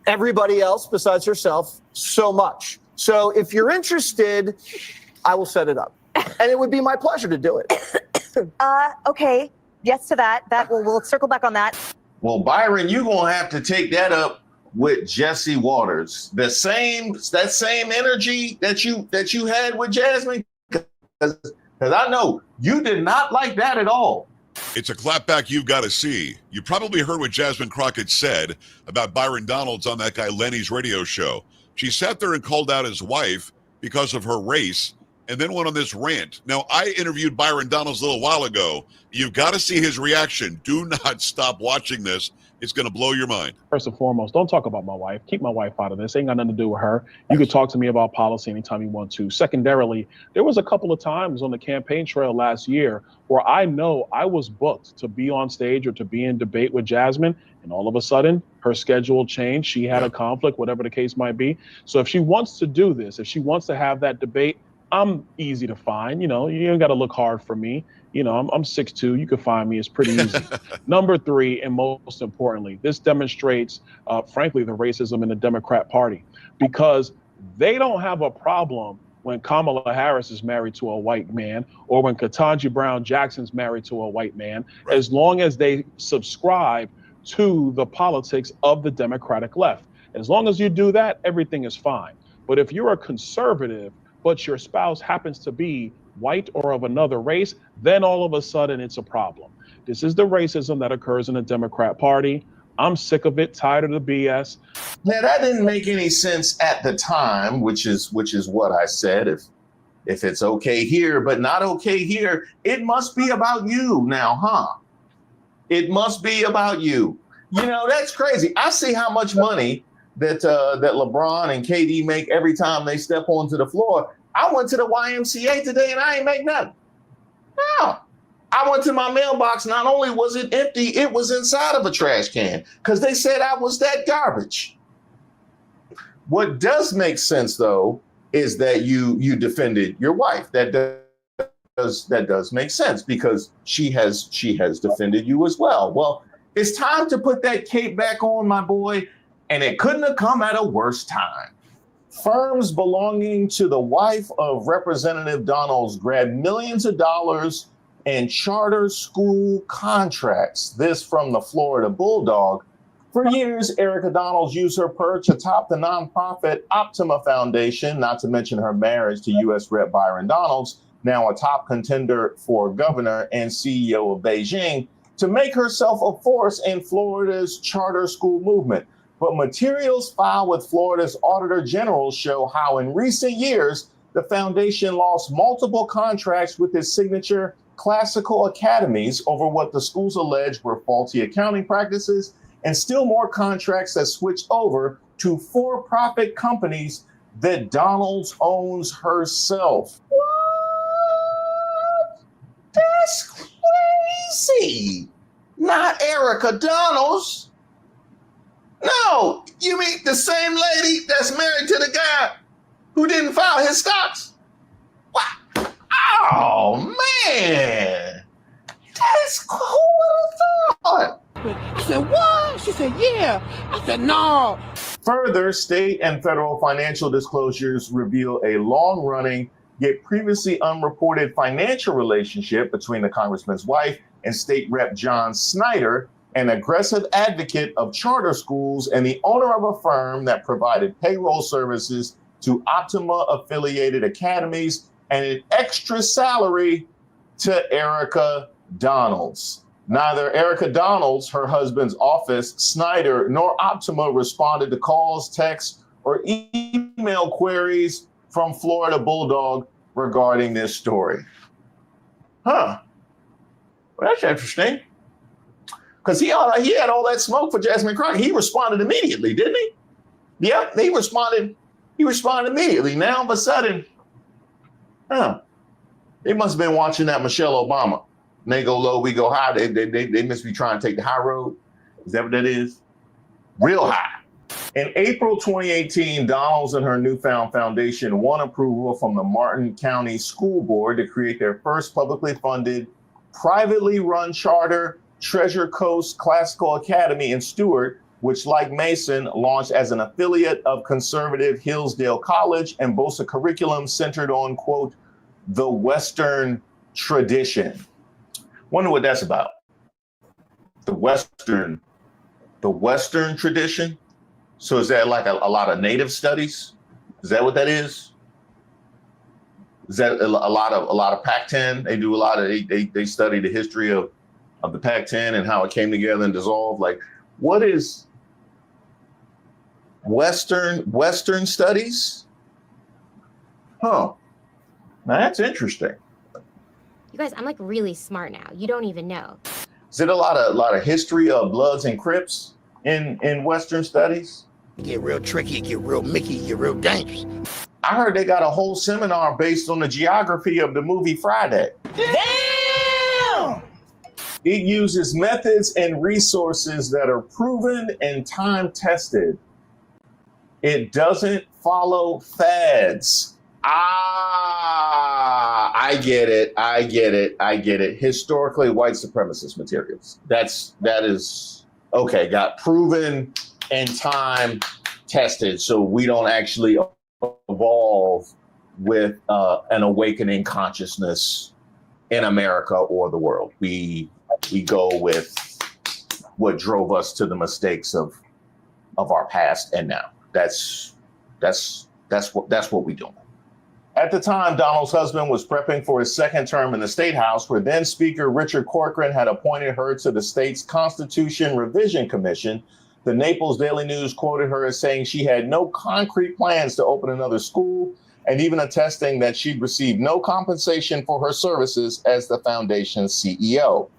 everybody else besides herself so much. So if you're interested, I will set it up. And it would be my pleasure to do it. Okay. Yes to that. We'll circle back on that. Well, Byron, you're going to have to take that up with Jesse Waters. That same energy that you had with Jasmine, because I know you did not like that at all. It's a clapback you've got to see. You probably heard what Jasmine Crockett said about Byron Donalds on that guy Lenny's radio show. She sat there and called out his wife because of her race and then went on this rant. Now, I interviewed Byron Donalds a little while ago. You've got to see his reaction. Do not stop watching this. It's going to blow your mind. First and foremost, don't talk about my wife. Keep my wife out of this. Ain't got nothing to do with her. You can talk to me about policy anytime you want to. Secondarily, there was a couple of times on the campaign trail last year where I know I was booked to be on stage or to be in debate with Jasmine, and all of a sudden her schedule changed. She had a conflict, whatever the case might be. So if she wants to do this, if she wants to have that debate, I'm easy to find. You know, you ain't got to look hard for me. You know, I'm 6'2". You can find me. It's pretty easy. Number three, and most importantly, this demonstrates, frankly, the racism in the Democrat Party, because they don't have a problem when Kamala Harris is married to a white man or when Ketanji Brown Jackson's married to a white man, as long as they subscribe to the politics of the Democratic left. As long as you do that, everything is fine. But if you're a conservative, but your spouse happens to be white or of another race, then all of a sudden it's a problem. This is the racism that occurs in the Democrat Party. I'm sick of it, tired of the BS. Now, that didn't make any sense at the time, which is what I said. If it's okay here, but not okay here, it must be about you now, huh? It must be about you. You know, that's crazy. I see how much money that LeBron and KD make every time they step onto the floor. I went to the YMCA today and I ain't make nothing. No. I went to my mailbox. Not only was it empty, it was inside of a trash can because they said I was that garbage. What does make sense, though, is that you defended your wife. That does make sense because she has defended you as well. Well, it's time to put that cape back on, my boy, and it couldn't have come at a worse time. Firms belonging to the wife of Representative Donalds grabbed millions of dollars in charter school contracts. This from the Florida Bulldog. For years, Erica Donalds used her perch atop the nonprofit Optima Foundation, not to mention her marriage to U.S. Rep. Byron Donalds, now a top contender for governor and CEO of Beijing, to make herself a force in Florida's charter school movement. But materials filed with Florida's Auditor General show how in recent years, the foundation lost multiple contracts with its signature classical academies over what the schools alleged were faulty accounting practices, and still more contracts that switched over to for-profit companies that Donalds owns herself. What? That's crazy. Not Erica Donalds. No, you mean the same lady that's married to the guy who didn't file his stocks? What? Oh, man. That's cool. Who would have thought? I said, what? She said, yeah. I said, no. Further, state and federal financial disclosures reveal a long-running, yet previously unreported financial relationship between the congressman's wife and state rep John Snyder, an aggressive advocate of charter schools and the owner of a firm that provided payroll services to Optima-affiliated academies and an extra salary to Erica Donalds. Neither Erica Donalds, her husband's office, Snyder, nor Optima responded to calls, texts, or email queries from Florida Bulldog regarding this story. Huh. Well, that's interesting. Because he had all that smoke for Jasmine Crockett. He responded immediately, didn't he? Yeah, he responded immediately. Now, all of a sudden, they must have been watching that Michelle Obama. And they go low, we go high. They must be trying to take the high road. Is that what that is? Real high. In April 2018, Donalds and her newfound foundation won approval from the Martin County School Board to create their first publicly funded, privately run charter, Treasure Coast Classical Academy in Stewart, which, like Mason, launched as an affiliate of conservative Hillsdale College and boasts a curriculum centered on, quote, the Western tradition. Wonder what that's about. The Western tradition? So is that like a lot of Native studies? Is that what that is? Is that a lot of Pac-10? They do a lot of, they study the history of the Pac-10 and how it came together and dissolved. Like, what is Western studies? Huh. Now that's interesting. You guys, I'm like really smart now. You don't even know. Is it a lot of history of Bloods and Crips in Western studies? Get real tricky, get real Mickey, get real dangerous. I heard they got a whole seminar based on the geography of the movie Friday. Damn! It uses methods and resources that are proven and time tested. It doesn't follow fads. I get it. Historically white supremacist materials. That is okay, got proven and time tested, so we don't actually evolve with an awakening consciousness in America or the world. We go with what drove us to the mistakes of our past and now. That's what we do. At the time, Donald's husband was prepping for his second term in the State House, where then Speaker Richard Corcoran had appointed her to the state's Constitution Revision Commission. The Naples Daily News quoted her as saying she had no concrete plans to open another school, and even attesting that she'd received no compensation for her services as the foundation's CEO.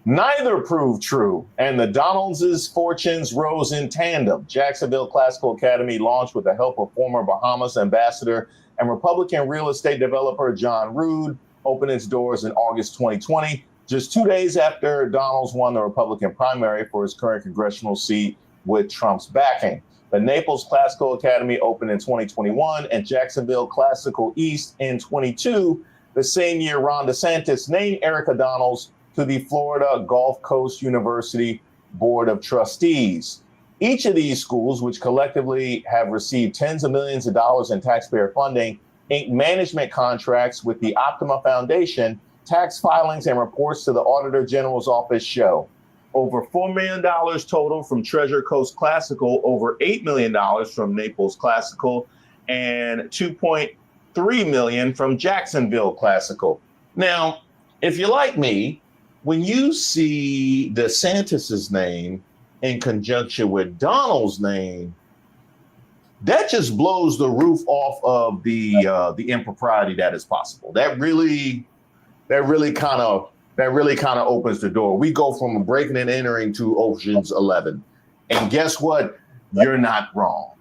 Neither proved true, and the Donalds' fortunes rose in tandem. Jacksonville Classical Academy launched with the help of former Bahamas ambassador and Republican real estate developer John Rood, opened its doors in August 2020, just 2 days after Donalds won the Republican primary for his current congressional seat with Trump's backing. The Naples Classical Academy opened in 2021 and Jacksonville Classical East in 22, the same year Ron DeSantis named Erica Donalds to the Florida Gulf Coast University Board of Trustees. Each of these schools, which collectively have received tens of millions of dollars in taxpayer funding, inked management contracts with the Optima Foundation. Tax filings and reports to the Auditor General's office show over $4 million total from Treasure Coast Classical, over $8 million from Naples Classical, and $2.3 million from Jacksonville Classical. Now, if you're like me, when you see DeSantis's name in conjunction with Donald's name, that just blows the roof off of the impropriety that is possible. That really kind of opens the door. We go from breaking and entering to Ocean's 11, and guess what? You're not wrong.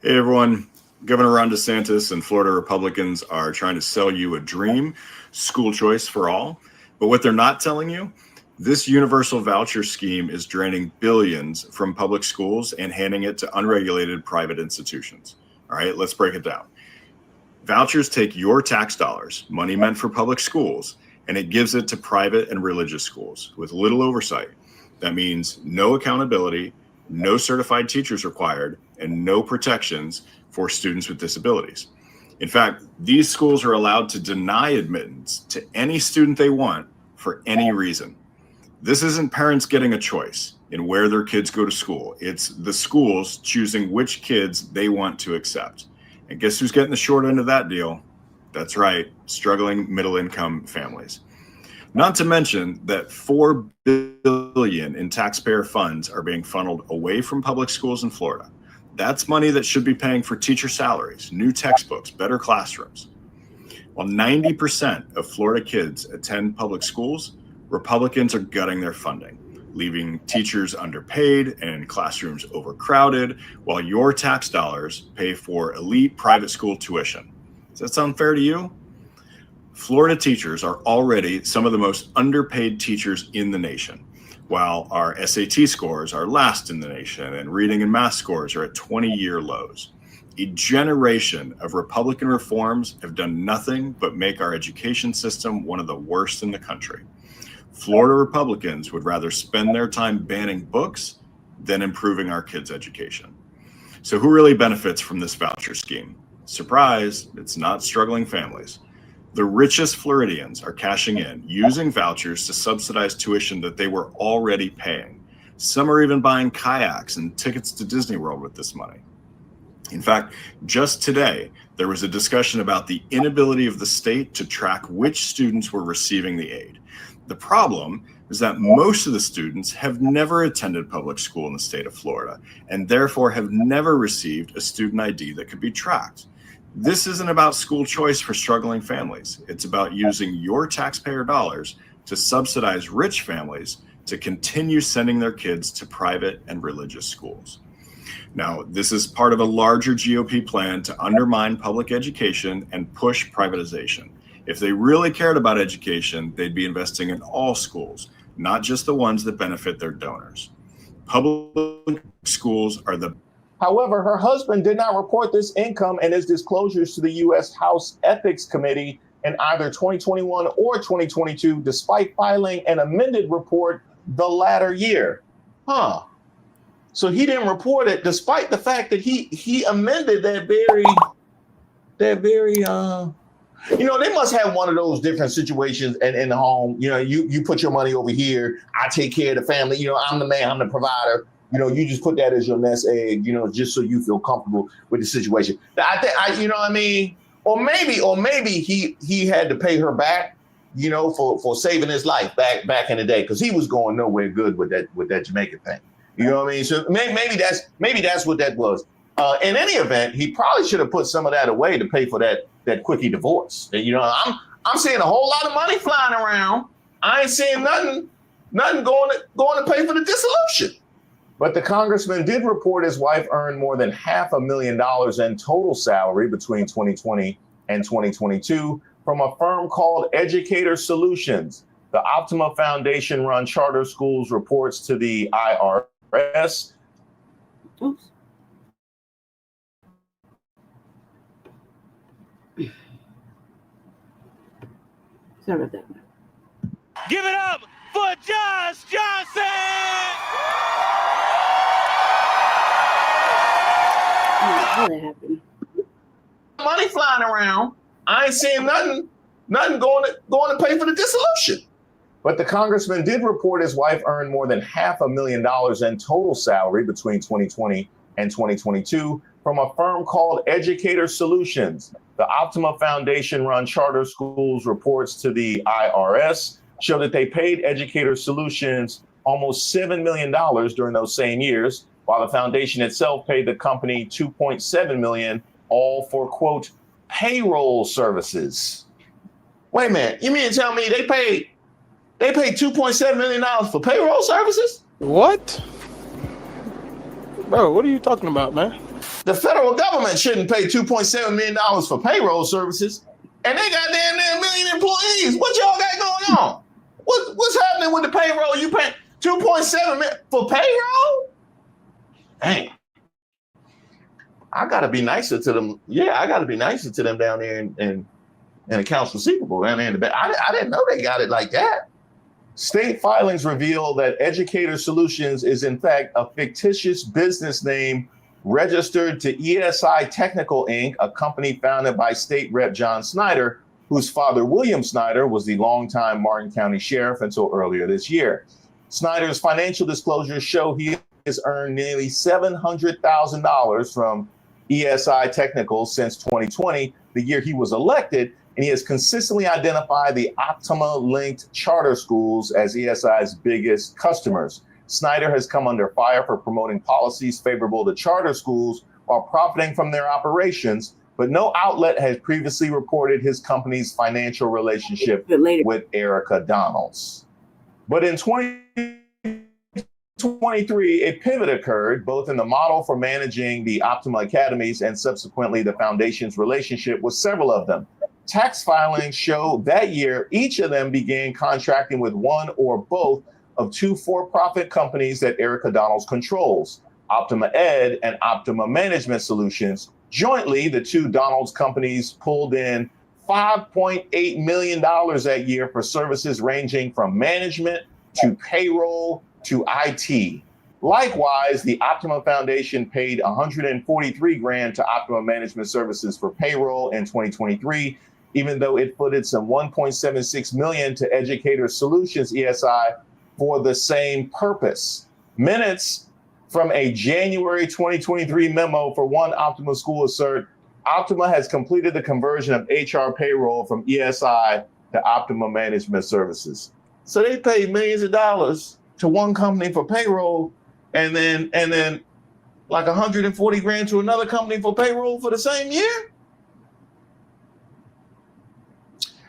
Hey everyone, Governor Ron DeSantis and Florida Republicans are trying to sell you a dream, school choice for all. But what they're not telling you, this universal voucher scheme is draining billions from public schools and handing it to unregulated private institutions. All right, let's break it down. Vouchers take your tax dollars, money meant for public schools, and it gives it to private and religious schools with little oversight. That means no accountability, no certified teachers required, and no protections for students with disabilities. In fact, these schools are allowed to deny admittance to any student they want for any reason. This isn't parents getting a choice in where their kids go to school. It's the schools choosing which kids they want to accept. And guess who's getting the short end of that deal? That's right, struggling middle-income families. Not to mention that $4 billion in taxpayer funds are being funneled away from public schools in Florida. That's money that should be paying for teacher salaries, new textbooks, better classrooms. While 90% of Florida kids attend public schools, Republicans are gutting their funding, leaving teachers underpaid and classrooms overcrowded, while your tax dollars pay for elite private school tuition. Does that sound fair to you? Florida teachers are already some of the most underpaid teachers in the nation, while our SAT scores are last in the nation and reading and math scores are at 20-year lows. A generation of Republican reforms have done nothing but make our education system one of the worst in the country. Florida Republicans would rather spend their time banning books than improving our kids' education. So who really benefits from this voucher scheme? Surprise, it's not struggling families. The richest Floridians are cashing in, using vouchers to subsidize tuition that they were already paying. Some are even buying kayaks and tickets to Disney World with this money. In fact, just today, there was a discussion about the inability of the state to track which students were receiving the aid. The problem is that most of the students have never attended public school in the state of Florida and therefore have never received a student ID that could be tracked. This isn't about school choice for struggling families. It's about using your taxpayer dollars to subsidize rich families to continue sending their kids to private and religious schools. Now, this is part of a larger GOP plan to undermine public education and push privatization. If they really cared about education, they'd be investing in all schools, not just the ones that benefit their donors. Public schools are the However, her husband did not report this income and his disclosures to the U.S. House Ethics Committee in either 2021 or 2022, despite filing an amended report the latter year. So he didn't report it, despite the fact that he amended that very you know, they must have one of those different situations in the home. You know, you put your money over here, I take care of the family. You know, I'm the man, I'm the provider. You know, you just put that as your nest egg, you know, just so you feel comfortable with the situation. I think, you know what I mean? Or maybe he had to pay her back, you know, for saving his life back in the day, because he was going nowhere good with that Jamaican thing. You know what I mean? So maybe that's what that was. In any event, he probably should have put some of that away to pay for that quickie divorce. You know, I'm seeing a whole lot of money flying around. I ain't seeing nothing going to pay for the dissolution. But the congressman did report his wife earned more than $500,000 in total salary between 2020 and 2022 from a firm called Educator Solutions. The Optima Foundation run charter schools reports to the IRS. Oops. Sorry about that. Give it up for Josh Johnson! How that happened? Money flying around. I ain't seeing nothing going to pay for the dissolution. But the congressman did report his wife earned more than $500,000 in total salary between 2020 and 2022 from a firm called Educator Solutions. The Optima Foundation run charter schools reports to the IRS. show that they paid Educator Solutions almost $7 million during those same years, while the foundation itself paid the company $2.7 million, all for, quote, payroll services. Wait a minute, you mean to tell me they paid $2.7 million for payroll services? What? Bro, what are you talking about, man? The federal government shouldn't pay $2.7 million for payroll services, and they got damn near 1 million employees. What y'all got going on? What's happening with the payroll? You pay $2.7 million for payroll? Dang. I gotta be nicer to them. Yeah, I gotta be nicer to them down there in accounts receivable down there in the back. I didn't know they got it like that. State filings reveal that Educator Solutions is in fact a fictitious business name registered to ESI Technical Inc., a company founded by State Rep John Snyder, whose father, William Snyder, was the longtime Martin County Sheriff until earlier this year. Snyder's financial disclosures show he has earned nearly $700,000 from ESI Technical since 2020, the year he was elected, and he has consistently identified the Optima-linked charter schools as ESI's biggest customers. Snyder has come under fire for promoting policies favorable to charter schools while profiting from their operations, but no outlet has previously reported his company's financial relationship with Erica Donalds. But in 2023, a pivot occurred both in the model for managing the Optima Academies and subsequently the foundation's relationship with several of them. Tax filings show that year, each of them began contracting with one or both of two for-profit companies that Erica Donalds controls, Optima Ed and Optima Management Solutions. Jointly, the two Donalds companies pulled in $5.8 million that year for services ranging from management to payroll to IT. Likewise, the Optima Foundation paid $143,000 to Optima Management Services for payroll in 2023, even though it footed some $1.76 million to Educator Solutions ESI for the same purpose. Minutes from a January 2023 memo for one Optima school assert, Optima has completed the conversion of HR payroll from ESI to Optima Management Services. So they paid millions of dollars to one company for payroll, and then like $140,000 to another company for payroll for the same year?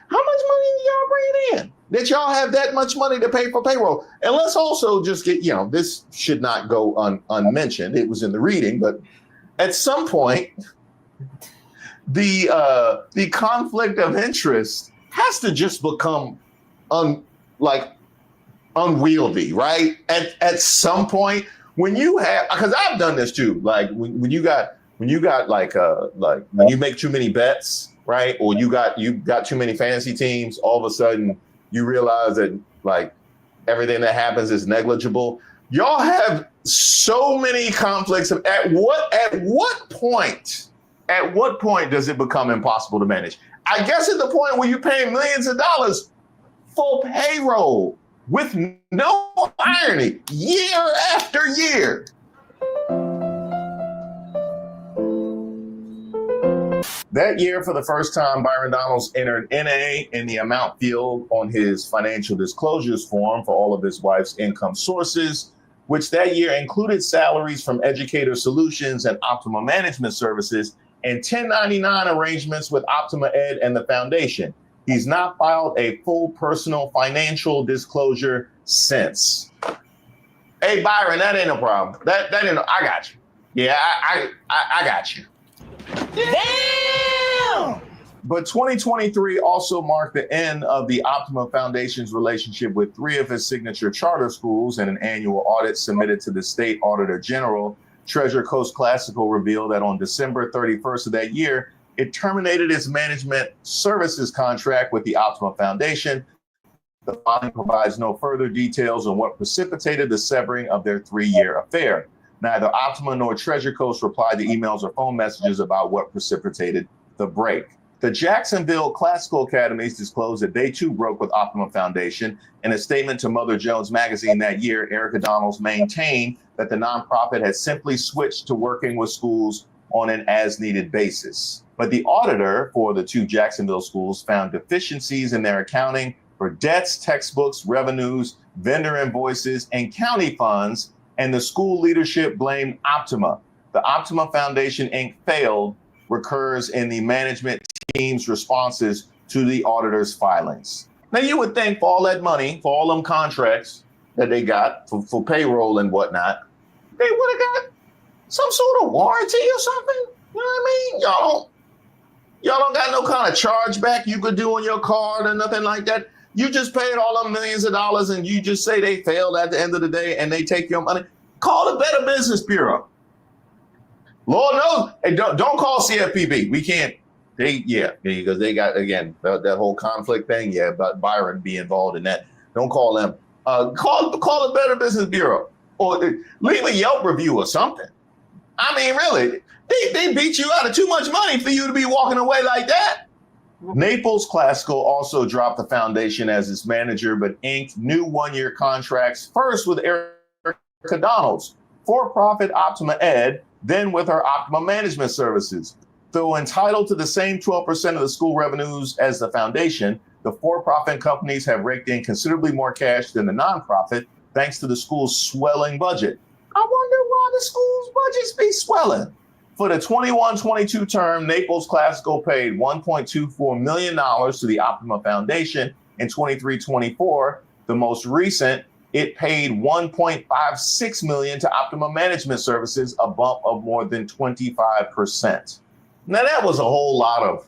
How much money do y'all bring in that y'all have that much money to pay for payroll? And let's also just get, this should not go unmentioned. It was in the reading, but at some point, the conflict of interest has to just become unwieldy, right? At some point, when you have, because I've done this too, like when you make too many bets, right? Or you got too many fantasy teams, all of a sudden you realize that like everything that happens is negligible. Y'all have so many conflicts. At what point does it become impossible to manage? I guess at the point where you're paying millions of dollars for payroll with no irony, year after year. That year, for the first time, Byron Donalds entered NA in the amount field on his financial disclosures form for all of his wife's income sources, which that year included salaries from Educator Solutions and Optima Management Services and 1099 arrangements with Optima Ed and the foundation. He's not filed a full personal financial disclosure since. Hey, Byron, that ain't a problem. That ain't. I got you. Yeah, I got you. Damn! But 2023 also marked the end of the Optima Foundation's relationship with three of his signature charter schools, and an annual audit submitted to the State Auditor General. Treasure Coast Classical revealed that on December 31st of that year, it terminated its management services contract with the Optima Foundation. The filing provides no further details on what precipitated the severing of their 3-year affair. Neither Optima nor Treasure Coast replied to emails or phone messages about what precipitated the break. The Jacksonville Classical Academies disclosed that they too broke with Optima Foundation. In a statement to Mother Jones magazine that year, Erica Donalds maintained that the nonprofit had simply switched to working with schools on an as-needed basis. But the auditor for the two Jacksonville schools found deficiencies in their accounting, for debts, textbooks, revenues, vendor invoices, and county funds, and the school leadership blamed Optima. The Optima Foundation, Inc. failed recurs in the management team's responses to the auditor's filings. Now, you would think for all that money, for all them contracts that they got for payroll and whatnot, they would have got some sort of warranty or something. You know what I mean? Y'all don't got no kind of chargeback you could do on your card or nothing like that. You just paid all them millions of dollars and you just say they failed at the end of the day and they take your money. Call the Better Business Bureau. Lord knows, hey, don't call CFPB. We can't. Because they got, again, that whole conflict thing. Yeah, about Byron be involved in that. Don't call them. Call the Better Business Bureau or leave a Yelp review or something. I mean, really, they beat you out of too much money for you to be walking away like that. Naples Classical also dropped the foundation as its manager, but inked new one-year contracts, first with Erica Donalds, for-profit Optima Ed, then with her Optima Management Services. Though entitled to the same 12% of the school revenues as the foundation, the for-profit companies have raked in considerably more cash than the nonprofit, thanks to the school's swelling budget. I wonder why the school's budgets be swelling. For the 21-22 term, Naples Classical paid $1.24 million to the Optima Foundation. In 23-24, the most recent, it paid $1.56 million to Optima Management Services, a bump of more than 25%. Now that was a whole lot of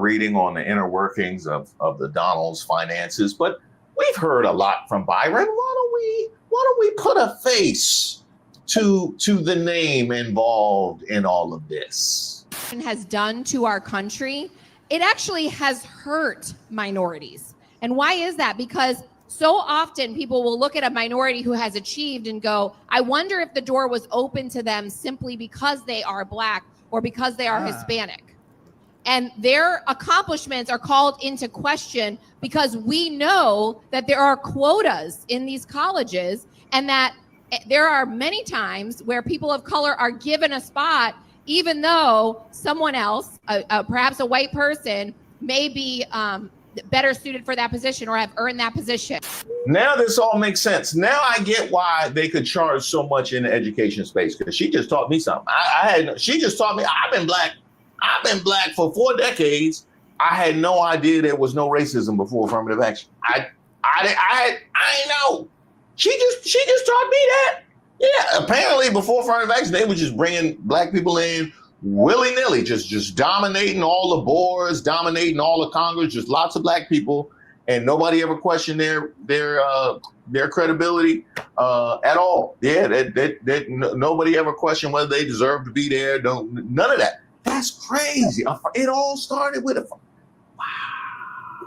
reading on the inner workings of the Donalds finances, but we've heard a lot from Byron. Why don't we put a face to the name involved in all of this? Has done to our country, it actually has hurt minorities. And why is that? Because so often people will look at a minority who has achieved and go, I wonder if the door was open to them simply because they are Black or because they are Hispanic. And their accomplishments are called into question because we know that there are quotas in these colleges and that there are many times where people of color are given a spot, even though someone else, perhaps a white person, may be better suited for that position or have earned that position. Now this all makes sense. Now I get why they could charge so much in the education space, because she just taught me something. She just taught me. I've been black for 4 decades. I had no idea there was no racism before affirmative action. I ain't know. She just taught me that. Yeah, apparently before affirmative action, they were just bringing Black people in willy-nilly, just dominating all the boards, dominating all the Congress, just lots of Black people, and nobody ever questioned their credibility at all. Yeah, nobody ever questioned whether they deserved to be there. None of that. That's crazy. It all started with a. Wow.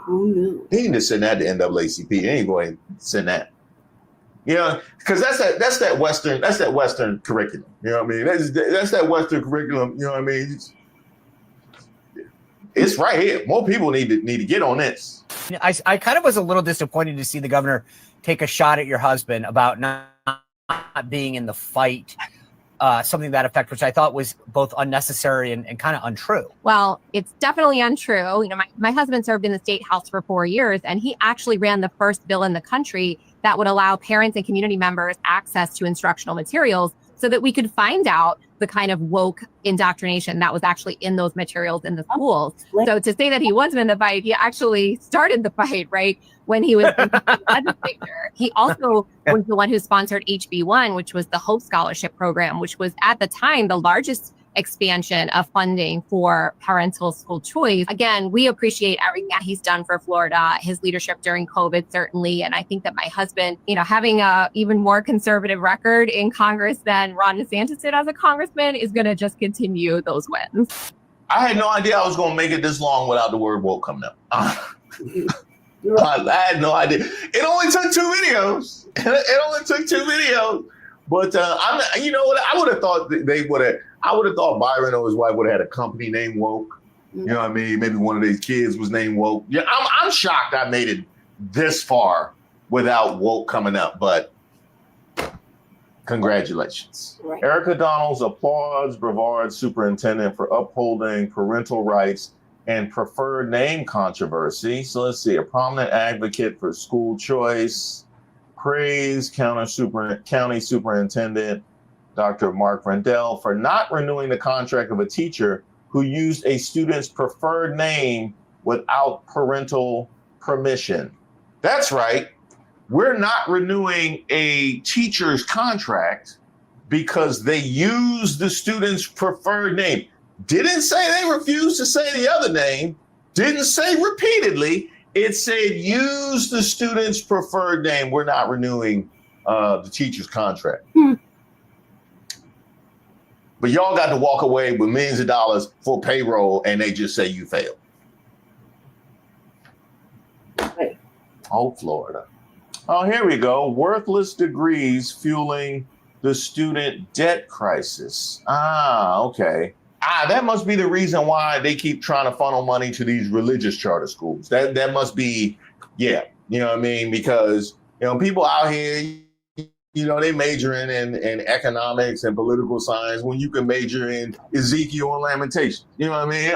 Oh no. He can just send that to NAACP. He ain't going to send that. You know, because that's that Western curriculum. You know what I mean? That's that Western curriculum. You know what I mean? It's right here. More people need to get on this. I kind of was a little disappointed to see the governor take a shot at your husband about not being in the fight, something to that effect, which I thought was both unnecessary and kind of untrue. Well, it's definitely untrue. You know, my husband served in the state house for 4 years, and he actually ran the first bill in the country that would allow parents and community members access to instructional materials so that we could find out the kind of woke indoctrination that was actually in those materials in the schools. So to say that he wasn't in the fight, he actually started the fight, right, when he was in the legislature. He also was the one who sponsored HB1, which was the Hope Scholarship Program, which was at the time the largest expansion of funding for parental school choice. Again, we appreciate everything that he's done for Florida, his leadership during COVID, certainly. And I think that my husband, you know, having a even more conservative record in Congress than Ron DeSantis did as a congressman is going to just continue those wins. I had no idea I was going to make it this long without the word woke coming up. I had no idea. It only took 2 videos. But you know what? I would have thought I would have thought Byron or his wife would have had a company named Woke. You know what I mean? Maybe one of these kids was named Woke. Yeah, I'm shocked I made it this far without Woke coming up, but congratulations. Right. Erica Donalds applauds Brevard superintendent for upholding parental rights and preferred name controversy. So let's see, a prominent advocate for school choice, praised county superintendent Dr. Mark Rendell for not renewing the contract of a teacher who used a student's preferred name without parental permission. That's right. We're not renewing a teacher's contract because they used the student's preferred name. Didn't say they refused to say the other name. Didn't say repeatedly. It said use the student's preferred name. We're not renewing the teacher's contract. But y'all got to walk away with millions of dollars for payroll, and they just say you failed. Right. Oh, Florida. Oh, here we go. Worthless degrees fueling the student debt crisis. Okay. That must be the reason why they keep trying to funnel money to these religious charter schools. That must be, yeah. You know what I mean? Because, people out here, they majoring in economics and political science when you can major in Ezekiel and Lamentations. You know what I mean?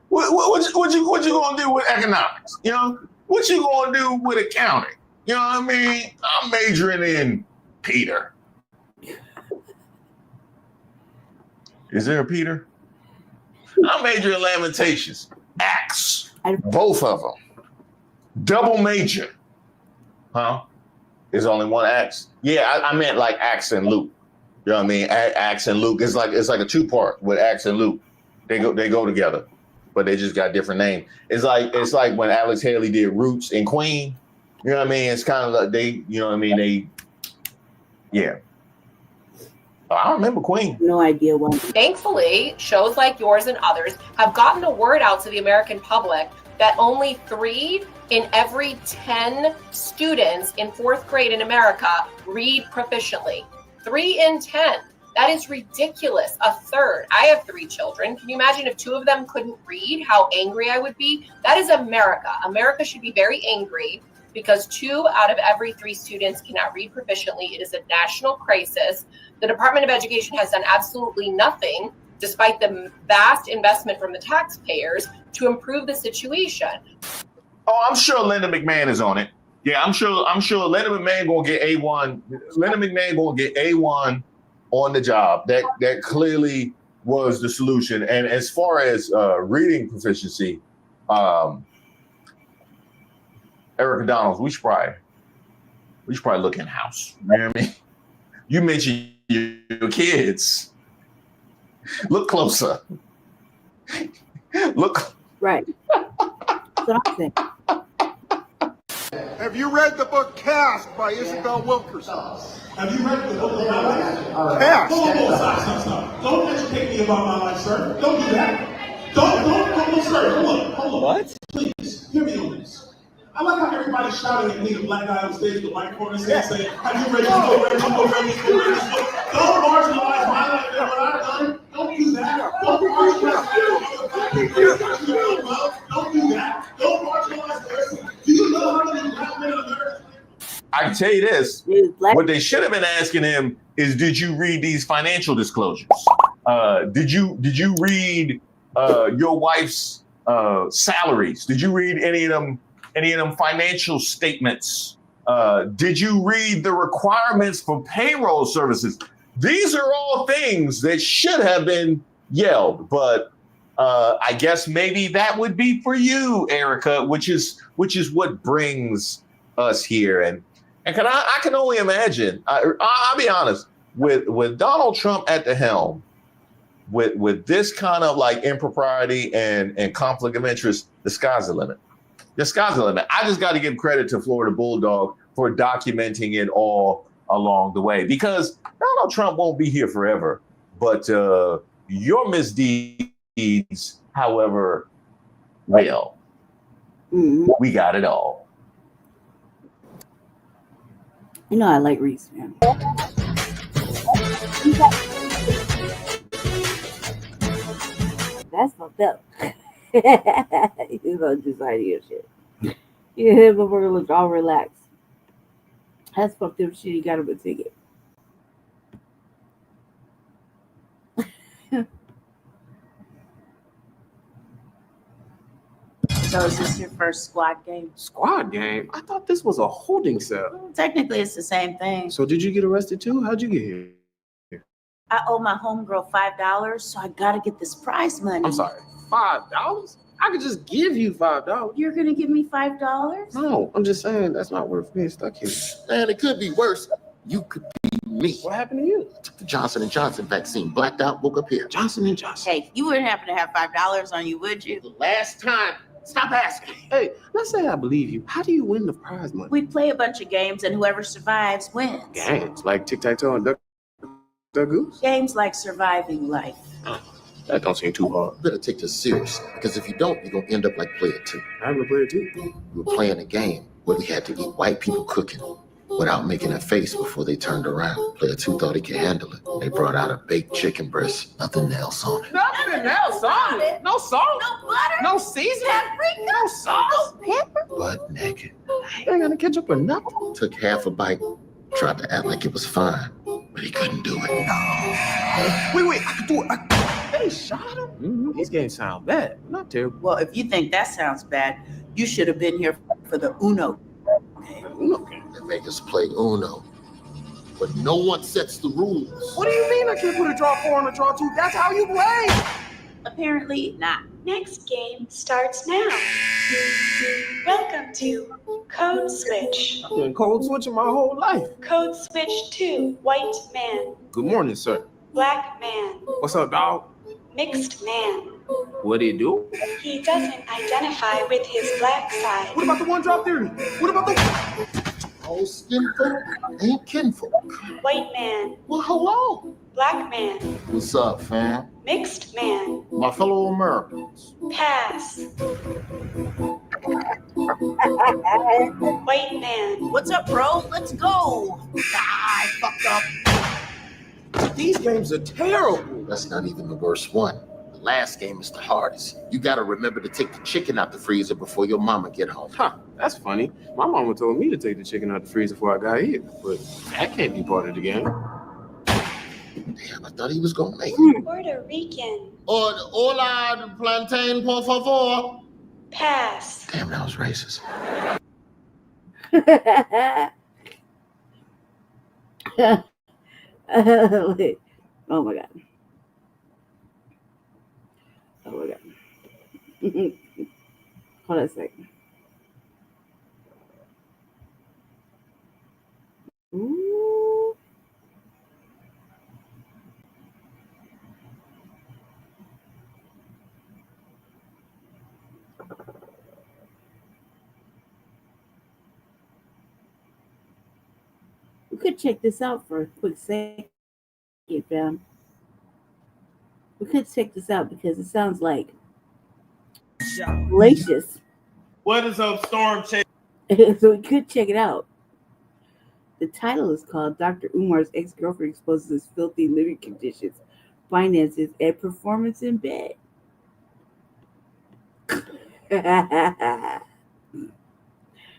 What you gonna do with economics? What you gonna do with accounting? You know what I mean? I'm majoring in Peter. Is there a Peter? I'm majoring in Lamentations. Acts. Both of them. Double major. Huh? There's only one Acts. Yeah, I meant like Acts and Luke. You know what I mean? Acts and Luke. It's like a 2-part with Acts and Luke. They go together, but they just got different names. It's like when Alex Haley did Roots and Queen. You know what I mean? It's kind of like yeah. I remember Queen. No idea why. Thankfully, shows like yours and others have gotten the word out to the American public that only 3 in every 10 students in 4th grade in America read proficiently. 3 in 10. That is ridiculous. A third. I have 3 children. Can you imagine if 2 of them couldn't read, how angry I would be? That is America. America should be very angry because 2 out of every 3 students cannot read proficiently. It is a national crisis. The Department of Education has done absolutely nothing, despite the vast investment from the taxpayers, to improve the situation. Oh, I'm sure Linda McMahon is on it. Yeah, I'm sure Linda McMahon gonna get A1. Linda McMahon gonna get A1 on the job. That clearly was the solution. And as far as reading proficiency, Erica Donalds, we should probably look in house. You know what I mean? You mentioned your kids. Look closer. Look. Right. That's what I'm saying. Have you read the book Cast by Isabel Wilkerson? Have you read the book about Cast? Stop. Don't educate me about my life, sir. Don't do that. Don't, sir. Hold on. What? Please, hear me on this. I like how everybody's shouting at me, the black guy on stage, the white corner, saying, have you read this book? Read this book? Read this book? Don't marginalize my life and what I've done. Don't do that. Don't marginalize Don't do that. Don't marginalize this. Do you know how many black men are there? I can tell you this. What they should have been asking him is, did you read these financial disclosures? Did you read your wife's salaries? Did you read any of them financial statements? Did you read the requirements for payroll services? These are all things that should have been yelled, but I guess maybe that would be for you, Erica, which is what brings us here. And I can only imagine. I'll be honest, with Donald Trump at the helm, with this kind of like impropriety and conflict of interest, the sky's the limit. The sky's the limit. I just got to give credit to Florida Bulldog for documenting it all along the way, because Donald Trump won't be here forever. But your misdeeds, however, will. We got it all. You know I like Reese, man. That's fucked up. He's on this idea shit. Yeah, but we're look all relaxed. That's fucked up shit. He got him a ticket. So is this your first squad game? Squad game? I thought this was a holding cell. Technically, it's the same thing. So did you get arrested too? How'd you get here? I owe my homegirl $5, so I gotta get this prize money. I'm sorry, $5? I could just give you $5. You're gonna give me $5? No, I'm just saying that's not worth being stuck here. Man, it could be worse. You could be me. What happened to you? Took the Johnson & Johnson vaccine, blacked out, woke up here. Johnson & Johnson. Hey, you wouldn't happen to have $5 on you, would you? The last time. Stop asking. Hey, let's say I believe you. How do you win the prize money? We play a bunch of games, and whoever survives wins. Games like tic-tac-toe and duck goose? Games like surviving life. That don't seem too hard. You better take this seriously, because if you don't, you're going to end up like Player 2. I'm a Player 2. We were playing a game where we had to eat white people cooking without making a face before they turned around. Player 2 thought he could handle it. They brought out a baked chicken breast, nothing else on it. Nothing else on it? No salt? No butter? No seasoning? Paprika? No sauce? No pepper? Butt naked. You ain't gonna catch up or nothing. Took half a bite, tried to act like it was fine, but he couldn't do it. Wait, I could do it. They shot him? Mm-hmm. These games sound bad. Not terrible. Well, if you think that sounds bad, you should have been here for the Uno. They make us play Uno, but no one sets the rules. What do you mean I can't put a draw 4 on a draw 2? That's how you play. Apparently not. Next game starts now. Welcome to Code Switch. I've been code switching my whole life. Code Switch 2, White Man. Good morning, sir. Black Man. What's up, dog? Mixed Man. What do you do? He doesn't identify with his black side. What about the one drop theory? What about the... All skin folk ain't kinfolk. White Man. Well, hello. Black Man. What's up, fam? Mixed Man. My fellow Americans. Pass. White Man. What's up, bro? Let's go. I fucked up. These games are terrible. That's not even the worst one. The last game is the hardest. You gotta remember to take the chicken out the freezer before your mama get home. Huh, that's funny. My mama told me to take the chicken out the freezer before I got here, but that can't be part of the game. Damn, I thought he was gonna make it. Puerto Rican. Hola, plantain, por favor. Pass. Damn, that was racist. Oh my god. Oh my god. Hold on a second. Ooh. We could check this out for a quick second, fam. We could check this out because it sounds like salacious. What is up, Storm? So we could check it out. The title is called Dr. Umar's Ex-Girlfriend Exposes His Filthy Living Conditions, Finances, and Performance in Bed.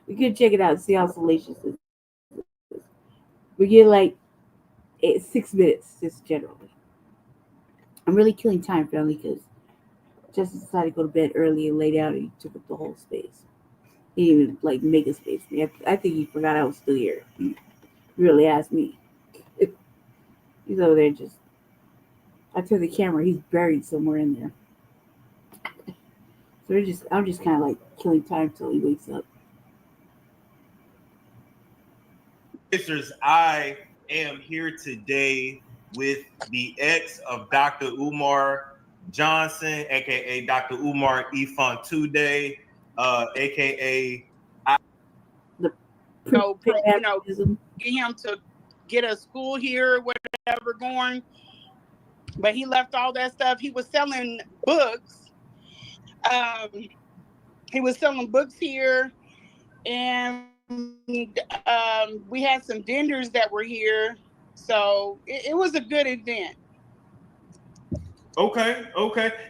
We could check it out and see how salacious it is. We get like 6 minutes, just generally. I'm really killing time, family, because Justin decided to go to bed early and lay down, and he took up the whole space. He didn't even like make a space for me. I think he forgot I was still here. He really asked me. He's over there just. I turned the camera. He's buried somewhere in there. So I'm just kind of like killing time till he wakes up. Sisters, I am here today with the ex of Dr. Umar Johnson, aka Dr. Umar Ifantude, aka get him to get a school here, whatever going. But he left all that stuff. He was selling books. He was selling books here, and we had some vendors that were here, so it was a good event. Okay.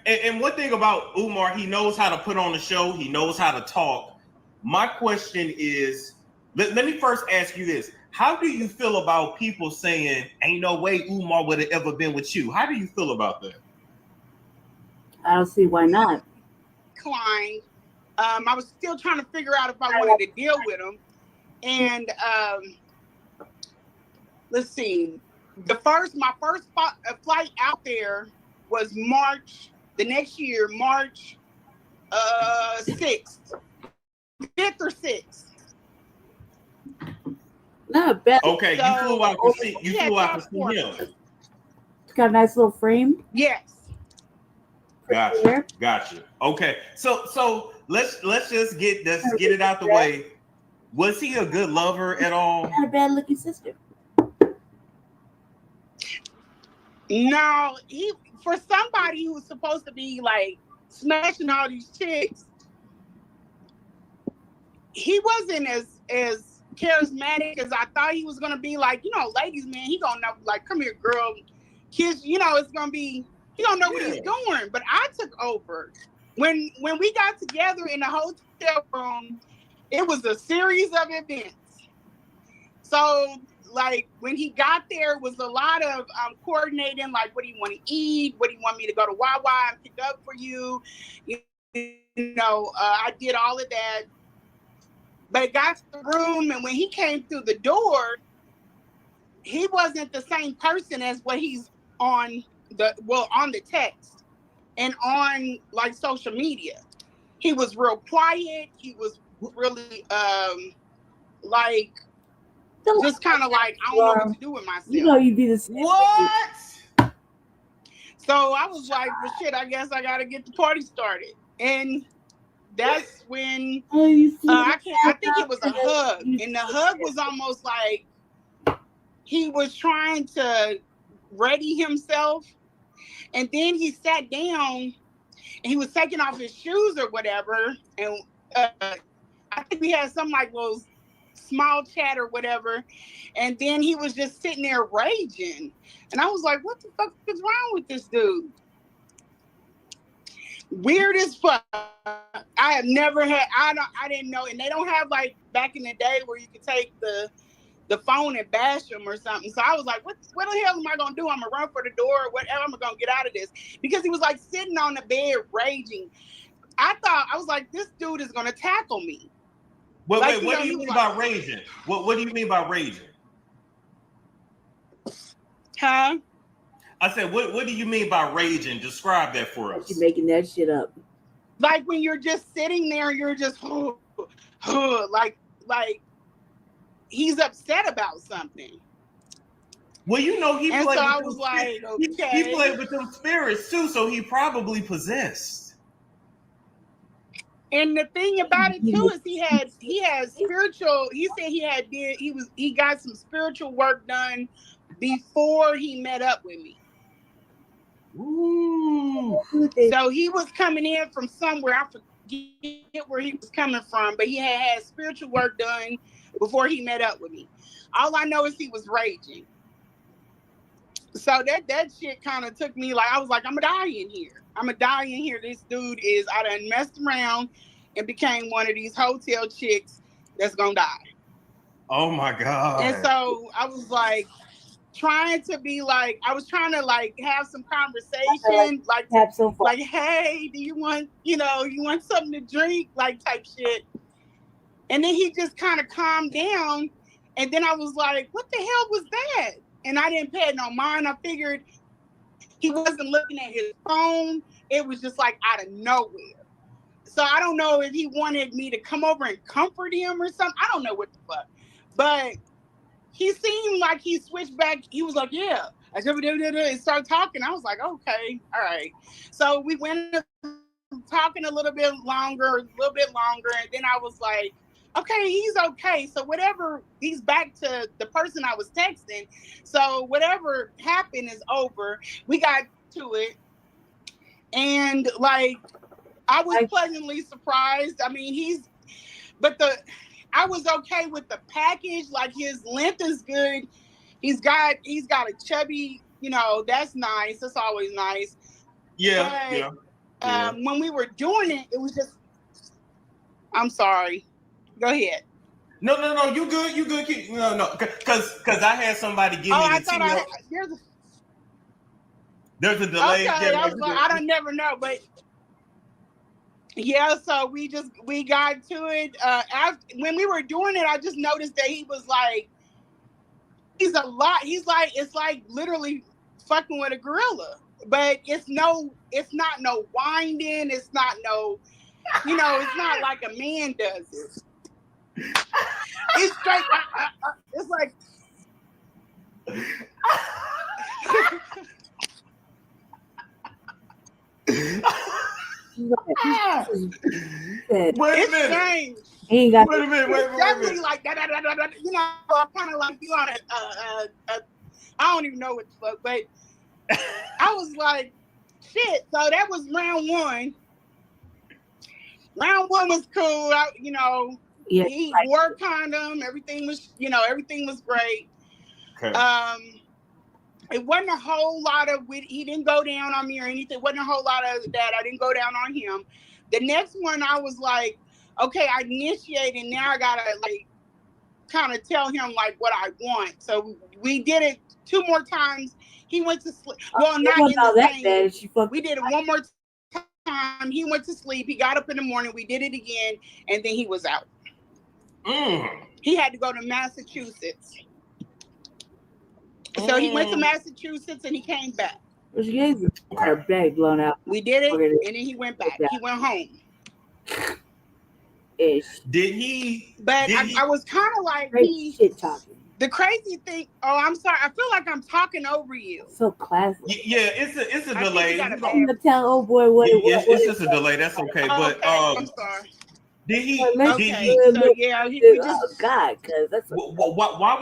And one thing about Umar, he knows how to put on a show. He knows how to talk. My question is, let me first ask you this. How do you feel about people saying, ain't no way Umar would have ever been with you? How do you feel about that? I don't see why not. Klein, I was still trying to figure out if I wanted to deal with him. And let's see, my first flight out there was the next year, March 6th, 5th or 6th. Not bad. Okay, you flew out to see. You flew out to see him. It's got a nice little frame. Yes. Gotcha. Okay, so let's just get it out the way. Was he a good lover at all? Not a bad looking sister. No, for somebody who was supposed to be like smashing all these chicks, he wasn't as charismatic as I thought he was gonna be. Like, ladies, man, he gonna know, like, come here, girl, kiss. It's gonna be, he don't know what he's doing. But I took over when we got together in the hotel room. It was a series of events. So, like, when he got there, it was a lot of coordinating, like, what do you want to eat? What do you want me to go to Wawa and pick up for you? I did all of that. But it got to the room, and when he came through the door, he wasn't the same person as what he's on the text and on, like, social media. He was real quiet. He was really like, just kind of like, I don't know what to do with myself. You do this. What? So I was like, well, shit, I guess I got to get the party started. And that's when I think it was a hug. And the hug was almost like he was trying to ready himself. And then he sat down and he was taking off his shoes or whatever. And I think we had some like little small chat or whatever. And then he was just sitting there raging. And I was like, what the fuck is wrong with this dude? Weird as fuck. I have never had, I didn't know. And they don't have, like, back in the day where you could take the phone and bash them or something. So I was like, what the hell am I going to do? I'm going to run for the door or whatever. I'm going to get out of this. Because he was, like, sitting on the bed raging. I was like, this dude is going to tackle me. Wait, what do you mean by raging? What do you mean by raging? Huh? I said, what do you mean by raging? Describe that for us. You're making that shit up. Like when you're just sitting there, you're just like he's upset about something. Well, he played. So I was like, okay. He played with them spirits too, so he probably possessed. And the thing about it too is he had spiritual. He said he got some spiritual work done before he met up with me. Ooh. So he was coming in from somewhere. I forget where he was coming from, but he had spiritual work done before he met up with me. All I know is he was raging. So that shit kind of took me, like, I was like, I'm gonna die in here. This dude I done messed around and became one of these hotel chicks that's gonna die. Oh my God. And so I was like, trying to have some conversation, like, hey, do you want something to drink, like, type shit. And then he just kind of calmed down. And then I was like, what the hell was that? And I didn't pay no mind. I figured he wasn't looking at his phone. It was just like out of nowhere. So I don't know if he wanted me to come over and comfort him or something. I don't know what the fuck. But he seemed like he switched back. He was like, yeah. And started talking. I was like, okay, all right. So we went talking a little bit longer. And then I was like, okay, he's okay. So whatever, he's back to the person I was texting. So whatever happened is over. We got to it. And, like, I was pleasantly surprised. I mean, I was okay with the package. Like, his length is good. He's got a chubby, that's nice. That's always nice. Yeah. But, when we were doing it, it was just, I'm sorry. Go ahead. No, you good. No, because I had somebody give me the there's a delay. Okay, I don't never know, but Yeah, so we got to it. After, when we were doing it, I just noticed that he was like, he's it's like literally fucking with a gorilla. But it's not no winding. It's not no, it's not like a man does it. It's straight. It's like. Wait a minute. Wait a minute. Definitely like that. Kind of like you on I don't even know what the fuck, but I was like, shit. So that was round one. Round one was cool. He wore a condom. Everything was great. Okay. It wasn't a whole lot of, he didn't go down on me or anything. It wasn't a whole lot of that. I didn't go down on him. The next one, I was like, okay, I initiated. Now I gotta like kind of tell him like what I want. So we did it 2 more times. He went to sleep. Well, not in the same. We did it 1 more time. He went to sleep. He got up in the morning. We did it again, and then he was out. He had to go to Massachusetts. So he went to Massachusetts and he came back. Her bag blown out. We did it, and then he went back. He went home. Did he? But I was kind of like shit talking. The crazy thing. Oh, I'm sorry. I feel like I'm talking over you. So classic. Yeah, it's a delay. I'm gonna tell old boy what it was. It's just a delay. That's okay. But I'm sorry. Did he? So yeah, we just. Oh God, because that's. Why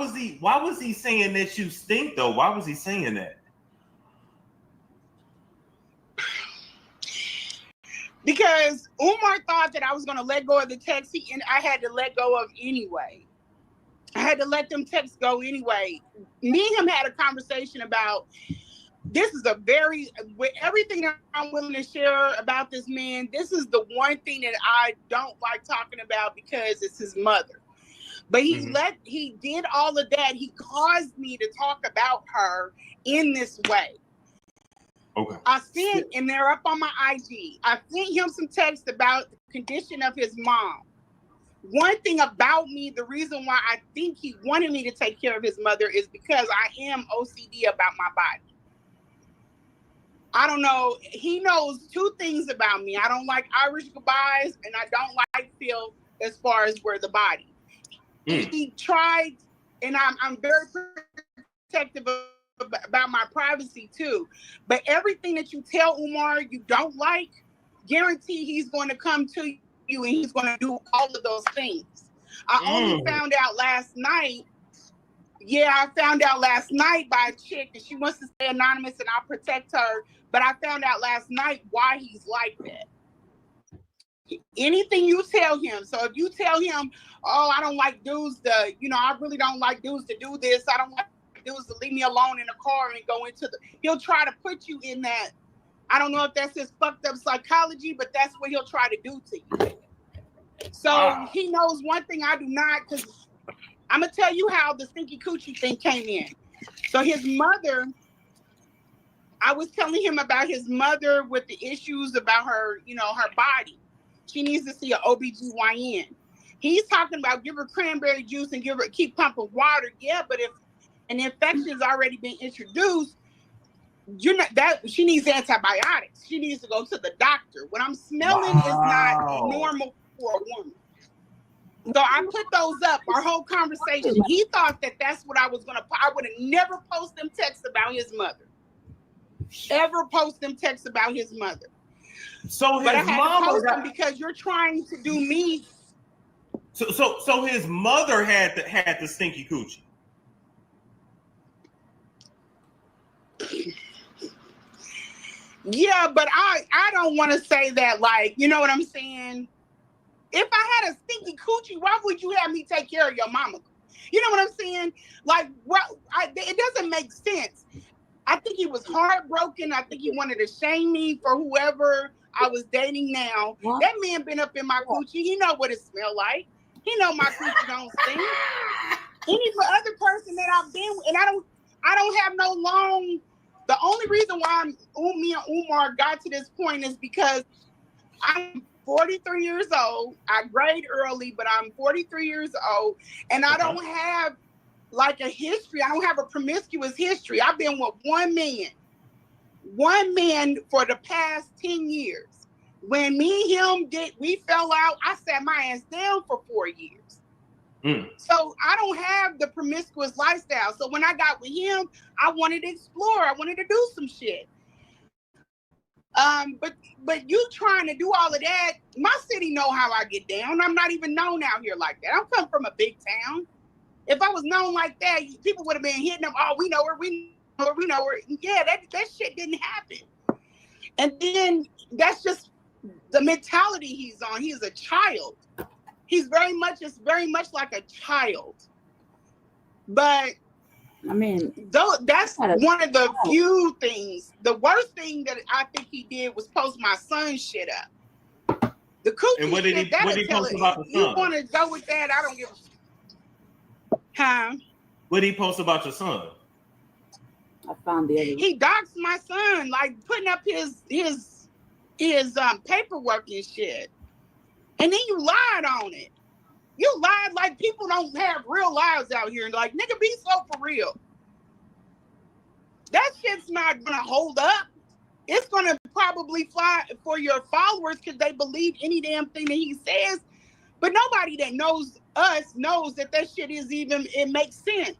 was he saying that you stink though? Why was he saying that? Because Umar thought that I was going to let go of the text, and I had to let go of anyway. I had to let them texts go anyway. Me and him had a conversation about this is with everything that I'm willing to share about this man, this is the one thing that I don't like talking about because it's his mother. But he did all of that. He caused me to talk about her in this way. Okay. I sent, and they're up on my IG. I sent him some text about the condition of his mom. One thing about me, the reason why I think he wanted me to take care of his mother is because I am OCD about my body. I don't know. He knows 2 things about me. I don't like Irish goodbyes, and I don't like feel as far as where the body. He tried, and I'm very protective about my privacy too. But everything that you tell Umar you don't like, guarantee he's going to come to you and he's going to do all of those things. I only found out last night. Yeah, I found out last night by a chick, and she wants to stay anonymous, and I'll protect her. But I found out last night why he's like that. Anything you tell him. So if you tell him, oh, I don't like dudes to, I really don't like dudes to do this. I don't like dudes to leave me alone in the car and go into he'll try to put you in that. I don't know if that's his fucked up psychology, but that's what he'll try to do to you. So he knows one thing I do not, because I'm going to tell you how the stinky coochie thing came in. So his mother, I was telling him about his mother with the issues about her, her body. She needs to see an OBGYN. He's talking about give her cranberry juice and keep pumping water. Yeah, but if an infection's already been introduced, she needs antibiotics. She needs to go to the doctor. What I'm smelling is not normal for a woman. So I put those up, our whole conversation. He thought that that's what I was going to, I would have never posted them texts about his mother. Ever post them texts about his mother. So but I had to post them because you're trying to do me. So his mother had the stinky coochie. Yeah, but I don't want to say that, like, you know what I'm saying? If I had a stinky coochie, why would you have me take care of your mama? You know what I'm saying? Like, it doesn't make sense. I think he was heartbroken. I think he wanted to shame me for whoever I was dating now. What? That man been up in my coochie. He know what it smell like. He know my coochie don't stink. Any other person that I've been with, and I don't have no long. The only reason why me and Umar got to this point is because I'm 43 years old. I grade early, but I'm 43 years old, and I don't have like a history. I don't have a promiscuous history. I've been with one man for the past 10 years. When me and him we fell out, I sat my ass down for 4 years. So I don't have the promiscuous lifestyle. So when I got with him, I wanted to explore. I wanted to do some shit. But you trying to do all of that, my city know how I get down. I'm not even known out here like that. I'm coming from a big town. If I was known like that, people would have been hitting them. Oh, we know her, we know her, we know her. Yeah, that shit didn't happen. And then that's just the mentality he's on. He's a child. It's very much like a child. But I mean, that's one of the few things. The worst thing that I think he did was post my son's shit up. The coochie and what did shit, he post about the son? You want to go with that? I don't give a What did he post about your son? I found the other. He doxed my son, like putting up his paperwork and shit. And then you lied on it. You lied like people don't have real lives out here. Like, nigga, be so for real. That shit's not gonna hold up. It's gonna probably fly for your followers because they believe any damn thing that he says. But nobody that knows us knows that shit is even, it makes sense.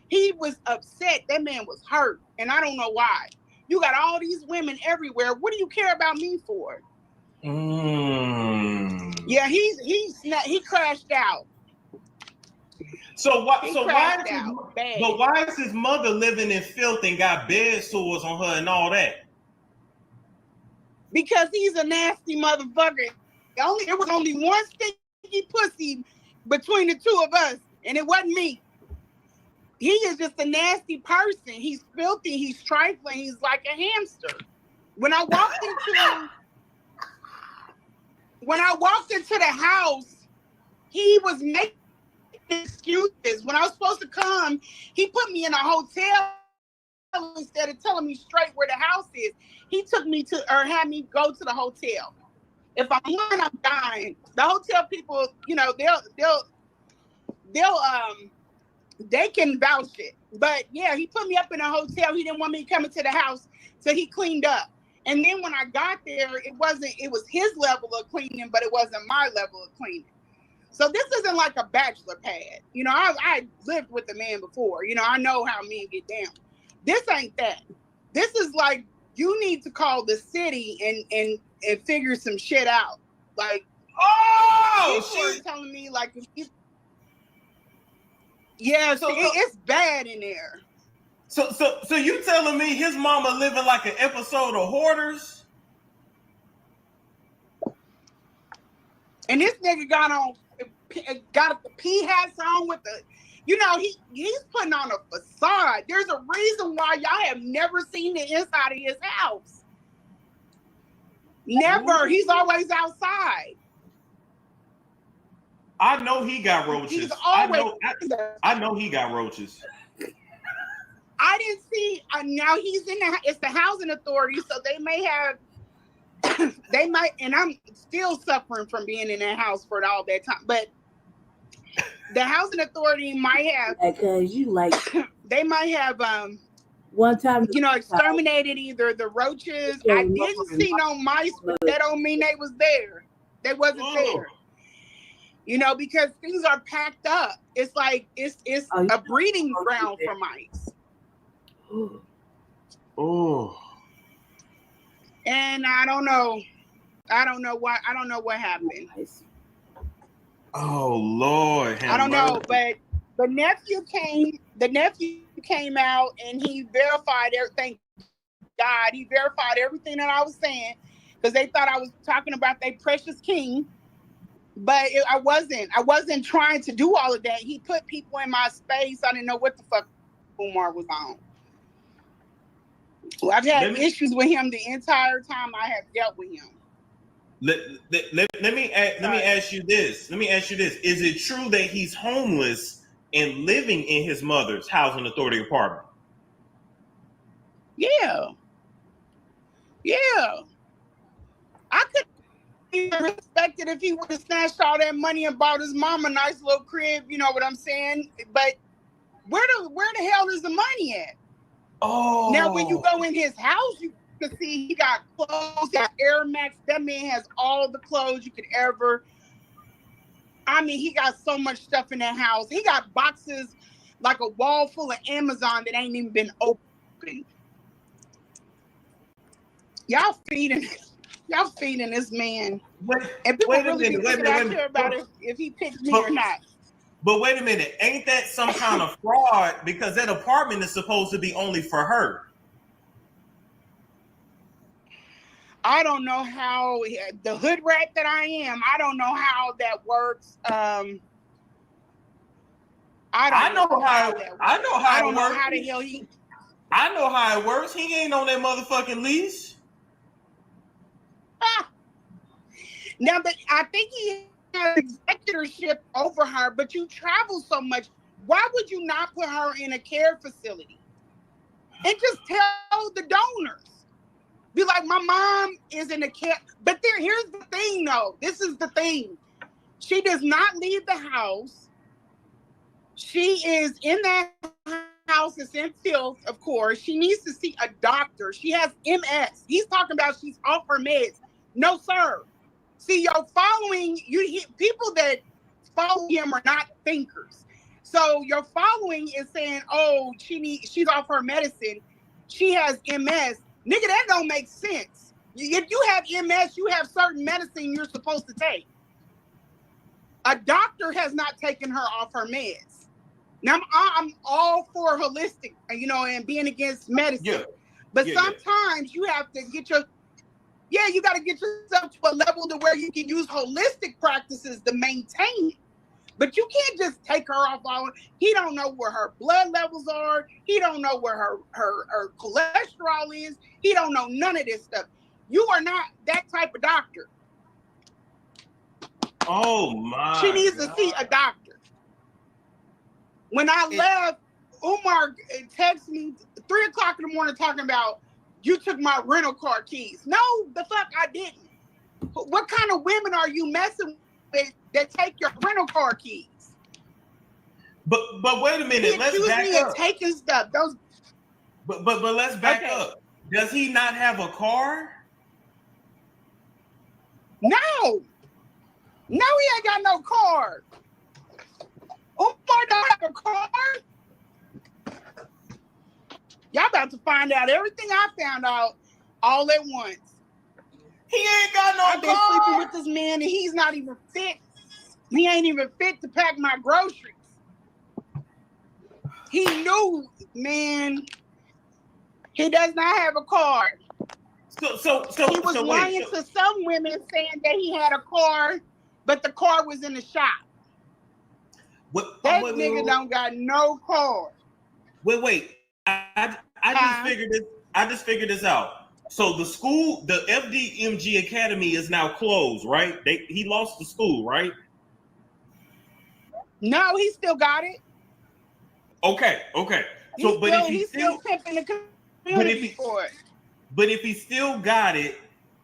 He was upset. That man was hurt. And I don't know why. You got all these women everywhere. What do you care about me for? Yeah, he crashed out. Why is his mother living in filth and got bed sores on her and all that? Because he's a nasty motherfucker. It was only one stinky pussy between the two of us, and it wasn't me. He is just a nasty person. He's filthy. He's trifling. He's like a hamster. When I walked into the house, he was making excuses. When I was supposed to come, he put me in a hotel instead of telling me straight where the house is. He took me to, or had me go to the hotel. If I'm lying, I'm dying. The hotel people, you know, they can vouch it. But yeah, he put me up in a hotel. He didn't want me coming to the house, so he cleaned up. And then when I got there, it was his level of cleaning, but it wasn't my level of cleaning. So this isn't like a bachelor pad. You know, I lived with a man before. You know, I know how men get down. This ain't that. This is like, you need to call the city and figure some shit out. Like, people are telling me like, it's bad in there. So you telling me his mama living like an episode of Hoarders? And this nigga got the pea hats on with the, you know, he's putting on a facade. There's a reason why y'all have never seen the inside of his house. Never. He's always outside. I know he got roaches. He's always I know he got roaches. I didn't see. Now he's it's the housing authority, so they may have. They might, and I'm still suffering from being in that house for all that time. But the housing authority might have, because you like, they might have one time, you know, exterminated either the roaches. I didn't see no mice, but that don't mean they was there. They wasn't there. You know, because things are packed up. It's like it's a breeding ground for mice. Oh. And I don't know what happened. Oh Lord. I don't know, but the nephew came out and he verified everything. God, he verified everything that I was saying, because they thought I was talking about their precious king. But I wasn't trying to do all of that. He put people in my space. I didn't know what the fuck Umar was on. Well, I've had issues with him the entire time I have dealt with him. Let me ask you this. Is it true that he's homeless and living in his mother's housing authority apartment? Yeah. He respected if he would have snatched all that money and bought his mom a nice little crib. You know what I'm saying? But where the hell is the money at? Oh. Now, when you go in his house, you can see he got clothes, he got Air Max. That man has all the clothes you could ever. I mean, he got so much stuff in that house. He got boxes like a wall full of Amazon that ain't even been opened. Y'all feeding this man. And people really care about it if he picks me or not. But wait a minute, ain't that some kind of fraud? Because that apartment is supposed to be only for her. I don't know how, the hood rat that I am, I don't know how that works. I don't know how it works. I don't know how the hell he. I know how it works. He ain't on that motherfucking lease. Now, but I think he has executorship over her, but you travel so much. Why would you not put her in a care facility? And just tell the donors. Be like, my mom is in a care. But here's the thing, though. This is the thing. She does not leave the house. She is in that house. It's in filth, of course. She needs to see a doctor. She has MS. He's talking about she's off her meds. No, sir. See, you're following, people that follow him are not thinkers. So your following is saying, oh, she's off her medicine. She has MS. Nigga, that don't make sense. If you have MS, you have certain medicine you're supposed to take. A doctor has not taken her off her meds. Now, I'm all for holistic, and being against medicine. Yeah. But sometimes you have to get you got to get yourself to a level to where you can use holistic practices to maintain it. But you can't just take her off all. He don't know where her blood levels are. He don't know where her cholesterol is. He don't know none of this stuff. You are not that type of doctor. Oh my! She needs to see a doctor. When I left, Umar texted me 3 o'clock in the morning talking about you took my rental car keys. No, the fuck I didn't. What kind of women are you messing with that take your rental car keys? But wait a minute, let's back me up. Of taking stuff. But let's back up. Does he not have a car? No, he ain't got no car. Umar don't have a car. Y'all about to find out everything I found out all at once. He ain't got no I've been car. sleeping with this man and he's not even fit. He ain't even fit to pack my groceries. He knew, man. He does not have a car. So he was lying to some women saying that he had a car, but the car was in the shop. That nigga don't got no car. Wait. I just figured this out. So the school, the FDMG Academy is now closed, right? He lost the school, right? No, he still got it. Okay. So, he's still pimping the community for it. But if he still got it,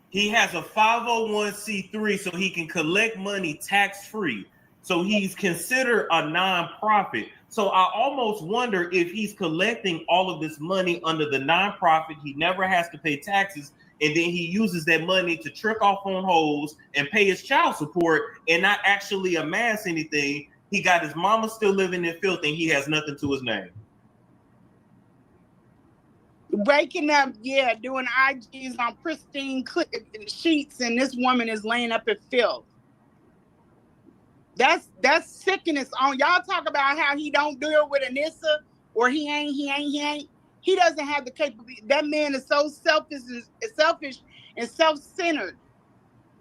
he has a 501c3, so he can collect money tax-free. So he's considered a nonprofit. So I almost wonder if he's collecting all of this money under the nonprofit. He never has to pay taxes. And then he uses that money to trick off on hoes and pay his child support and not actually amass anything. He got his mama still living in filth and he has nothing to his name. Waking up, doing IGs on pristine sheets, and this woman is laying up in filth. That's sickness on y'all. Talk about how he don't deal with Anissa, or he ain't. He doesn't have the capability. That man is so selfish and self-centered.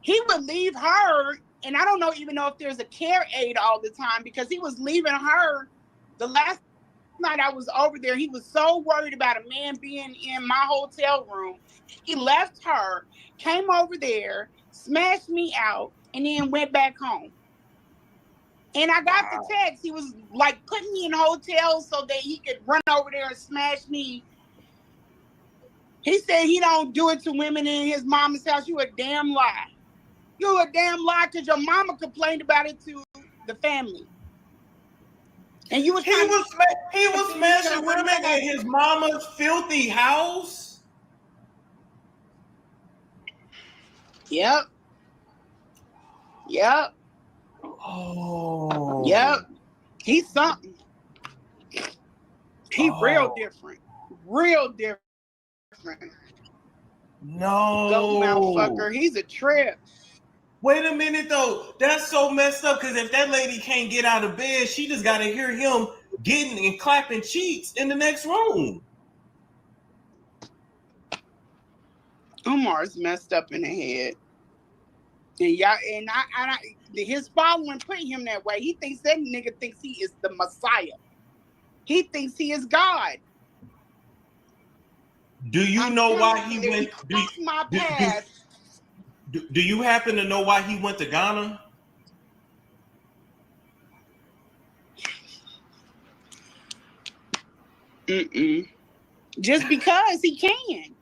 He would leave her, and I don't even know if there's a care aide all the time, because he was leaving her. The last night I was over there, he was so worried about a man being in my hotel room. He left her, came over there, smashed me out, and then went back home. And I got the text. He was like putting me in hotels so that he could run over there and smash me. He said he don't do it to women in his mama's house. You a damn lie. You a damn lie because your mama complained about it to the family. And you was he was smashing women in his mama's filthy house. Yep. Oh. Yep. He's something. He real different. Real different. No. Goat motherfucker. He's a trip. Wait a minute though. That's so messed up because if that lady can't get out of bed, she just got to hear him getting and clapping cheeks in the next room. Umar's messed up in the head. And y'all, and I his following put him that way. He thinks that nigga thinks he is the Messiah. He thinks he is God. Do you know why he went? Do you happen to know why he went to Ghana? Just because he can.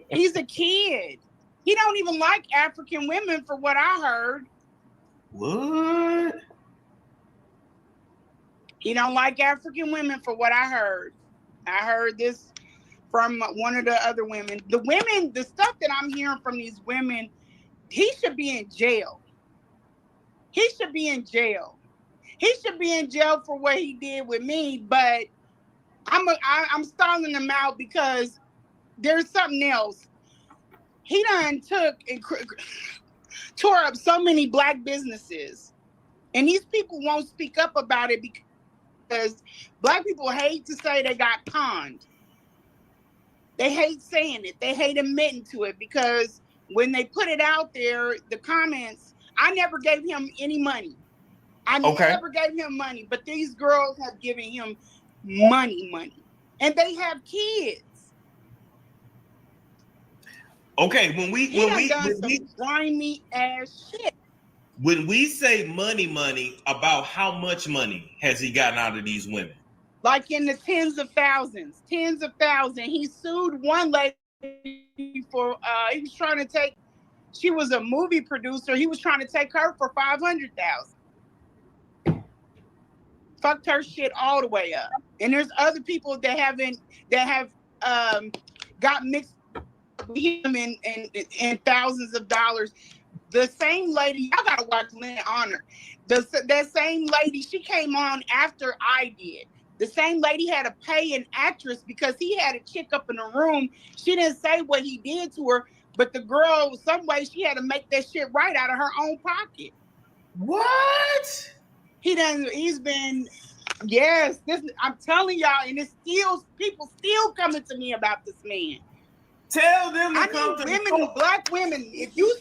He's a kid. He don't even like African women, for what I heard. What? He don't like African women, for what I heard. I heard this from one of the other women. The women, the stuff that I'm hearing from these women, he should be in jail. He should be in jail. He should be in jail for what he did with me, but I'm stalling him out because there's something else. He done took and tore up so many Black businesses. And these people won't speak up about it because Black people hate to say they got conned. They hate saying it. They hate admitting to it because when they put it out there, the comments, I never gave him any money. I never gave him money, but these girls have given him money. And they have kids. Okay, when we grimy ass shit. When we say money, about how much money has he gotten out of these women? Like in the tens of thousands. He sued one lady for he was trying to take. She was a movie producer. He was trying to take her for $500,000. Fucked her shit all the way up. And there's other people that have got mixed with him in thousands of dollars. The same lady, y'all gotta watch Lynn Honor. That same lady, she came on after I did. The same lady had to pay an actress because he had a chick up in the room. She didn't say what he did to her, but the girl, some way, she had to make that shit right out of her own pocket. What? He's been, yes, I'm telling y'all, and it's still, people still coming to me about this man. Tell them I need women, Black women, if you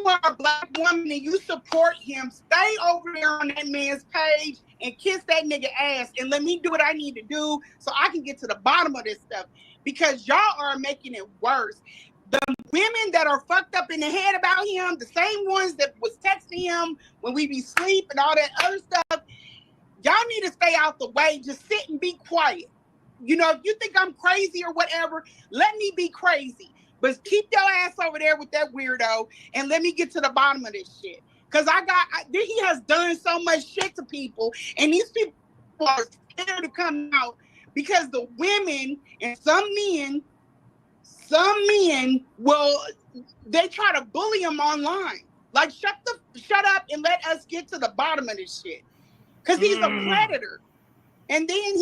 are a Black woman and you support him, stay over there on that man's page and kiss that nigga ass and let me do what I need to do so I can get to the bottom of this stuff, because y'all are making it worse. The women that are fucked up in the head about him, the same ones that was texting him when we be asleep and all that other stuff, y'all need to stay out the way. Just sit and be quiet. You know, if you think I'm crazy or whatever, let me be crazy. But keep your ass over there with that weirdo and let me get to the bottom of this shit. Because he has done so much shit to people, and these people are scared to come out because the women and some men they try to bully him online. Like, shut up and let us get to the bottom of this shit. Because he's a predator. And then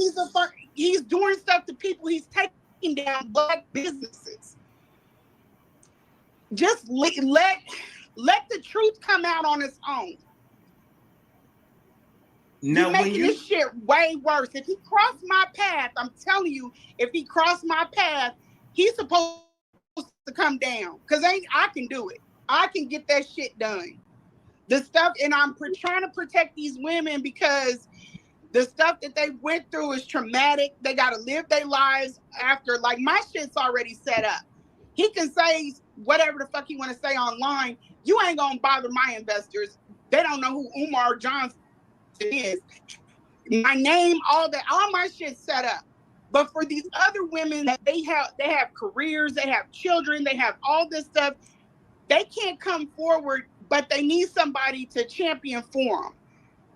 he's doing stuff to people. He's taking down Black businesses. Just let the truth come out on its own. Now, you're making this shit way worse. If he crossed my path, I'm telling you, if he crossed my path, he's supposed to come down. Because I can do it. I can get that shit done. The stuff, and I'm trying to protect these women because the stuff that they went through is traumatic. They got to live their lives after. Like, my shit's already set up. He can say whatever the fuck he want to say online. You ain't going to bother my investors. They don't know who Umar Johnson is. My name, all my shit's set up. But for these other women that they have careers, they have children, they have all this stuff. they can't come forward, but they need somebody to champion for them.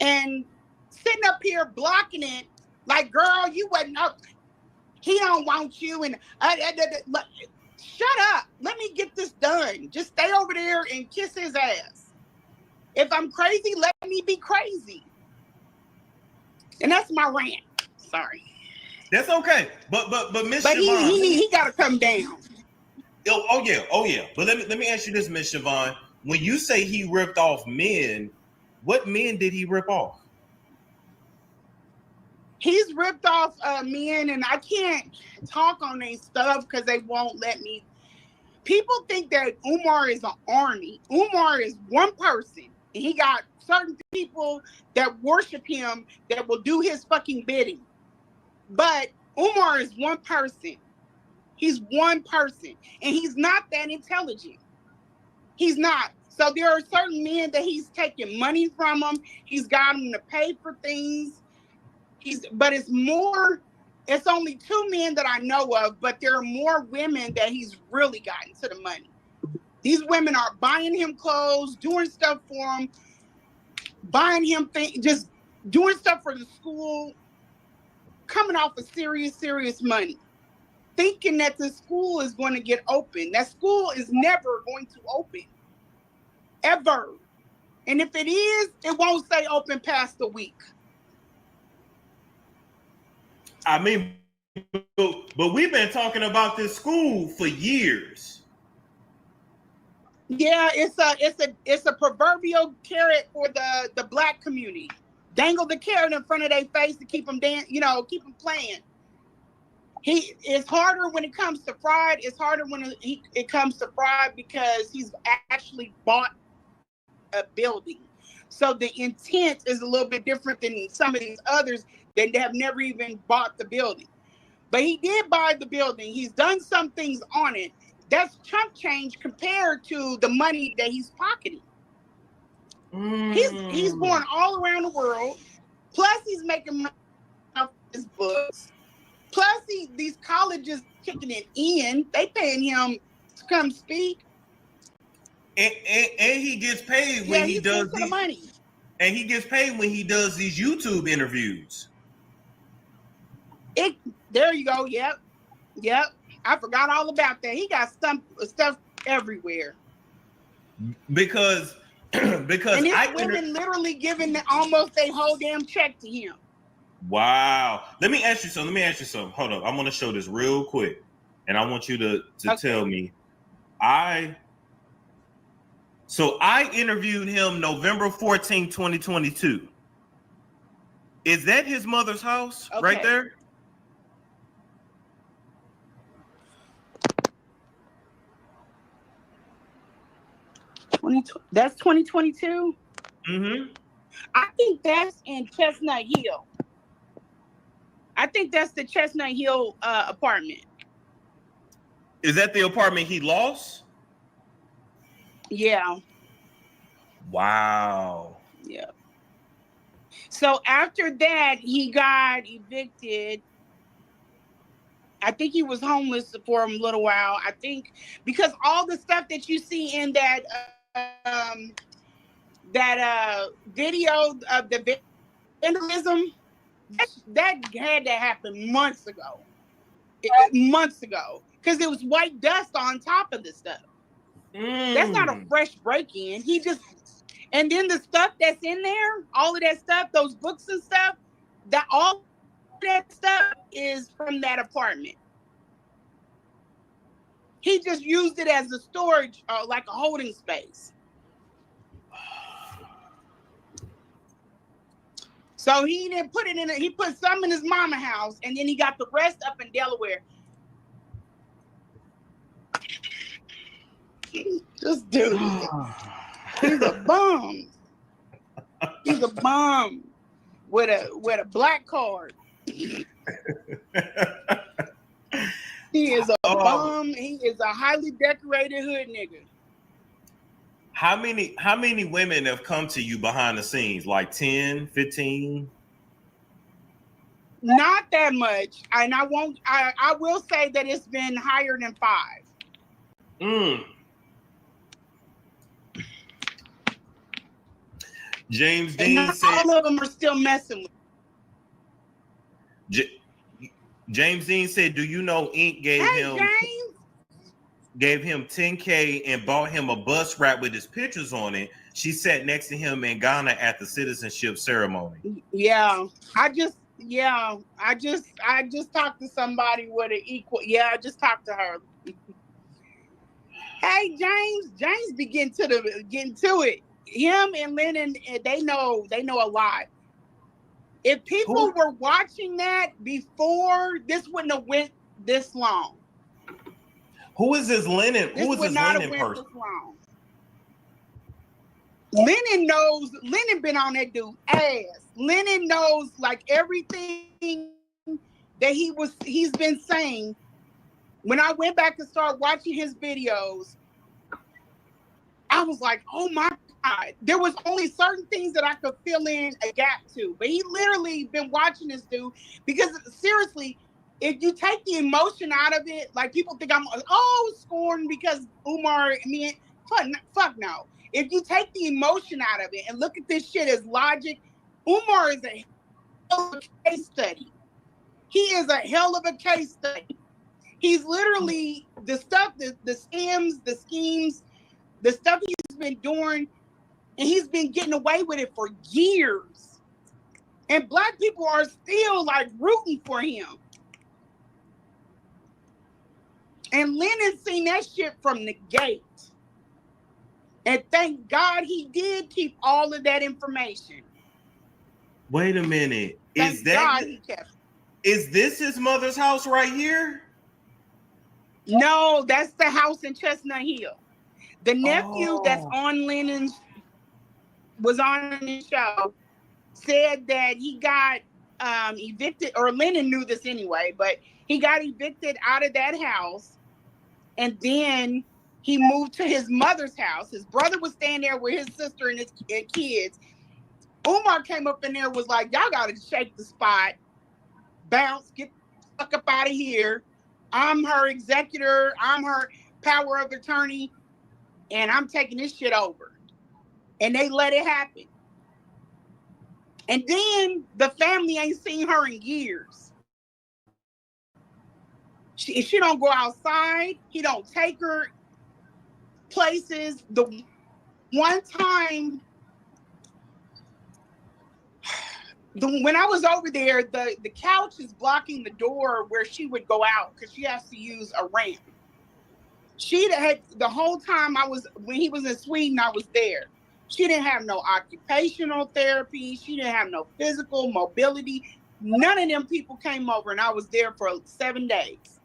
And sitting up here blocking it, like, girl, you wasn't up. He don't want you. And shut up. Let me get this done. Just stay over there and kiss his ass. If I'm crazy, let me be crazy. And that's my rant. Sorry. That's okay. But Miss But Siobhan, he gotta come down. Oh yeah. But let me ask you this, Miss Siobhan. When you say he ripped off men, what men did he rip off? He's ripped off men, and I can't talk on their stuff because they won't let me. People think that Umar is an army. Umar is one person, and he got certain people that worship him that will do his fucking bidding. But Umar is one person. He's one person, and he's not that intelligent. He's not. So there are certain men that he's taking money from them. He's got them to pay for things. But it's only 2 men that I know of, but there are more women that he's really gotten to the money. These women are buying him clothes, doing stuff for him, buying him things, just doing stuff for the school, coming off of serious money, thinking that the school is going to get open. That school is never going to open, ever. And if it is, it won't stay open past a week. I mean, but we've been talking about this school for years. Yeah, it's a proverbial carrot for the black community. Dangle the carrot in front of their face to keep them keep them playing. It's harder when it comes to fraud. It's harder when it comes to fraud because he's actually bought a building. So the intent is a little bit different than some of these others that have never even bought the building. But he did buy the building. He's done some things on it. That's chump change compared to the money that he's pocketing. He's going all around the world. Plus, he's making money off his books. Plus, these colleges kicking it in. They paying him to come speak. And he gets paid when he does the money. And he gets paid when he does these YouTube interviews. There you go. Yep. I forgot all about that. He got stuff everywhere. Because and it's women literally giving almost a whole damn check to him. Wow. Let me ask you something. Hold up. I want to show this real quick. And I want you to tell me. So I interviewed him November 14, 2022. Is that his mother's house right there? That's 2022? Mm-hmm. I think that's in Chestnut Hill. I think that's the Chestnut Hill apartment. Is that the apartment he lost? Yeah. Wow. Yeah. So after that, he got evicted. I think he was homeless for a little while. I think because all the stuff that you see in that video of the vandalism, that had to happen months ago. Because it was white dust on top of the stuff. That's not a fresh break-in. And then the stuff that's in there, all of that stuff, those books and stuff, all that stuff is from that apartment. He just used it as a storage, like a holding space. So he didn't put it in he put some in his mama house, and then he got the rest up in Delaware. This dude, he's a bum. He's a bum with a black card. He is a bum. He is a highly decorated hood nigga. How many women have come to you behind the scenes? Like 10, 15? Not that much. And I will say that it's been higher than 5. James And Dean not said all of them are still messing with. James Dean said, "Do you know Inc. gave him $10K and bought him a bus wrap with his pictures on it? She sat next to him in Ghana at the citizenship ceremony." Yeah, I just talked to somebody with an equal. Yeah, I just talked to her. Hey, James be getting to it. Him and Lennon, they know a lot. If people were watching that before, this wouldn't have went this long. Who is this Lennon? Who is this Lennon person? Lennon knows. Lennon been on that dude ass. Lennon knows like everything that he's been saying. When I went back and started watching his videos, I was like, oh my God. There was only certain things that I could fill in a gap to. But he literally been watching this dude because seriously, if you take the emotion out of it, like people think I'm scorned because Umar, fuck no. If you take the emotion out of it and look at this shit as logic, Umar is a hell of a case study. He is a hell of a case study. He's literally the stuff, the scams, the schemes, the stuff he's been doing, and he's been getting away with it for years. And Black people are still like rooting for him. And Lennon seen that shit from the gate. And thank God he did keep all of that information. Wait a minute. Thank God he kept it. Is this his mother's house right here? No, that's the house in Chestnut Hill. The nephew that's on was on the show, said that he got evicted, or Lennon knew this anyway, but he got evicted out of that house, and then he moved to his mother's house. His brother was staying there with his sister and his kids. Umar came up in there, was like, y'all gotta shake the spot, bounce, get the fuck up out of here. I'm her executor, I'm her power of attorney, and I'm taking this shit over. And they let it happen. And then the family ain't seen her in years. She don't go outside. He don't take her places. The one time, when I was over there, the couch is blocking the door where she would go out because she has to use a ramp. She had the whole time when he was in Sweden, I was there. She didn't have no occupational therapy. She didn't have no physical mobility. None of them people came over, and I was there for 7 days.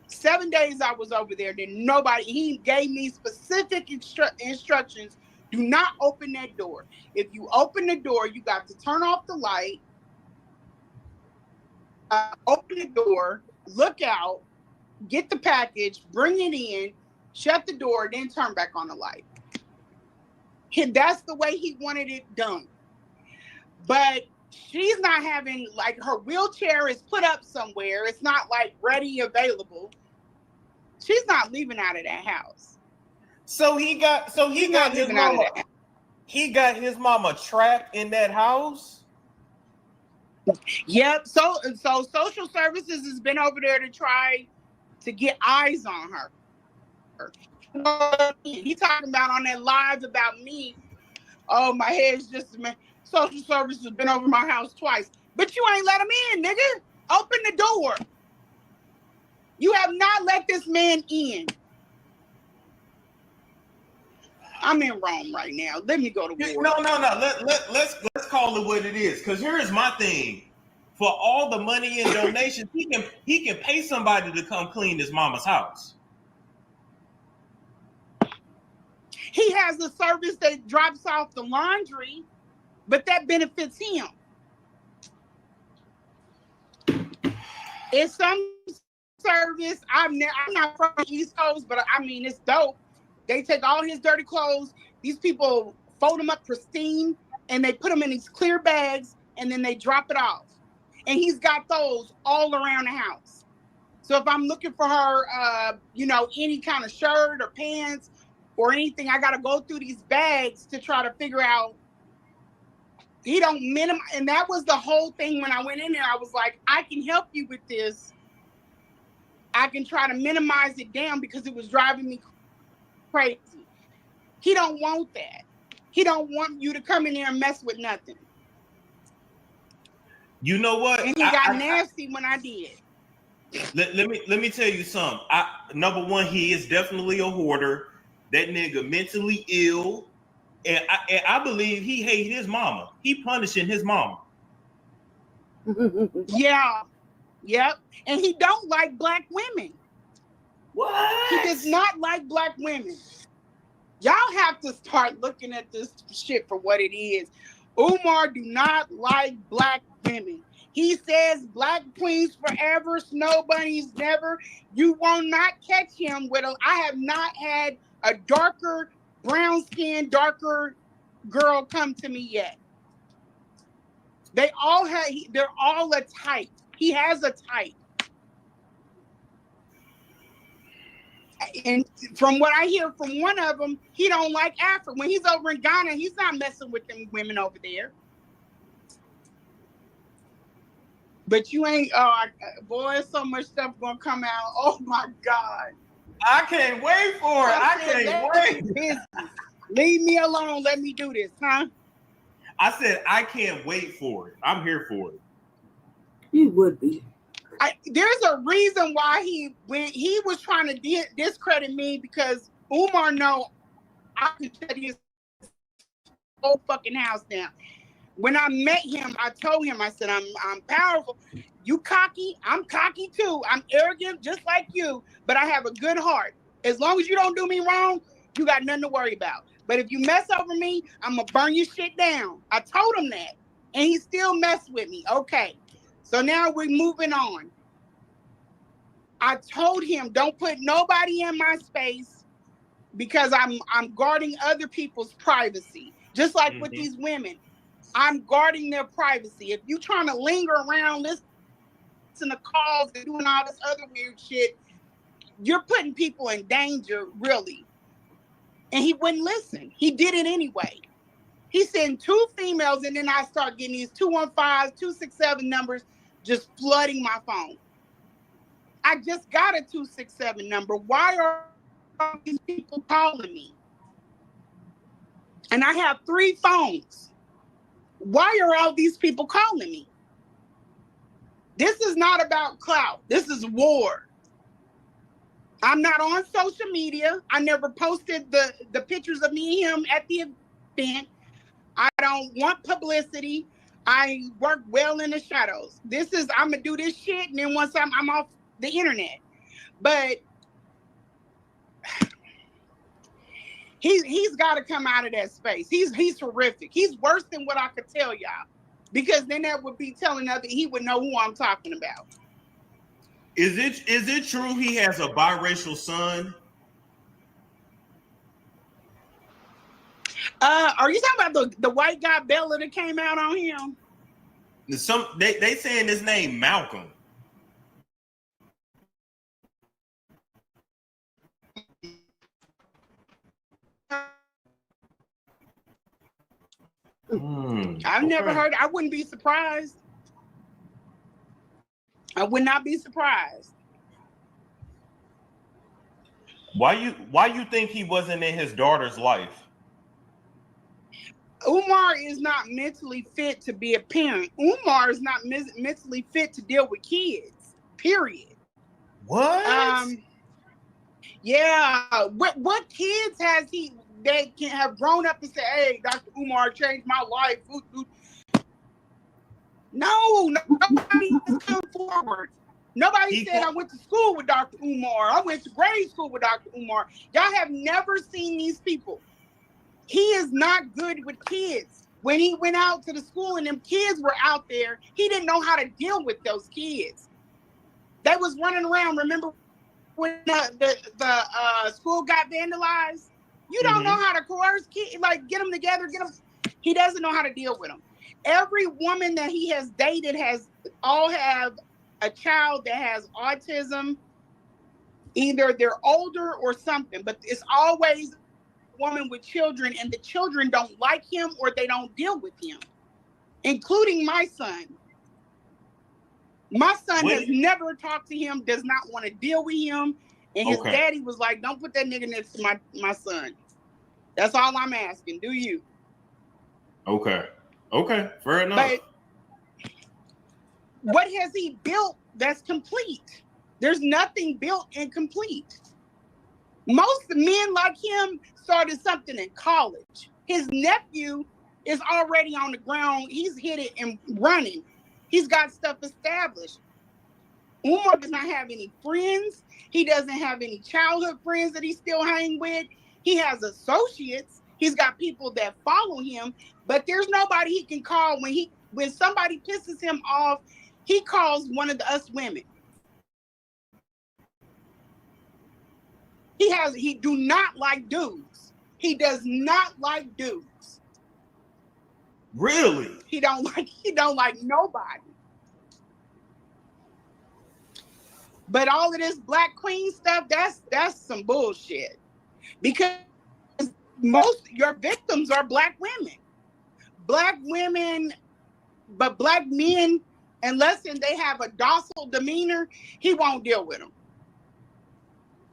7 days I was over there. Then he gave me specific instructions. Do not open that door. If you open the door, you got to turn off the light, open the door, look out, get the package, bring it in, shut the door, then turn back on the light. That's the way he wanted it done. But she's not having, like, her wheelchair is put up somewhere. It's not like ready, available. She's not leaving out of that house. So he got his mama trapped in that house? Yep. So social services has been over there to try to get eyes on her. He talking about on that live about me. Oh, my head's just, man. Social services has been over my house twice. But you ain't let him in, nigga. Open the door. You have not let this man in. I'm in Rome right now. Let me go to war. No. Let's call it what it is. Because here's my thing. For all the money and donations, he can pay somebody to come clean his mama's house. He has a service that drops off the laundry, but that benefits him. It's some service. I'm not from the East Coast, but I mean, it's dope. They take all his dirty clothes. These people fold them up pristine, and they put them in these clear bags, and then they drop it off. And he's got those all around the house. So if I'm looking for her, any kind of shirt or pants or anything, I got to go through these bags to try to figure out He don't minimize, and that was the whole thing when I went in there. I was like, I can help you with this. I can try to minimize it down because it was driving me crazy. He don't want that. He don't want you to come in there and mess with nothing. You know what? And he got nasty when I did. Let me tell you something. Number one, he is definitely a hoarder. That nigga mentally ill. And I believe he hated his mama. He punishing his mama. Yeah. Yep. And he don't like black women. What? He does not like black women. Y'all have to start looking at this shit for what it is. Umar do not like black women. He says black queens forever, snow bunnies never. You will not catch him with a. I have not had a darker, brown skinned, darker girl come to me yet. They all have. They're all a type. He has a type. And from what I hear from one of them, he don't like Africa. When he's over in Ghana, he's not messing with them women over there. But you ain't, boy, so much stuff gonna come out. Oh my God. I can't wait for it. I can't wait. Leave me alone. Let me do this, huh? I said, I can't wait for it. I'm here for it. You would be. There's a reason why when he was trying to discredit me, because Umar know I can shut his whole fucking house down. When I met him, I told him, I said, I'm powerful. You cocky, I'm cocky too. I'm arrogant just like you, but I have a good heart. As long as you don't do me wrong, you got nothing to worry about. But if you mess over me, I'm gonna burn your shit down. I told him that, and he still messed with me. Okay, so now we're moving on. I told him, don't put nobody in my space because I'm guarding other people's privacy. Just like with these women, I'm guarding their privacy. If you trying to linger around, listen to calls and doing all this other weird shit, you're putting people in danger, really. And he wouldn't listen. He did it anyway. He sent 2 females, and then I start getting these 215s, 267 numbers just flooding my phone. I just got a 267 number. Why are all these people calling me? And I have 3 phones. Why are all these people calling me? This is not about clout. This is war. I'm not on social media. I never posted the pictures of me and him at the event. I don't want publicity. I work well in the shadows. I'm gonna do this shit, and then once I'm off the internet. But he's got to come out of that space. He's horrific. He's worse than what I could tell y'all, because then that would be telling other. He would know who I'm talking about. Is it true he has a biracial son? Are you talking about the white guy Bella that came out on him? They saying his name Malcolm. I've never heard. I wouldn't be surprised. I would not be surprised. Why you think he wasn't in his daughter's life? Umar is not mentally fit to be a parent. Umar is not mentally fit to deal with kids. Period. What? Yeah. What kids has he? They can have grown up and say, "Hey, Dr. Umar changed my life." No, nobody has come forward. Nobody said I went to school with Dr. Umar. I went to grade school with Dr. Umar. Y'all have never seen these people. He is not good with kids. When he went out to the school and them kids were out there, he didn't know how to deal with those kids. They was running around. Remember when the school got vandalized? You don't know how to coerce kids, like get them together, get them. He doesn't know how to deal with them. Every woman that he has dated all have a child that has autism. Either they're older or something, but it's always a woman with children, and the children don't like him or they don't deal with him. including my son. My son has never talked to him, does not want to deal with him. And his daddy was like, don't put that nigga next to my son. That's all I'm asking. Do you? Okay. Fair enough. But what has he built that's complete? There's nothing built and complete. Most men like him started something in college. His nephew is already on the ground. He's hit it and running. He's got stuff established. Umar does not have any friends. He doesn't have any childhood friends that he still hang with. He has associates. He's got people that follow him, but there's nobody he can call when somebody pisses him off. He calls one of us women. He do not like dudes. He does not like dudes. Really? He don't like nobody. But all of this Black Queen stuff, that's some bullshit. Because most your victims are Black women. Black women, but Black men, unless they have a docile demeanor, he won't deal with them.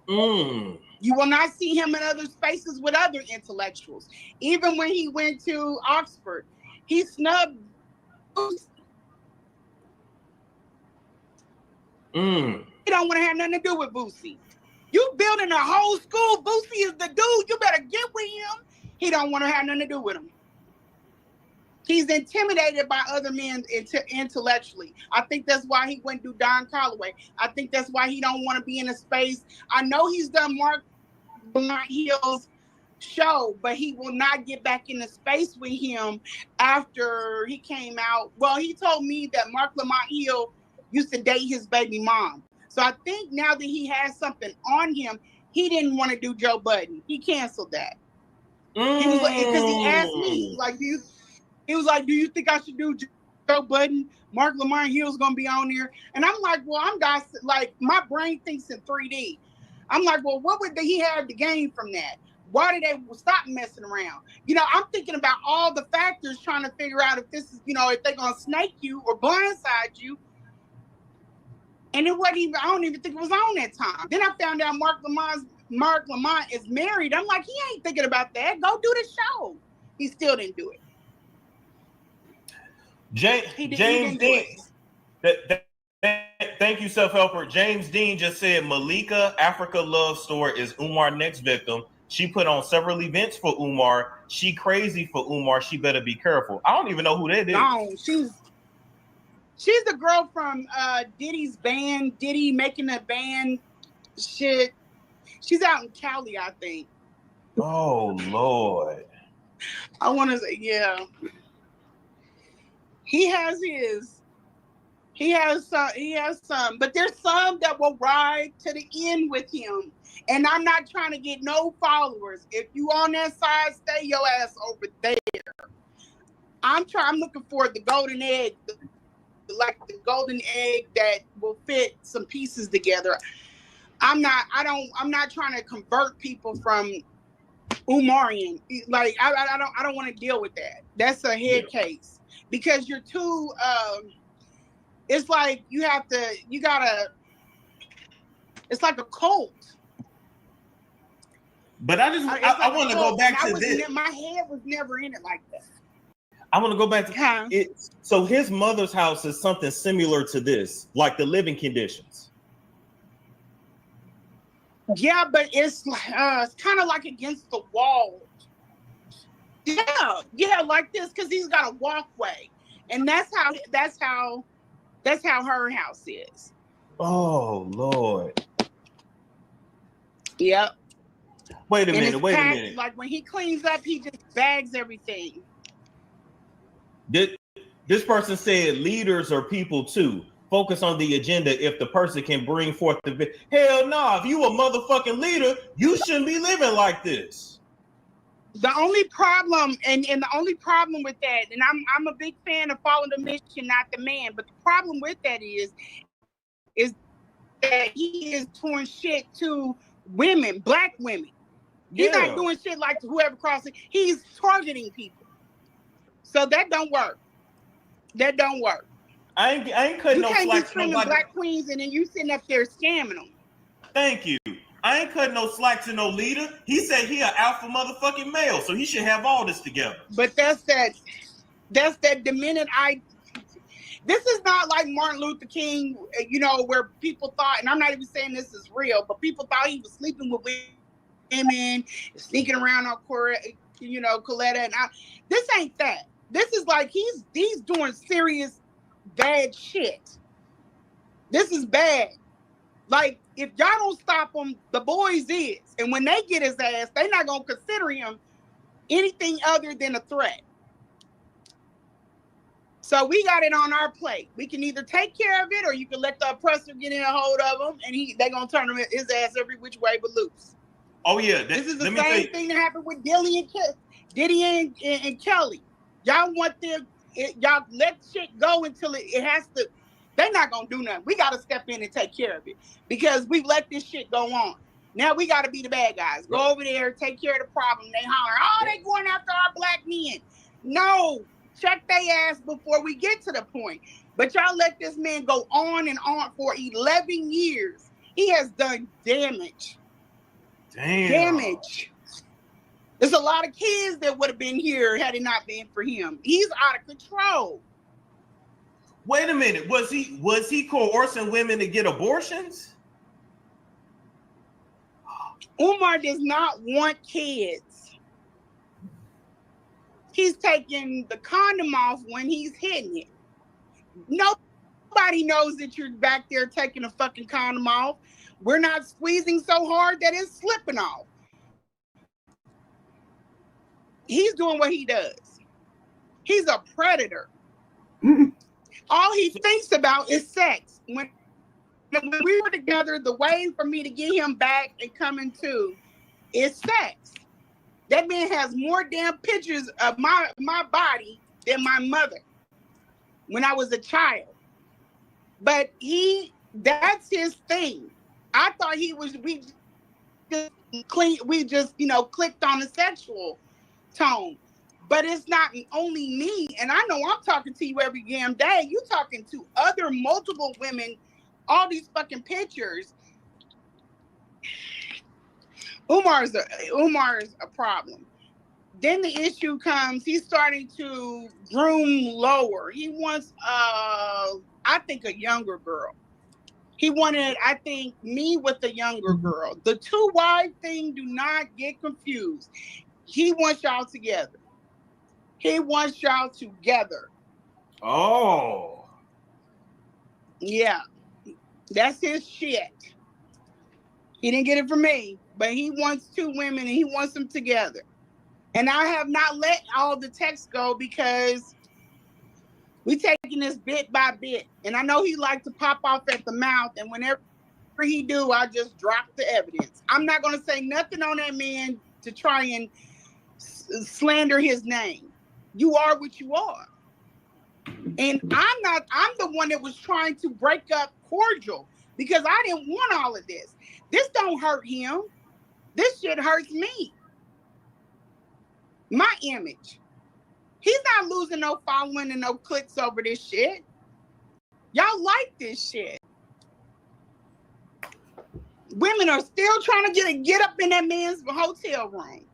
You will not see him in other spaces with other intellectuals. Even when he went to Oxford, he snubbed Boosie. He don't want to have nothing to do with Boosie. You building a whole school, Boosie is the dude. You better get with him. He don't want to have nothing to do with him. He's intimidated by other men intellectually. I think that's why he went to Don Colloway. I think that's why he don't want to be in a space. I know he's done Mark Lamont Hill's show, but he will not get back in the space with him after he came out. Well, he told me that Mark Lamont Hill used to date his baby mom. So I think now that he has something on him, he didn't want to do Joe Budden. He canceled that. He was like, because he asked me, like, he was like, do you think I should do Joe Budden? Mark Lamont Hill's gonna be on there. And I'm like, well, like, my brain thinks in 3D. I'm like, well, what would he have to gain from that? Why did they stop messing around? You know, I'm thinking about all the factors, trying to figure out if this is, if they're gonna snake you or blindside you. And it wasn't even, I don't even think it was on that time. Then I found out Mark Lamont is married. I'm like, he ain't thinking about that. Go do the show. He still didn't do it. James Dean. Thank you, self-helper. James Dean just said Malika, Africa Love Story is Umar's next victim. She put on several events for Umar. She crazy for Umar. She better be careful. I don't even know who that is. No, she's the girl from Diddy's band, Diddy making a band shit. She's out in Cali, I think. Oh, Lord. I want to say, yeah. He has some, but there's some that will ride to the end with him. And I'm not trying to get no followers. If you on that side, stay your ass over there. I'm looking for the golden egg, like the golden egg that will fit some pieces together. I'm not trying to convert people from Umarian. Like I don't want to deal with that. That's a head case. Because you're too, it's like it's like a cult. But I want to go back to this. My head was never in it like that. I want to go back to it. So his mother's house is something similar to this, like the living conditions. Yeah, but it's kind of like against the wall. Yeah, like this, because he's got a walkway, and that's how her house is. Oh Lord. Yep. Wait a minute. Like when he cleans up, he just bags everything. This person said leaders are people too. Focus on the agenda if the person can bring forth the hell no. If you a motherfucking leader, you shouldn't be living like this. The only problem, and the only problem with that, and I'm a big fan of following the mission, not the man, but the problem with that is that he is doing shit to women, Black women. He's not doing shit like to whoever crosses. He's targeting people. So that don't work. That don't work. I ain't cutting You no can't be slack to screaming nobody. black queens and then you sitting up there scamming them. Thank you. I ain't cutting no slack to no leader. He said he an alpha motherfucking male, so he should have all this together. But that's that demented this is not like Martin Luther King, you know, where people thought, and I'm not even saying this is real, but people thought he was sleeping with women, sneaking around on Coletta, and this ain't that. This is like he's doing serious bad shit. This is bad. Like, if y'all don't stop him, the boys is. And when they get his ass, they not gonna consider him anything other than a threat. So we got it on our plate. We can either take care of it, or you can let the oppressor get in a hold of him, and they gonna turn his ass every which way but loose. Oh yeah, this is the same thing that happened with Diddy and Kelly. Y'all want them, y'all let shit go until it has to. They're not gonna do nothing. We gotta step in and take care of it because we've let this shit go on. Now we gotta be the bad guys. Go over there, take care of the problem. They holler, oh, they going after our black men. No. Check their ass before we get to the point. But y'all let this man go on and on for 11 years. He has done damage. Damage. There's a lot of kids that would have been here had it not been for him. He's out of control. Wait a minute. Was he coercing women to get abortions? Umar does not want kids. He's taking the condom off when he's hitting it. Nobody knows that you're back there taking a fucking condom off. We're not squeezing so hard that it's slipping off. He's doing what he does. He's a predator. All he thinks about is sex. When we were together, the way for me to get him back and coming to is sex. That man has more damn pictures of my body than my mother when I was a child. But that's his thing. I thought we just clicked on the sexual tone. But it's not only me, and I know I'm talking to you every damn day. You talking to other multiple women, all these fucking pictures. Umar's a problem. Then the issue comes, he's starting to groom lower. He wants, I think, a younger girl. He wanted, I think, me with a younger girl. The two wife thing, do not get confused. He wants y'all together. Oh. Yeah. That's his shit. He didn't get it from me, but he wants two women and he wants them together. And I have not let all the text go because we taking this bit by bit. And I know he likes to pop off at the mouth. And whenever he do, I just drop the evidence. I'm not going to say nothing on that man to try and slander his name. You are what you are. And I'm the one that was trying to break up Cordial because I didn't want all of this. This don't hurt him. This shit hurts me. My image. He's not losing no following and no clicks over this shit. Y'all like this shit. Women are still trying to get up in that man's hotel room.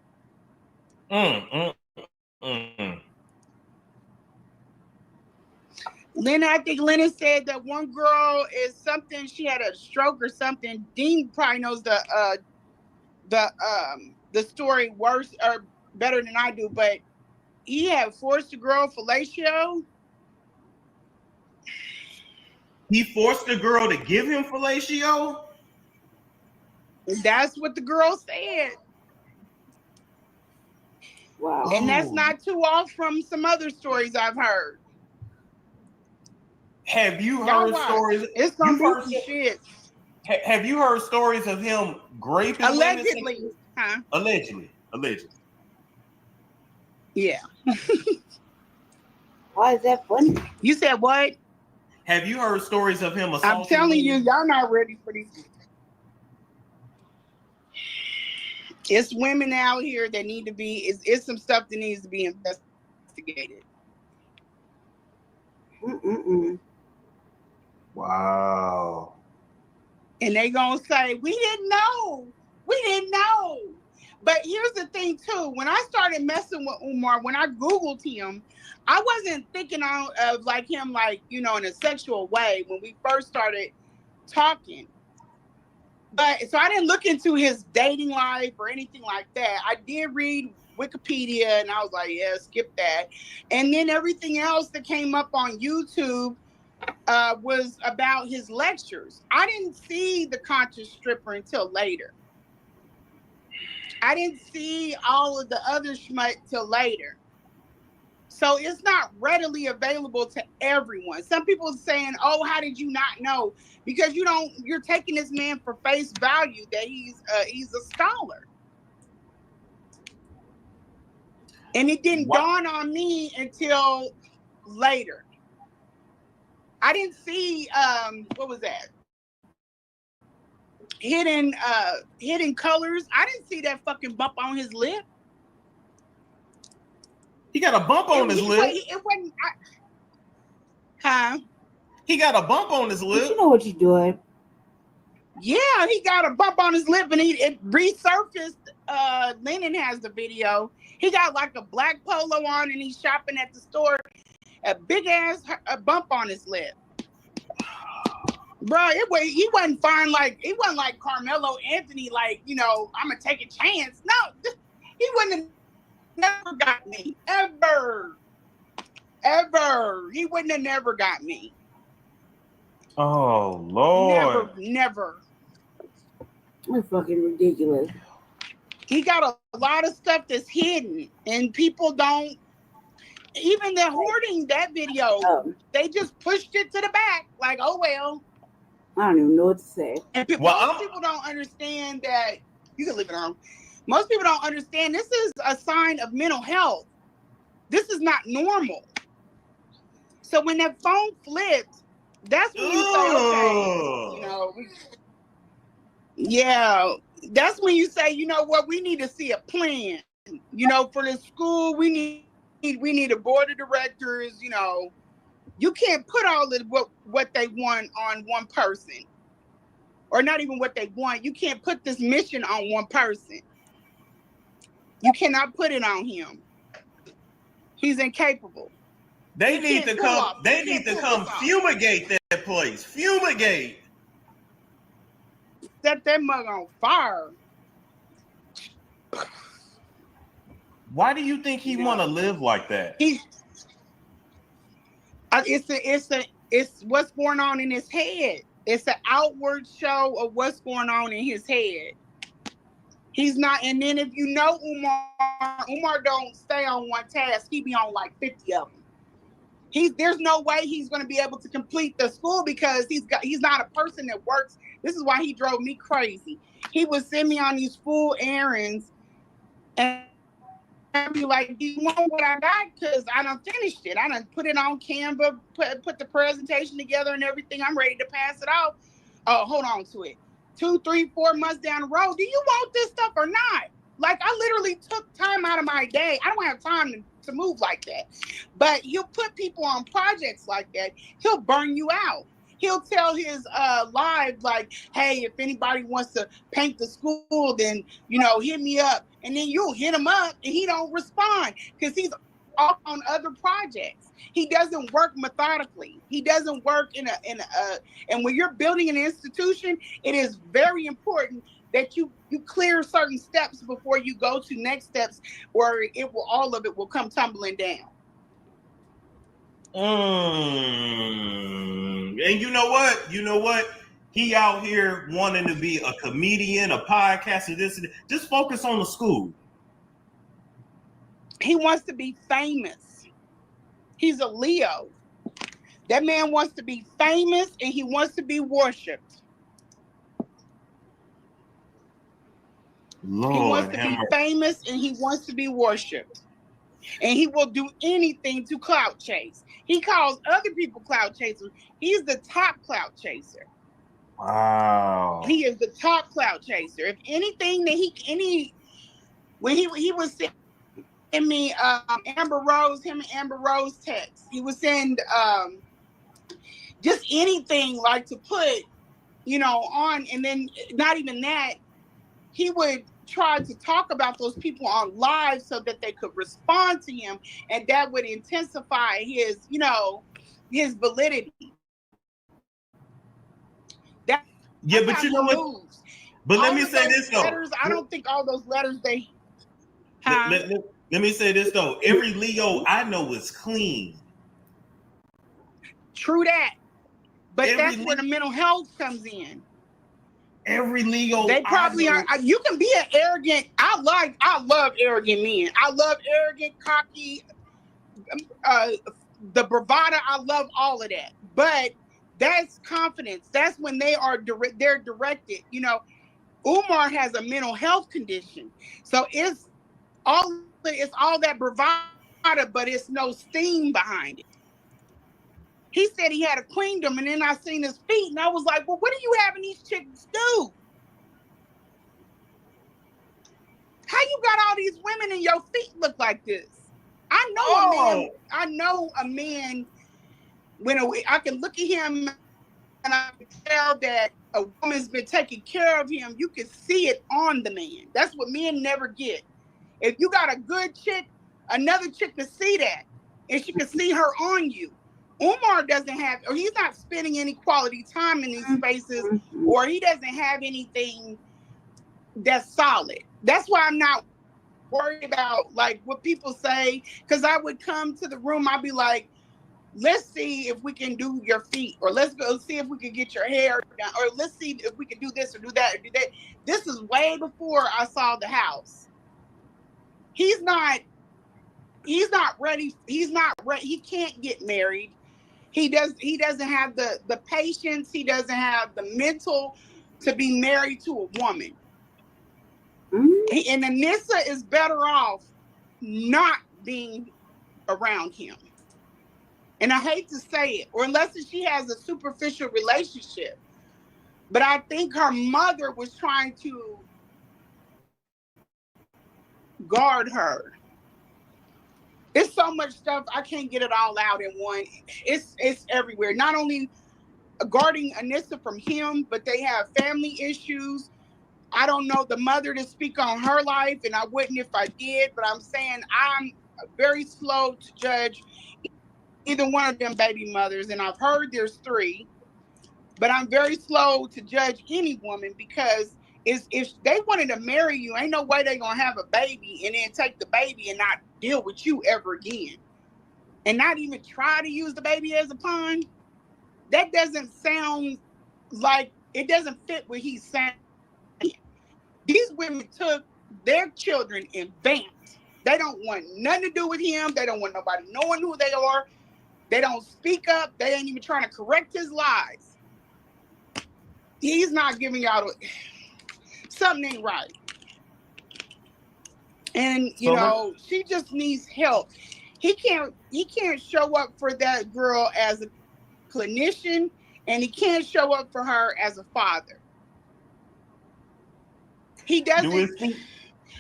I think Lennon said that one girl is something, she had a stroke or something. Dean probably knows the story worse or better than I do, but he had forced the girl fellatio. He forced the girl to give him fellatio? That's what the girl said. Wow. And that's not too off from some other stories I've heard. Have you heard stories? It's gonna be some shit. Have you heard stories of him raping allegedly? Women? Huh? Allegedly. Yeah. Why is that funny? You said what? Have you heard stories of him assaulting? I'm telling you, y'all not ready for these. It's women out here that need to be. It's some stuff that needs to be investigated. Wow. And they gonna say, we didn't know. We didn't know. But here's the thing too. When I started messing with Umar, when I Googled him, I wasn't thinking of like him, like, you know, in a sexual way when we first started talking. But so I didn't look into his dating life or anything like that. I did read Wikipedia and I was like, yeah, skip that. And then everything else that came up on YouTube was about his lectures. I didn't see the conscious stripper until later. I didn't see all of the other schmut till later. So it's not readily available to everyone. Some people are saying, oh, how did you not know? Because you're taking this man for face value that he's a scholar. And it didn't dawn on me until later. I didn't see what was that? Hidden colors. I didn't see that fucking bump on his lip. He got a bump on his lip. It wasn't. Huh? He got a bump on his lip. But you know what you're doing. Yeah, he got a bump on his lip, and it resurfaced. Lennon has the video. He got like a black polo on, and he's shopping at the store. A big ass bump on his lip. Bro, he wasn't fine like he wasn't like Carmelo Anthony, like, you know, I'm gonna take a chance. No, he wouldn't have never got me. Ever. He wouldn't have never got me. Oh Lord. Never. That's fucking ridiculous. He got a lot of stuff that's hidden and people don't. Even the hoarding that video, they just pushed it to the back. Like, oh well. I don't even know what to say. And most people don't understand that. You can leave it on. Most people don't understand this is a sign of mental health. This is not normal. So when that phone flipped, that's when you say, okay, you know, that's when you say, you know what, we need to see a plan. You know, for the school, we need a board of directors. You know, you can't put all of what they want on one person, or not even what they want. You can't put this mission on one person. You cannot put it on him. He's incapable. They need to come. They need to come fumigate that place. Fumigate. Set that mug on fire. Why do you think he want to live like that? It's what's going on in his head. It's an outward show of what's going on in his head. He's not, and then if you know Umar don't stay on one task. He be on like 50 of them. There's no way he's going to be able to complete the school because he's not a person that works. This is why he drove me crazy. He would send me on these full errands and I'd be like, do you want what I got? Because I done finished it. I done put it on Canva, put the presentation together and everything. I'm ready to pass it off. Oh, hold on to it. 2, 3, 4 months down the road, do you want this stuff or not? Like, I literally took time out of my day. I don't have time to move like that. But he'll put people on projects like that. He'll burn you out. He'll tell his live, like, hey, if anybody wants to paint the school, then, you know, hit me up. And then you'll hit him up and he don't respond because he's off on other projects. He doesn't work methodically. He doesn't work and when you're building an institution, it is very important that you clear certain steps before you go to next steps where all of it will come tumbling down. And you know what? He out here wanting to be a comedian, a podcaster, this and that. Just focus on the school. He wants to be famous. He's a Leo. That man wants to be famous and he wants to be worshipped. Lord, he wants to be famous and he wants to be worshipped. And he will do anything to clout chase. He calls other people clout chasers. He's the top clout chaser. Wow. He is the top clout chaser. If anything that when he was sending me Amber Rose text, he would send just anything like to put, you know, on. And then not even that, he would try to talk about those people on live so that they could respond to him. And that would intensify his, you know, his validity. Yeah, but you know what? Moves. But let All me of say those this though. letters, I don't think all those letters they. Let me say this though. Every Leo I know is clean. True that. But that's where the mental health comes in. Every Leo, they probably are. You can be an arrogant. I love arrogant men. I love arrogant, cocky, the bravado. I love all of that. But that's confidence. That's when they're directed. You know, Umar has a mental health condition, so it's all that bravado, but it's no steam behind it. He said he had a queendom, and then I seen his feet, and I was like, well, what are you having these chicks do? How you got all these women and your feet look like this? I know a man, when I can look at him and I can tell that a woman's been taking care of him. You can see it on the man. That's what men never get. If you got a good chick, another chick can see that, and she can see her on you. Umar doesn't have, or he's not spending any quality time in these spaces, or he doesn't have anything that's solid. That's why I'm not worried about like what people say, because I would come to the room, I'd be like, let's see if we can do your feet, or let's go see if we can get your hair done, or let's see if we can do this or do that or do that. This is way before I saw the house. He's not ready. He's not ready. He can't get married. He doesn't have the patience. He doesn't have the mental to be married to a woman. And Anissa is better off not being around him. And I hate to say it, or unless she has a superficial relationship. But I think her mother was trying to guard her. It's so much stuff, I can't get it all out in one. It's everywhere. Not only guarding Anissa from him, but they have family issues. I don't know the mother to speak on her life, and I wouldn't if I did, but I'm saying I'm very slow to judge either one of them baby mothers, and I've heard there's 3, but I'm very slow to judge any woman, because if they wanted to marry you, ain't no way they're gonna have a baby and then take the baby and not deal with you ever again, and not even try to use the baby as a pawn. That doesn't sound like, it doesn't fit what he's saying. These women took their children and vamped. They don't want nothing to do with him. They don't want nobody knowing who they are. They don't speak up. They ain't even trying to correct his lies. He's not giving out something ain't right. And you know, she just needs help. He can't show up for that girl as a clinician, and he can't show up for her as a father. He doesn't. Do his feet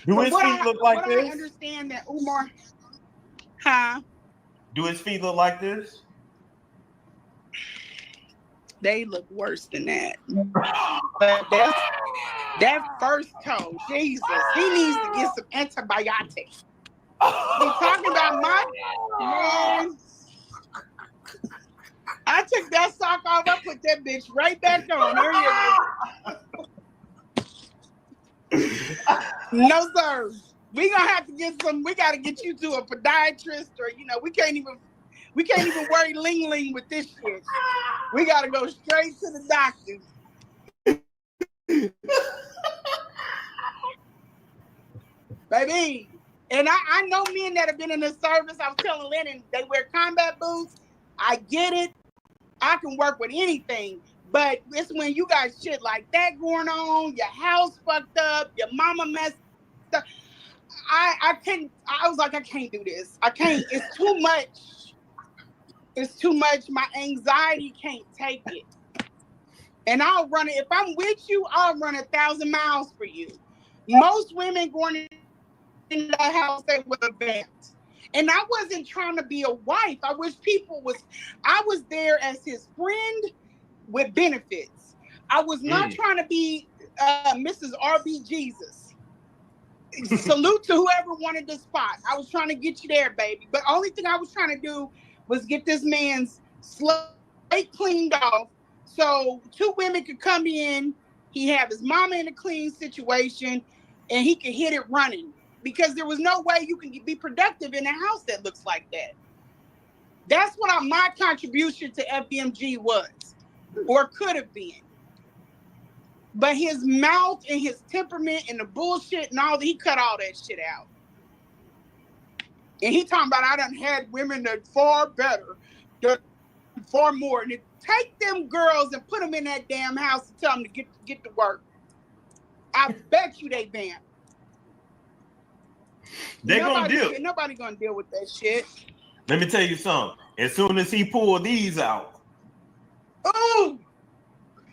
look like this? I understand that Umar. Huh? Do his feet look like this? They look worse than that. But that first toe, Jesus, he needs to get some antibiotics. You talking about my man? I took that sock off. I put that bitch right back on. There you go. No, sir. We gonna have to get some. We gotta get you to a podiatrist, or we can't even worry ling ling with this shit. We gotta go straight to the doctor. Baby. And I know men that have been in the service. I was telling Lennon, they wear combat boots. I get it. I can work with anything. But it's when you got shit like that going on, your house fucked up, your mama messed up. I was like, I can't do this. I can't. It's too much. It's too much. My anxiety can't take it. And I'll run it. If I'm with you, I'll run 1,000 miles for you. Most women going in that house, they would have vamped. And I wasn't trying to be a wife. I was there as his friend with benefits. I was not trying to be Mrs. RB Jesus. Salute to whoever wanted the spot. I was trying to get you there, baby. But only thing I was trying to do was get this man's slate cleaned off so 2 women could come in. He have his mama in a clean situation and he could hit it running. Because there was no way you can be productive in a house that looks like that. That's what my contribution to FBMG was, or could have been. But his mouth and his temperament and the bullshit and all that, he cut all that shit out. And he talking about, I done had women that far better, that far more. And take them girls and put them in that damn house and tell them to get to work. I bet you they banned. They're gonna deal. Nobody gonna deal with that shit. Let me tell you something. As soon as he pulled these out. Oh,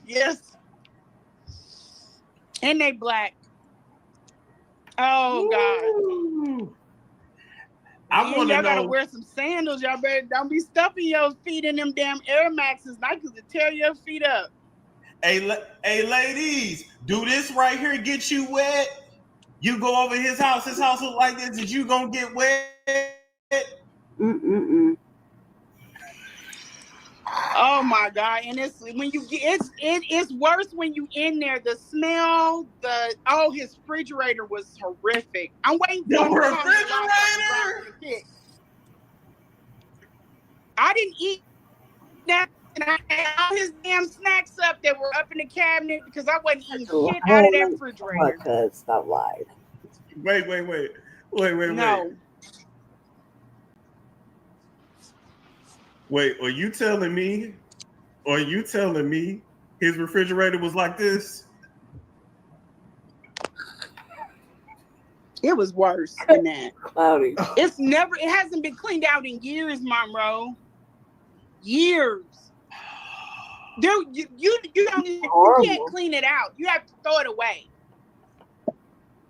yes. And they black. Oh, God. I want to know. Y'all gotta wear some sandals. Y'all better don't be stuffing your feet in them damn Air Maxes. Like to tear your feet up. Hey, ladies, do this right here get you wet? You go over his house look like this, is you gonna get wet? Oh my God! And it's when you get it's worse when you in there. The smell, his refrigerator was horrific. I'm waiting for the refrigerator. I didn't eat that, and I had all his damn snacks up that were up in the cabinet because I wasn't eating shit out of that refrigerator. Because stop lying. Wait. No. Wait, are you telling me his refrigerator was like this? It was worse than that. Cloudy. It hasn't been cleaned out in years, Monroe. Years. Dude, you can't clean it out. You have to throw it away.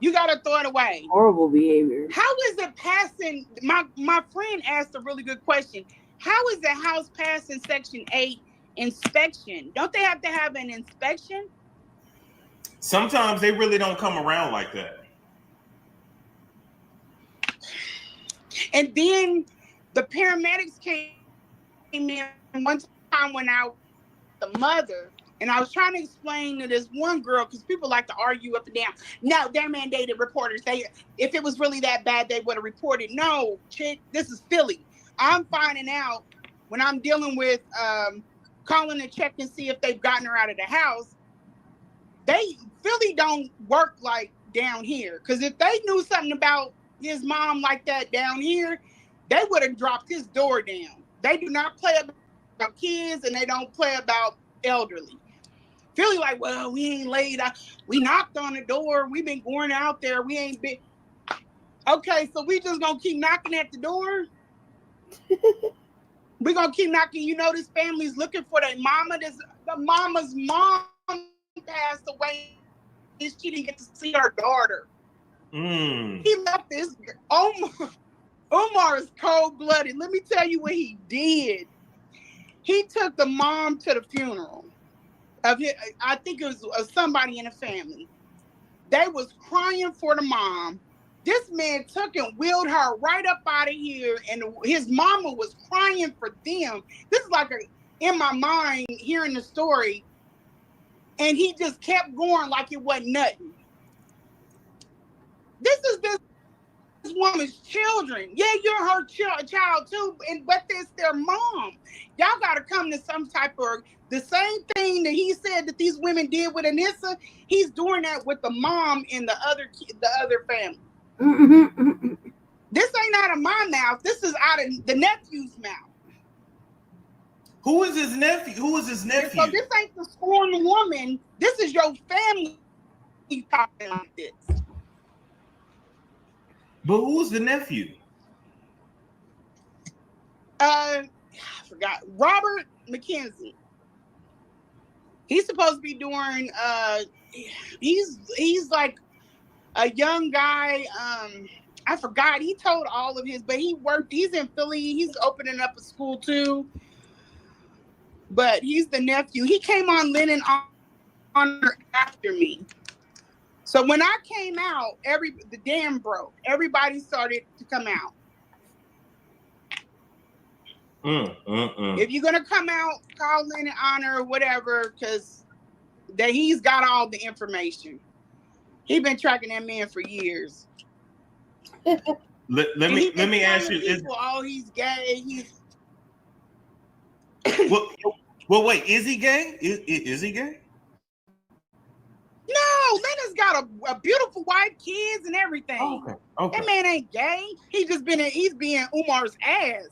You gotta throw it away. Horrible behavior. How is it passing? My friend asked a really good question. How is the house passing Section 8 inspection? Don't they have to have an inspection? Sometimes they really don't come around like that. And then the paramedics came in one time when I was the mother, and I was trying to explain to this one girl, because people like to argue up and down. No, they're mandated reporters. If it was really that bad, they would have reported. No, chick, this is Philly. I'm finding out when I'm dealing with calling to check and see if they've gotten her out of the house. Philly don't work like down here. Because if they knew something about his mom like that down here, they would have dropped his door down. They do not play about kids, and they don't play about elderly. Philly like, well, we ain't laid out. We knocked on the door. We've been going out there. We ain't been. Okay, so we just gonna keep knocking at the door? We're gonna keep knocking. You know, this family's looking for their mama. The mama's mom passed away. She didn't get to see her daughter. He left this. Omar is cold-blooded. Let me tell you what he did. He took the mom to the funeral of his, I think it was somebody in the family. They was crying for the mom. This man took and wheeled her right up out of here, and his mama was crying for them. This is like in my mind, hearing the story, and he just kept going like it wasn't nothing. This is this woman's children. Yeah, you're her child too, but it's their mom. Y'all got to come to some type of, the same thing that he said that these women did with Anissa, he's doing that with the mom and the other family. This ain't out of my mouth. This is out of the nephew's mouth. Who is his nephew? So this ain't the scorned woman. This is your family talking like this. But who's the nephew? I forgot. Robert McKenzie. He's supposed to be doing. He's like a young guy. I forgot. He told all of his, but he's in Philly. He's opening up a school too. But he's the nephew. He came on Lennon Honor after me. So when I came out, the dam broke. Everybody started to come out. If you're gonna come out, call Lennon Honor or whatever, because he's got all the information. He's been tracking that man for years. Let me ask you. He's gay. Well, wait. Is he gay? Is he gay? No, Leonard's got a beautiful wife, kids, and everything. Okay. That man ain't gay. He's being Umar's ass.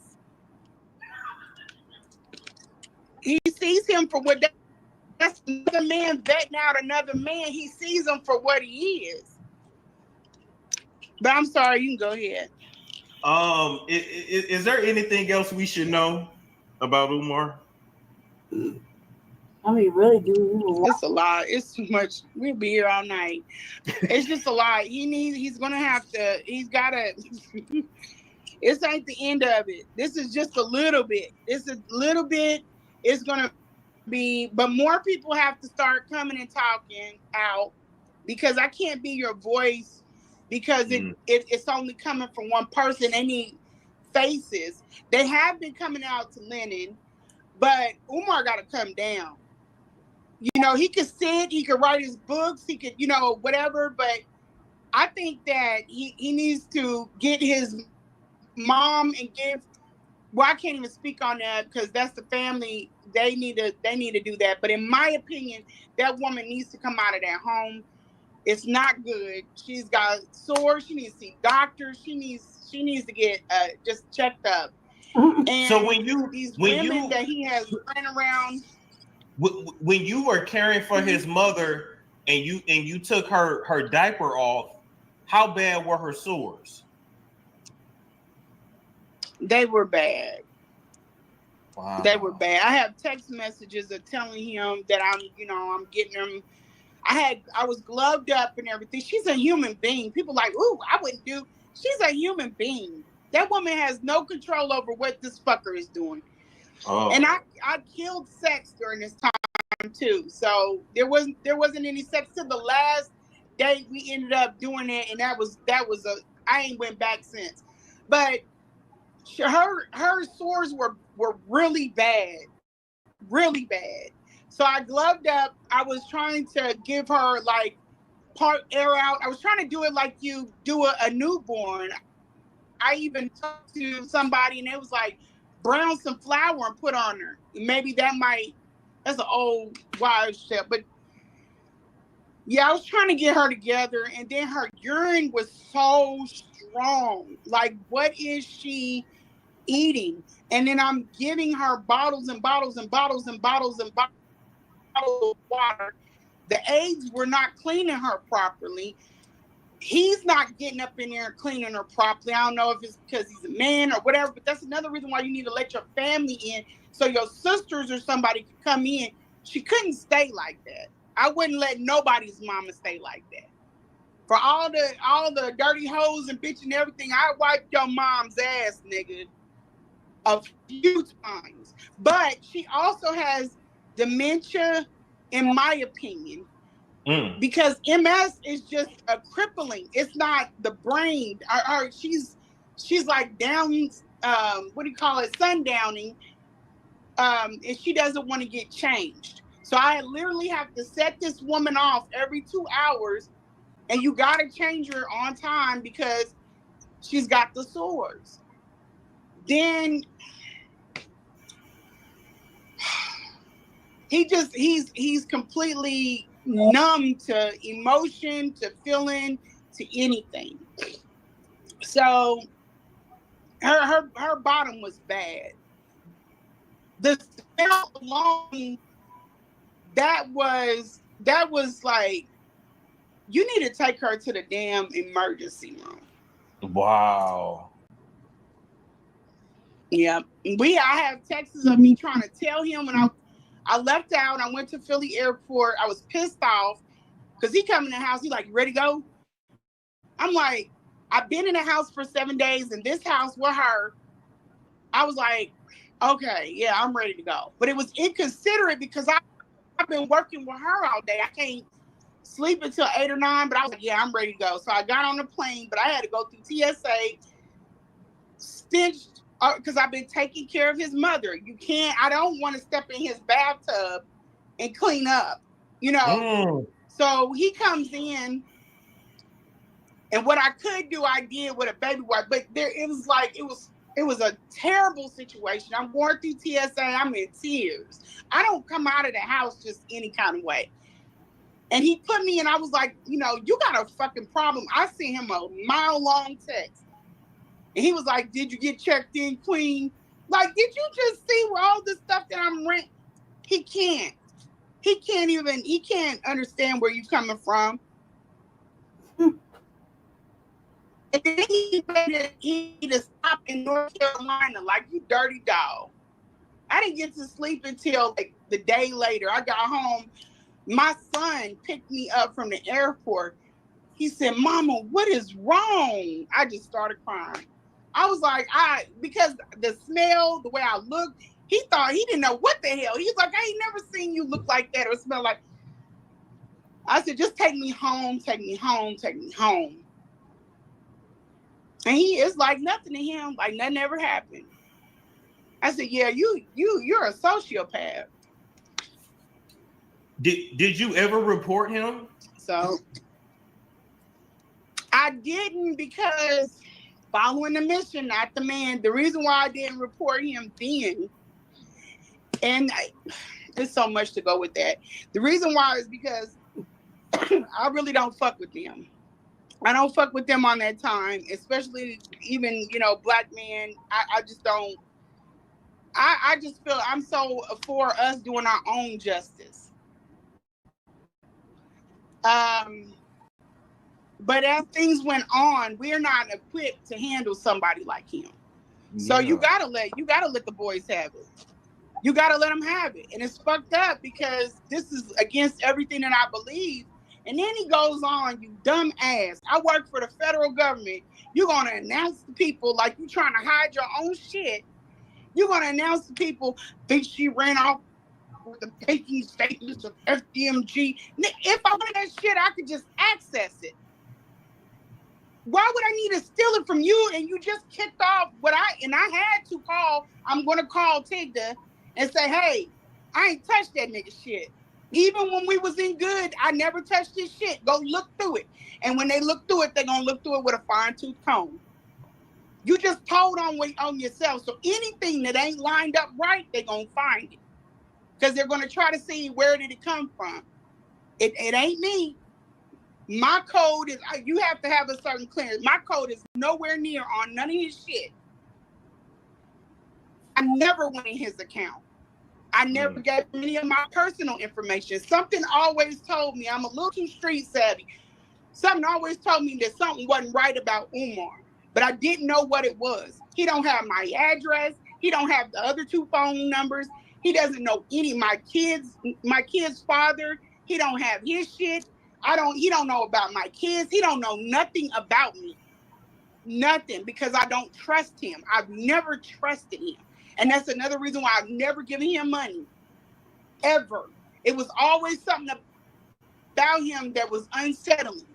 He sees him for what that's another man vetting out another man. He sees him for what he is. But I'm sorry, you can go ahead. Is there anything else we should know about Umar? I mean, really, do it's a lot. It's too much. We'll be here all night. It's just a lot. He's gonna have to. He's gotta. This ain't the end of it. This is just a little bit. It's a little bit. It's gonna be, but more people have to start coming and talking out, because I can't be your voice, because it's only coming from one person. They need faces. They have been coming out to Lennon, but Umar got to come down. You know, he could sit, he could write his books, he could, whatever, but I think that he needs to get his mom and I can't even speak on that, because that's the family. They need to do that. But in my opinion, that woman needs to come out of that home. It's not good. She's got sores. She needs to see doctors. She needs to get just checked up. And so these women that he has running around. When you were caring for his mother and you took her diaper off, how bad were her sores? They were bad. Wow. They were bad. I have text messages of telling him that I'm getting them. I was gloved up and everything. She's a human being. People like, ooh, I wouldn't do. She's a human being. That woman has no control over what this fucker is doing. Oh. And I killed sex during this time too. So there wasn't any sex till the last date we ended up doing it, and that was I ain't went back since. But her sores were really bad. Really bad. So I gloved up. I was trying to give her like part air out. I was trying to do it like you do a newborn. I even talked to somebody and it was like, brown some flour and put on her. Maybe that's an old wives' tale. But yeah, I was trying to get her together, and then her urine was so strong. Like, what is she eating? And then I'm giving her bottles and bottles and bottles and bottles and bottles of water. The aides were not cleaning her properly. He's not getting up in there and cleaning her properly. I don't know if it's because he's a man or whatever, but that's another reason why you need to let your family in, so your sisters or somebody could come in. She couldn't stay like that. I wouldn't let nobody's mama stay like that. For all the dirty hoes and bitch and everything, I wiped your mom's ass, nigga, a few times. But she also has dementia, in my opinion. Because MS is just a crippling. It's not the brain. She's like down, sundowning, and she doesn't want to get changed. So I literally have to set this woman off every 2 hours, and you got to change her on time because she's got the sores. Then he's completely numb to emotion, to feeling, to anything. So her bottom was bad. The smell alone, that was like, you need to take her to the damn emergency room. Wow. Yeah. I have texts of me trying to tell him when I left out. I went to Philly airport. I was pissed off because he come in the house. He like, you ready to go? I'm like, I've been in the house for 7 days, in this house with her. I was like, okay, yeah, I'm ready to go. But it was inconsiderate because I've been working with her all day. I can't sleep until 8 or 9, but I was like, yeah, I'm ready to go. So I got on the plane, but I had to go through TSA, stitched, because I've been taking care of his mother. I don't want to step in his bathtub and clean up, you know. So he comes in, and what I could do, I did with a baby wipe, but it was a terrible situation. I'm going through TSA, I'm in tears. I don't come out of the house just any kind of way. And he put me in, I was like, you know, you got a fucking problem. I sent him a mile-long text. And he was like, did you get checked in, Queen? Like, did you just see all the stuff that I'm renting? He can't understand where you're coming from. And then he made he to stop in North Carolina, like, you dirty dog. I didn't get to sleep until like the day later. I got home. My son picked me up from the airport. He said, Mama, what is wrong? I just started crying. I was like, because the smell, the way I looked, he thought, he didn't know what the hell. He's like, I ain't never seen you look like that or smell like. I said, just take me home, take me home, take me home. And it's like nothing to him, like nothing ever happened. I said, yeah, you're a sociopath. Did you ever report him? So I didn't, because following the mission, not the man. The reason why I didn't report him then, and there's so much to go with that. The reason why is because I really don't fuck with them. I don't fuck with them on that time, especially even, you know, black men. I just don't. I just feel I'm so for us doing our own justice. But as things went on, we're not equipped to handle somebody like him. Yeah. So you gotta let the boys have it. You gotta let them have it. And it's fucked up because this is against everything that I believe. And then he goes on, you dumb ass. I work for the federal government. You're gonna announce to people like you trying to hide your own shit. You're gonna announce to people, think she ran off with the banking statements of FDMG. If I wanted that shit, I could just access it. Why would I need to steal it from you? And you just kicked off I had to call, I'm gonna call Tigda and say, hey, I ain't touched that nigga shit. Even when we was in good, I never touched this shit. Go look through it. And when they look through it, they're gonna look through it with a fine-tooth comb. You just told on yourself. So anything that ain't lined up right, they're gonna find it. Because they're gonna try to see where did it come from. It ain't me. My code is, you have to have a certain clearance. My code is nowhere near on none of his shit. I never went in his account. I never gave him any of my personal information. Something always told me, I'm a little too street savvy. Something always told me that something wasn't right about Umar, but I didn't know what it was. He don't have my address. He don't have the other 2 phone numbers. He doesn't know any of my kid's father. He don't have his shit. He don't know about my kids. He don't know nothing about me. Nothing, because I don't trust him. I've never trusted him. And that's another reason why I've never given him money. Ever. It was always something about him that was unsettling.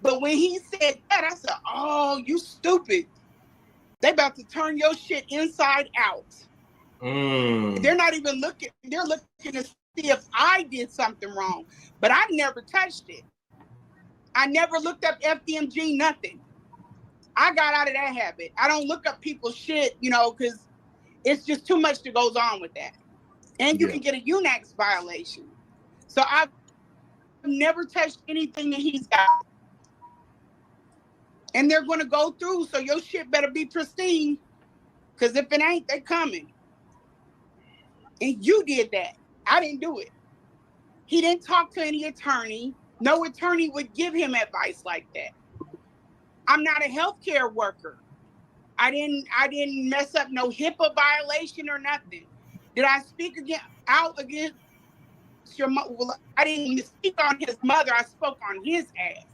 But when he said that, I said, oh, you stupid. They about to turn your shit inside out. They're not even looking. They're looking to see if I did something wrong. But I never touched it. I never looked up FDMG, nothing. I got out of that habit. I don't look up people's shit, you know, because it's just too much that goes on with that. And you can get a UNAX violation. So I've never touched anything that he's got. And they're going to go through, so your shit better be pristine. Because if it ain't, they coming. And you did that. I didn't do it. He didn't talk to any attorney. No attorney would give him advice like that. I'm not a healthcare worker. I didn't mess up no HIPAA violation or nothing. Did I speak out against your mother? Well, I didn't even speak on his mother. I spoke on his ass.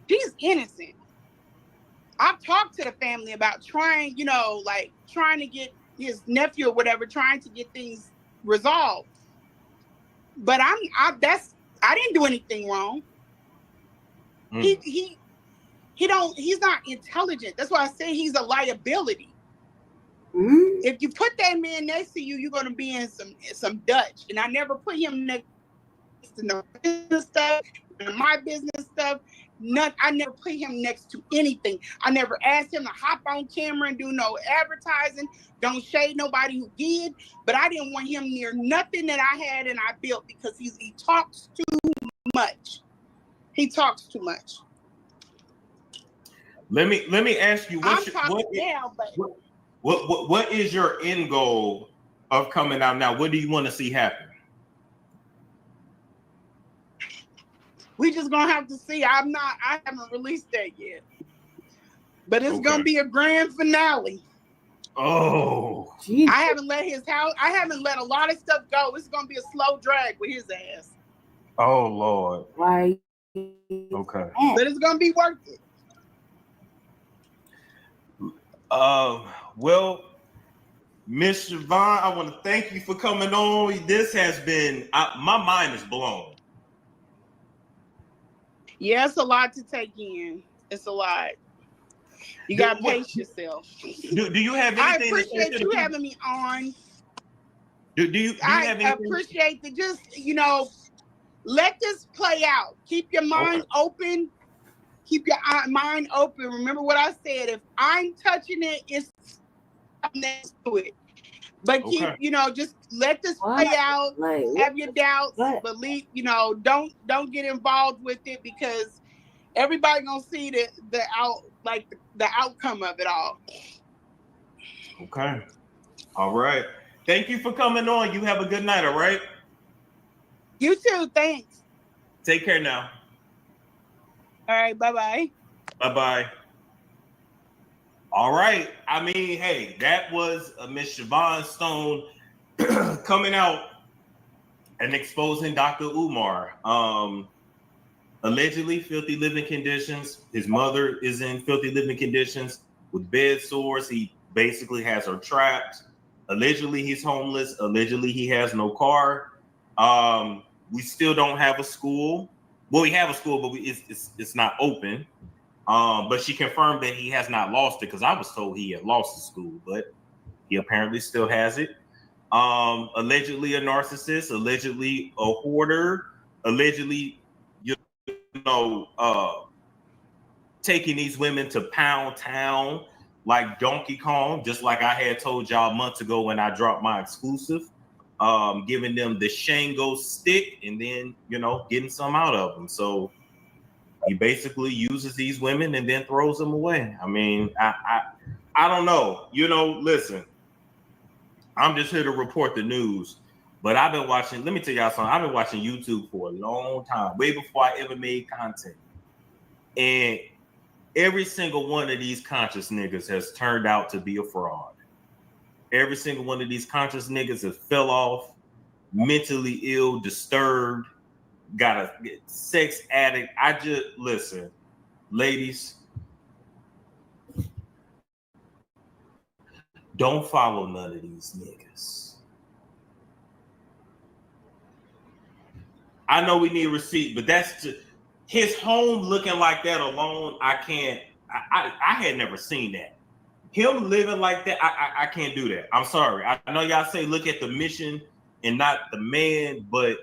She's innocent. I've talked to the family about trying, like trying to get his nephew or whatever, trying to get things resolved. But I didn't do anything wrong. He's not intelligent. That's why I say he's a liability. If you put that man next to you, you're gonna be in some Dutch. And I never put him next to no business stuff, my business stuff. I never put him next to anything. I never asked him to hop on camera and do no advertising. Don't shade nobody who did, but I didn't want him near nothing that I had and I built because he talks too much. He talks too much. Let me ask you, what is your end goal of coming out now? What do you want to see happen? We just gonna have to see. I haven't released that yet, but it's gonna be a grand finale. Oh, geez. I haven't let a lot of stuff go. It's gonna be a slow drag with his ass. Oh Lord. Why? Okay. But it's gonna be worth it. Well, Miss Siobhan, I want to thank you for coming on. This has been my mind is blown. Yeah, it's a lot to take in. It's a lot. You gotta pace yourself. Do you have anything? I appreciate you having me on. Do you have anything? I appreciate the just let this play out. Keep your mind open. Keep your mind open. Remember what I said. If I'm touching it, it's next to it. But keep, just let this play out. Have your doubts. Believe, don't get involved with it because everybody gonna see the outcome of it all. Okay. All right. Thank you for coming on. You have a good night. All right. You too. Thanks. Take care now. All right. Bye-bye. Bye-bye. All right. I mean, hey, that was Miss Siobhan Stone coming out and exposing Dr. Umar. Allegedly filthy living conditions. His mother is in filthy living conditions with bed sores. He basically has her trapped. Allegedly, he's homeless. Allegedly, he has no car. We still don't have a school. Well, we have a school, but it's not open. But she confirmed that he has not lost it because I was told he had lost the school, but he apparently still has it. Allegedly a narcissist, allegedly a hoarder, allegedly, taking these women to Pound Town like Donkey Kong, just like I had told y'all months ago when I dropped my exclusive, giving them the Shango stick and then, getting some out of them. So he basically uses these women and then throws them away. I mean, I don't know. Listen, I'm just here to report the news, but I've been watching, let me tell y'all something. I've been watching YouTube for a long time, way before I ever made content. And every single one of these conscious niggas has turned out to be a fraud. Every single one of these conscious niggas has fell off, mentally ill, disturbed, got a sex addict. Listen, ladies, don't follow none of these niggas. I know we need a receipt, but that's just his home looking like that alone. I had never seen that. Him living like that, I can't do that. I'm sorry. I know y'all say look at the mission and not the man, but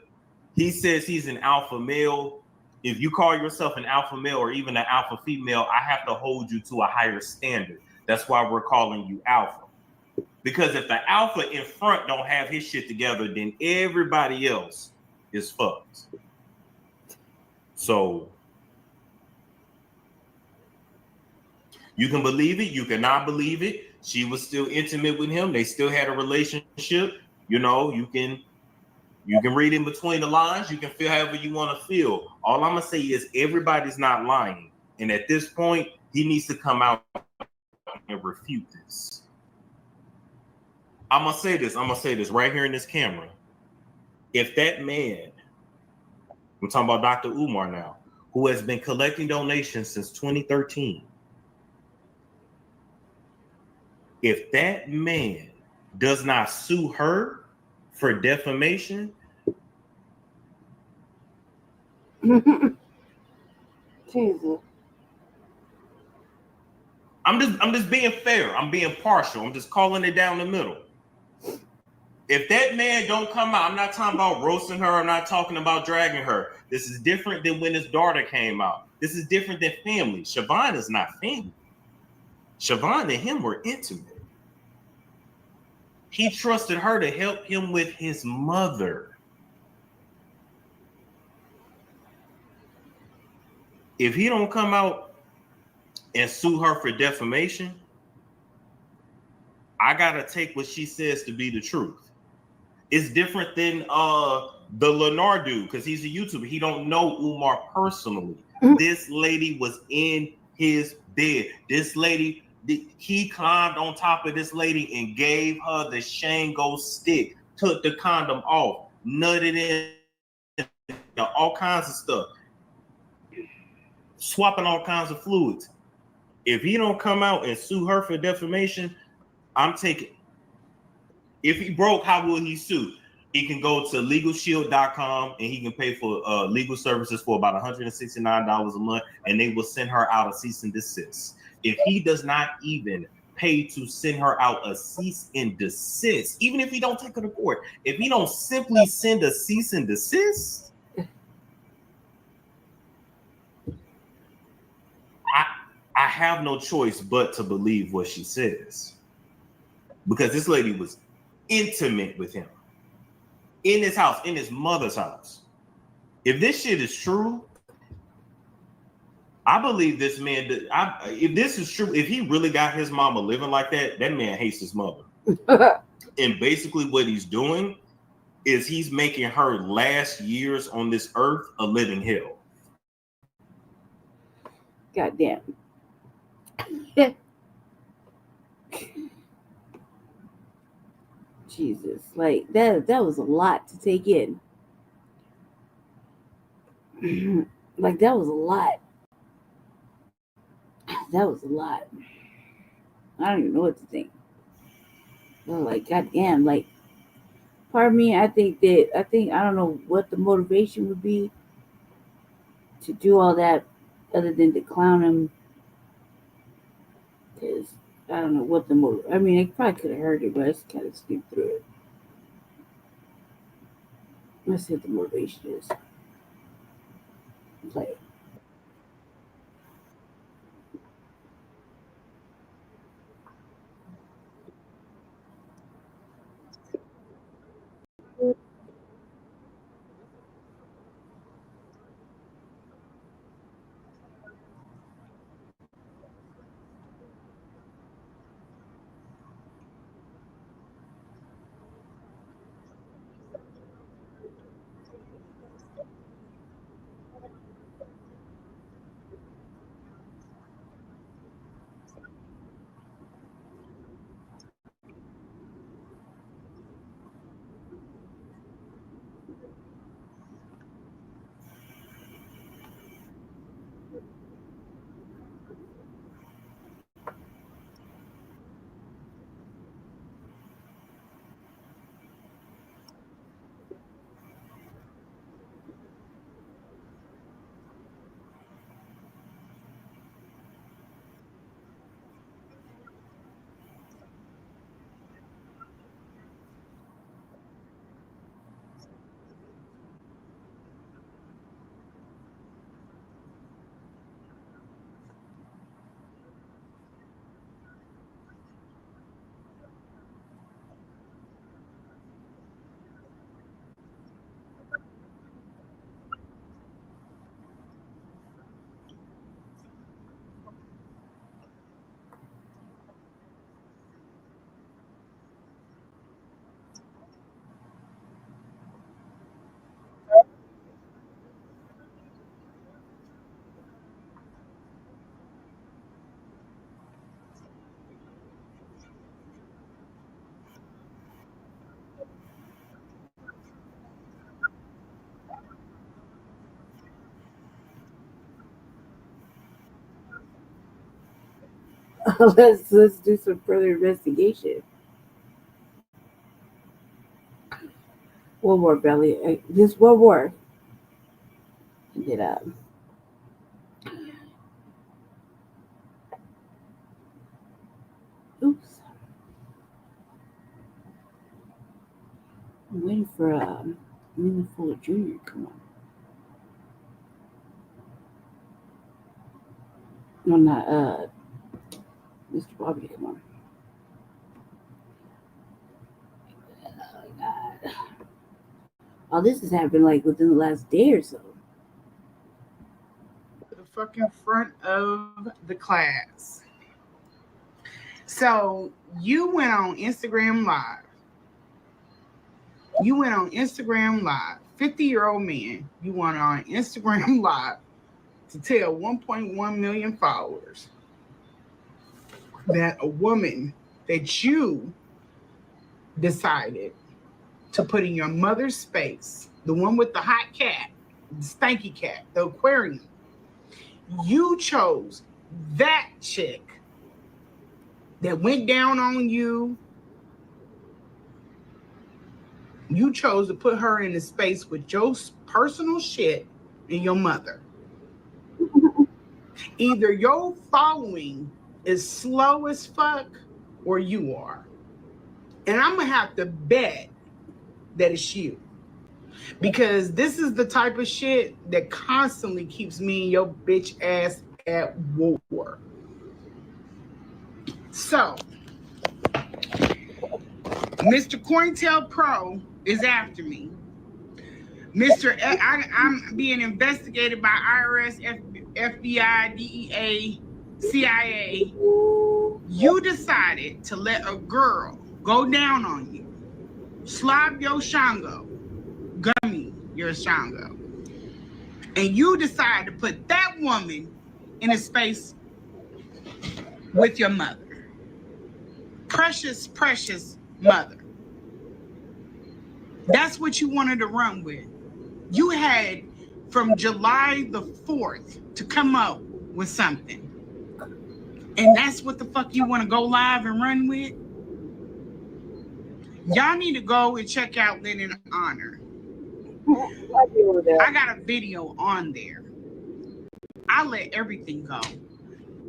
he says he's an alpha male. If you call yourself an alpha male or even an alpha female, I have to hold you to a higher standard. That's why we're calling you alpha. Because if the alpha in front don't have his shit together, then everybody else is fucked. So you can believe it, you cannot believe it. She was still intimate with him. They still had a relationship. You can read in between the lines. You can feel however you want to feel. All I'm going to say is everybody's not lying. And at this point, he needs to come out and refute this. I'm going to say this right here in this camera. If that man, I'm talking about Dr. Umar now, who has been collecting donations since 2013, If that man does not sue her for defamation, Jesus. I'm just being fair. I'm being partial. I'm just calling it down the middle. If that man don't come out, I'm not talking about roasting her. I'm not talking about dragging her. This is different than when his daughter came out. This is different than family. Siobhan is not family. Siobhan and him were intimate. He trusted her to help him with his mother. If he don't come out and sue her for defamation, I gotta take what she says to be the truth. It's different than the Lennar dude, because he's a YouTuber. He don't know Umar personally. This lady was in his bed. This lady, he climbed on top of this lady and gave her the Shango stick, took the condom off, nutted in, all kinds of stuff, swapping all kinds of fluids. If he don't come out and sue her for defamation, I'm taking. If he broke, how will he sue? He can go to LegalShield.com and he can pay for legal services for about $169 a month, and they will send her out a cease and desist. If he does not even pay to send her out a cease and desist, even if he don't take her to court, if he don't simply send a cease and desist, I have no choice but to believe what she says, because this lady was intimate with him in his house, in his mother's house. If this shit is true, I believe this man. If this is true, if he really got his mama living like that, that man hates his mother. And basically what he's doing is he's making her last years on this earth a living hell. Goddamn. Jesus, like that was a lot to take in. Like that was a lot. That was a lot. I don't even know what to think. Oh, like goddamn, like part of me, I don't know what the motivation would be to do all that other than to clown him. Because I don't know what the motive. I mean, I probably could have heard it, but I just kind of skimmed through it. Let's see what the motivation is. Play it. let's do some further investigation. One more, Belly. Just one more. And then oops. I'm waiting for Minnie Fuller Jr. Come on. No, not Mr. Bobby. Come on. Oh God. All this has happened like within the last day or so. The fucking front of the class. So you went on Instagram Live. 50-year-old man. You went on Instagram Live to tell 1.1 million followers that a woman that you decided to put in your mother's space, the one with the hot cat, the stanky cat, the aquarium, you chose that chick that went down on you. You chose to put her in a space with your personal shit and your mother. Either your following is slow as fuck or you are. And I'm going to have to bet that it's you. Because this is the type of shit that constantly keeps me and your bitch ass at war. So, Mr. COINTELPRO is after me. I'm being investigated by IRS, FBI, DEA, CIA. You decided to let a girl go down on you, slob your shango, gummy your shango, and you decided to put that woman in a space with your mother. Precious, precious mother. That's what you wanted to run with. You had from July the 4th to come up with something. And that's what the fuck you want to go live and run with? Y'all need to go and check out Lynn Honor. I got a video on there. I let everything go.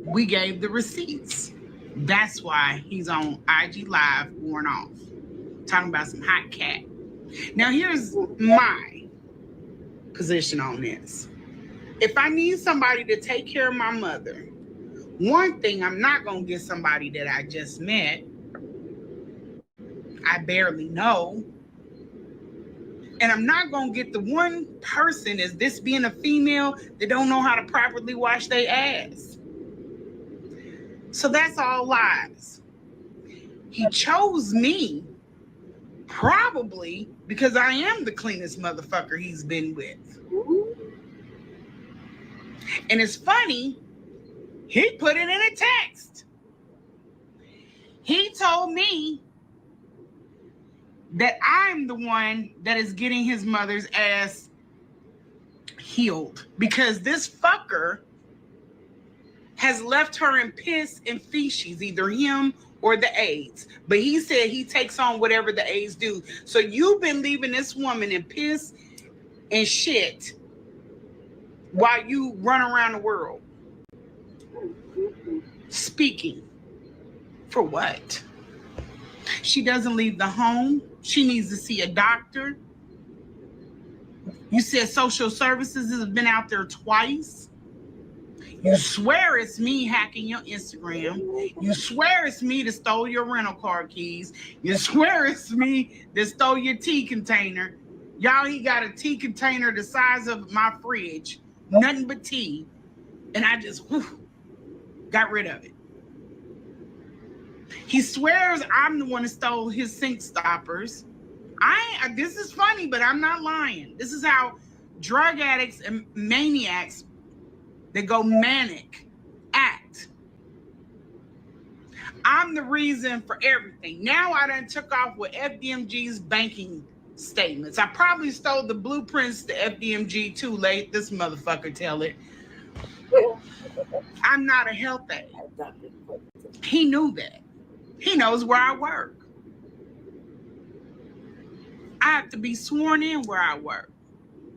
We gave the receipts. That's why he's on IG Live going off. Talking about some hot cat. Now here's my position on this. If I need somebody to take care of my mother, one thing, I'm not going to get somebody that I just met. I barely know. And I'm not going to get the one person, as this being a female, that don't know how to properly wash their ass. So that's all lies. He chose me probably because I am the cleanest motherfucker he's been with. And it's funny, he put it in a text. He told me that I'm the one that is getting his mother's ass healed because this fucker has left her in piss and feces, either him or the AIDS. But he said he takes on whatever the AIDS do. So you've been leaving this woman in piss and shit while you run around the world. Speaking. For what? She doesn't leave the home. She needs to see a doctor. You said social services has been out there twice. You swear it's me hacking your Instagram. You swear it's me that stole your rental car keys. You swear it's me that stole your tea container. Y'all, he got a tea container the size of my fridge. Nothing but tea. And I just got rid of it. He swears I'm the one that stole his sink stoppers. This is funny, but I'm not lying. This is how drug addicts and maniacs that go manic act. I'm the reason for everything. Now I done took off with FDMG's banking statements. I probably stole the blueprints to FDMG too late. This motherfucker tell it. I'm not a health aide. He knew that. He knows where I work. I have to be sworn in where I work.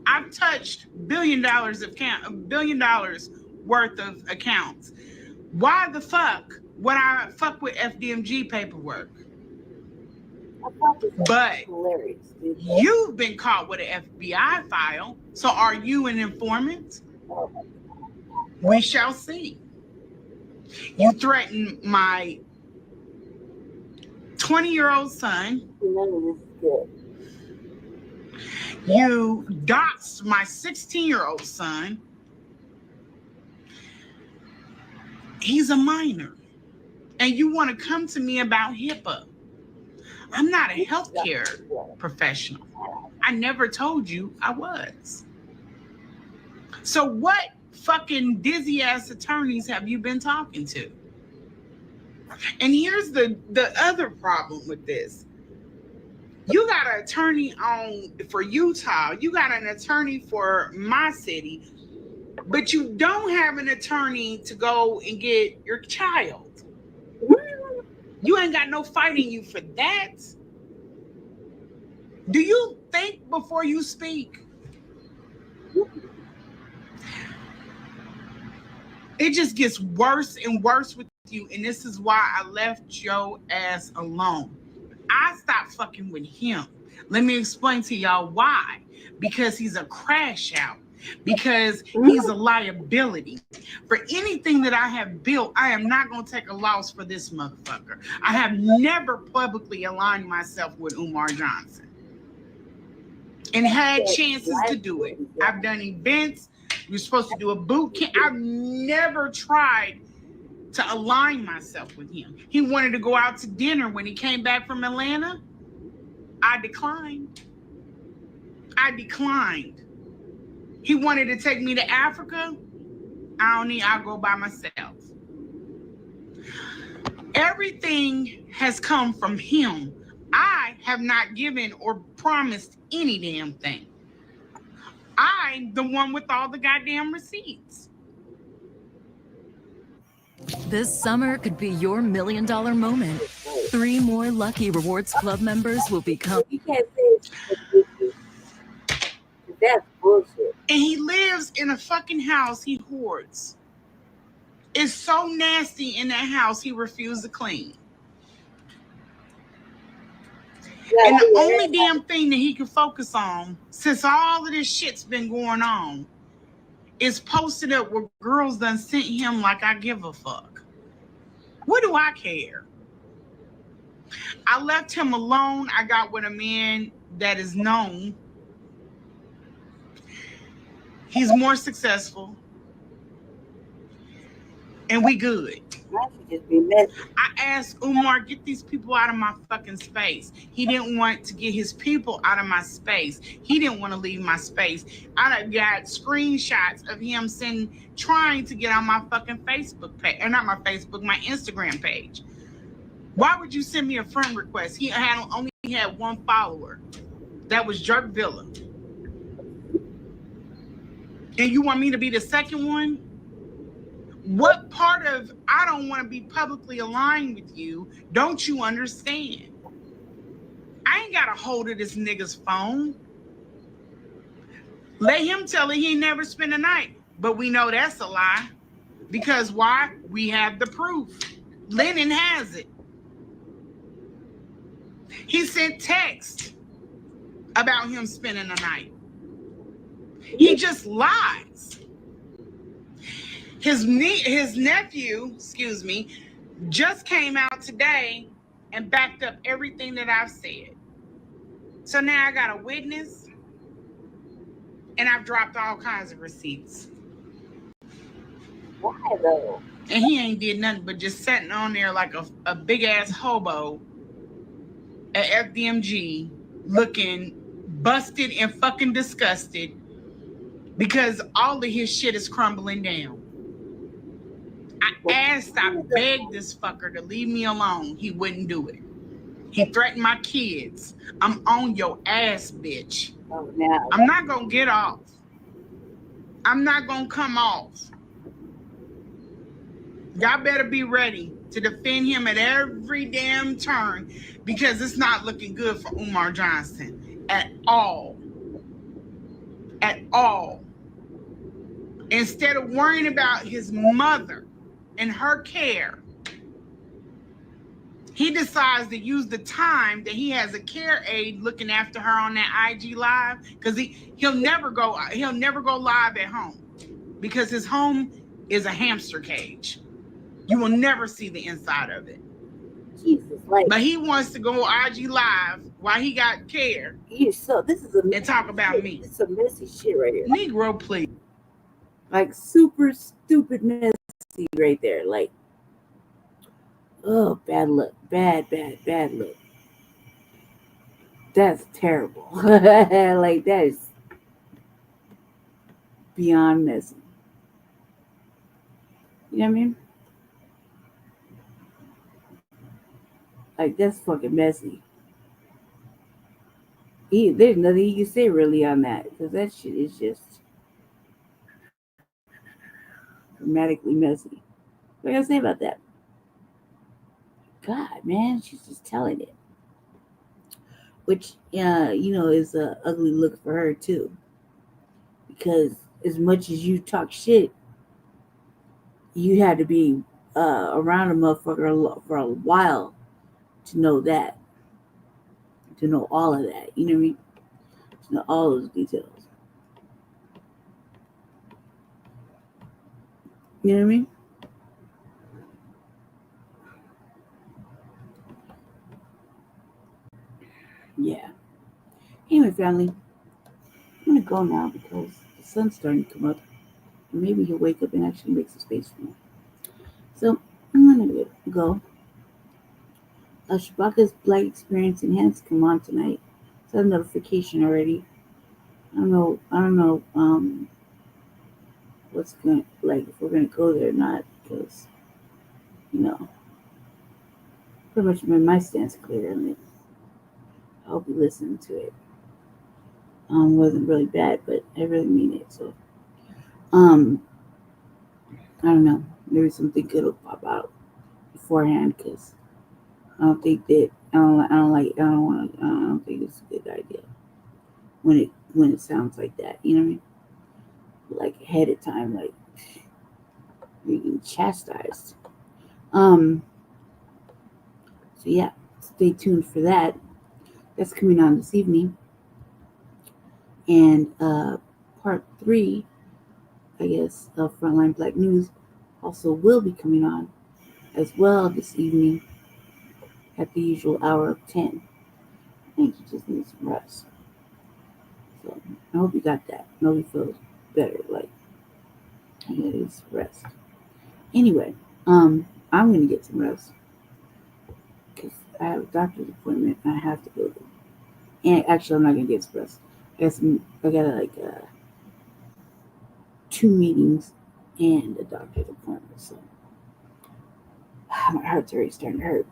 I've touched $1 billion worth of accounts. Why the fuck would I fuck with FDMG paperwork? But you've been caught with an FBI file, so are you an informant? We shall see. You threatened my 20-year-old son. You doxed my 16-year-old son. He's a minor. And you want to come to me about HIPAA. I'm not a healthcare professional. I never told you I was. So what fucking dizzy ass attorneys have you been talking to? And here's the other problem with this. You got an attorney for Utah. You got an attorney for my city, but you don't have an attorney to go and get your child. You ain't got no fight in you for that. Do you think before you speak? It just gets worse and worse with you, and this is why I left your ass alone. I stopped fucking with him. Let me explain to y'all why. Because he's a crash out. Because he's a liability. For anything that I have built, I am not going to take a loss for this motherfucker. I have never publicly aligned myself with Umar Johnson and had chances to do it. I've done events. We were supposed to do a boot camp. I've never tried to align myself with him. He wanted to go out to dinner when he came back from Atlanta. I declined. He wanted to take me to Africa. I'll go by myself. Everything has come from him. I have not given or promised any damn thing. I'm the one with all the goddamn receipts. This summer could be your $1 million moment. 3 more Lucky Rewards Club members will become... You can't say that's bullshit. And he lives in a fucking house he hoards. It's so nasty in that house he refused to clean. And the only damn thing that he can focus on, since all of this shit's been going on, is posted up where girls done sent him like I give a fuck. What do I care? I left him alone. I got with a man that is known. He's more successful. And we good. I asked Umar, get these people out of my fucking space. He didn't want to get his people out of my space. He didn't want to leave my space. I got screenshots of him trying to get on my fucking Facebook page, or not my Facebook, my Instagram page. Why would you send me a friend request? He only had 1 follower. That was Jerk Villa. And you want me to be the second one? What part of I don't want to be publicly aligned with you don't you understand? I ain't got a hold of this nigga's phone. Let him tell it he never spent a night. But we know that's a lie. Because why? We have the proof. Lennon has it. He sent text about him spending a night. He just lies. His nephew, just came out today and backed up everything that I've said. So now I got a witness and I've dropped all kinds of receipts. Why though? And he ain't did nothing but just sitting on there like a big ass hobo at FDMG looking busted and fucking disgusted because all of his shit is crumbling down. I begged this fucker to leave me alone. He wouldn't do it. He threatened my kids. I'm on your ass, bitch. Oh, no. I'm not going to get off. I'm not going to come off. Y'all better be ready to defend him at every damn turn because it's not looking good for Umar Johnson at all. At all. Instead of worrying about his mother and her care, he decides to use the time that he has a care aide looking after her on that IG live because he'll never go live at home because his home is a hamster cage. You will never see the inside of it. Jesus, like, but he wants to go IG live while he got care. So this is and talk about me. It's some messy shit right here. Negro, please. Like super stupid messy right there. Like, oh, bad luck, bad luck. That's terrible. Like that is beyond messy. You know what I mean? Like that's fucking messy. There's nothing you can say really on that because that shit is just dramatically messy. What can I say about that? God, man, she's just telling it. Which, is a ugly look for her too. Because as much as you talk shit, you had to be around a motherfucker for a while to know that. To know all of that. You know what I mean? To know all those details. You know what I mean? Yeah. Anyway, family, I'm going to go now because the sun's starting to come up. And maybe he'll wake up and actually make some space for me. So, I'm going to go. Shabaka's Black Experience Enhanced come on tonight. It's a notification already. I don't know what's going to, like, if we're going to go there or not, because, pretty much made my stance clear on it. I hope you listen to it. Wasn't really bad, but I really mean it. So, I don't know. Maybe something good will pop out beforehand, because I don't think it's a good idea when it sounds like that. You know what I mean? Like ahead of time, like you're getting chastised. So yeah, stay tuned for that. That's coming on this evening. And part 3, I guess, of Frontline Black News also will be coming on as well this evening at the usual hour of 10. I think you just need some rest. So I hope you got that. Nobody feels better. Like, I need some rest. Anyway, I'm going to get some rest because I have a doctor's appointment and I have to go to. And actually, I'm not going to get some rest. I got 2 meetings and a doctor's appointment. So my heart's already starting to hurt.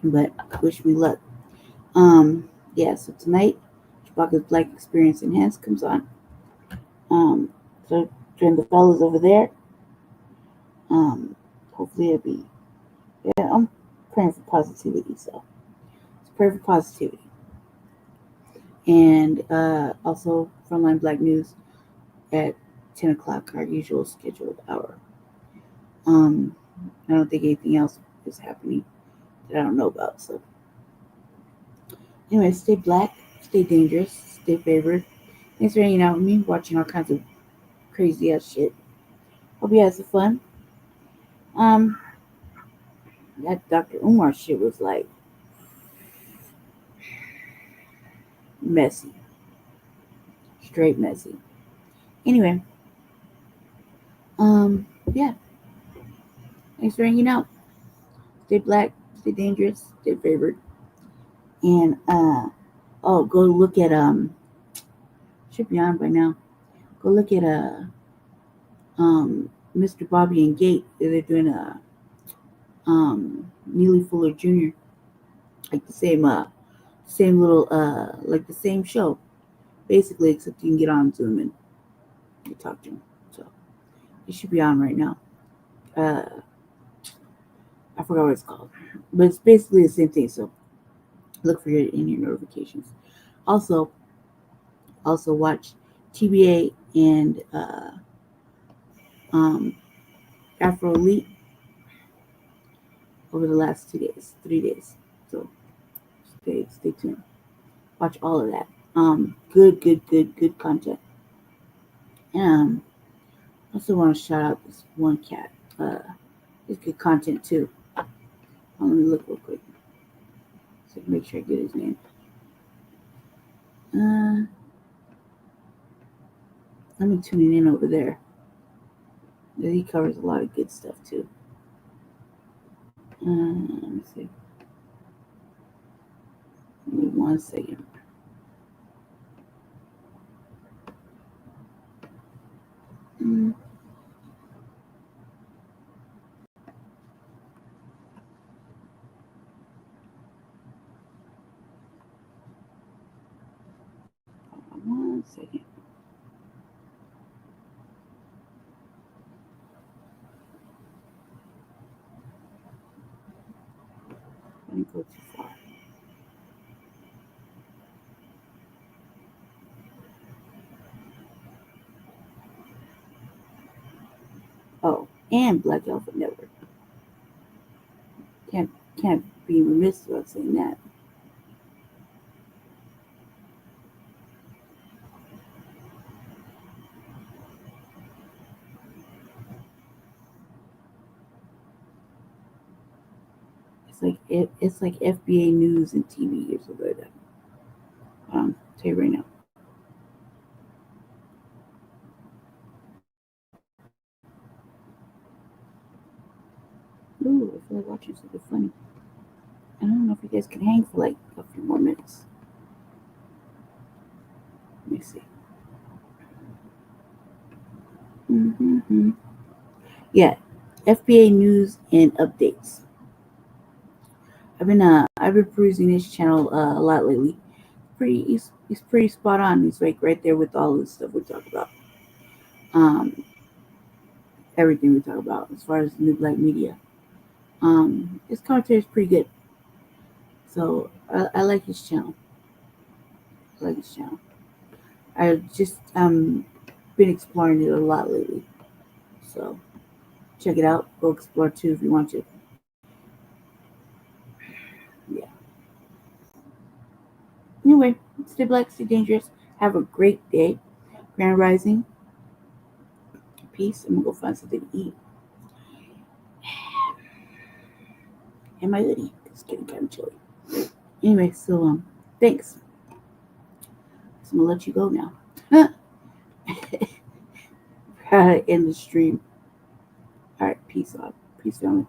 But wish me luck. Yeah, so tonight, Chewbacca's Black Experience Enhanced comes on. So join the fellas over there. Hopefully it'll be, I'm praying for positivity, so let's pray for positivity. And also Frontline Black News at 10 o'clock, our usual scheduled hour. I don't think anything else is happening that I don't know about. So anyway, stay black, stay dangerous, stay favored. Thanks for hanging out with me, watching all kinds of crazy ass shit. Hope you had some fun. That Dr. Umar shit was like messy. Straight messy. Anyway. Yeah. Thanks for hanging out. Stay black, stay dangerous, stay favored. And go look at should be on by now. Go look at Mr. Bobby and Gate. They're doing a Neely Fuller Jr. like the same little like the same show, basically, except you can get on Zoom and you talk to him. So it should be on right now. I forgot what it's called, but it's basically the same thing. So look for it in your notifications. Also watch TBA and Afro Elite over the last 3 days. So stay tuned. Watch all of that. Good content. And also want to shout out this one cat. It's good content too. Let me look real quick so I can make sure I get his name. I've been tuning in over there. He covers a lot of good stuff too. Let me see. Give me 1 second. One second. I didn't go too far. Oh, and Black Elephant Network. Can't be remiss about saying that. It's like FBA News and TV or something like that. Tell you right now. Ooh, I feel like watching something funny. I don't know if you guys can hang for like a few more minutes. Let me see. Yeah, FBA News and Updates. I've been perusing his channel a lot lately. He's pretty spot on. He's like right there with all the stuff we talk about. Everything we talk about as far as the new black media. His commentary is pretty good. So I like his channel. I've just been exploring it a lot lately. So check it out. Go explore too if you want to. Yeah. Anyway, stay black, stay dangerous. Have a great day. Grand Rising. Peace. I'm gonna go find something to eat. And my hoodie. It's getting kind of chilly. Anyway, so thanks. So I'm gonna let you go now. End the stream. All right, peace out. Peace, family.